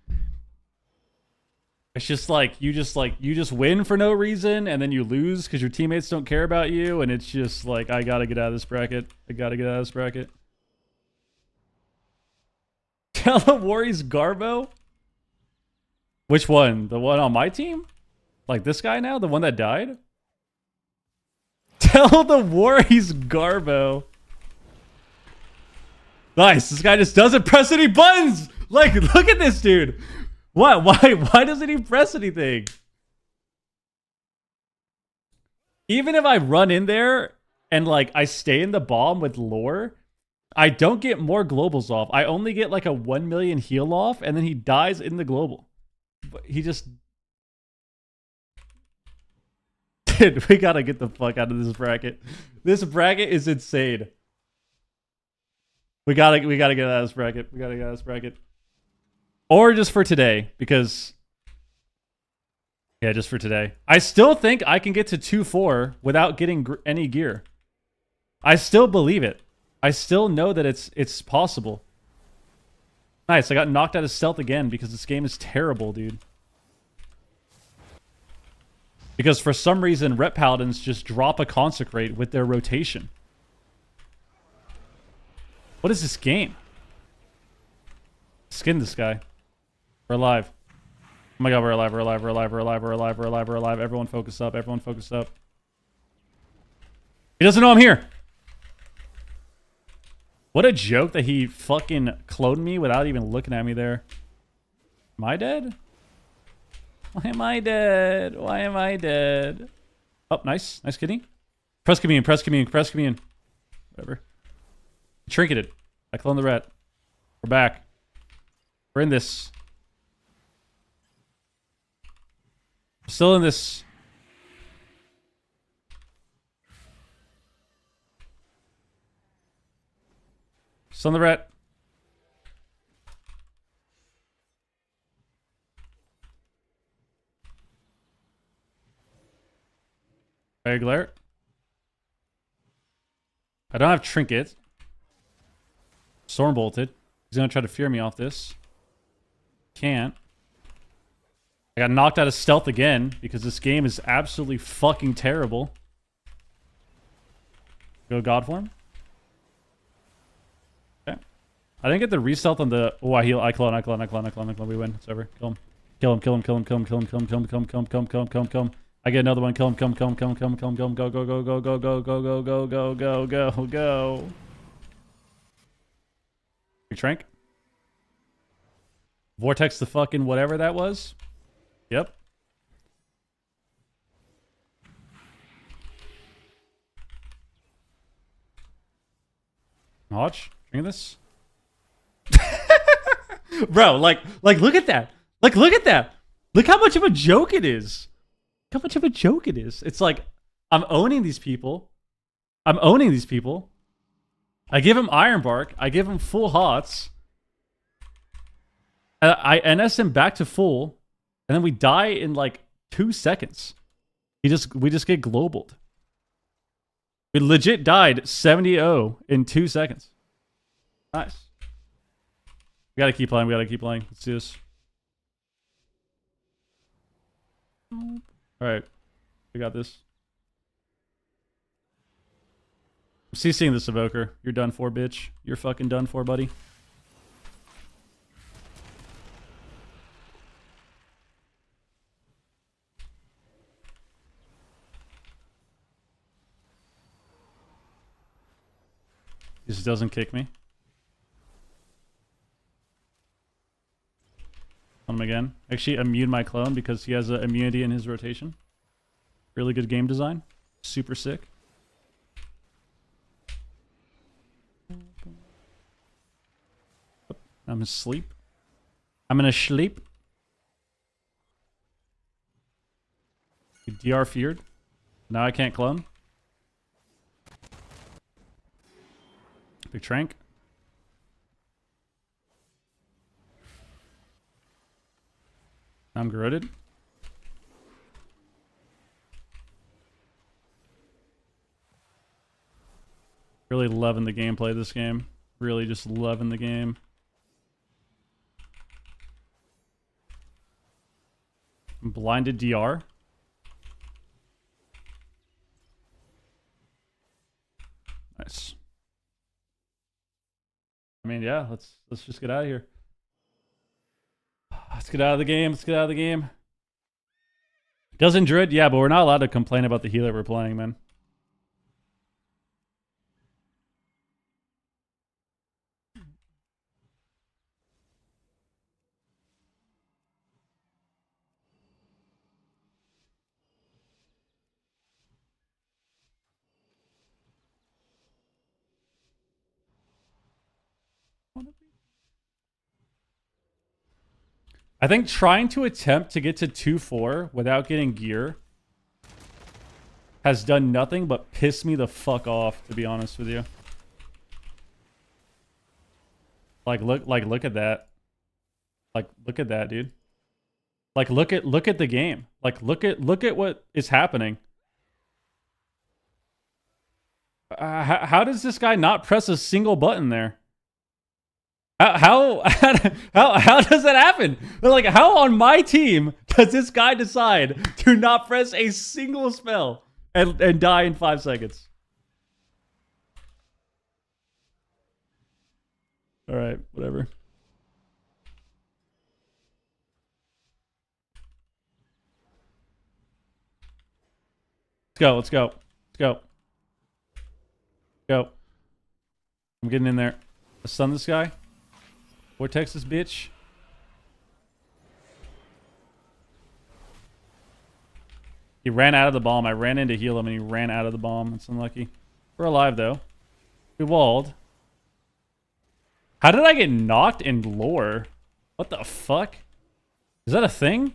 like you just win for no reason and then you lose because your teammates don't care about you, and it's just like, I gotta get out of this bracket. I gotta get out of this bracket. Tell the Warriors Garbo? Which one? The one on my team? Like this guy now? The one that died? Tell the Warriors Garbo. Nice. This guy just doesn't press any buttons. Like, look at this dude. What? Why doesn't he press anything? Even if I run in there and like I stay in the bomb with lore, I don't get more globals off. I only get like a 1 million heal off, and then he dies in the global. But he just... Dude, we gotta get the fuck out of this bracket. This bracket is insane. We gotta get out of this bracket. We gotta get out of this bracket. Or just for today, because... Yeah, just for today. I still think I can get to 2-4 without getting any gear. I still believe it. I still know that it's possible. Nice, I got knocked out of stealth again because this game is terrible, dude. Because for some reason, Rep Paladins just drop a Consecrate with their rotation. What is this game? Skin this guy. We're alive. Oh my god, we're alive, we're alive, we're alive, we're alive, we're alive, we're alive, we're alive. Everyone focus up, everyone focus up. He doesn't know I'm here. What a joke that he fucking cloned me without even looking at me there. Am I dead? Why am I dead? Why am I dead? Oh, nice. Nice kitty. Press commune, press commune, press commune. Whatever. Trinketed. I cloned the rat. We're back. We're in this. Still in this. Still in the rat. Fire glare. I don't have trinket. Storm bolted. He's gonna try to fear me off this. Can't. I got knocked out of stealth again because this game is absolutely fucking terrible. Go God form. Okay. I didn't get the re-stealth on the... Oh, I heal. I clone. We win. It's over. Kill him. Kill him. Kill him. Kill him. Kill him. Kill him. Kill him. Kill him. Kill him. Kill him. Kill him. Kill him. Kill him. Kill him. I get another one. Kill him. Kill him. Kill him. Kill him. Kill him. Kill him. Kill him. Go. Go. Go. Go. Go. Go. Go. Go. Go. Go. Go. Go. Go. Big trank. Vortex the fucking whatever that was. Yep. Watch. Drink this. Bro, like look at that. Like look at that. Look how much of a joke it is. Look how much of a joke it is. It's like I'm owning these people. I'm owning these people. I give him Iron Bark. I give him full hots. I NS him back to full, and then we die in like 2 seconds. We just get globaled. We legit died 70-0 in 2 seconds. Nice. We gotta keep playing. We gotta keep playing. Let's do this. All right, we got this. I'm CCing this evoker. You're done for, bitch. You're fucking done for, buddy. He just doesn't kick me. On him again. Actually, immune my clone because he has an immunity in his rotation. Really good game design. Super sick. I'm asleep. I'm gonna sleep. DR feared. Now I can't clone. Big Trank. I'm garroted. Really loving the gameplay of this game. Really just loving the game. I'm blinded DR. Nice. I mean, yeah, let's just get out of here. Let's get out of the game. Let's get out of the game. Doesn't Druid? Yeah, but we're not allowed to complain about the healer we're playing, man. I think trying to attempt to get to 2-4 without getting gear has done nothing but piss me the fuck off, to be honest with you. Like look at that. Like look at that, dude. Like look at the game. Like look at what is happening. How does this guy not press a single button there? How does that happen? Like, how on my team does this guy decide to not press a single spell and die in 5 seconds? All right, whatever. Let's go. Go. I'm getting in there. Let's stun this guy. Vortex this bitch. He ran out of the bomb. I ran in to heal him and he ran out of the bomb. It's unlucky. We're alive though. We walled. How did I get knocked in lore? What the fuck? Is that a thing?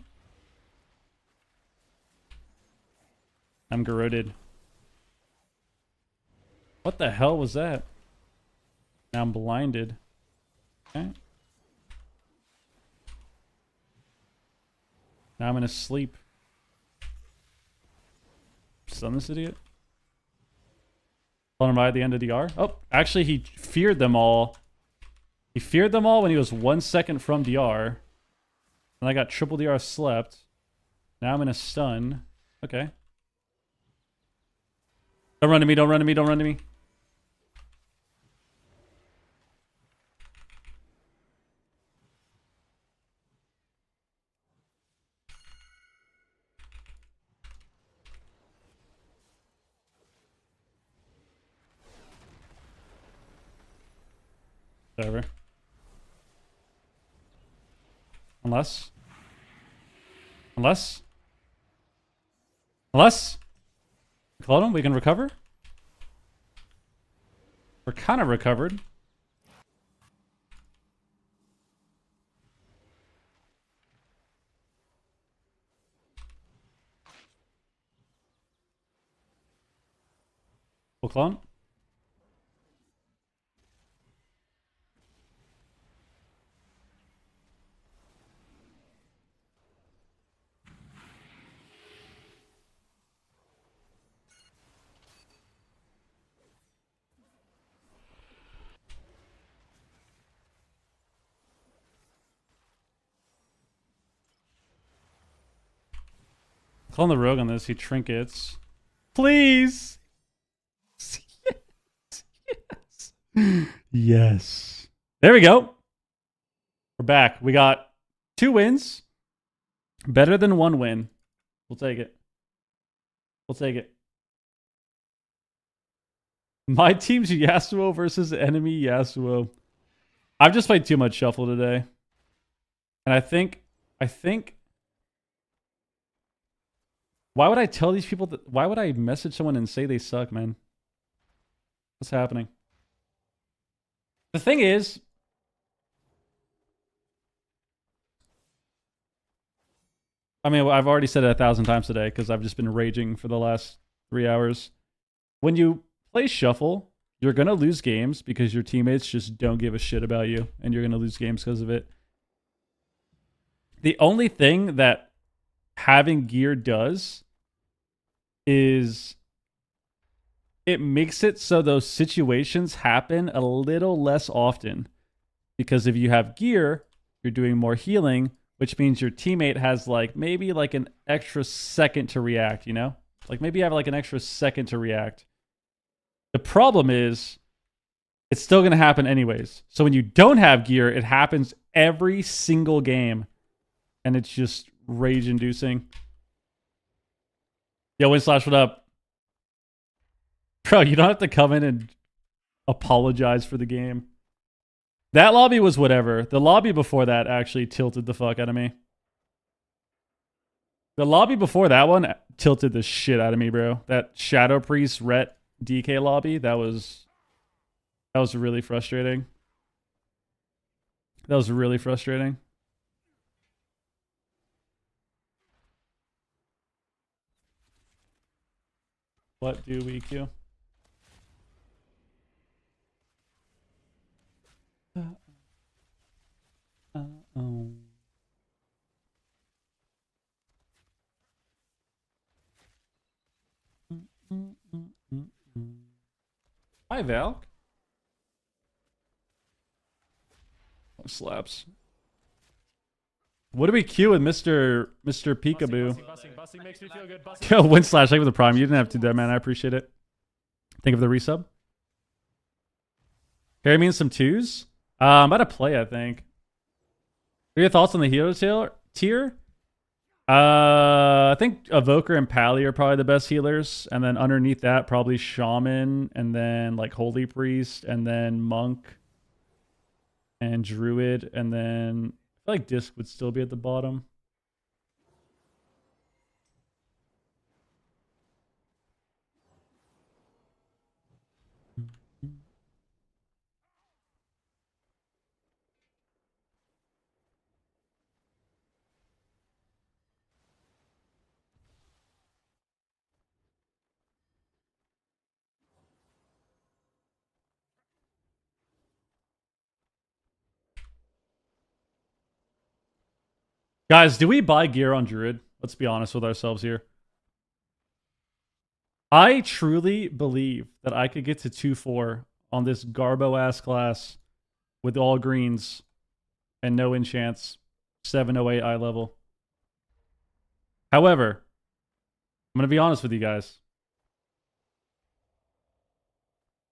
I'm garroted. What the hell was that? Now I'm blinded. Okay. Now I'm gonna sleep. Stun this idiot. Pulling him by at the end of DR. Oh, actually he feared them all. He feared them all when he was 1 second from DR. And I got triple DR slept. Now I'm gonna stun. Okay. Don't run to me, don't run to me, don't run to me. Whatever. Unless. Clone him, we can recover. We're kind of recovered. We'll clone. Clone the rogue on this. He trinkets. Please. Yes. There we go. We're back. We got 2 wins. Better than 1 win. We'll take it. We'll take it. My team's Yasuo versus enemy Yasuo. I've just played too much shuffle today. And I think why would I tell these people that, why would I message someone and say they suck, man? What's happening? The thing is, I mean, I've already said it 1,000 times today because I've just been raging for the last 3 hours. When you play shuffle, you're going to lose games because your teammates just don't give a shit about you, and you're going to lose games because of it. The only thing that having gear does is it makes it so those situations happen a little less often. Because if you have gear, you're doing more healing, which means your teammate has like maybe like an extra second to react, you know? Like maybe you have like an extra second to react. The problem is it's still going to happen anyways. So when you don't have gear, it happens every single game. And it's just rage inducing. Yo, Winslash, what up? Bro, you don't have to come in and apologize for the game. That lobby was whatever. The lobby before that actually tilted the fuck out of me. The lobby before that one tilted the shit out of me, bro. That Shadow Priest Ret DK lobby, that was really frustrating. That was really frustrating. What do we queue? Uh-oh. Hi, Val. Oh, slaps. What do we queue with Mr. Peekaboo? Busing makes me feel good. Yo, Winslash, thank you for the prime. You didn't have to do that, man. I appreciate it. Think of the resub. Carry me in some 2s. I'm about to play, I think. What are your thoughts on the hero tier? I think Evoker and Pally are probably the best healers. And then underneath that, probably Shaman. And then like Holy Priest. And then Monk. And Druid. And then I feel like Disc would still be at the bottom. Guys, do we buy gear on Druid? Let's be honest with ourselves here. I truly believe that I could get to 2-4 on this Garbo-ass class with all greens and no enchants. 708 eye level. However, I'm going to be honest with you guys.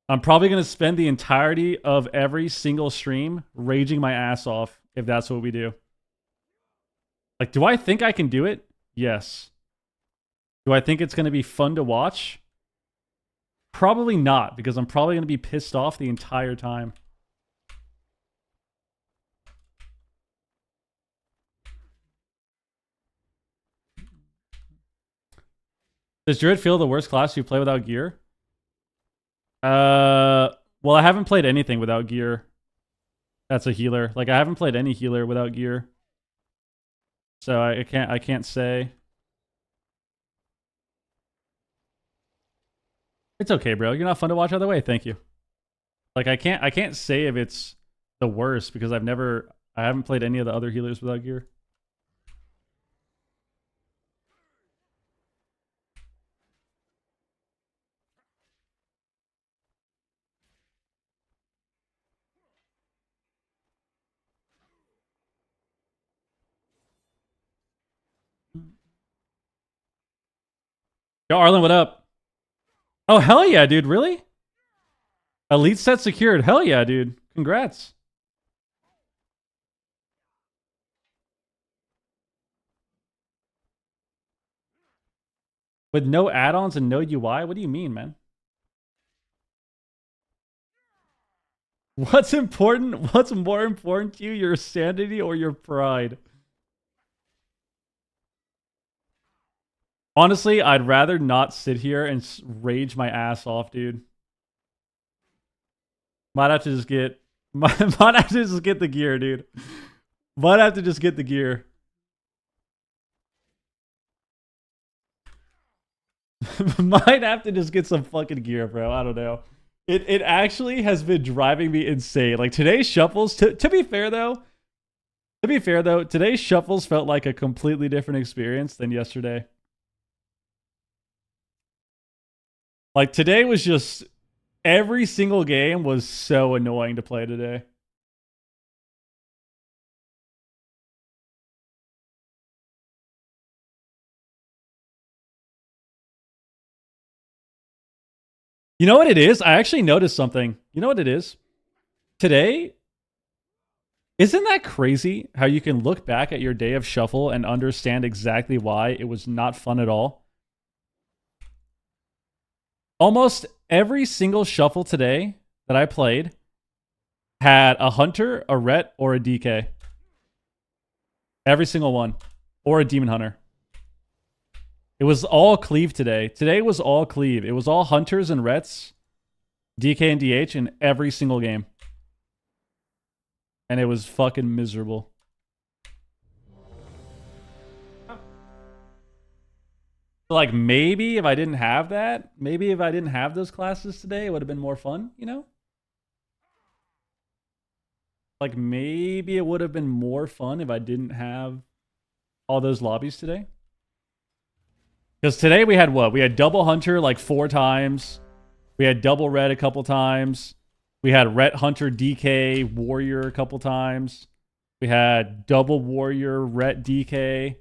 I'm probably going to spend the entirety of every single stream raging my ass off if that's what we do. Like, do I think I can do it? Yes. Do I think it's going to be fun to watch? Probably not, because I'm probably going to be pissed off the entire time. Does Druid feel the worst class you play without gear? Well, I haven't played anything without gear. That's a healer. Like, I haven't played any healer without gear. So I can't say. It's okay, bro. You're not fun to watch either way. Thank you. Like I can't say if it's the worst because I haven't played any of the other healers without gear. Yo, Arlen, what up? Oh, hell yeah, dude. Really? Elite set secured. Hell yeah, dude. Congrats. With no add-ons and no UI? What do you mean, man? What's important? What's more important to you, your sanity or your pride? Honestly, I'd rather not sit here and rage my ass off, dude. Might have to just get might have to just get the gear, dude. Might have to just get the gear. Might have to just get some fucking gear, bro. I don't know. It actually has been driving me insane. Like today's shuffles, to be fair though, today's shuffles felt like a completely different experience than yesterday. Like today was just every single game was so annoying to play today. You know what it is? I actually noticed something. You know what it is? Today, isn't that crazy how you can look back at your day of shuffle and understand exactly why it was not fun at all? Almost every single shuffle today that I played had a hunter, a ret, or a DK. Every single one. Or a demon hunter. It was all cleave today. Today was all cleave. It was all hunters and rets, DK and DH in every single game. And it was fucking miserable. So like maybe if I didn't have that, maybe if I didn't have those classes today, it would have been more fun, you know? Like maybe it would have been more fun if I didn't have all those lobbies today. Because today we had what? We had double hunter like 4 times. We had double red a couple times. We had ret hunter DK warrior a couple times. We had double warrior ret DK.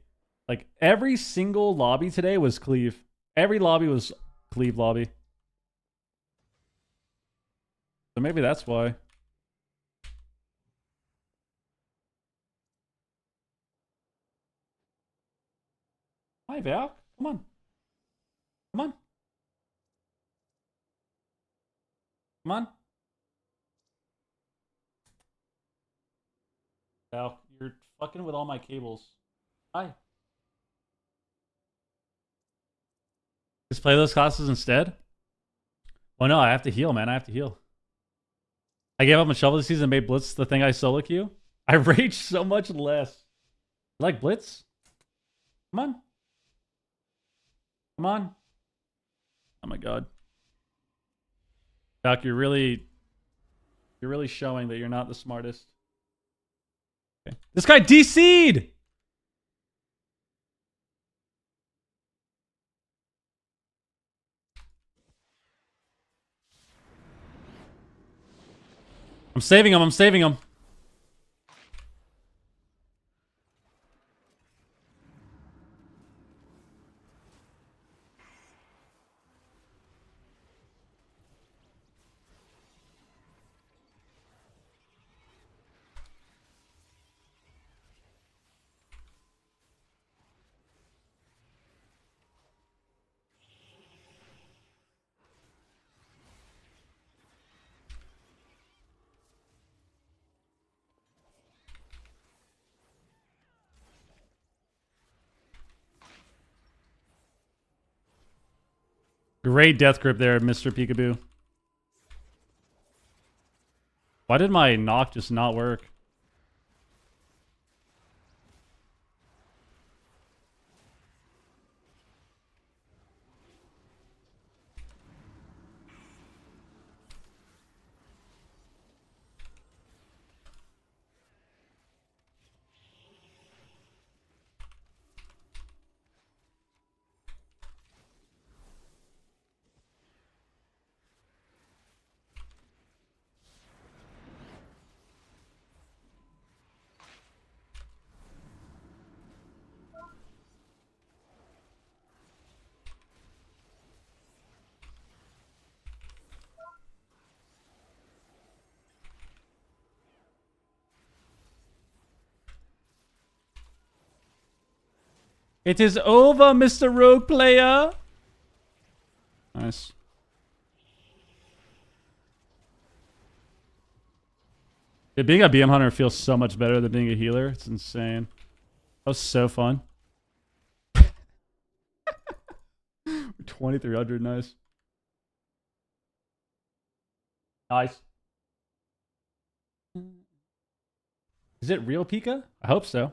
Like every single lobby today was cleave. Every lobby was cleave lobby. So maybe that's why. Hi, Val. Come on. Come on. Come on. Val, you're fucking with all my cables. Hi. Just play those classes instead? Well, no, I have to heal, man. I have to heal. I gave up on shovel this season and made Blitz the thing I solo queue. I raged so much less. You like Blitz? Come on. Come on. Oh my god. Doc, you're really showing that you're not the smartest. Okay. This guy DC'd! I'm saving him, I'm saving him. Great death grip there, Mr. Peekaboo. Why did my knock just not work? It is over, Mr. Rogue Player. Nice. Yeah, being a BM hunter feels so much better than being a healer. It's insane. That was so fun. 2300, nice. Nice. Is it real Pika? I hope so.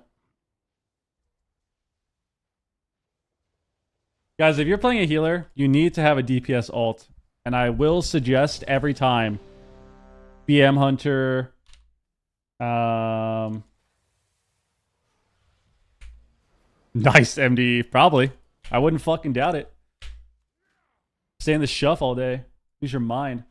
Guys, if you're playing a healer, you need to have a DPS ult. And I will suggest every time BM Hunter, nice MD, probably. I wouldn't fucking doubt it. Stay in the shuff all day. Use your mind.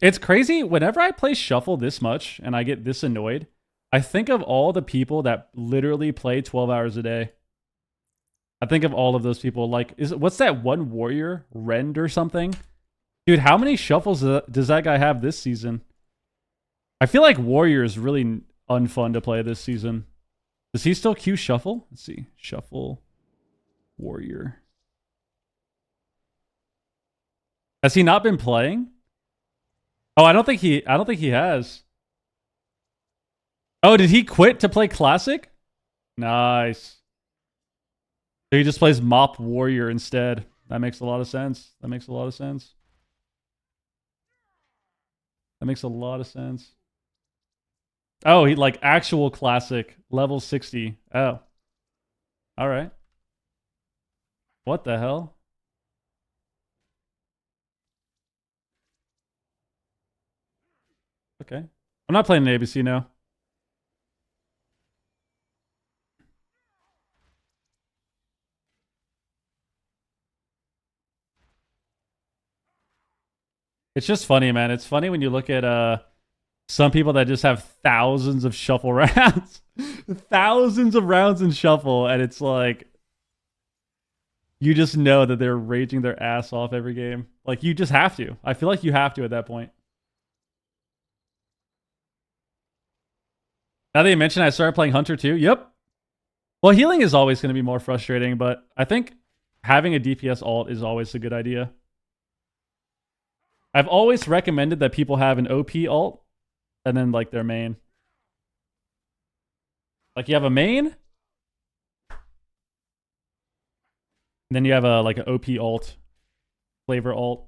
It's crazy. Whenever I play shuffle this much and I get this annoyed, I think of all the people that literally play 12 hours a day. I think of all of those people. Like, what's that one warrior? Rend or something? Dude, how many shuffles does that guy have this season? I feel like warrior is really unfun to play this season. Does he still queue shuffle? Let's see. Shuffle warrior. Has he not been playing? Oh, I don't think he has. Oh, did he quit to play classic? Nice. So he just plays mop warrior instead. That makes a lot of sense. That makes a lot of sense. That makes a lot of sense. Oh, he like actual classic level 60. Oh. All right. What the hell? Okay. I'm not playing an ABC now. It's just funny, man. It's funny when you look at some people that just have thousands of shuffle rounds. Thousands of rounds in shuffle, and it's like you just know that they're raging their ass off every game. Like, you just have to. I feel like you have to at that point. Now that you mentioned, I started playing Hunter too. Yep. Well, healing is always going to be more frustrating, but I think having a DPS ult is always a good idea. I've always recommended that people have an OP ult and then like their main. Like, you have a main, and then you have a like an OP ult, flavor ult.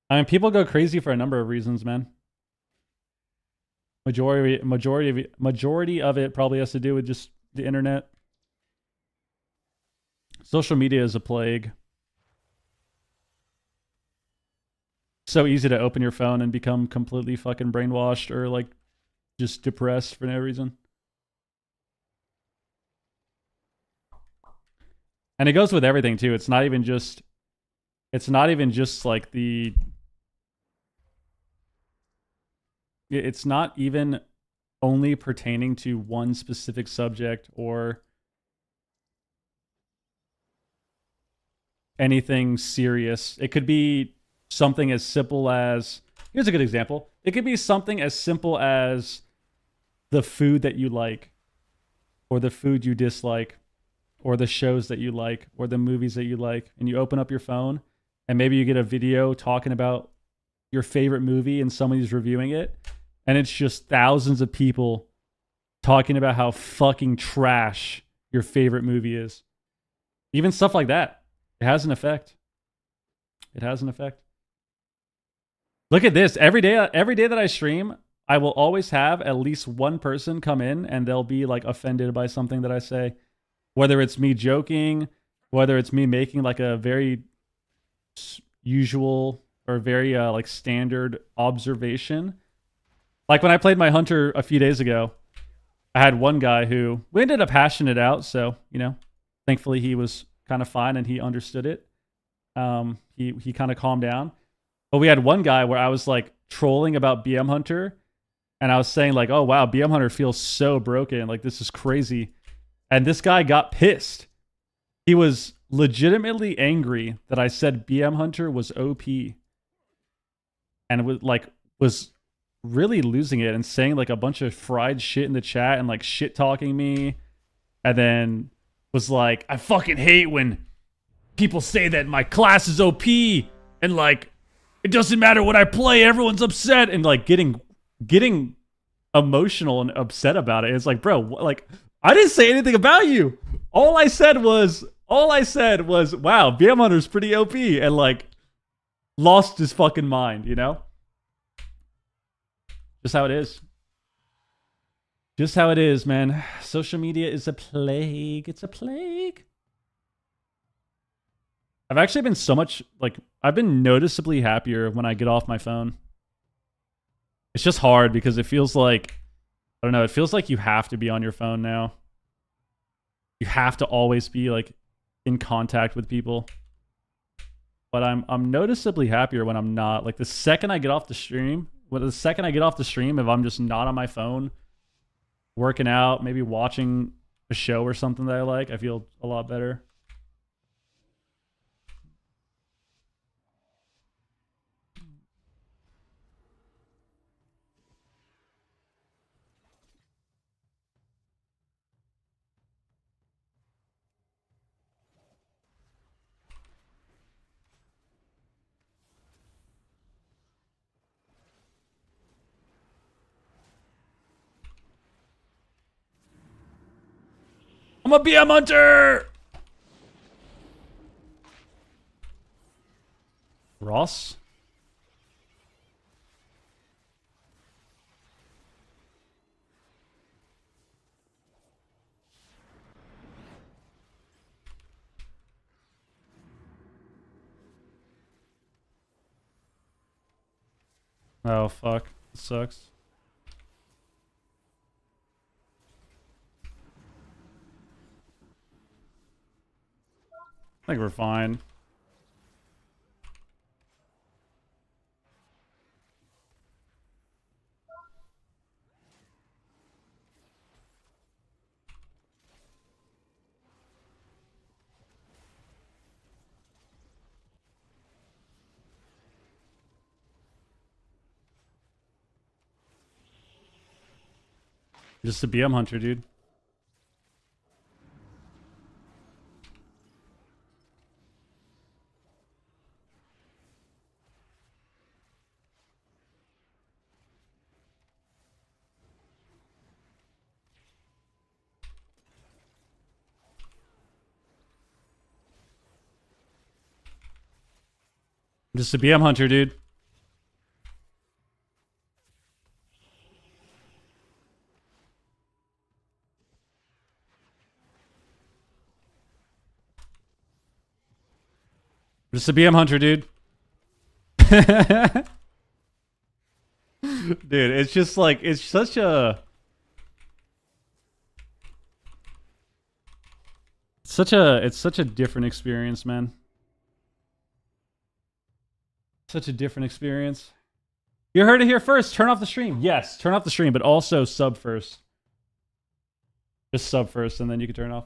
I mean, people go crazy for a number of reasons, man. Majority of it probably has to do with just the internet. Social media is a plague. So easy to open your phone and become completely fucking brainwashed or like just depressed for no reason. And it goes with everything too. It's not even just like the it's not even only pertaining to one specific subject or anything serious. It could be something as simple as, here's a good example. It could be something as simple as the food that you like, or the food you dislike, or the shows that you like, or the movies that you like. And you open up your phone and maybe you get a video talking about your favorite movie and somebody's reviewing it. And it's just thousands of people talking about how fucking trash your favorite movie is. Even stuff like that. It has an effect. It has an effect. Look at this. Every day that I stream, I will always have at least one person come in and they'll be like offended by something that I say. Whether it's me joking, whether it's me making like a very usual or very like standard observation. Like when I played my Hunter a few days ago, I had one guy who we ended up hashing it out. So, you know, thankfully he was kind of fine and he understood it. He kind of calmed down. But we had one guy where I was like trolling about BM Hunter and I was saying like, oh wow, BM Hunter feels so broken. Like, this is crazy. And this guy got pissed. He was legitimately angry that I said BM Hunter was OP. And was really losing it and saying like a bunch of fried shit in the chat and like shit talking me, and then was like, I fucking hate when people say that my class is OP and like it doesn't matter what I play, everyone's upset, and like getting emotional and upset about it. It's like, bro, like I didn't say anything about you. All I said was, wow, BM Hunter's pretty OP, and like lost his fucking mind, you know? Just how it is. Just how it is, man. Social media is a plague. It's a plague. I've actually been so much, like, I've been noticeably happier when I get off my phone. It's just hard because it feels like, I don't know, it feels like you have to be on your phone now. You have to always be, like, in contact with people. But I'm noticeably happier when I'm not. Like, the second I get off the stream, if I'm just not on my phone, working out, maybe watching a show or something that I like, I feel a lot better. I'm a BM Hunter! Ross? Oh, fuck. It sucks. I think we're fine. Just a BM Hunter, dude. Just a BM Hunter, dude. Just a BM Hunter, dude. Dude, it's just like, it's such a different experience, man. Such a different experience. You heard it here first. Turn off the stream. Yes, turn off the stream, but also sub first. Just sub first, and then you can turn off.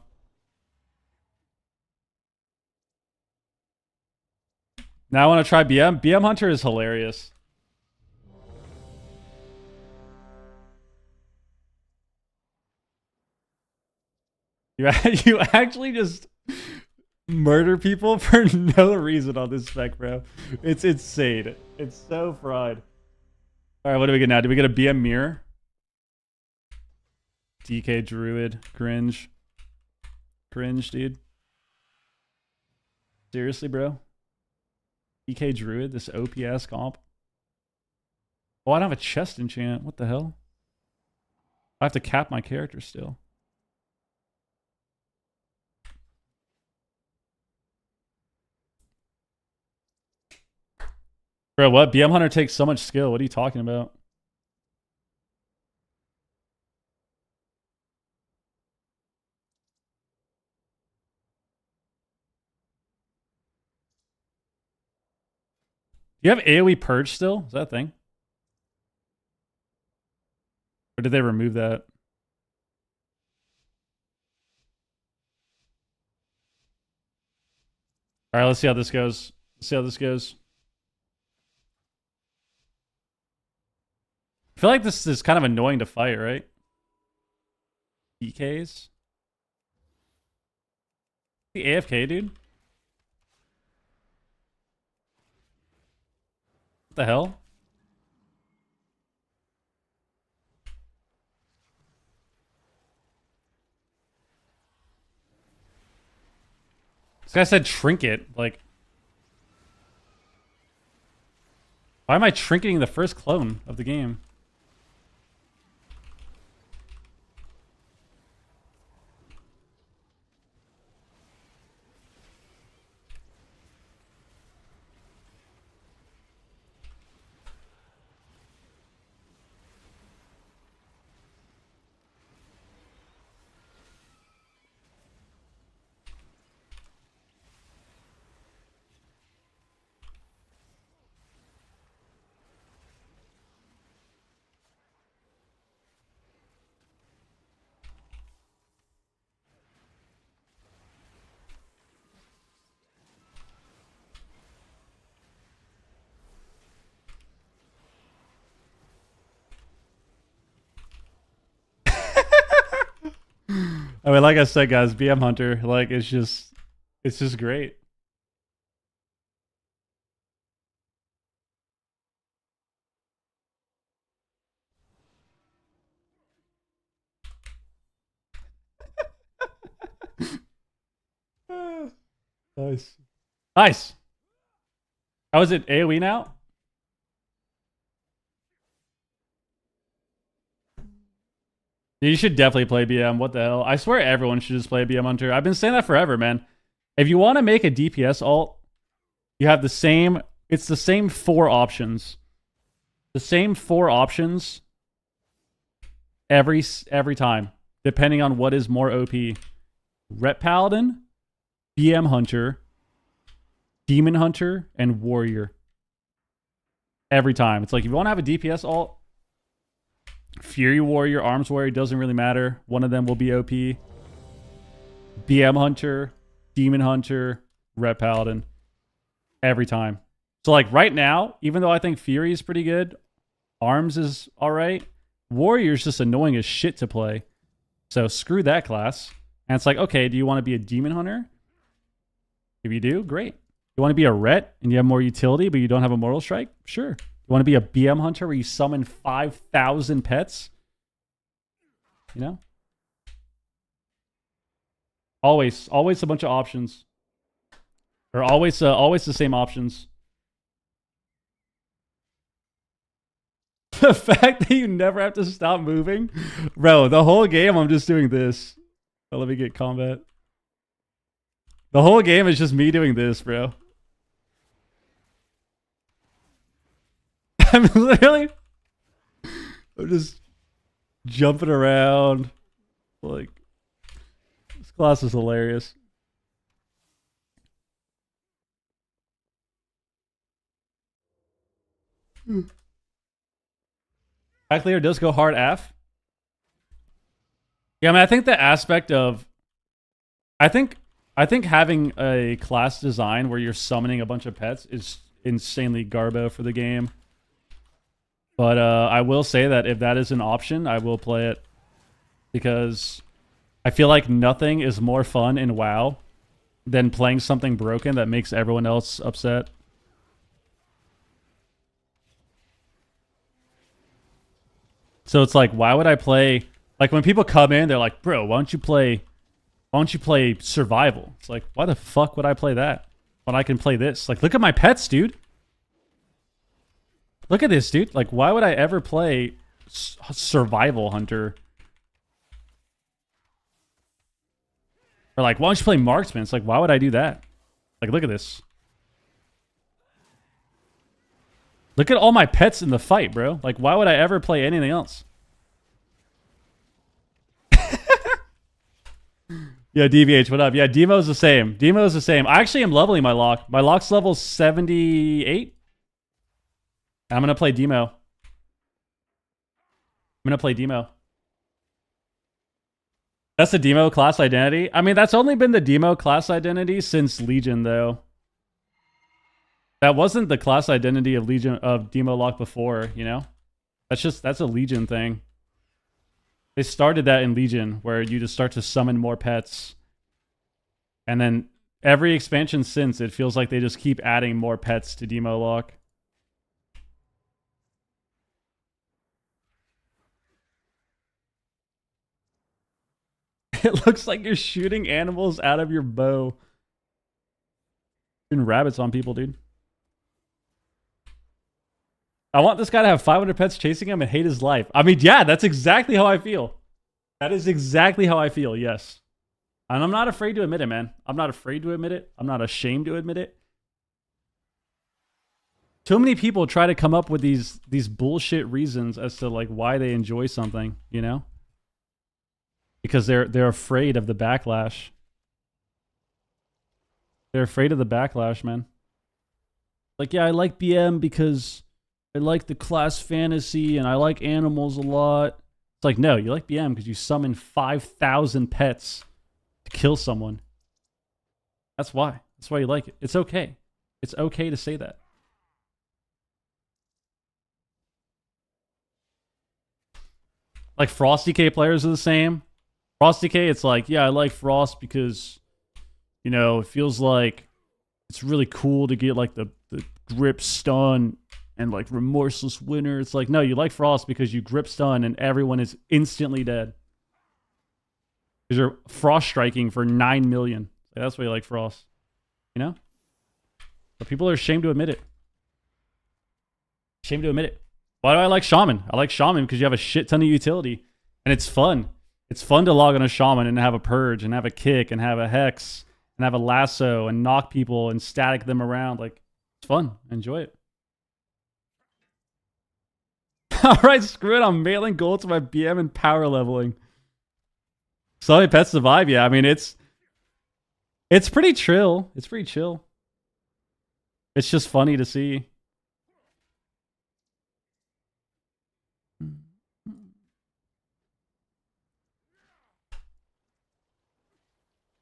Now I want to try BM. BM Hunter is hilarious. You actually just murder people for no reason on this spec, bro. It's insane. It's so fried. All right, what do we get now? Do we get a BM mirror? DK Druid. Cringe. Cringe, dude. Seriously, bro? DK Druid, this OP-ass comp? Oh, I don't have a chest enchant. What the hell? I have to cap my character still. Bro, what? BM Hunter takes so much skill. What are you talking about? Do you have AoE Purge still? Is that a thing? Or did they remove that? All right, let's see how this goes. Let's see how this goes. I feel like this is kind of annoying to fight, right? DKs? The AFK, dude? What the hell? This guy said trinket. Like, why am I trinketing the first clone of the game? I mean, like I said, guys, BM Hunter, like, it's just great. Nice. Nice. How is it AoE now? You should definitely play BM. What the hell? I swear everyone should just play BM Hunter. I've been saying that forever, man. If you want to make a DPS ult, you have the same... It's the same 4 options. The same 4 options every time, depending on what is more OP. Rep Paladin, BM Hunter, Demon Hunter, and Warrior. Every time. It's like, if you want to have a DPS ult, Fury Warrior, Arms Warrior, doesn't really matter. One of them will be OP. BM Hunter, Demon Hunter, Rep Paladin. Every time. So like right now, even though I think Fury is pretty good, Arms is alright, Warrior's just annoying as shit to play. So screw that class. And it's like, okay, do you want to be a Demon Hunter? If you do, great. You want to be a Ret and you have more utility, but you don't have a Mortal Strike? Sure. You want to be a BM Hunter where you summon 5,000 pets? You know? Always a bunch of options. Or always the same options. The fact that you never have to stop moving. Bro, the whole game I'm just doing this. Oh, let me get combat. The whole game is just me doing this, bro. I'm just jumping around. Like, this class is hilarious. Back layer does go hard AF. Yeah, I mean, I think the aspect of... I think having a class design where you're summoning a bunch of pets is insanely garbo for the game. But I will say that if that is an option, I will play it. Because I feel like nothing is more fun in WoW than playing something broken that makes everyone else upset. So it's like, why would I play... Like, when people come in, they're like, bro, why don't you play survival? It's like, why the fuck would I play that when I can play this? Like, look at my pets, dude. Look at this, dude. Like, why would I ever play survival hunter? Or like, why don't you play marksman? It's like, why would I do that? Like, look at this. Look at all my pets in the fight, bro. Like, why would I ever play anything else? Yeah, DVH, what up? Yeah, Demo's the same. Demo's the same. I actually am leveling my lock. My lock's level 78. I'm going to play Demo. I'm going to play Demo. That's the Demo class identity. I mean, that's only been the Demo class identity since Legion, though. That wasn't the class identity of Legion of Demo lock before, you know? That's a Legion thing. They started that in Legion, where you just start to summon more pets. And then every expansion since, it feels like they just keep adding more pets to Demo Lock. It looks like you're shooting animals out of your bow. Shooting rabbits on people, dude. I want this guy to have 500 pets chasing him and hate his life. I mean, yeah, that's exactly how I feel. That is exactly how I feel, yes. And I'm not afraid to admit it, man. I'm not afraid to admit it. I'm not ashamed to admit it. Too many people try to come up with these bullshit reasons as to like why they enjoy something, you know? Because they're afraid of the backlash. They're afraid of the backlash, man. Like, yeah, I like BM because I like the class fantasy and I like animals a lot. It's like, no, you like BM because you summon 5,000 pets to kill someone. That's why. That's why you like it. It's okay. It's okay to say that. Like Frost DK players are the same. Frost DK, it's like, yeah, I like Frost because, you know, it feels like it's really cool to get like the grip stun and like remorseless winner. It's like, no, you like Frost because you grip stun and everyone is instantly dead. Because you're frost striking for 9 million. That's why you like Frost. You know? But people are ashamed to admit it. Ashamed to admit it. Why do I like Shaman? I like Shaman because you have a shit ton of utility. And it's fun. It's fun to log on a Shaman and have a Purge and have a Kick and have a Hex and have a Lasso and knock people and static them around. Like, it's fun. Enjoy it. Alright, screw it. I'm mailing gold to my BM and power leveling. So many pets survive. Yeah, I mean, it's pretty chill. It's pretty chill. It's just funny to see.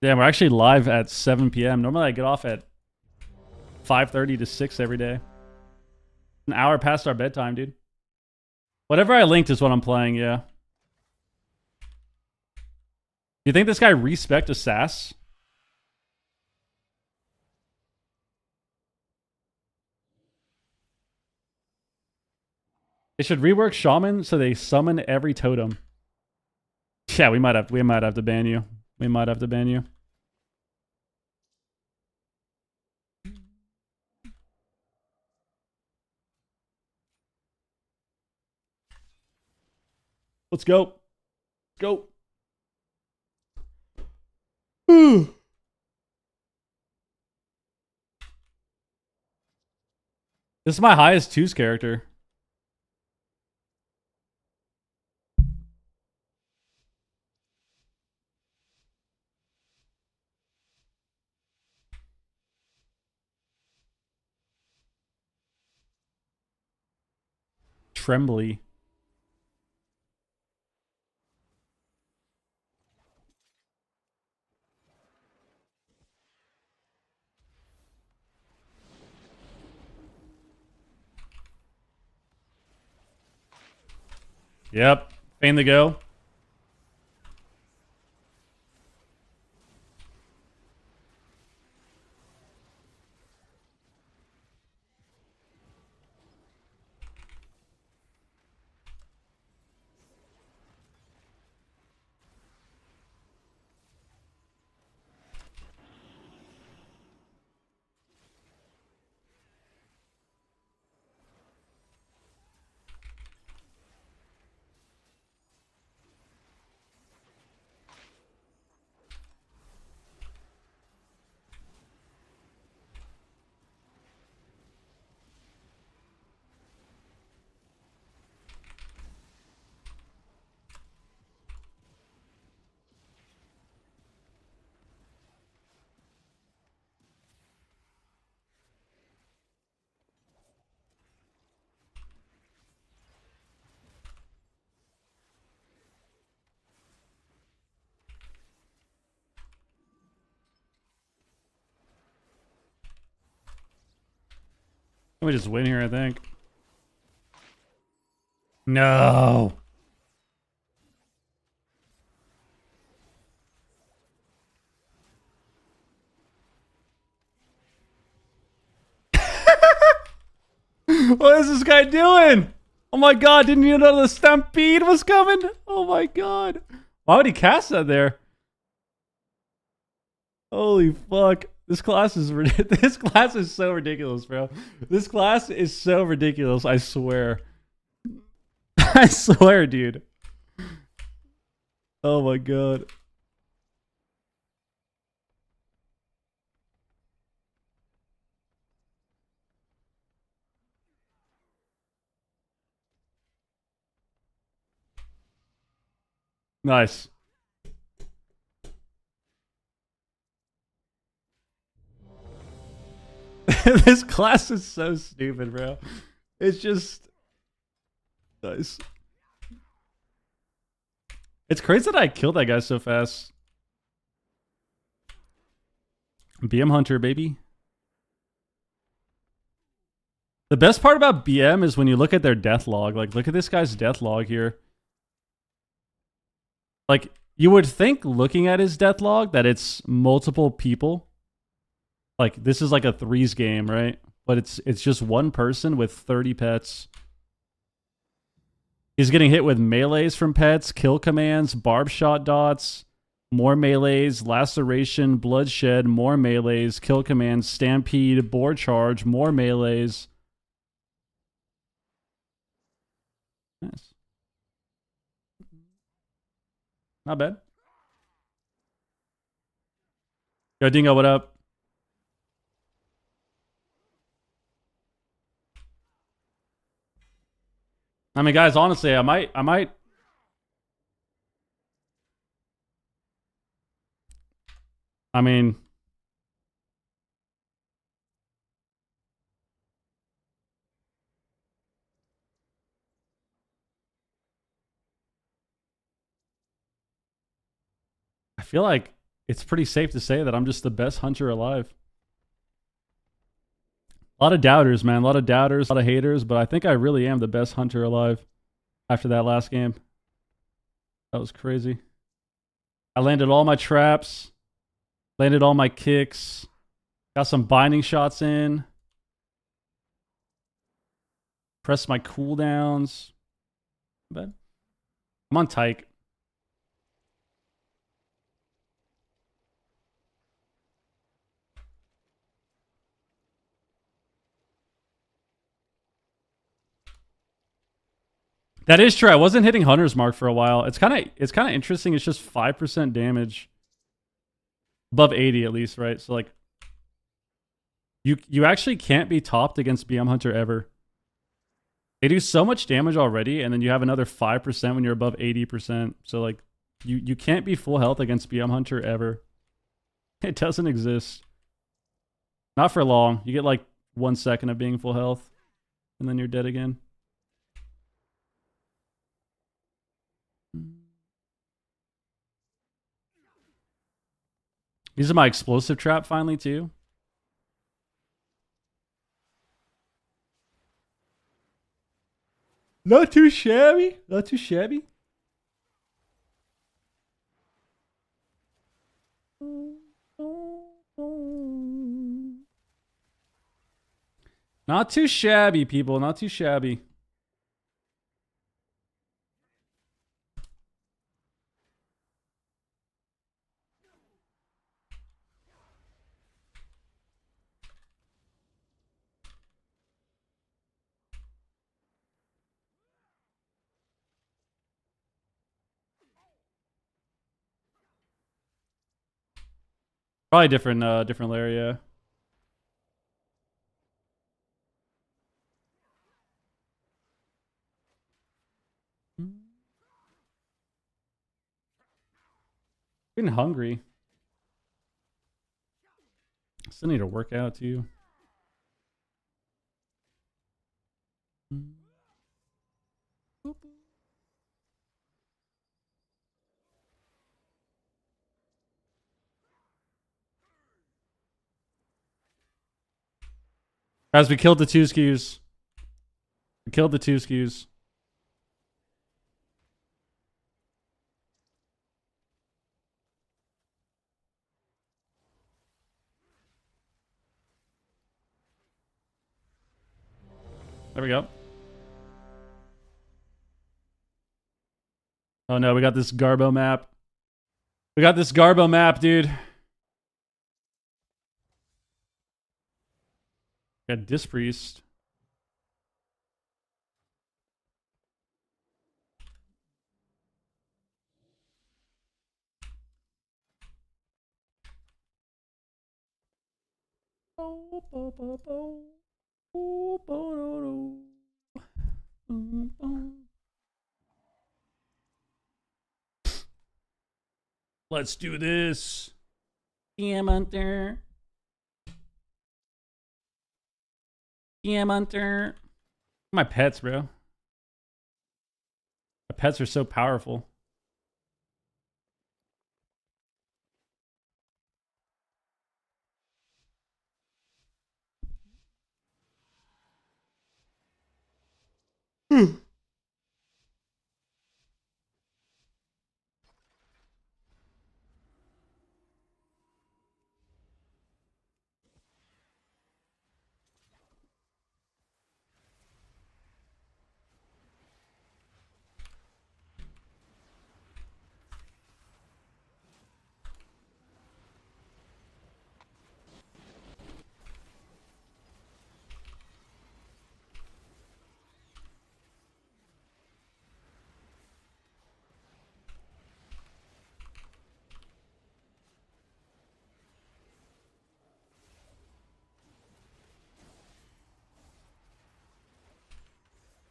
Damn, we're actually live at 7 p.m. Normally I get off at 5:30 to 6 every day. An hour past our bedtime, dude. Whatever I linked is what I'm playing, yeah. You think this guy respect Assass? They should rework Shaman so they summon every totem. Yeah, we might have to ban you. We might have to ban you. Let's go. Go. This is my highest twos character. Trembly. Yep. Feign the go. We just win here, I think. No. What is this guy doing? Oh my god, didn't you know the stampede was coming? Oh my god. Why would he cast that there? Holy fuck. This class is this class is so ridiculous, bro. This class is so ridiculous, I swear. I swear, dude. Oh my god. Nice. This class is so stupid, bro. It's just nice. It's crazy that I killed that guy so fast. BM Hunter, baby. The best part about BM is when you look at their death log. Like, look at this guy's death log here. Like, you would think looking at his death log that it's multiple people. Like, this is like a threes game, right? But it's just one person with 30 pets. He's getting hit with melees from pets, kill commands, barb shot dots, more melees, laceration, bloodshed, more melees, kill commands, stampede, board charge, more melees. Nice. Not bad. Yo, Dingo, what up? I mean, guys, honestly, I might. I mean, I feel like it's pretty safe to say that I'm just the best hunter alive. A lot of doubters, man. A lot of doubters, a lot of haters, but I think I really am the best hunter alive after that last game. That was crazy. I landed all my traps, landed all my kicks, got some binding shots in, pressed my cooldowns. But I'm on Tyke. That is true. I wasn't hitting Hunter's Mark for a while. It's kind of interesting. It's just 5% damage. Above 80 at least, right? So like you actually can't be topped against BM Hunter ever. They do so much damage already, and then you have another 5% when you're above 80%. So like you can't be full health against BM Hunter ever. It doesn't exist. Not for long. You get like 1 second of being full health, and then you're dead again. These are my explosive trap finally too. Not too shabby. Not too shabby. Not too shabby, people. Not too shabby. Probably different layer, yeah. Getting hungry. Still need to work out too. Guys, we killed the two skews. We killed the two skews. There we go. Oh no, we got this Garbo map. We got this Garbo map, dude. Got Disc Priest. Let's do this. Yeah, Hunter. Yeah, Hunter. My pets, bro. My pets are so powerful.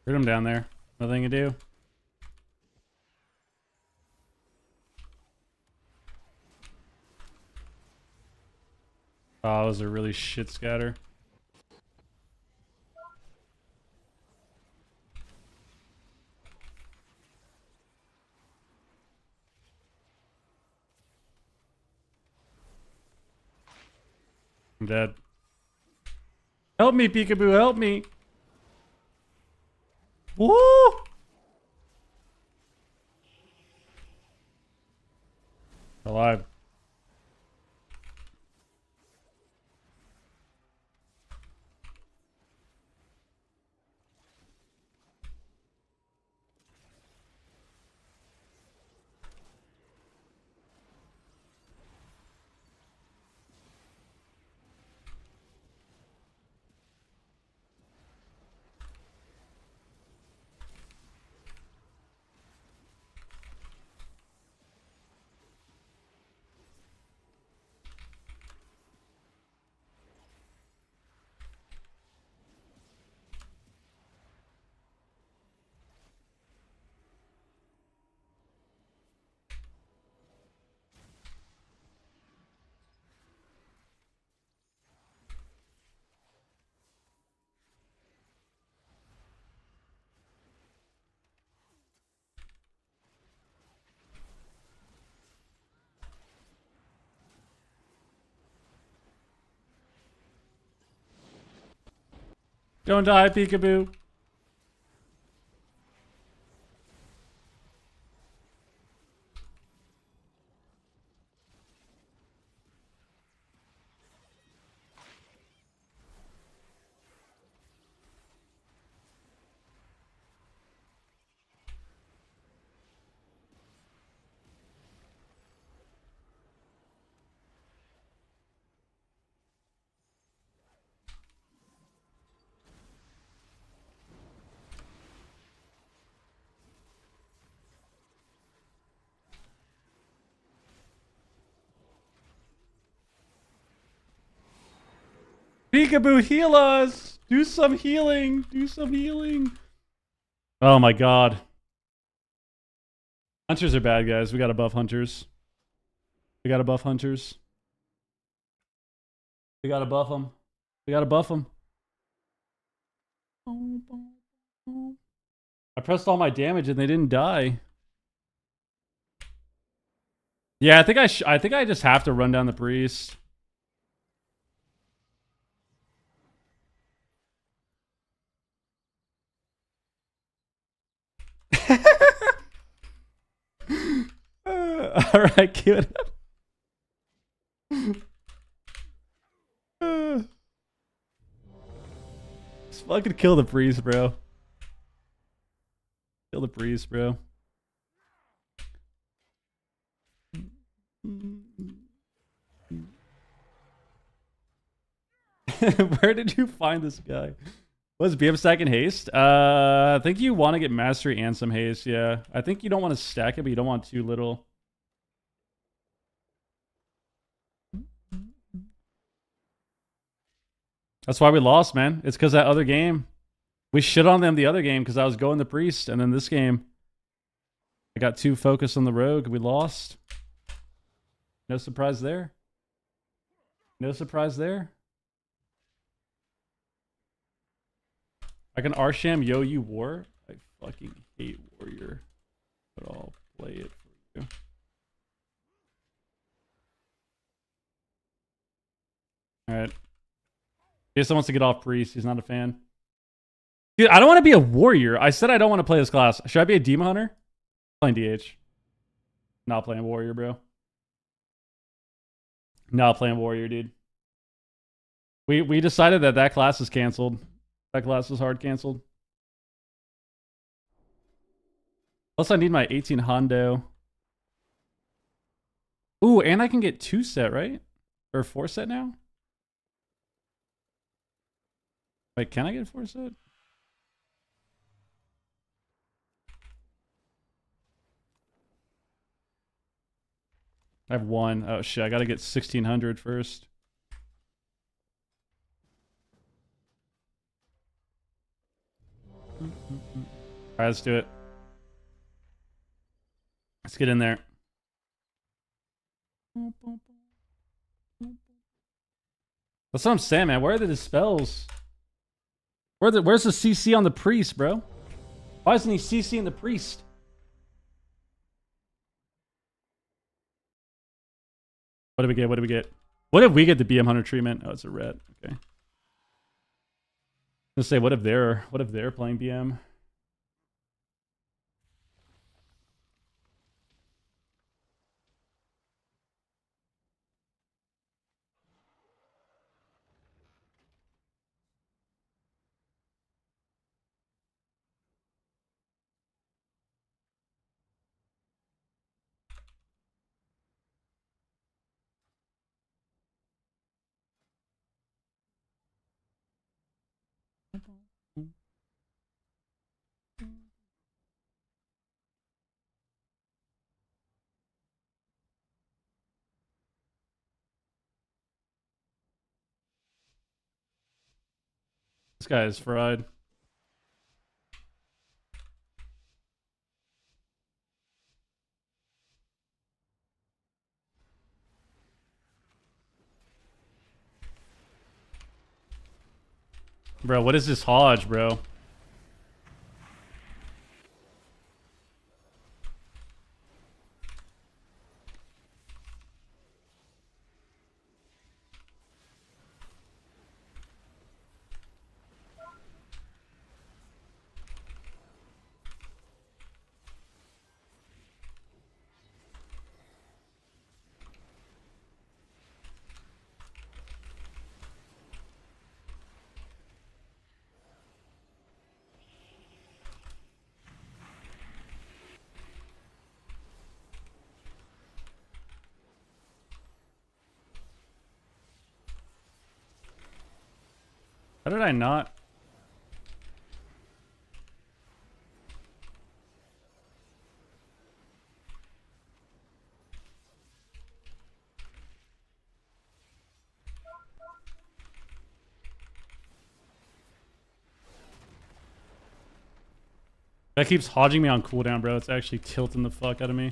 Put him down there. Nothing to do. Oh, it was a really shit scatter. I'm dead. Help me, Peekaboo, help me. Woo! Alive. Don't die, Peekaboo. Peekaboo, heal us! Do some healing! Do some healing! Oh my god. Hunters are bad, guys. We gotta buff hunters. We gotta buff hunters. We gotta buff them. We gotta buff them. I pressed all my damage and they didn't die. Yeah, I think I just have to run down the priest. All right, good. It's Just fucking kill the priest, bro. Kill the priest, bro. Where did you find this guy? What's BM stack and haste? I think you want to get mastery and some haste, yeah. I think you don't want to stack it, but you don't want too little. That's why we lost, man. It's because that other game. We shit on them the other game because I was going the priest, and then this game, I got too focused on the rogue. We lost. No surprise there. No surprise there. I can Arsham yo you war. I fucking hate warrior, but I'll play it for you. All right. Jason wants to get off priest. He's not a fan. Dude, I don't want to be a warrior. I said I don't want to play this class. Should I be a demon hunter? Playing DH. Not playing warrior, bro. Not playing warrior, dude. We decided that class is canceled. That class is hard canceled. Plus, I need my 18 Hondo. Ooh, and I can get 2 set, right? Or 4 set now? Wait, can I get 4 set? I have 1. Oh shit, I gotta get 1600 first. Alright, let's do it. Let's get in there. That's what I'm saying, man. Where are the dispels? Where's the CC on the priest, bro? Why isn't he CCing the priest? What do we get? What do we get? What if we get the BM Hunter treatment? Oh, it's a red. Okay. Let's say, what if they're playing BM? This guy is fried. Bro, what is this Hodge, bro? How did I not? That keeps hodging me on cooldown, bro. It's actually tilting the fuck out of me.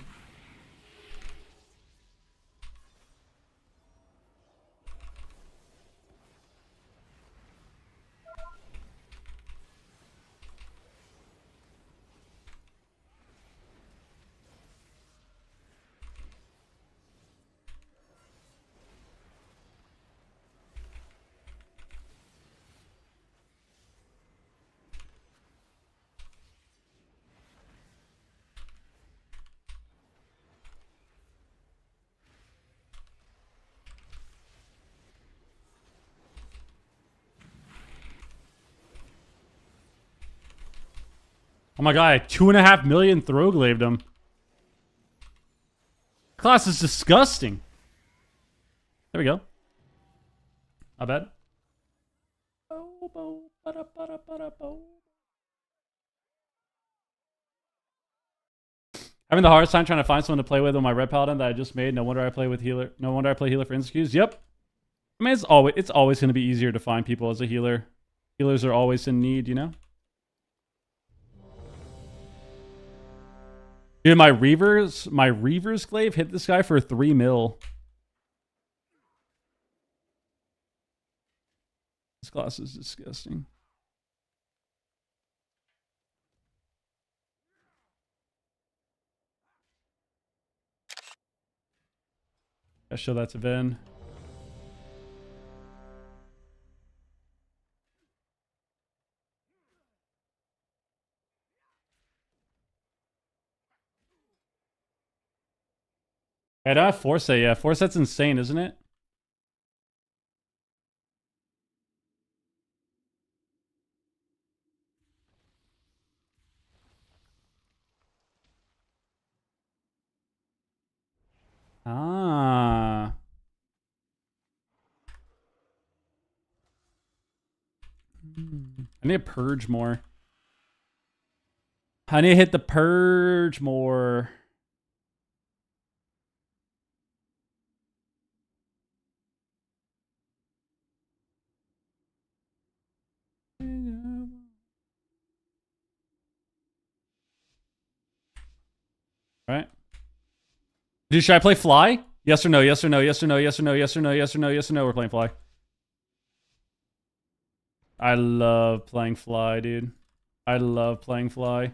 Oh my god, I 2.5 million throw glaved him. Class is disgusting. There we go. Not bad. Having the hardest time trying to find someone to play with on my red paladin that I just made. No wonder I play with healer. No wonder I play healer for insecures. Yep. I mean, it's always going to be easier to find people as a healer. Healers are always in need, you know? Dude, my Reaver's Glaive hit this guy for 3 mil. This class is disgusting. I show that to Vin. I don't have Foresight. Yeah, Foresight's insane, isn't it? Ah. I need to purge more. I need to hit the purge more. Right. Dude, should I play Fly? Yes or no? Yes or no? Yes or no? Yes or no? Yes or no? Yes or no? Yes or no? We're playing Fly. I love playing Fly, dude. I love playing Fly.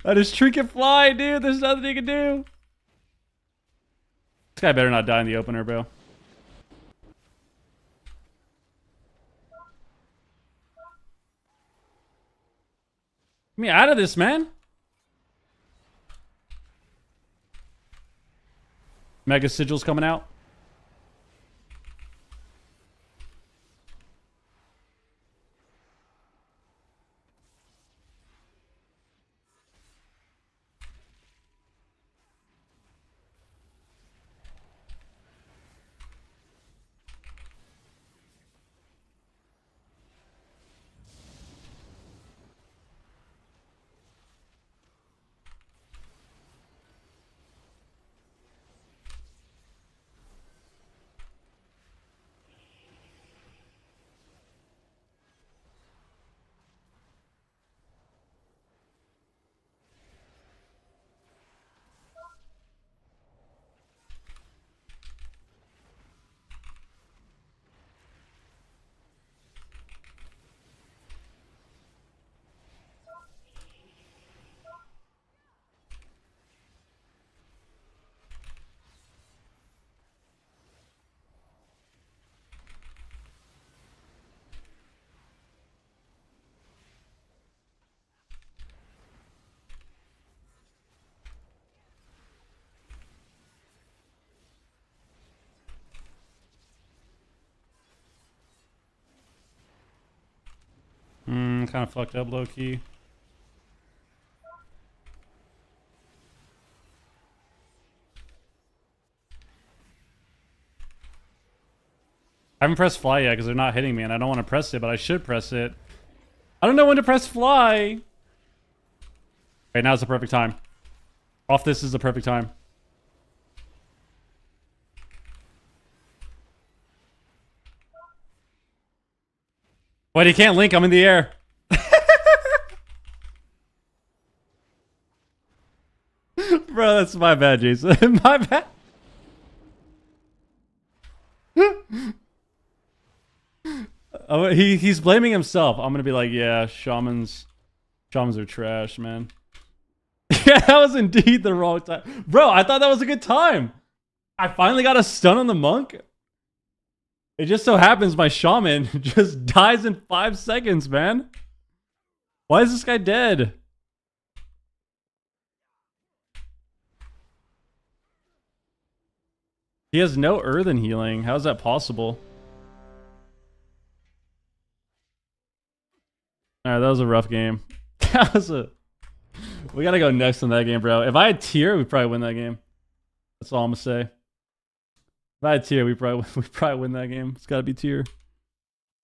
I just trinket Fly, dude. There's nothing you can do. This guy better not die in the opener, bro. Get me out of this, man. Mega Sigil's coming out. Kind of fucked up low key. I haven't pressed Fly yet because they're not hitting me and I don't want to press it, but I should press it. I don't know when to press Fly. Okay, now's the perfect time. Off this is the perfect time. Wait, he can't link. I'm in the air. Bro, that's my bad, Jason. My bad. Oh, he's blaming himself. I'm gonna be like, yeah, shamans are trash, man. Yeah, that was indeed the wrong time. Bro, I thought that was a good time. I finally got a stun on the monk. It just so happens my shaman just dies in 5 seconds, man. Why is this guy dead? He has no earthen healing. How is that possible? Alright, that was a rough game. That was a... We gotta go next in that game, bro. If I had tier, we'd probably win that game. That's all I'm gonna say. If I had tier, we'd probably win that game. It's gotta be tier.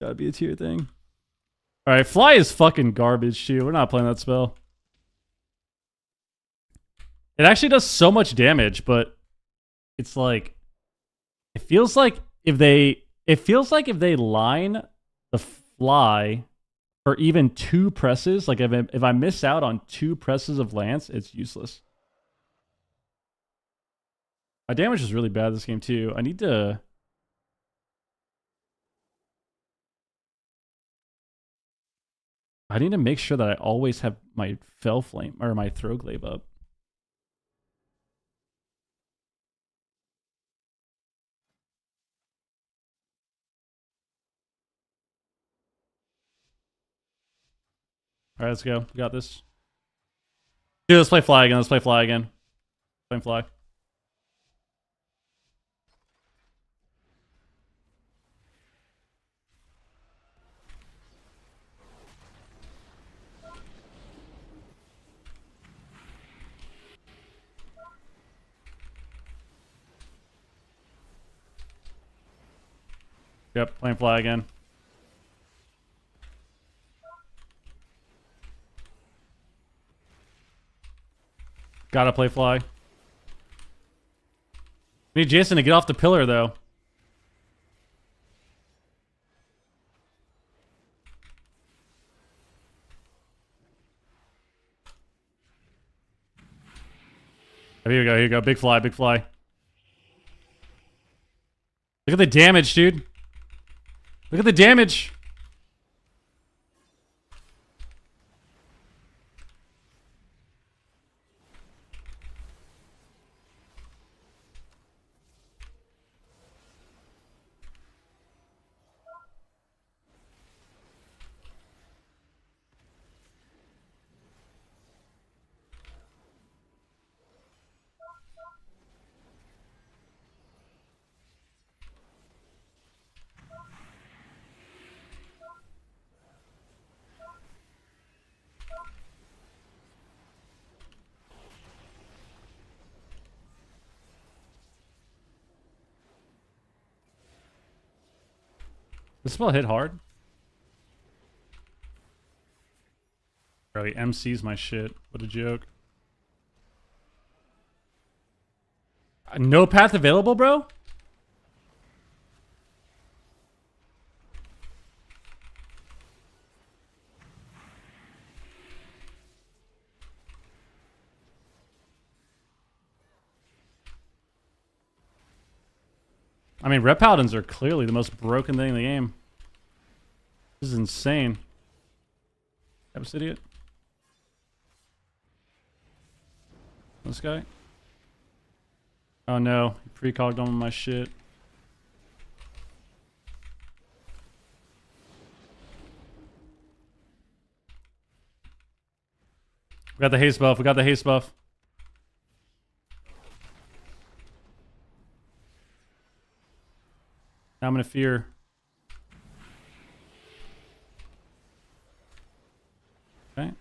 Gotta be a tier thing. Alright, fly is fucking garbage too. We're not playing that spell. It actually does so much damage, but it's like... It feels like if they line the fly for even 2 presses, like if I miss out on 2 presses of lance, it's useless. My damage is really bad this game too. I need to make sure that I always have my fell flame or my throw glaive up. All right, let's go. We got this. Dude, let's play fly again. Let's play fly again. Playing fly. Yep, playing fly again. Gotta play fly. We need Jason to get off the pillar, though. Oh, here you go, here you go. Big fly, big fly. Look at the damage, dude. Look at the damage. This spell hit hard. Bro, he MCs my shit. What a joke. No path available, bro? I mean, Rep Paladins are clearly the most broken thing in the game. This is insane. This idiot. This guy. Oh no, he precogged on my shit. We got the haste buff, we got the haste buff. Now I'm gonna fear. Okay.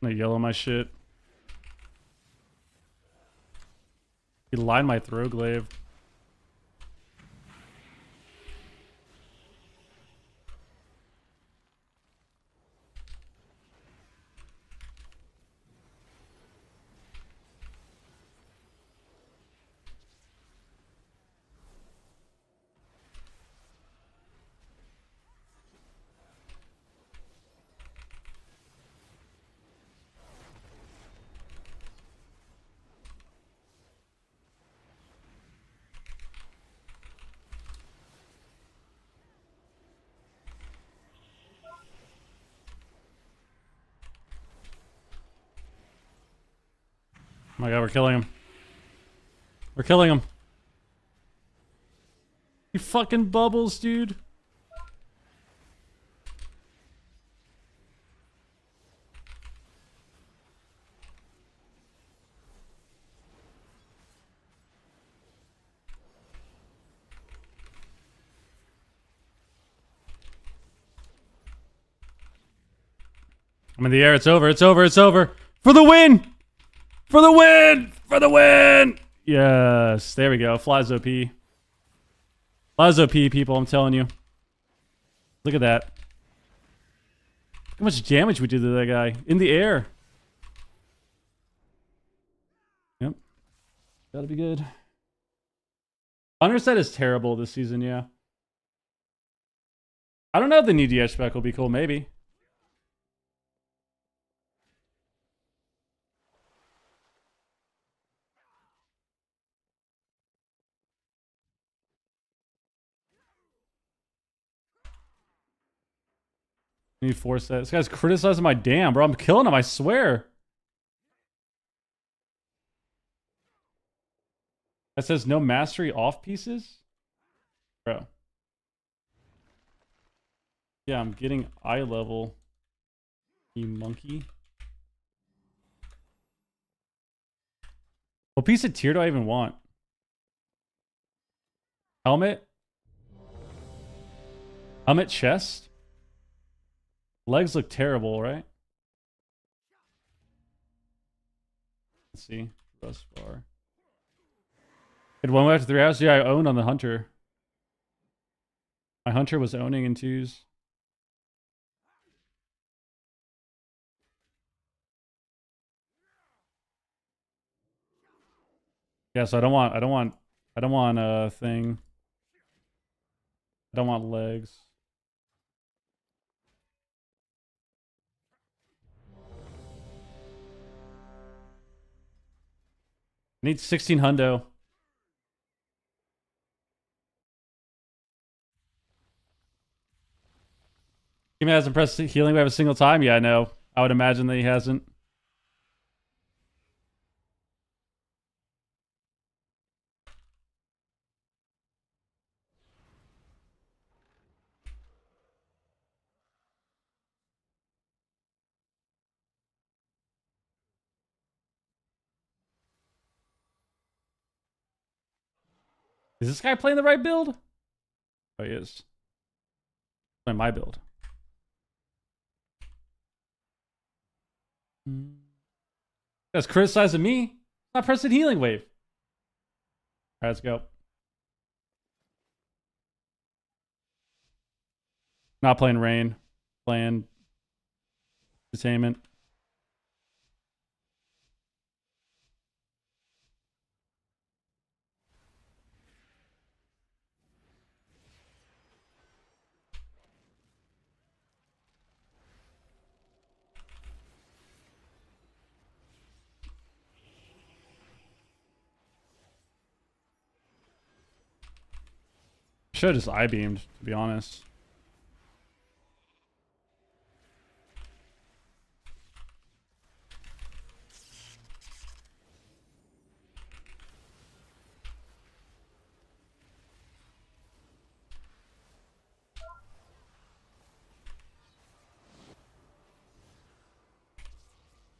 I'm gonna yellow my shit. He lined my throw glaive. my god, we're killing him. We're killing him. He fucking bubbles, dude. I'm in the air. It's over. It's over. It's over. For the win! For the win! For the win! Yes. There we go. Flies OP. Flies OP, people. I'm telling you. Look at that. Look how much damage we did to that guy. In the air. Yep. Gotta be good. Underset is terrible this season, yeah. I don't know if the new DH spec will be cool. Maybe. Need force that. This guy's criticizing my dam, bro. I'm killing him, I swear. That says no mastery off pieces? Bro. Yeah, I'm getting eye level. You monkey. What piece of tier do I even want? Helmet? Helmet chest? Legs look terrible, right? Let's see. Rust bar. Hit 1 after 3 hours? Yeah, I owned on the hunter. My hunter was owning in 2s. Yeah, so I don't want a thing. I don't want legs. I need 16 hundo. He hasn't pressed healing wave a single time. Yeah, I know. I would imagine that he hasn't. Is this guy playing the right build? Oh, he is. Playing my build. That's criticizing me. Not pressing healing wave. Alright, let's go. Not playing rain. Playing entertainment. Should have just I-beamed, to be honest.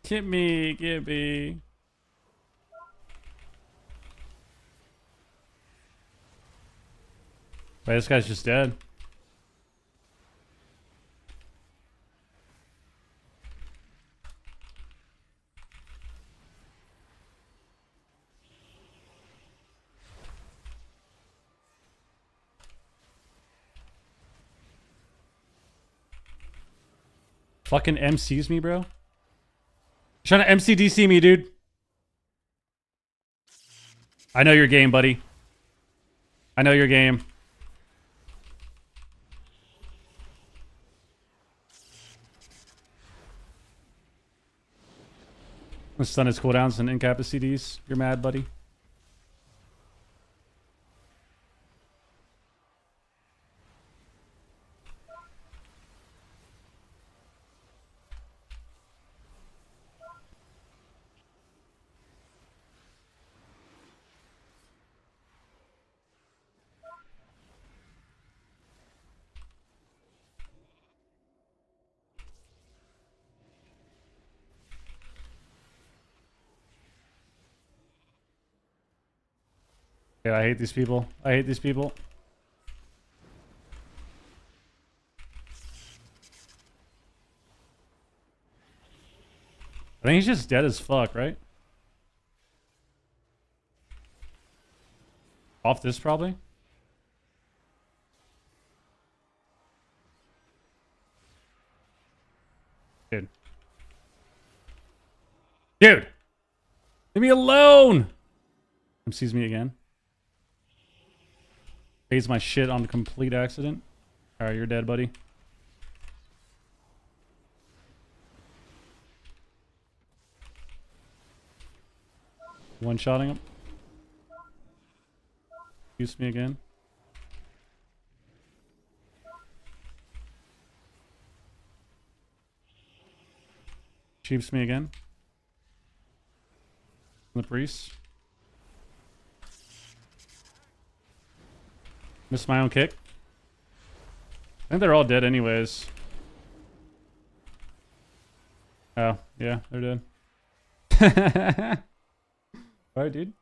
Get me, get me. Wait, this guy's just dead. Fucking MCs me, bro. Trying to MCDC me, dude. I know your game, buddy. I know your game. I'm stun his cooldowns and incap his CDs. You're mad, buddy. Yeah, I hate these people. I hate these people. I think he's just dead as fuck, right? Off this probably. Dude. Dude! Leave me alone! Come sees me again. Pays my shit on complete accident. Alright, you're dead, buddy. One-shotting him. Use me again. Cheaps me again. The priest. Missed my own kick. I think they're all dead anyways. Oh, yeah, they're dead. Alright, dude.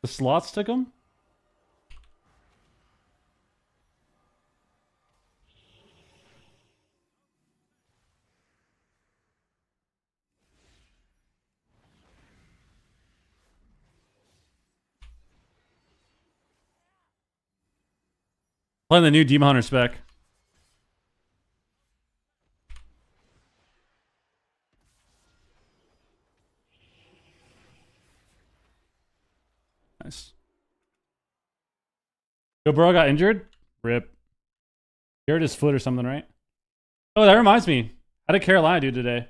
The slots took them? Playing the new Demon Hunter spec. Nice. Yo, bro, got injured? Rip. He hurt his foot or something, right? Oh, that reminds me. How did Carolina do today?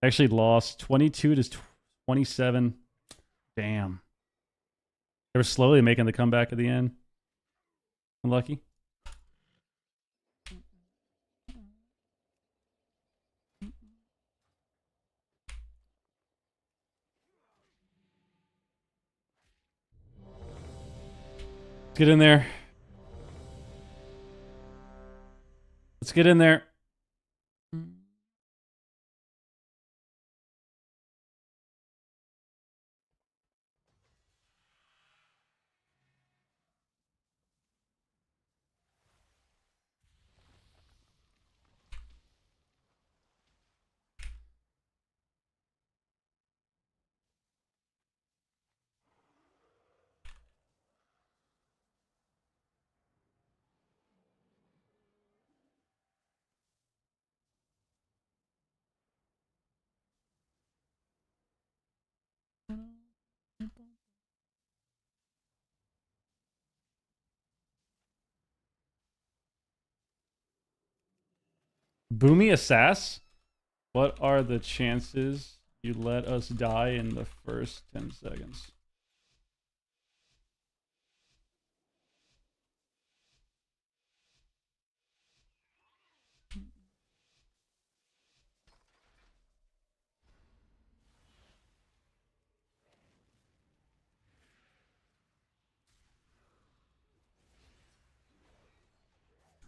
Actually lost 22 to 27. Damn. They were slowly making the comeback at the end. Unlucky. Let's get in there. Let's get in there. Boomy Assass? What are the chances you let us die in the first 10 seconds?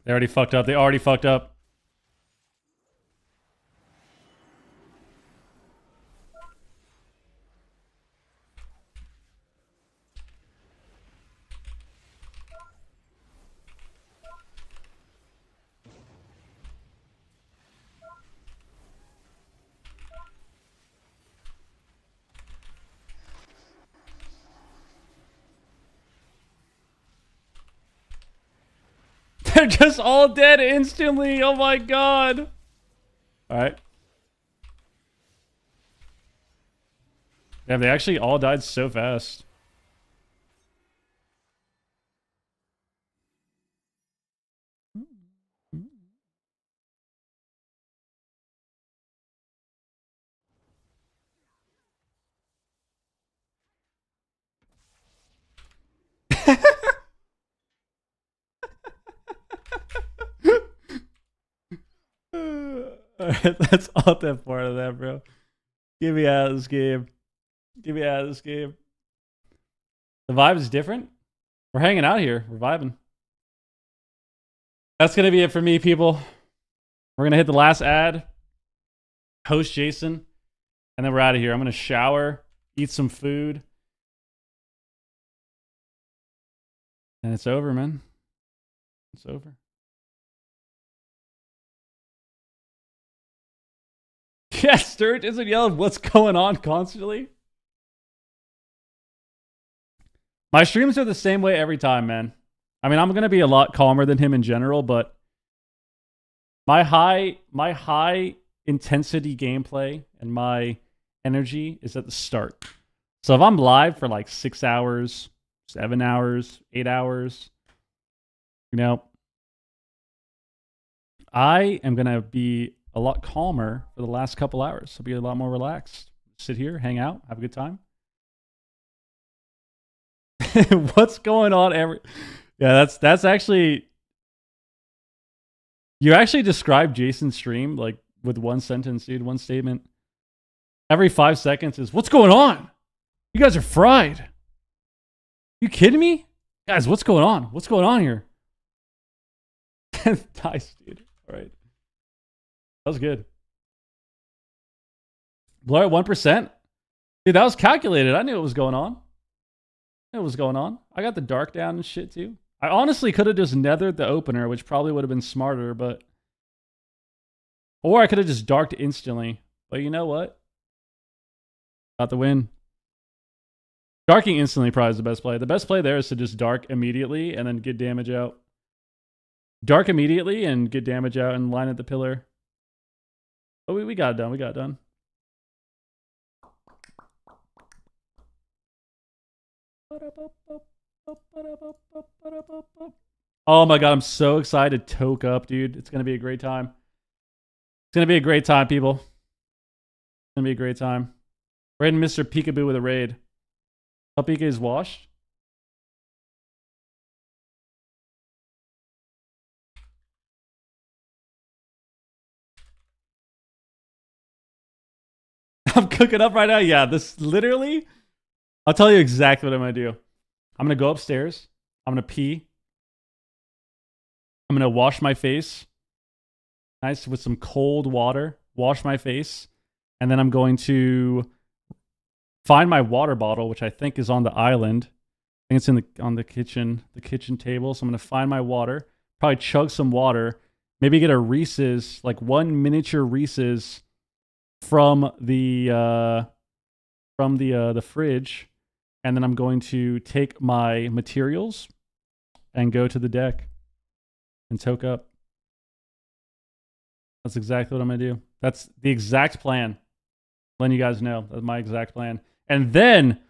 They already fucked up. They already fucked up. They're just all dead instantly. Oh my god. Alright. Damn, they actually all died so fast. Alright, that's all that part of that, bro. Get me out of this game. Get me out of this game. The vibe is different. We're hanging out here. We're vibing. That's going to be it for me, people. We're going to hit the last ad. Host Jason. And then we're out of here. I'm gonna shower, eat some food. And it's over, man. It's over. Yeah, Sturge isn't yelling what's going on constantly. My streams are the same way every time, man. I mean, I'm going to be a lot calmer than him in general, but my high intensity gameplay and my energy is at the start. So if I'm live for like 6 hours, 7 hours, 8 hours, you know, I am going to be a lot calmer for the last couple hours. I'll be a lot more relaxed. Sit here, hang out, have a good time. What's going on Yeah, that's actually... You actually described Jason's stream like with one sentence, dude, one statement. Every 5 seconds is, what's going on? You guys are fried. You kidding me? Guys, what's going on? What's going on here? Nice, dude. All right. That was good. Blur at 1%? Dude, that was calculated. I knew what was going on. I knew what was going on. I got the dark down and shit too. I honestly could have just nethered the opener, which probably would have been smarter, but... Or I could have just darked instantly. But you know what? Got the win. Darking instantly probably is the best play. The best play there is to just dark immediately and then get damage out. Dark immediately and get damage out and line at the pillar. But we got it done. We got it done. Oh my god, I'm so excited. Toke up, dude. It's going to be a great time. It's going to be a great time, people. It's going to be a great time. Raiding Mr. Peekaboo with a raid. How Pika is washed? I'm cooking up right now. Yeah, this literally... I'll tell you exactly what I'm going to do. I'm going to go upstairs. I'm going to pee. I'm going to wash my face. Nice with some cold water. Wash my face. And then I'm going to find my water bottle, which I think is on the island. I think it's on the kitchen table. So I'm going to find my water. Probably chug some water. Maybe get a Reese's, like one miniature Reese's from the fridge. And then I'm going to take my materials and go to the deck and toke up. That's exactly what I'm going to do. That's the exact plan. Letting you guys know. That's my exact plan. And then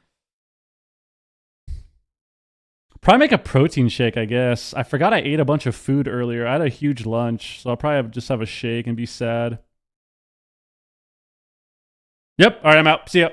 probably make a protein shake, I guess. I forgot I ate a bunch of food earlier. I had a huge lunch, so I'll probably just have a shake and be sad. Yep. All right, I'm out. See ya.